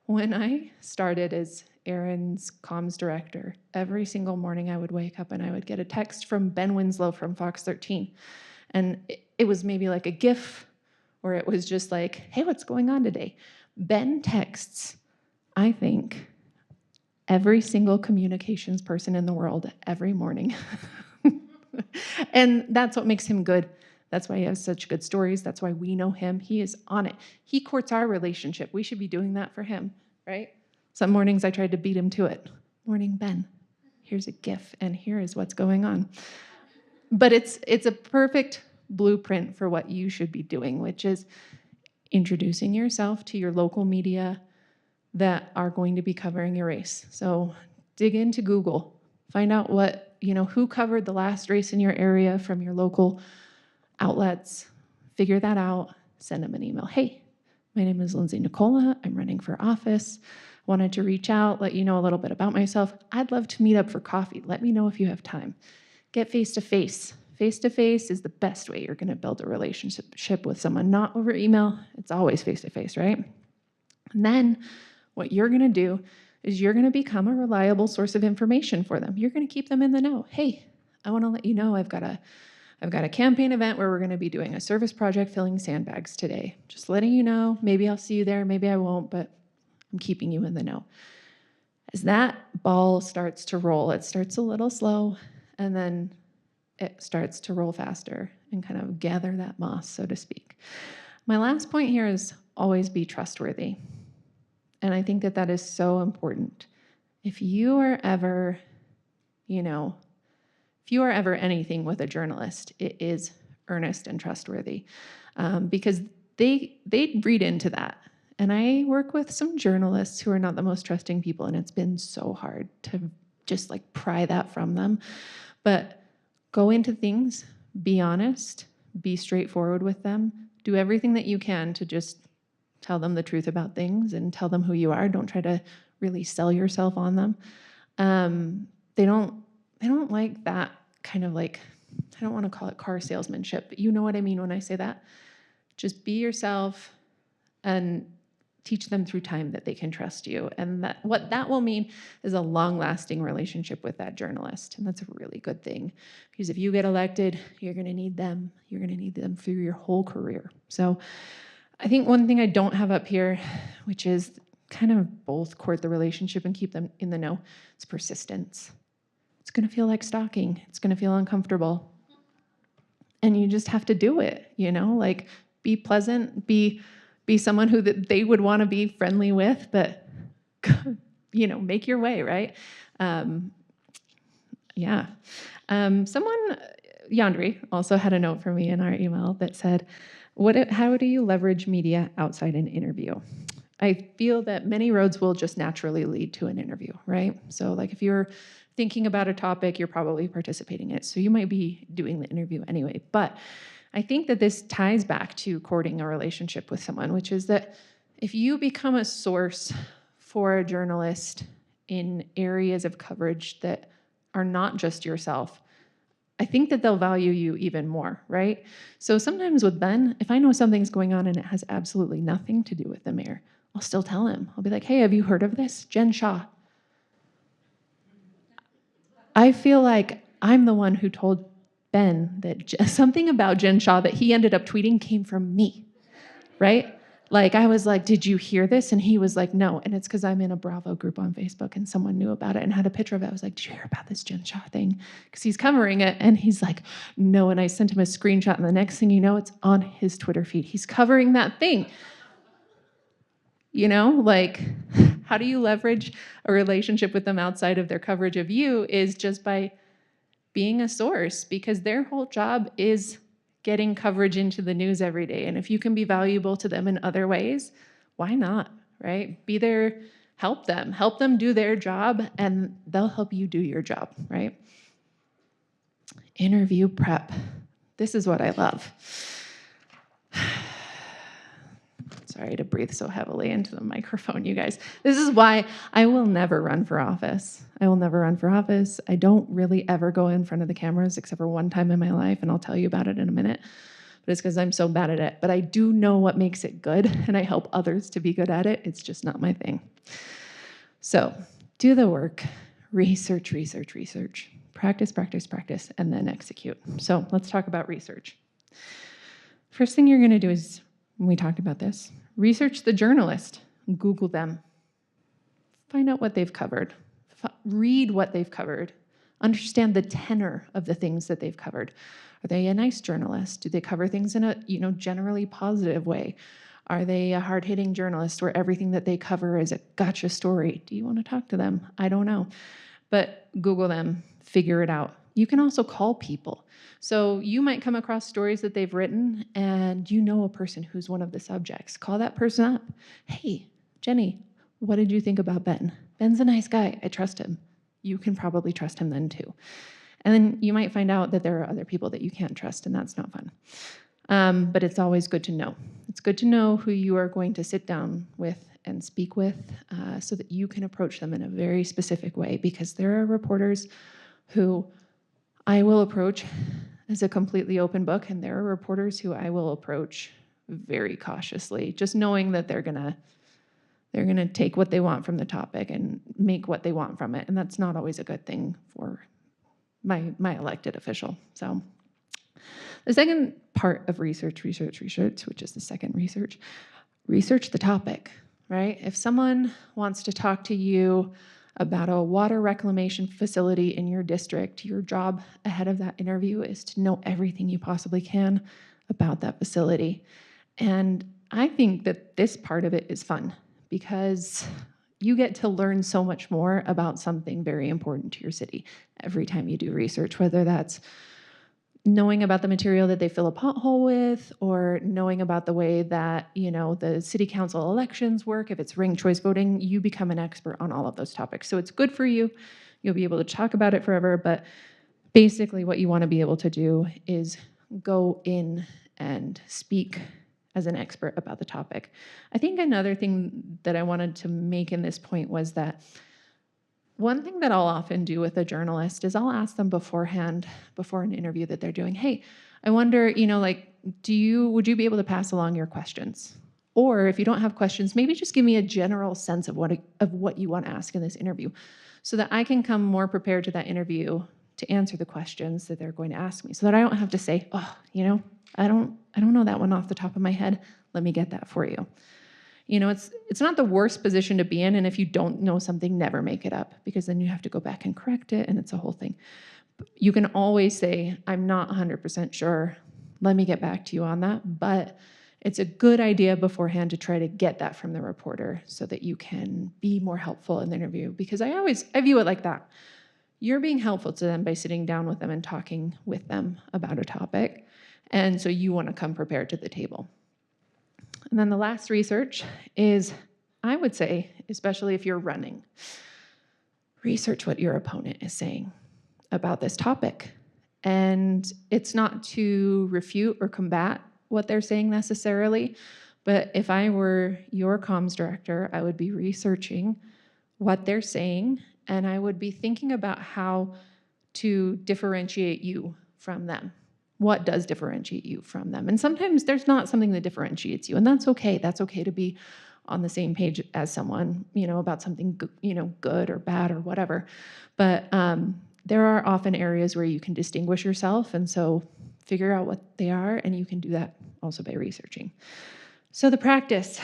When I started as Erin's comms director, every single morning I would wake up and I would get a text from Ben Winslow from Fox 13. And it was maybe like a GIF, or it was just like, hey, what's going on today? Ben texts, I think, every single communications person in the world every morning. And that's what makes him good. That's why he has such good stories. That's why we know him. He is on it. He courts our relationship. We should be doing that for him, right? Some mornings I tried to beat him to it. Morning, Ben. Here's a GIF, and here is what's going on. But it's a perfect blueprint for what you should be doing, which is introducing yourself to your local media that are going to be covering your race. So dig into Google. Find out who covered the last race in your area from your local outlets, figure that out, send them an email. Hey, my name is Lindsay Nicola. I'm running for office. Wanted to reach out, let you know a little bit about myself. I'd love to meet up for coffee. Let me know if you have time. Get face-to-face. Face-to-face is the best way you're going to build a relationship with someone, not over email. It's always face-to-face, right? And then what you're going to do is you're going to become a reliable source of information for them. You're going to keep them in the know. Hey, I want to let you know I've got a campaign event where we're going to be doing a service project filling sandbags today. Just letting you know, maybe I'll see you there, maybe I won't, but I'm keeping you in the know. As that ball starts to roll, it starts a little slow, and then it starts to roll faster and kind of gather that moss, so to speak. My last point here is always be trustworthy. And I think that that is so important. If you are ever, if you are ever anything with a journalist, it is earnest and trustworthy, because they read into that. And I work with some journalists who are not the most trusting people, and it's been so hard to just like pry that from them. But go into things, be honest, be straightforward with them, do everything that you can to just tell them the truth about things and tell them who you are. Don't try to really sell yourself on them. They don't like that kind of like, I don't want to call it car salesmanship, but you know what I mean when I say that. Just be yourself and teach them through time that they can trust you. And that what that will mean is a long-lasting relationship with that journalist. And that's a really good thing, because if you get elected, you're going to need them. You're going to need them through your whole career. So I think one thing I don't have up here, which is kind of both court the relationship and keep them in the know, is persistence. It's going to feel like stalking. It's going to feel uncomfortable. And you just have to do it, like be pleasant, be someone who that they would want to be friendly with, but make your way, right? Someone, Yandri, also had a note for me in our email that said, how do you leverage media outside an interview? I feel that many roads will just naturally lead to an interview, right? So like if you're thinking about a topic, you're probably participating in it. So you might be doing the interview anyway. But I think that this ties back to courting a relationship with someone, which is that if you become a source for a journalist in areas of coverage that are not just yourself, I think that they'll value you even more, right? So sometimes with Ben, if I know something's going on and it has absolutely nothing to do with the mayor, I'll still tell him. I'll be like, hey, have you heard of this? Jen Shaw. I feel like I'm the one who told Ben that something about Jen Shaw that he ended up tweeting came from me, right? Like I was like, did you hear this? And he was like, no. And it's because I'm in a Bravo group on Facebook and someone knew about it and had a picture of it. I was like, did you hear about this Jen Shaw thing? Because he's covering it. And he's like, no. And I sent him a screenshot. And the next thing you know, it's on his Twitter feed. He's covering that thing. Like how do you leverage a relationship with them outside of their coverage of you is just by being a source, because their whole job is getting coverage into the news every day. And if you can be valuable to them in other ways, why not, right? Be there, help them do their job, and they'll help you do your job, right? Interview prep. This is what I love. Sorry to breathe so heavily into the microphone, you guys. This is why I will never run for office. I will never run for office. I don't really ever go in front of the cameras except for one time in my life, and I'll tell you about it in a minute. But it's because I'm so bad at it. But I do know what makes it good, and I help others to be good at it. It's just not my thing. So do the work. Research, research, research. Practice, practice, practice, and then execute. So let's talk about research. First thing you're going to do is, we talked about this, research the journalist. Google them. Find out what they've covered. Read what they've covered. Understand the tenor of the things that they've covered. Are they a nice journalist? Do they cover things in a generally positive way? Are they a hard-hitting journalist where everything that they cover is a gotcha story? Do you want to talk to them? I don't know. But Google them, figure it out. You can also call people. So you might come across stories that they've written and you know a person who's one of the subjects. Call that person up. Hey, Jenny, what did you think about Ben? Ben's a nice guy. I trust him. You can probably trust him then too. And then you might find out that there are other people that you can't trust, and that's not fun. But it's always good to know. It's good to know who you are going to sit down with and speak with so that you can approach them in a very specific way, because there are reporters who I will approach as a completely open book, and there are reporters who I will approach very cautiously, just knowing that they're gonna take what they want from the topic and make what they want from it, and that's not always a good thing for my elected official. So the second part of research, which is the second research the topic, right? If someone wants to talk to you about a water reclamation facility in your district, your job ahead of that interview is to know everything you possibly can about that facility. And I think that this part of it is fun because you get to learn so much more about something very important to your city every time you do research, whether that's knowing about the material that they fill a pothole with, or knowing about the way that, the city council elections work. If it's ranked choice voting, you become an expert on all of those topics. So it's good for you. You'll be able to talk about it forever, but basically what you want to be able to do is go in and speak as an expert about the topic. I think another thing that I wanted to make in this point was that one thing that I'll often do with a journalist is I'll ask them beforehand, before an interview that they're doing, hey, I wonder, would you be able to pass along your questions? Or if you don't have questions, maybe just give me a general sense of what you want to ask in this interview, so that I can come more prepared to that interview to answer the questions that they're going to ask me, so that I don't have to say, oh, I don't know that one off the top of my head. Let me get that for you. It's not the worst position to be in, and if you don't know something, never make it up, because then you have to go back and correct it, and it's a whole thing. You can always say, I'm not 100% sure. Let me get back to you on that. But it's a good idea beforehand to try to get that from the reporter so that you can be more helpful in the interview, because I view it like that. You're being helpful to them by sitting down with them and talking with them about a topic, and so you want to come prepared to the table. And then the last research is, I would say, especially if you're running, research what your opponent is saying about this topic. And it's not to refute or combat what they're saying necessarily, but if I were your comms director, I would be researching what they're saying, and I would be thinking about how to differentiate you from them. What does differentiate you from them? And sometimes there's not something that differentiates you, and that's okay. That's okay to be on the same page as someone, about something, good or bad or whatever. But there are often areas where you can distinguish yourself, and so figure out what they are, and you can do that also by researching. So the practice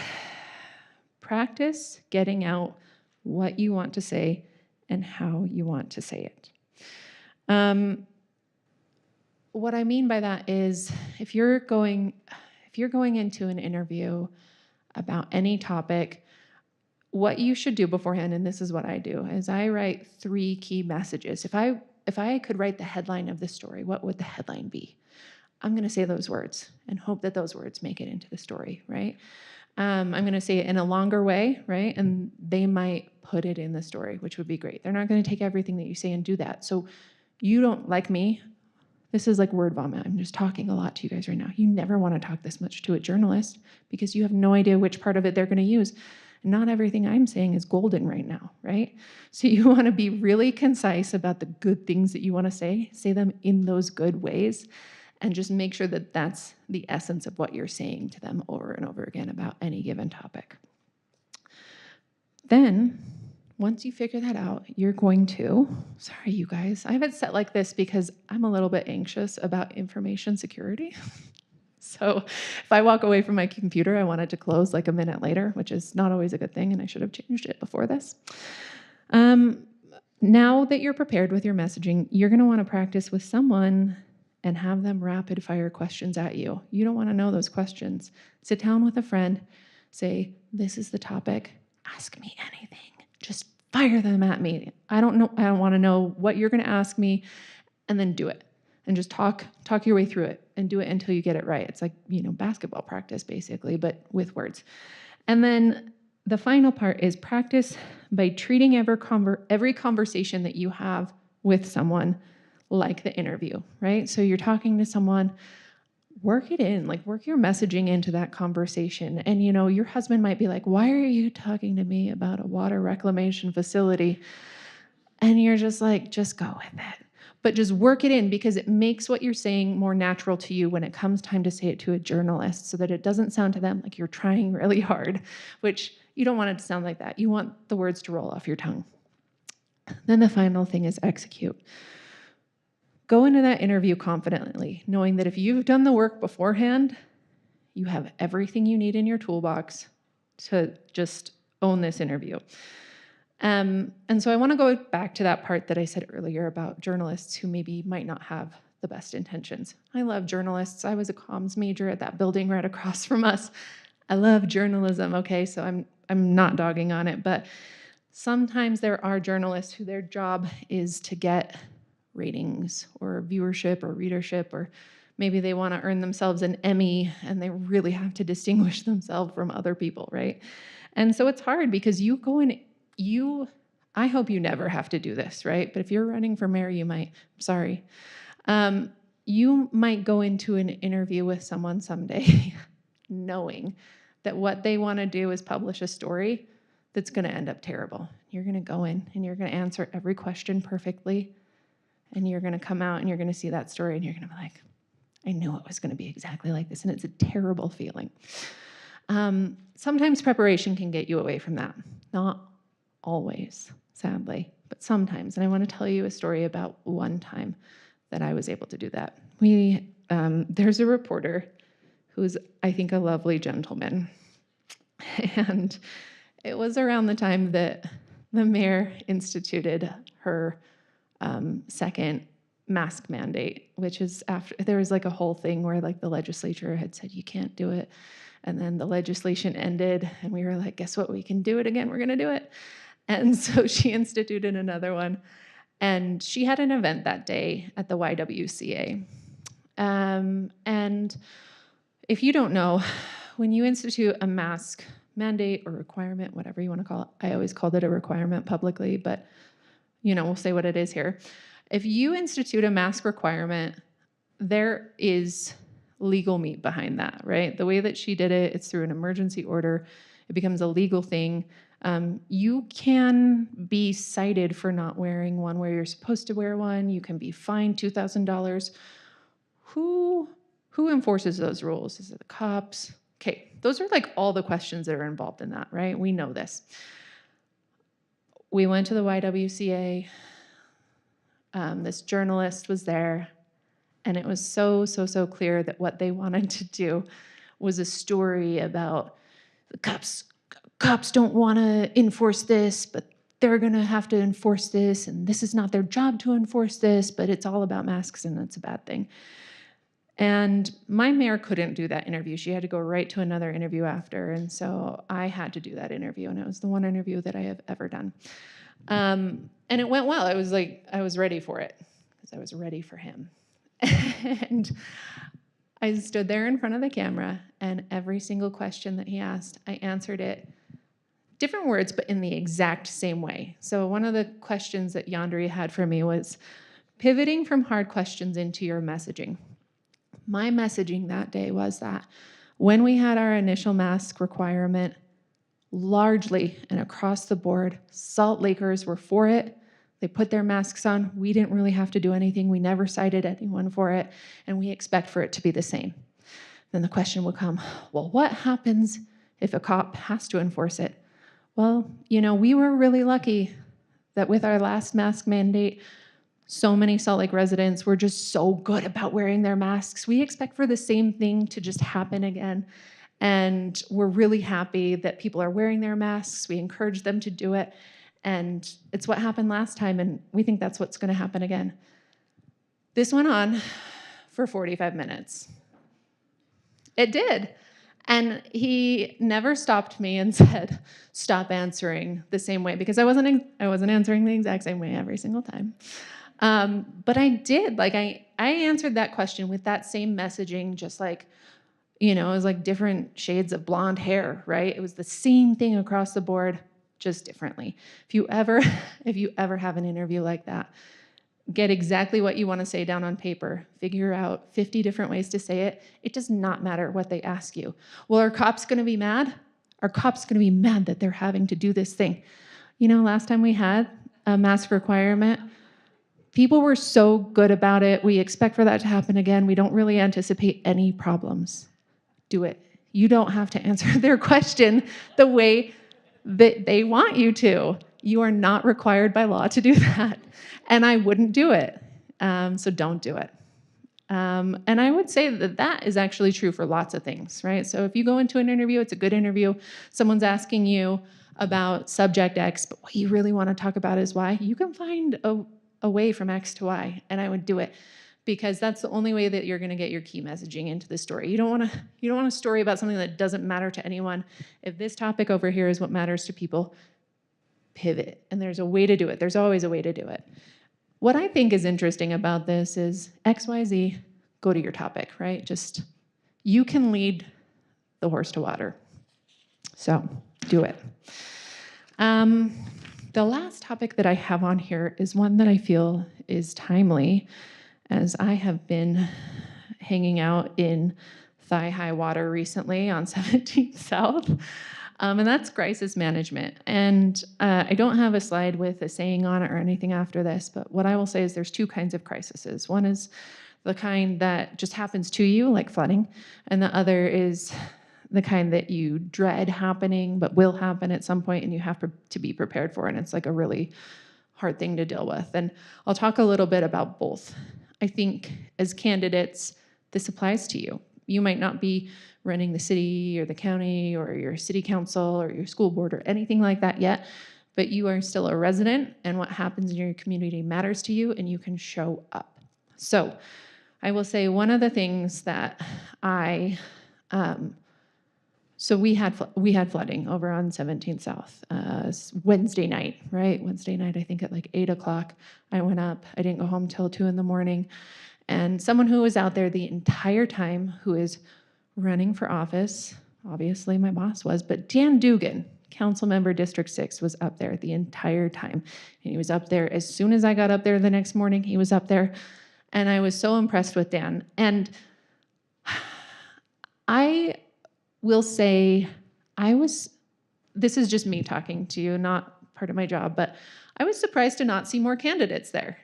getting out what you want to say and how you want to say it. What I mean by that is if you're going into an interview about any topic, what you should do beforehand, and this is what I do, is I write 3 key messages. If I could write the headline of the story, what would the headline be? I'm going to say those words and hope that those words make it into the story, right? I'm going to say it in a longer way, right? And they might put it in the story, which would be great. They're not going to take everything that you say and do that. So you don't, like me, this is like word vomit. I'm just talking a lot to you guys right now. You never want to talk this much to a journalist because you have no idea which part of it they're going to use. Not everything I'm saying is golden right now, right? So you want to be really concise about the good things that you want to say them in those good ways, and just make sure that that's the essence of what you're saying to them over and over again about any given topic. Then, once you figure that out, you're going to, sorry you guys, I have it set like this because I'm a little bit anxious about information security. So if I walk away from my computer, I want it to close like a minute later, which is not always a good thing, and I should have changed it before this. Now that you're prepared with your messaging, you're going to want to practice with someone and have them rapid fire questions at you. You don't want to know those questions. Sit down with a friend, say, this is the topic, ask me anything. Just fire them at me. I don't want to know what you're going to ask me, and then do it. And just talk your way through it and do it until you get it right. It's like, basketball practice basically, but with words. And then the final part is practice by treating every conversation that you have with someone like the interview, right? So you're talking to someone, work it in, like work your messaging into that conversation. And you know, your husband might be like, why are you talking to me about a water reclamation facility? And you're just like, just go with it. But just work it in, because it makes what you're saying more natural to you when it comes time to say it to a journalist, so that it doesn't sound to them like you're trying really hard, which you don't want it to sound like that. You want the words to roll off your tongue. Then the final thing is execute. Go into that interview confidently, knowing that if you've done the work beforehand, you have everything you need in your toolbox to just own this interview. And so I want to go back to that part that I said earlier about journalists who maybe might not have the best intentions. I love journalists. I was a comms major at that building right across from us. I love journalism, okay? So I'm not dogging on it, but sometimes there are journalists who their job is to get ratings or viewership or readership, or maybe they want to earn themselves an Emmy and they really have to distinguish themselves from other people, right? And so it's hard because you go in, I hope you never have to do this, right? But if you're running for mayor, you might, sorry. You might go into an interview with someone someday knowing that what they want to do is publish a story that's going to end up terrible. You're going to go in and you're going to answer every question perfectly, and you're going to come out and you're going to see that story and you're going to be like, I knew it was going to be exactly like this, and it's a terrible feeling. Sometimes preparation can get you away from that. Not always, sadly, but sometimes. And I want to tell you a story about one time that I was able to do that. There's a reporter who's, I think, a lovely gentleman. And it was around the time that the mayor instituted her second mask mandate, which is after there was like a whole thing where like the legislature had said you can't do it, and then the legislation ended and we were like, guess what, we can do it again, we're gonna do it. And so she instituted another one, and she had an event that day at the YWCA. And if you don't know, when you institute a mask mandate or requirement, whatever you want to call it, I always called it a requirement publicly, but you know, we'll say what it is here. If you institute a mask requirement, there is legal meat behind that, right? The way that she did it, it's through an emergency order. It becomes a legal thing. You can be cited for not wearing one where you're supposed to wear one. You can be fined $2,000. Who enforces those rules? Is it the cops? Okay, those are like all the questions that are involved in that, right? We know this. We went to the YWCA. This journalist was there, and it was so clear that what they wanted to do was a story about the cops don't want to enforce this, but they're going to have to enforce this, and this is not their job to enforce this, but it's all about masks and it's a bad thing. And my mayor couldn't do that interview. She had to go right to another interview after, and so I had to do that interview, and it was the one interview that I have ever done. And it went well. It was like I was ready for it because I was ready for him. And I stood there in front of the camera, and every single question that he asked, I answered it. Different words, but in the exact same way. So one of the questions that Yandere had for me was pivoting from hard questions into your messaging. My messaging that day was that when we had our initial mask requirement, largely and across the board, Salt Lakers were for it. They put their masks on. We didn't really have to do anything. We never cited anyone for it, and we expect for it to be the same. Then the question would come, well, what happens if a cop has to enforce it? Well, you know, we were really lucky that with our last mask mandate, so many Salt Lake residents were just so good about wearing their masks. We expect for the same thing to just happen again. And we're really happy that people are wearing their masks. We encourage them to do it. And it's what happened last time, and we think that's what's going to happen again. This went on for 45 minutes. It did. And he never stopped me and said, stop answering the same way, because I wasn't answering the exact same way every single time. But I did. Like I answered that question with that same messaging, just like, you know, it was like different shades of blonde hair, right? It was the same thing across the board, just differently. If you ever have an interview like that, Get exactly what you want to say down on paper. Figure out 50 different ways to say it. It does not matter what they ask you. Well, are cops going to be mad? Are cops going to be mad that they're having to do this thing? You know, last time we had a mask requirement, people were so good about it. We expect for that to happen again. We don't really anticipate any problems. Do it. You don't have to answer their question the way that they want you to. You are not required by law to do that. And I wouldn't do it. So don't do it. And I would say that that is actually true for lots of things, right? So if you go into an interview, it's a good interview. Someone's asking you about subject X, but what you really want to talk about is Y. You can find a way from X to Y, and I would do it because that's the only way that you're going to get your key messaging into the story. You don't want a story about something that doesn't matter to anyone. If this topic over here is what matters to people, pivot. And there's a way to do it. There's always a way to do it. What I think is interesting about this is XYZ, go to your topic, right? Just, you can lead the horse to water. So do it. The last topic that I have on here is one that I feel is timely, as I have been hanging out in thigh-high water recently on 17th South. And that's crisis management. And I don't have a slide with a saying on it or anything after this, but what I will say is there's two kinds of crises. One is the kind that just happens to you, like flooding, and the other is the kind that you dread happening, but will happen at some point and you have to be prepared for, and it's like a really hard thing to deal with. And I'll talk a little bit about both. I think as candidates, this applies to you. You might not be running the city or the county or your city council or your school board or anything like that yet, but you are still a resident and what happens in your community matters to you and you can show up. So I will say one of the things that so we had flooding over on 17th South Wednesday night, right? Wednesday night, I think at like 8 o'clock, I went up. I didn't go home till 2 in the morning. And someone who was out there the entire time, who is running for office, obviously my boss was, but Dan Dugan, council member District 6, was up there the entire time. And he was up there as soon as I got up there the next morning, he was up there. And I was so impressed with Dan. And I will say, this is just me talking to you, not part of my job, but I was surprised to not see more candidates there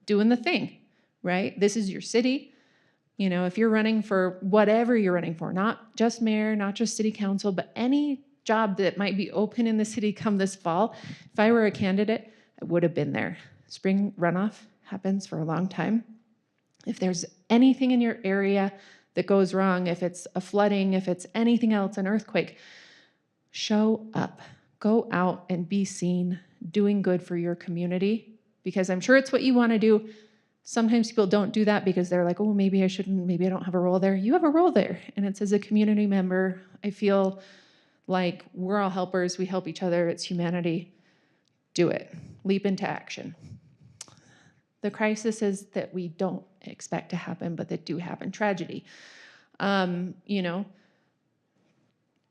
doing the thing, right? This is your city. You know, if you're running for whatever you're running for, not just mayor, not just city council, but any job that might be open in the city come this fall, if I were a candidate, I would have been there. Spring runoff happens for a long time. If there's anything in your area that goes wrong, if it's a flooding, if it's anything else, an earthquake, show up. Go out and be seen doing good for your community, because I'm sure it's what you want to do. Sometimes people don't do that because they're like, oh, maybe I shouldn't, maybe I don't have a role there. You have a role there, and it's as a community member. I feel like we're all helpers. We help each other. It's humanity. Do it. Leap into action. The crises that we don't expect to happen, but that do happen, tragedy. You know,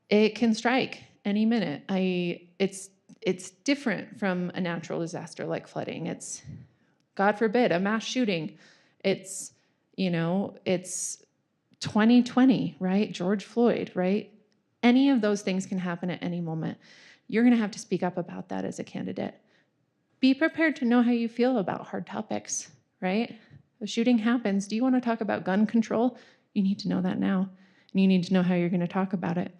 it can strike any minute. It's different from a natural disaster like flooding. It's, God forbid, a mass shooting. It's, you know, it's 2020, right? George Floyd, right? Any of those things can happen at any moment. You're going to have to speak up about that as a candidate. Be prepared to know how you feel about hard topics, right? The shooting happens. Do you want to talk about gun control? You need to know that now. And you need to know how you're going to talk about it.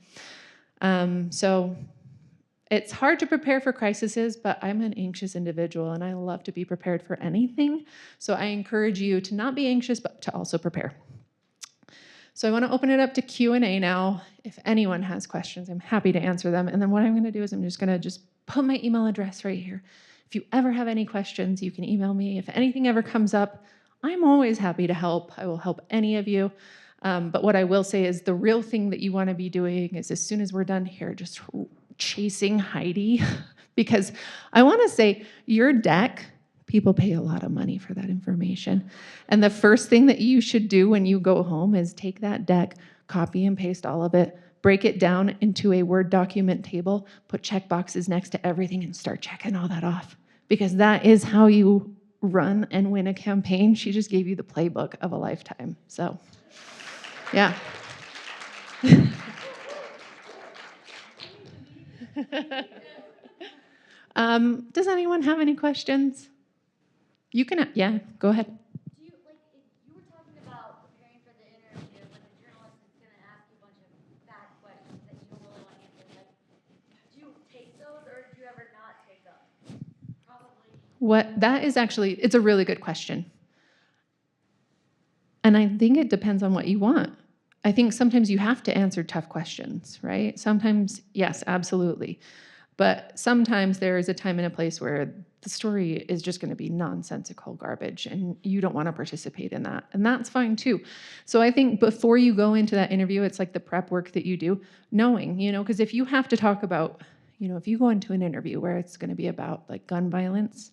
So it's hard to prepare for crises, but I'm an anxious individual and I love to be prepared for anything. So I encourage you to not be anxious, but to also prepare. So I want to open it up to Q&A now. If anyone has questions, I'm happy to answer them. And then what I'm going to do is I'm just going to put my email address right here. If you ever have any questions, you can email me. If anything ever comes up, I'm always happy to help. I will help any of you. But what I will say is the real thing that you want to be doing is, as soon as we're done here, just chasing Heidi. Because I want to say your deck, people pay a lot of money for that information. And the first thing that you should do when you go home is take that deck, copy and paste all of it, break it down into a Word document table, put check boxes next to everything and start checking all that off. Because that is how you run and win a campaign. She just gave you the playbook of a lifetime. So, yeah. Does anyone have any questions? You can, yeah, go ahead. Do you, like, if you were talking about preparing for the interview, like a journalist is gonna ask you a bunch of bad questions that you don't really want to answer, like, do you take those or do you ever not take them? Probably. That is actually, it's a really good question. And I think it depends on what you want. I think sometimes you have to answer tough questions, right? Sometimes, yes, absolutely. But sometimes there is a time and a place where the story is just going to be nonsensical garbage and you don't want to participate in that. And that's fine too. So I think before you go into that interview, it's like the prep work that you do, knowing, because if you have to talk about, if you go into an interview where it's going to be about like gun violence,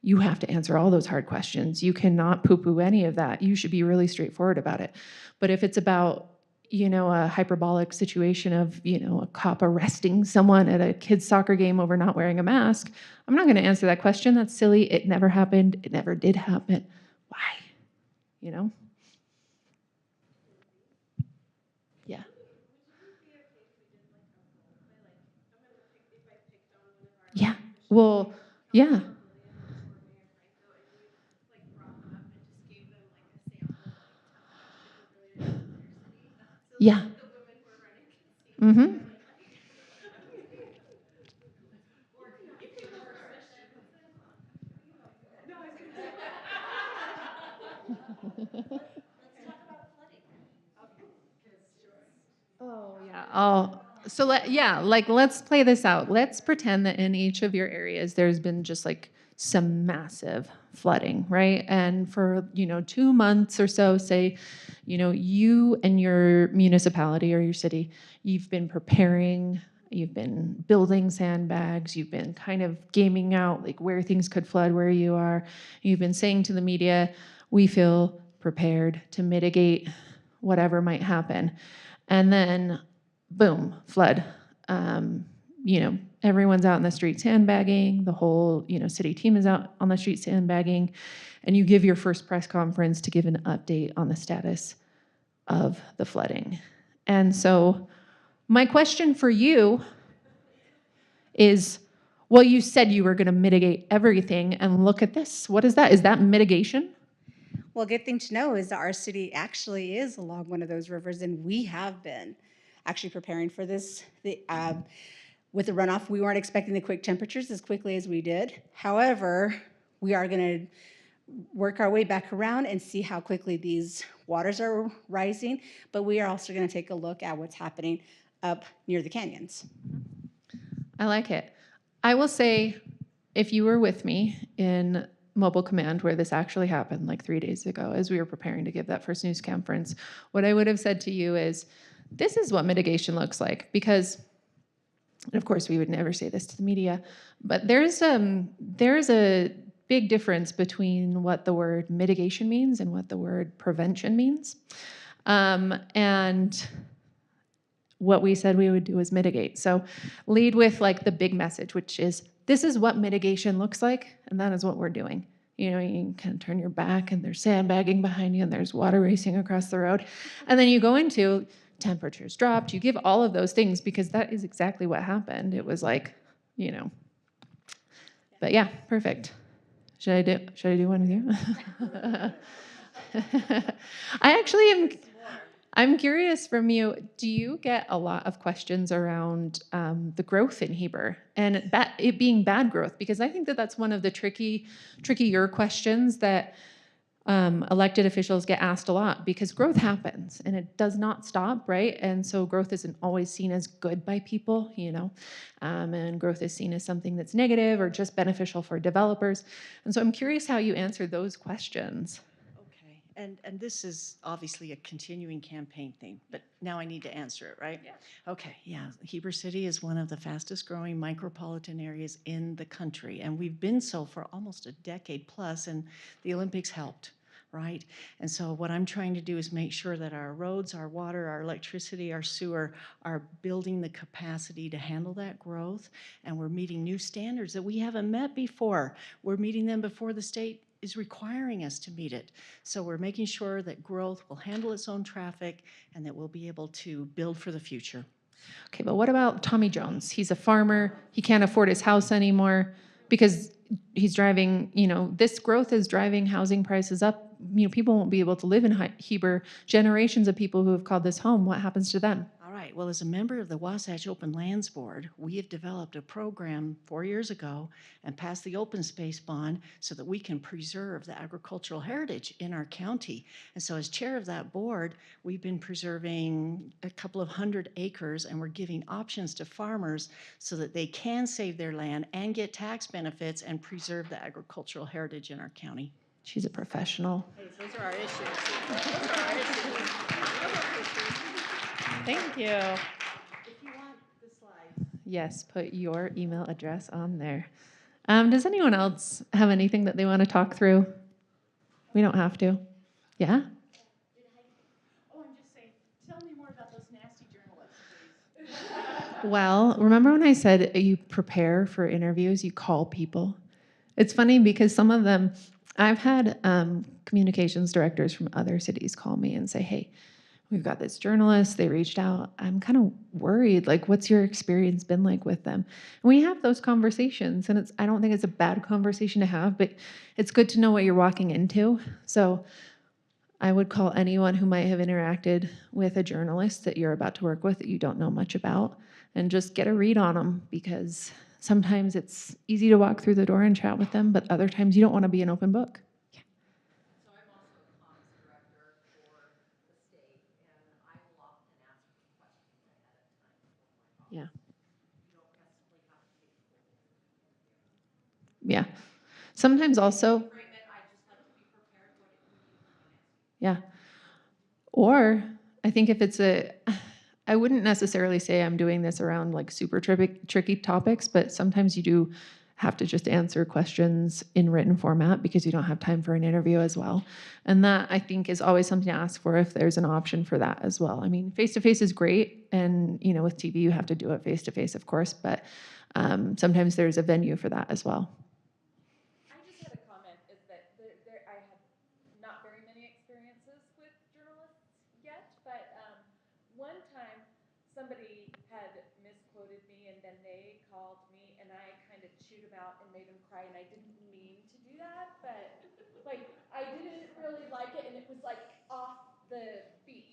you have to answer all those hard questions. You cannot poo-poo any of that. You should be really straightforward about it. But if it's about, a hyperbolic situation of, a cop arresting someone at a kid's soccer game over not wearing a mask, I'm not going to answer that question. That's silly. It never happened. It never did happen. Why? Yeah. Yeah. Well, yeah. Yeah. Mm-hmm. Oh, yeah. Oh, so let's play this out. Let's pretend that in each of your areas there's been just like some massive flooding, right? And for, 2 months or so, say, you and your municipality or your city, you've been preparing, you've been building sandbags, you've been kind of gaming out like where things could flood, where you are. You've been saying to the media, we feel prepared to mitigate whatever might happen. And then, boom, flood. Everyone's out in the street sandbagging. The whole, city team is out on the street sandbagging. And you give your first press conference to give an update on the status of the flooding. And so my question for you is, well, you said you were going to mitigate everything, and look at this. What is that? Is that mitigation? Well, a good thing to know is that our city actually is along one of those rivers, and we have been actually preparing for this. With the runoff, we weren't expecting the quick temperatures as quickly as we did. However, we are going to work our way back around and see how quickly these waters are rising, but we are also going to take a look at what's happening up near the canyons. I like it. I will say, if you were with me in Mobile Command, where this actually happened like 3 days ago, as we were preparing to give that first news conference, what I would have said to you is, this is what mitigation looks like. Because, and of course, we would never say this to the media, but there's a big difference between what the word mitigation means and what the word prevention means. And what we said we would do is mitigate. So lead with like the big message, which is, this is what mitigation looks like, and that is what we're doing. You can kind of turn your back and there's sandbagging behind you and there's water racing across the road. And then you go into temperatures dropped. You give all of those things because that is exactly what happened. It was like, but yeah, perfect. Should I do one with you? I'm curious from you, do you get a lot of questions around the growth in Heber and it being bad growth? Because I think that that's one of the trickier questions that elected officials get asked a lot, because growth happens and it does not stop, right? And so growth isn't always seen as good by people, and growth is seen as something that's negative or just beneficial for developers. And so I'm curious how you answer those questions. And this is obviously a continuing campaign theme, but now I need to answer it, right? Yeah. Okay, yeah. Heber City is one of the fastest growing micropolitan areas in the country, and we've been so for almost a decade plus, and the Olympics helped, right? And so what I'm trying to do is make sure that our roads, our water, our electricity, our sewer are building the capacity to handle that growth, and we're meeting new standards that we haven't met before. We're meeting them before the state is requiring us to meet it. So we're making sure that growth will handle its own traffic and that we'll be able to build for the future. Okay, but what about Tommy Jones? He's a farmer. He can't afford his house anymore because he's driving, this growth is driving housing prices up. People won't be able to live in Heber. Generations of people who have called this home, what happens to them? All right, well, as a member of the Wasatch Open Lands Board, we have developed a program 4 years ago and passed the open space bond so that we can preserve the agricultural heritage in our county. And so as chair of that board, we've been preserving a couple of 100 acres, and we're giving options to farmers so that they can save their land and get tax benefits and preserve the agricultural heritage in our county. She's a professional. Hey, those are our issues. Those are our issues. Thank you. If you want the slides. Yes, put your email address on there. Does anyone else have anything that they want to talk through? We don't have to. Yeah? Oh, I'm just saying, tell me more about those nasty journalists, please. Well, remember when I said you prepare for interviews, you call people? It's funny because some of them, I've had communications directors from other cities call me and say, hey, we've got this journalist, they reached out. I'm kind of worried, like, what's your experience been like with them? And we have those conversations, and I don't think it's a bad conversation to have, but it's good to know what you're walking into. So I would call anyone who might have interacted with a journalist that you're about to work with that you don't know much about, and just get a read on them, because sometimes it's easy to walk through the door and chat with them, but other times you don't want to be an open book. So I'm also a comms director for the state, and I will often ask for questions ahead of time before my Yeah. You don't necessarily have to take full interview. Yeah. Sometimes also, Frame it, I just like to be prepared when you yeah. Or I think if it's I wouldn't necessarily say I'm doing this around like super tricky topics, but sometimes you do have to just answer questions in written format because you don't have time for an interview as well. And that, I think, is always something to ask for if there's an option for that as well. I mean, face-to-face is great, and with TV you have to do it face-to-face, of course, but sometimes there's a venue for that as well. I just had a comment, is that I have not very many experiences with journalists yet, but one time somebody had misquoted me, and then they called me, and I kind of chewed them out and made them cry, and I didn't mean to do that, but like I didn't really like it, and it was like off the beat,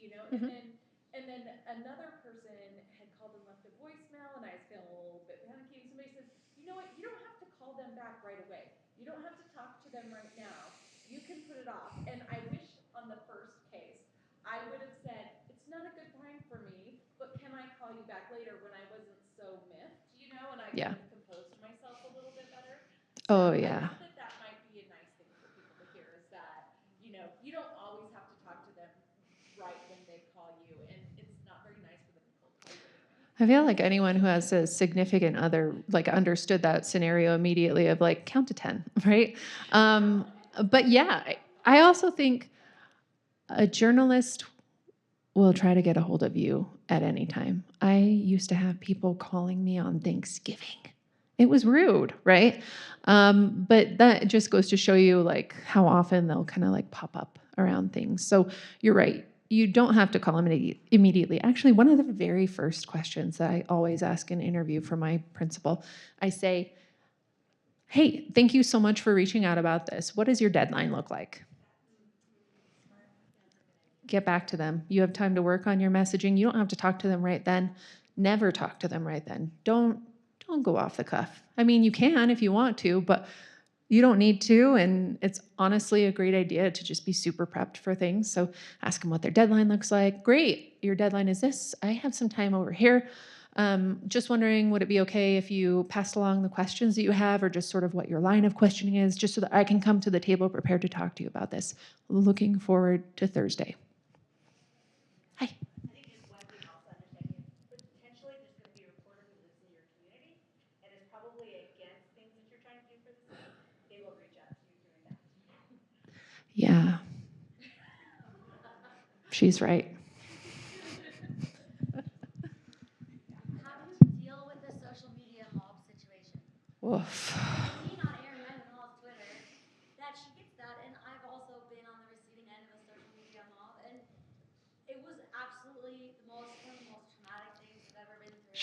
and then another person had called and left a voicemail, and I was feeling a little bit panicky, and somebody said, you know what, you don't have to call them back right away. You don't have to talk to them right now. You can put it off. And I wish on the first case, I would have said, it's not a good time for me, but can I call you back later when I wasn't so miffed, and I Yeah. could have composed myself a little bit better. Oh, I yeah. think that might be a nice thing for people to hear, is that, you don't always have to talk to them right when they call you, and it's not very nice for them to cold call you. I feel like anyone who has a significant other like understood that scenario immediately of like count to 10, right? But yeah, I also think a journalist will try to get a hold of you at any time. I used to have people calling me on Thanksgiving. It was rude, right? But that just goes to show you like how often they'll kind of like pop up around things. So you're right. You don't have to call them immediately. Actually, one of the very first questions that I always ask in an interview for my principal, I say, hey, thank you so much for reaching out about this. What does your deadline look like? Get back to them. You have time to work on your messaging. You don't have to talk to them right then. Never talk to them right then. Don't go off the cuff. I mean, you can if you want to, but you don't need to, and it's honestly a great idea to just be super prepped for things. So ask them what their deadline looks like. Great, your deadline is this. I have some time over here. Just wondering, would it be okay if you passed along the questions that you have, or just sort of what your line of questioning is, just so that I can come to the table prepared to talk to you about this. Looking forward to Thursday. Hi. I think just one thing also understanding is potentially there's going to be a reporter who lives in your community and is probably against things that you're trying to do for the city. They will reach out to you during that. Yeah. She's right. How do you deal with the social media mob situation? Woof. I've seen on Erin Mendenhall's Twitter that she gets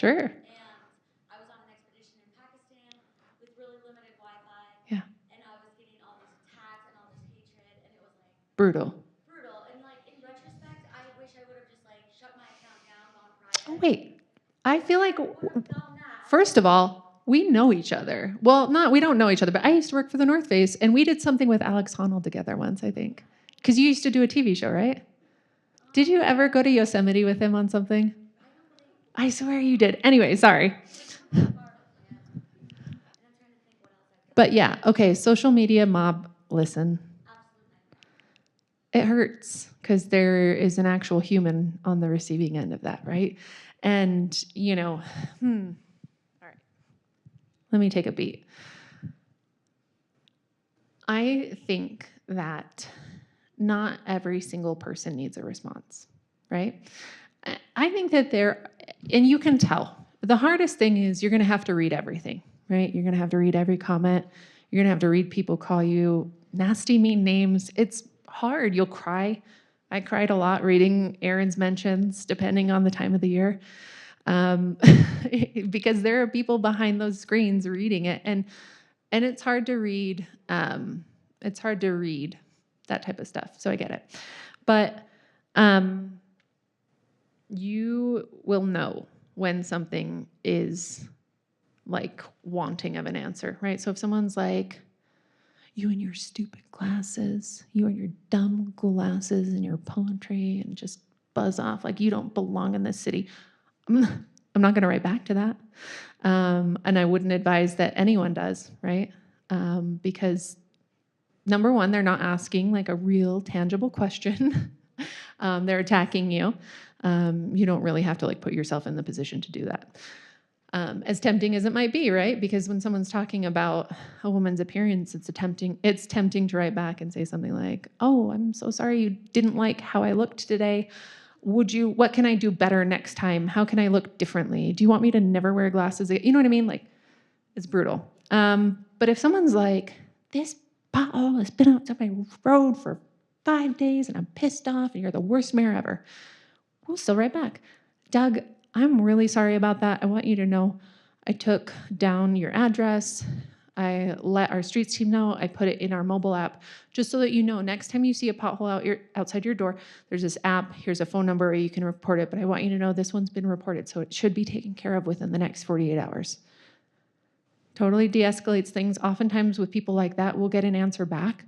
Sure. And I was on an expedition in Pakistan with really limited Wi-Fi. Yeah. And I was getting all these attacks and all this hatred, and it was like Brutal. brutal. And like in retrospect, I wish I would have just like shut my account down, gone private. Oh, wait. I feel like, first of all, we know each other. Well, we don't know each other, but I used to work for the North Face, and we did something with Alex Honnold together once, I think. Because you used to do a TV show, right? Did you ever go to Yosemite with him on something? I swear you did. Anyway, sorry. But yeah, okay, social media mob, listen. It hurts because there is an actual human on the receiving end of that, right? And, all right, let me take a beat. I think that not every single person needs a response, right? I think that and you can tell, the hardest thing is you're gonna have to read everything, right? You're gonna have to read every comment. You're gonna have to read people call you nasty, mean names. It's hard, you'll cry. I cried a lot reading Aaron's mentions, depending on the time of the year, because there are people behind those screens reading it, and it's hard to read. It's hard to read that type of stuff, so I get it. But you will know when something is like wanting of an answer, right? So if someone's like, you and your stupid glasses, you and your dumb glasses and your poetry, and just buzz off like you don't belong in this city, I'm not going to write back to that. And I wouldn't advise that anyone does, right? Because number one, they're not asking like a real tangible question. They're attacking you. You don't really have to like put yourself in the position to do that. As tempting as it might be, right? Because when someone's talking about a woman's appearance, it's tempting to write back and say something like, oh, I'm so sorry you didn't like how I looked today. What can I do better next time? How can I look differently? Do you want me to never wear glasses again? You know what I mean? Like, it's brutal. But if someone's like, this pothole has been outside my road for 5 days and I'm pissed off and you're the worst mayor ever, we'll still write back. Doug, I'm really sorry about that. I want you to know I took down your address. I let our streets team know. I put it in our mobile app just so that you know next time you see a pothole outside your door, there's this app. Here's a phone number where you can report it. But I want you to know this one's been reported, so it should be taken care of within the next 48 hours. Totally de-escalates things. Oftentimes with people like that, we'll get an answer back.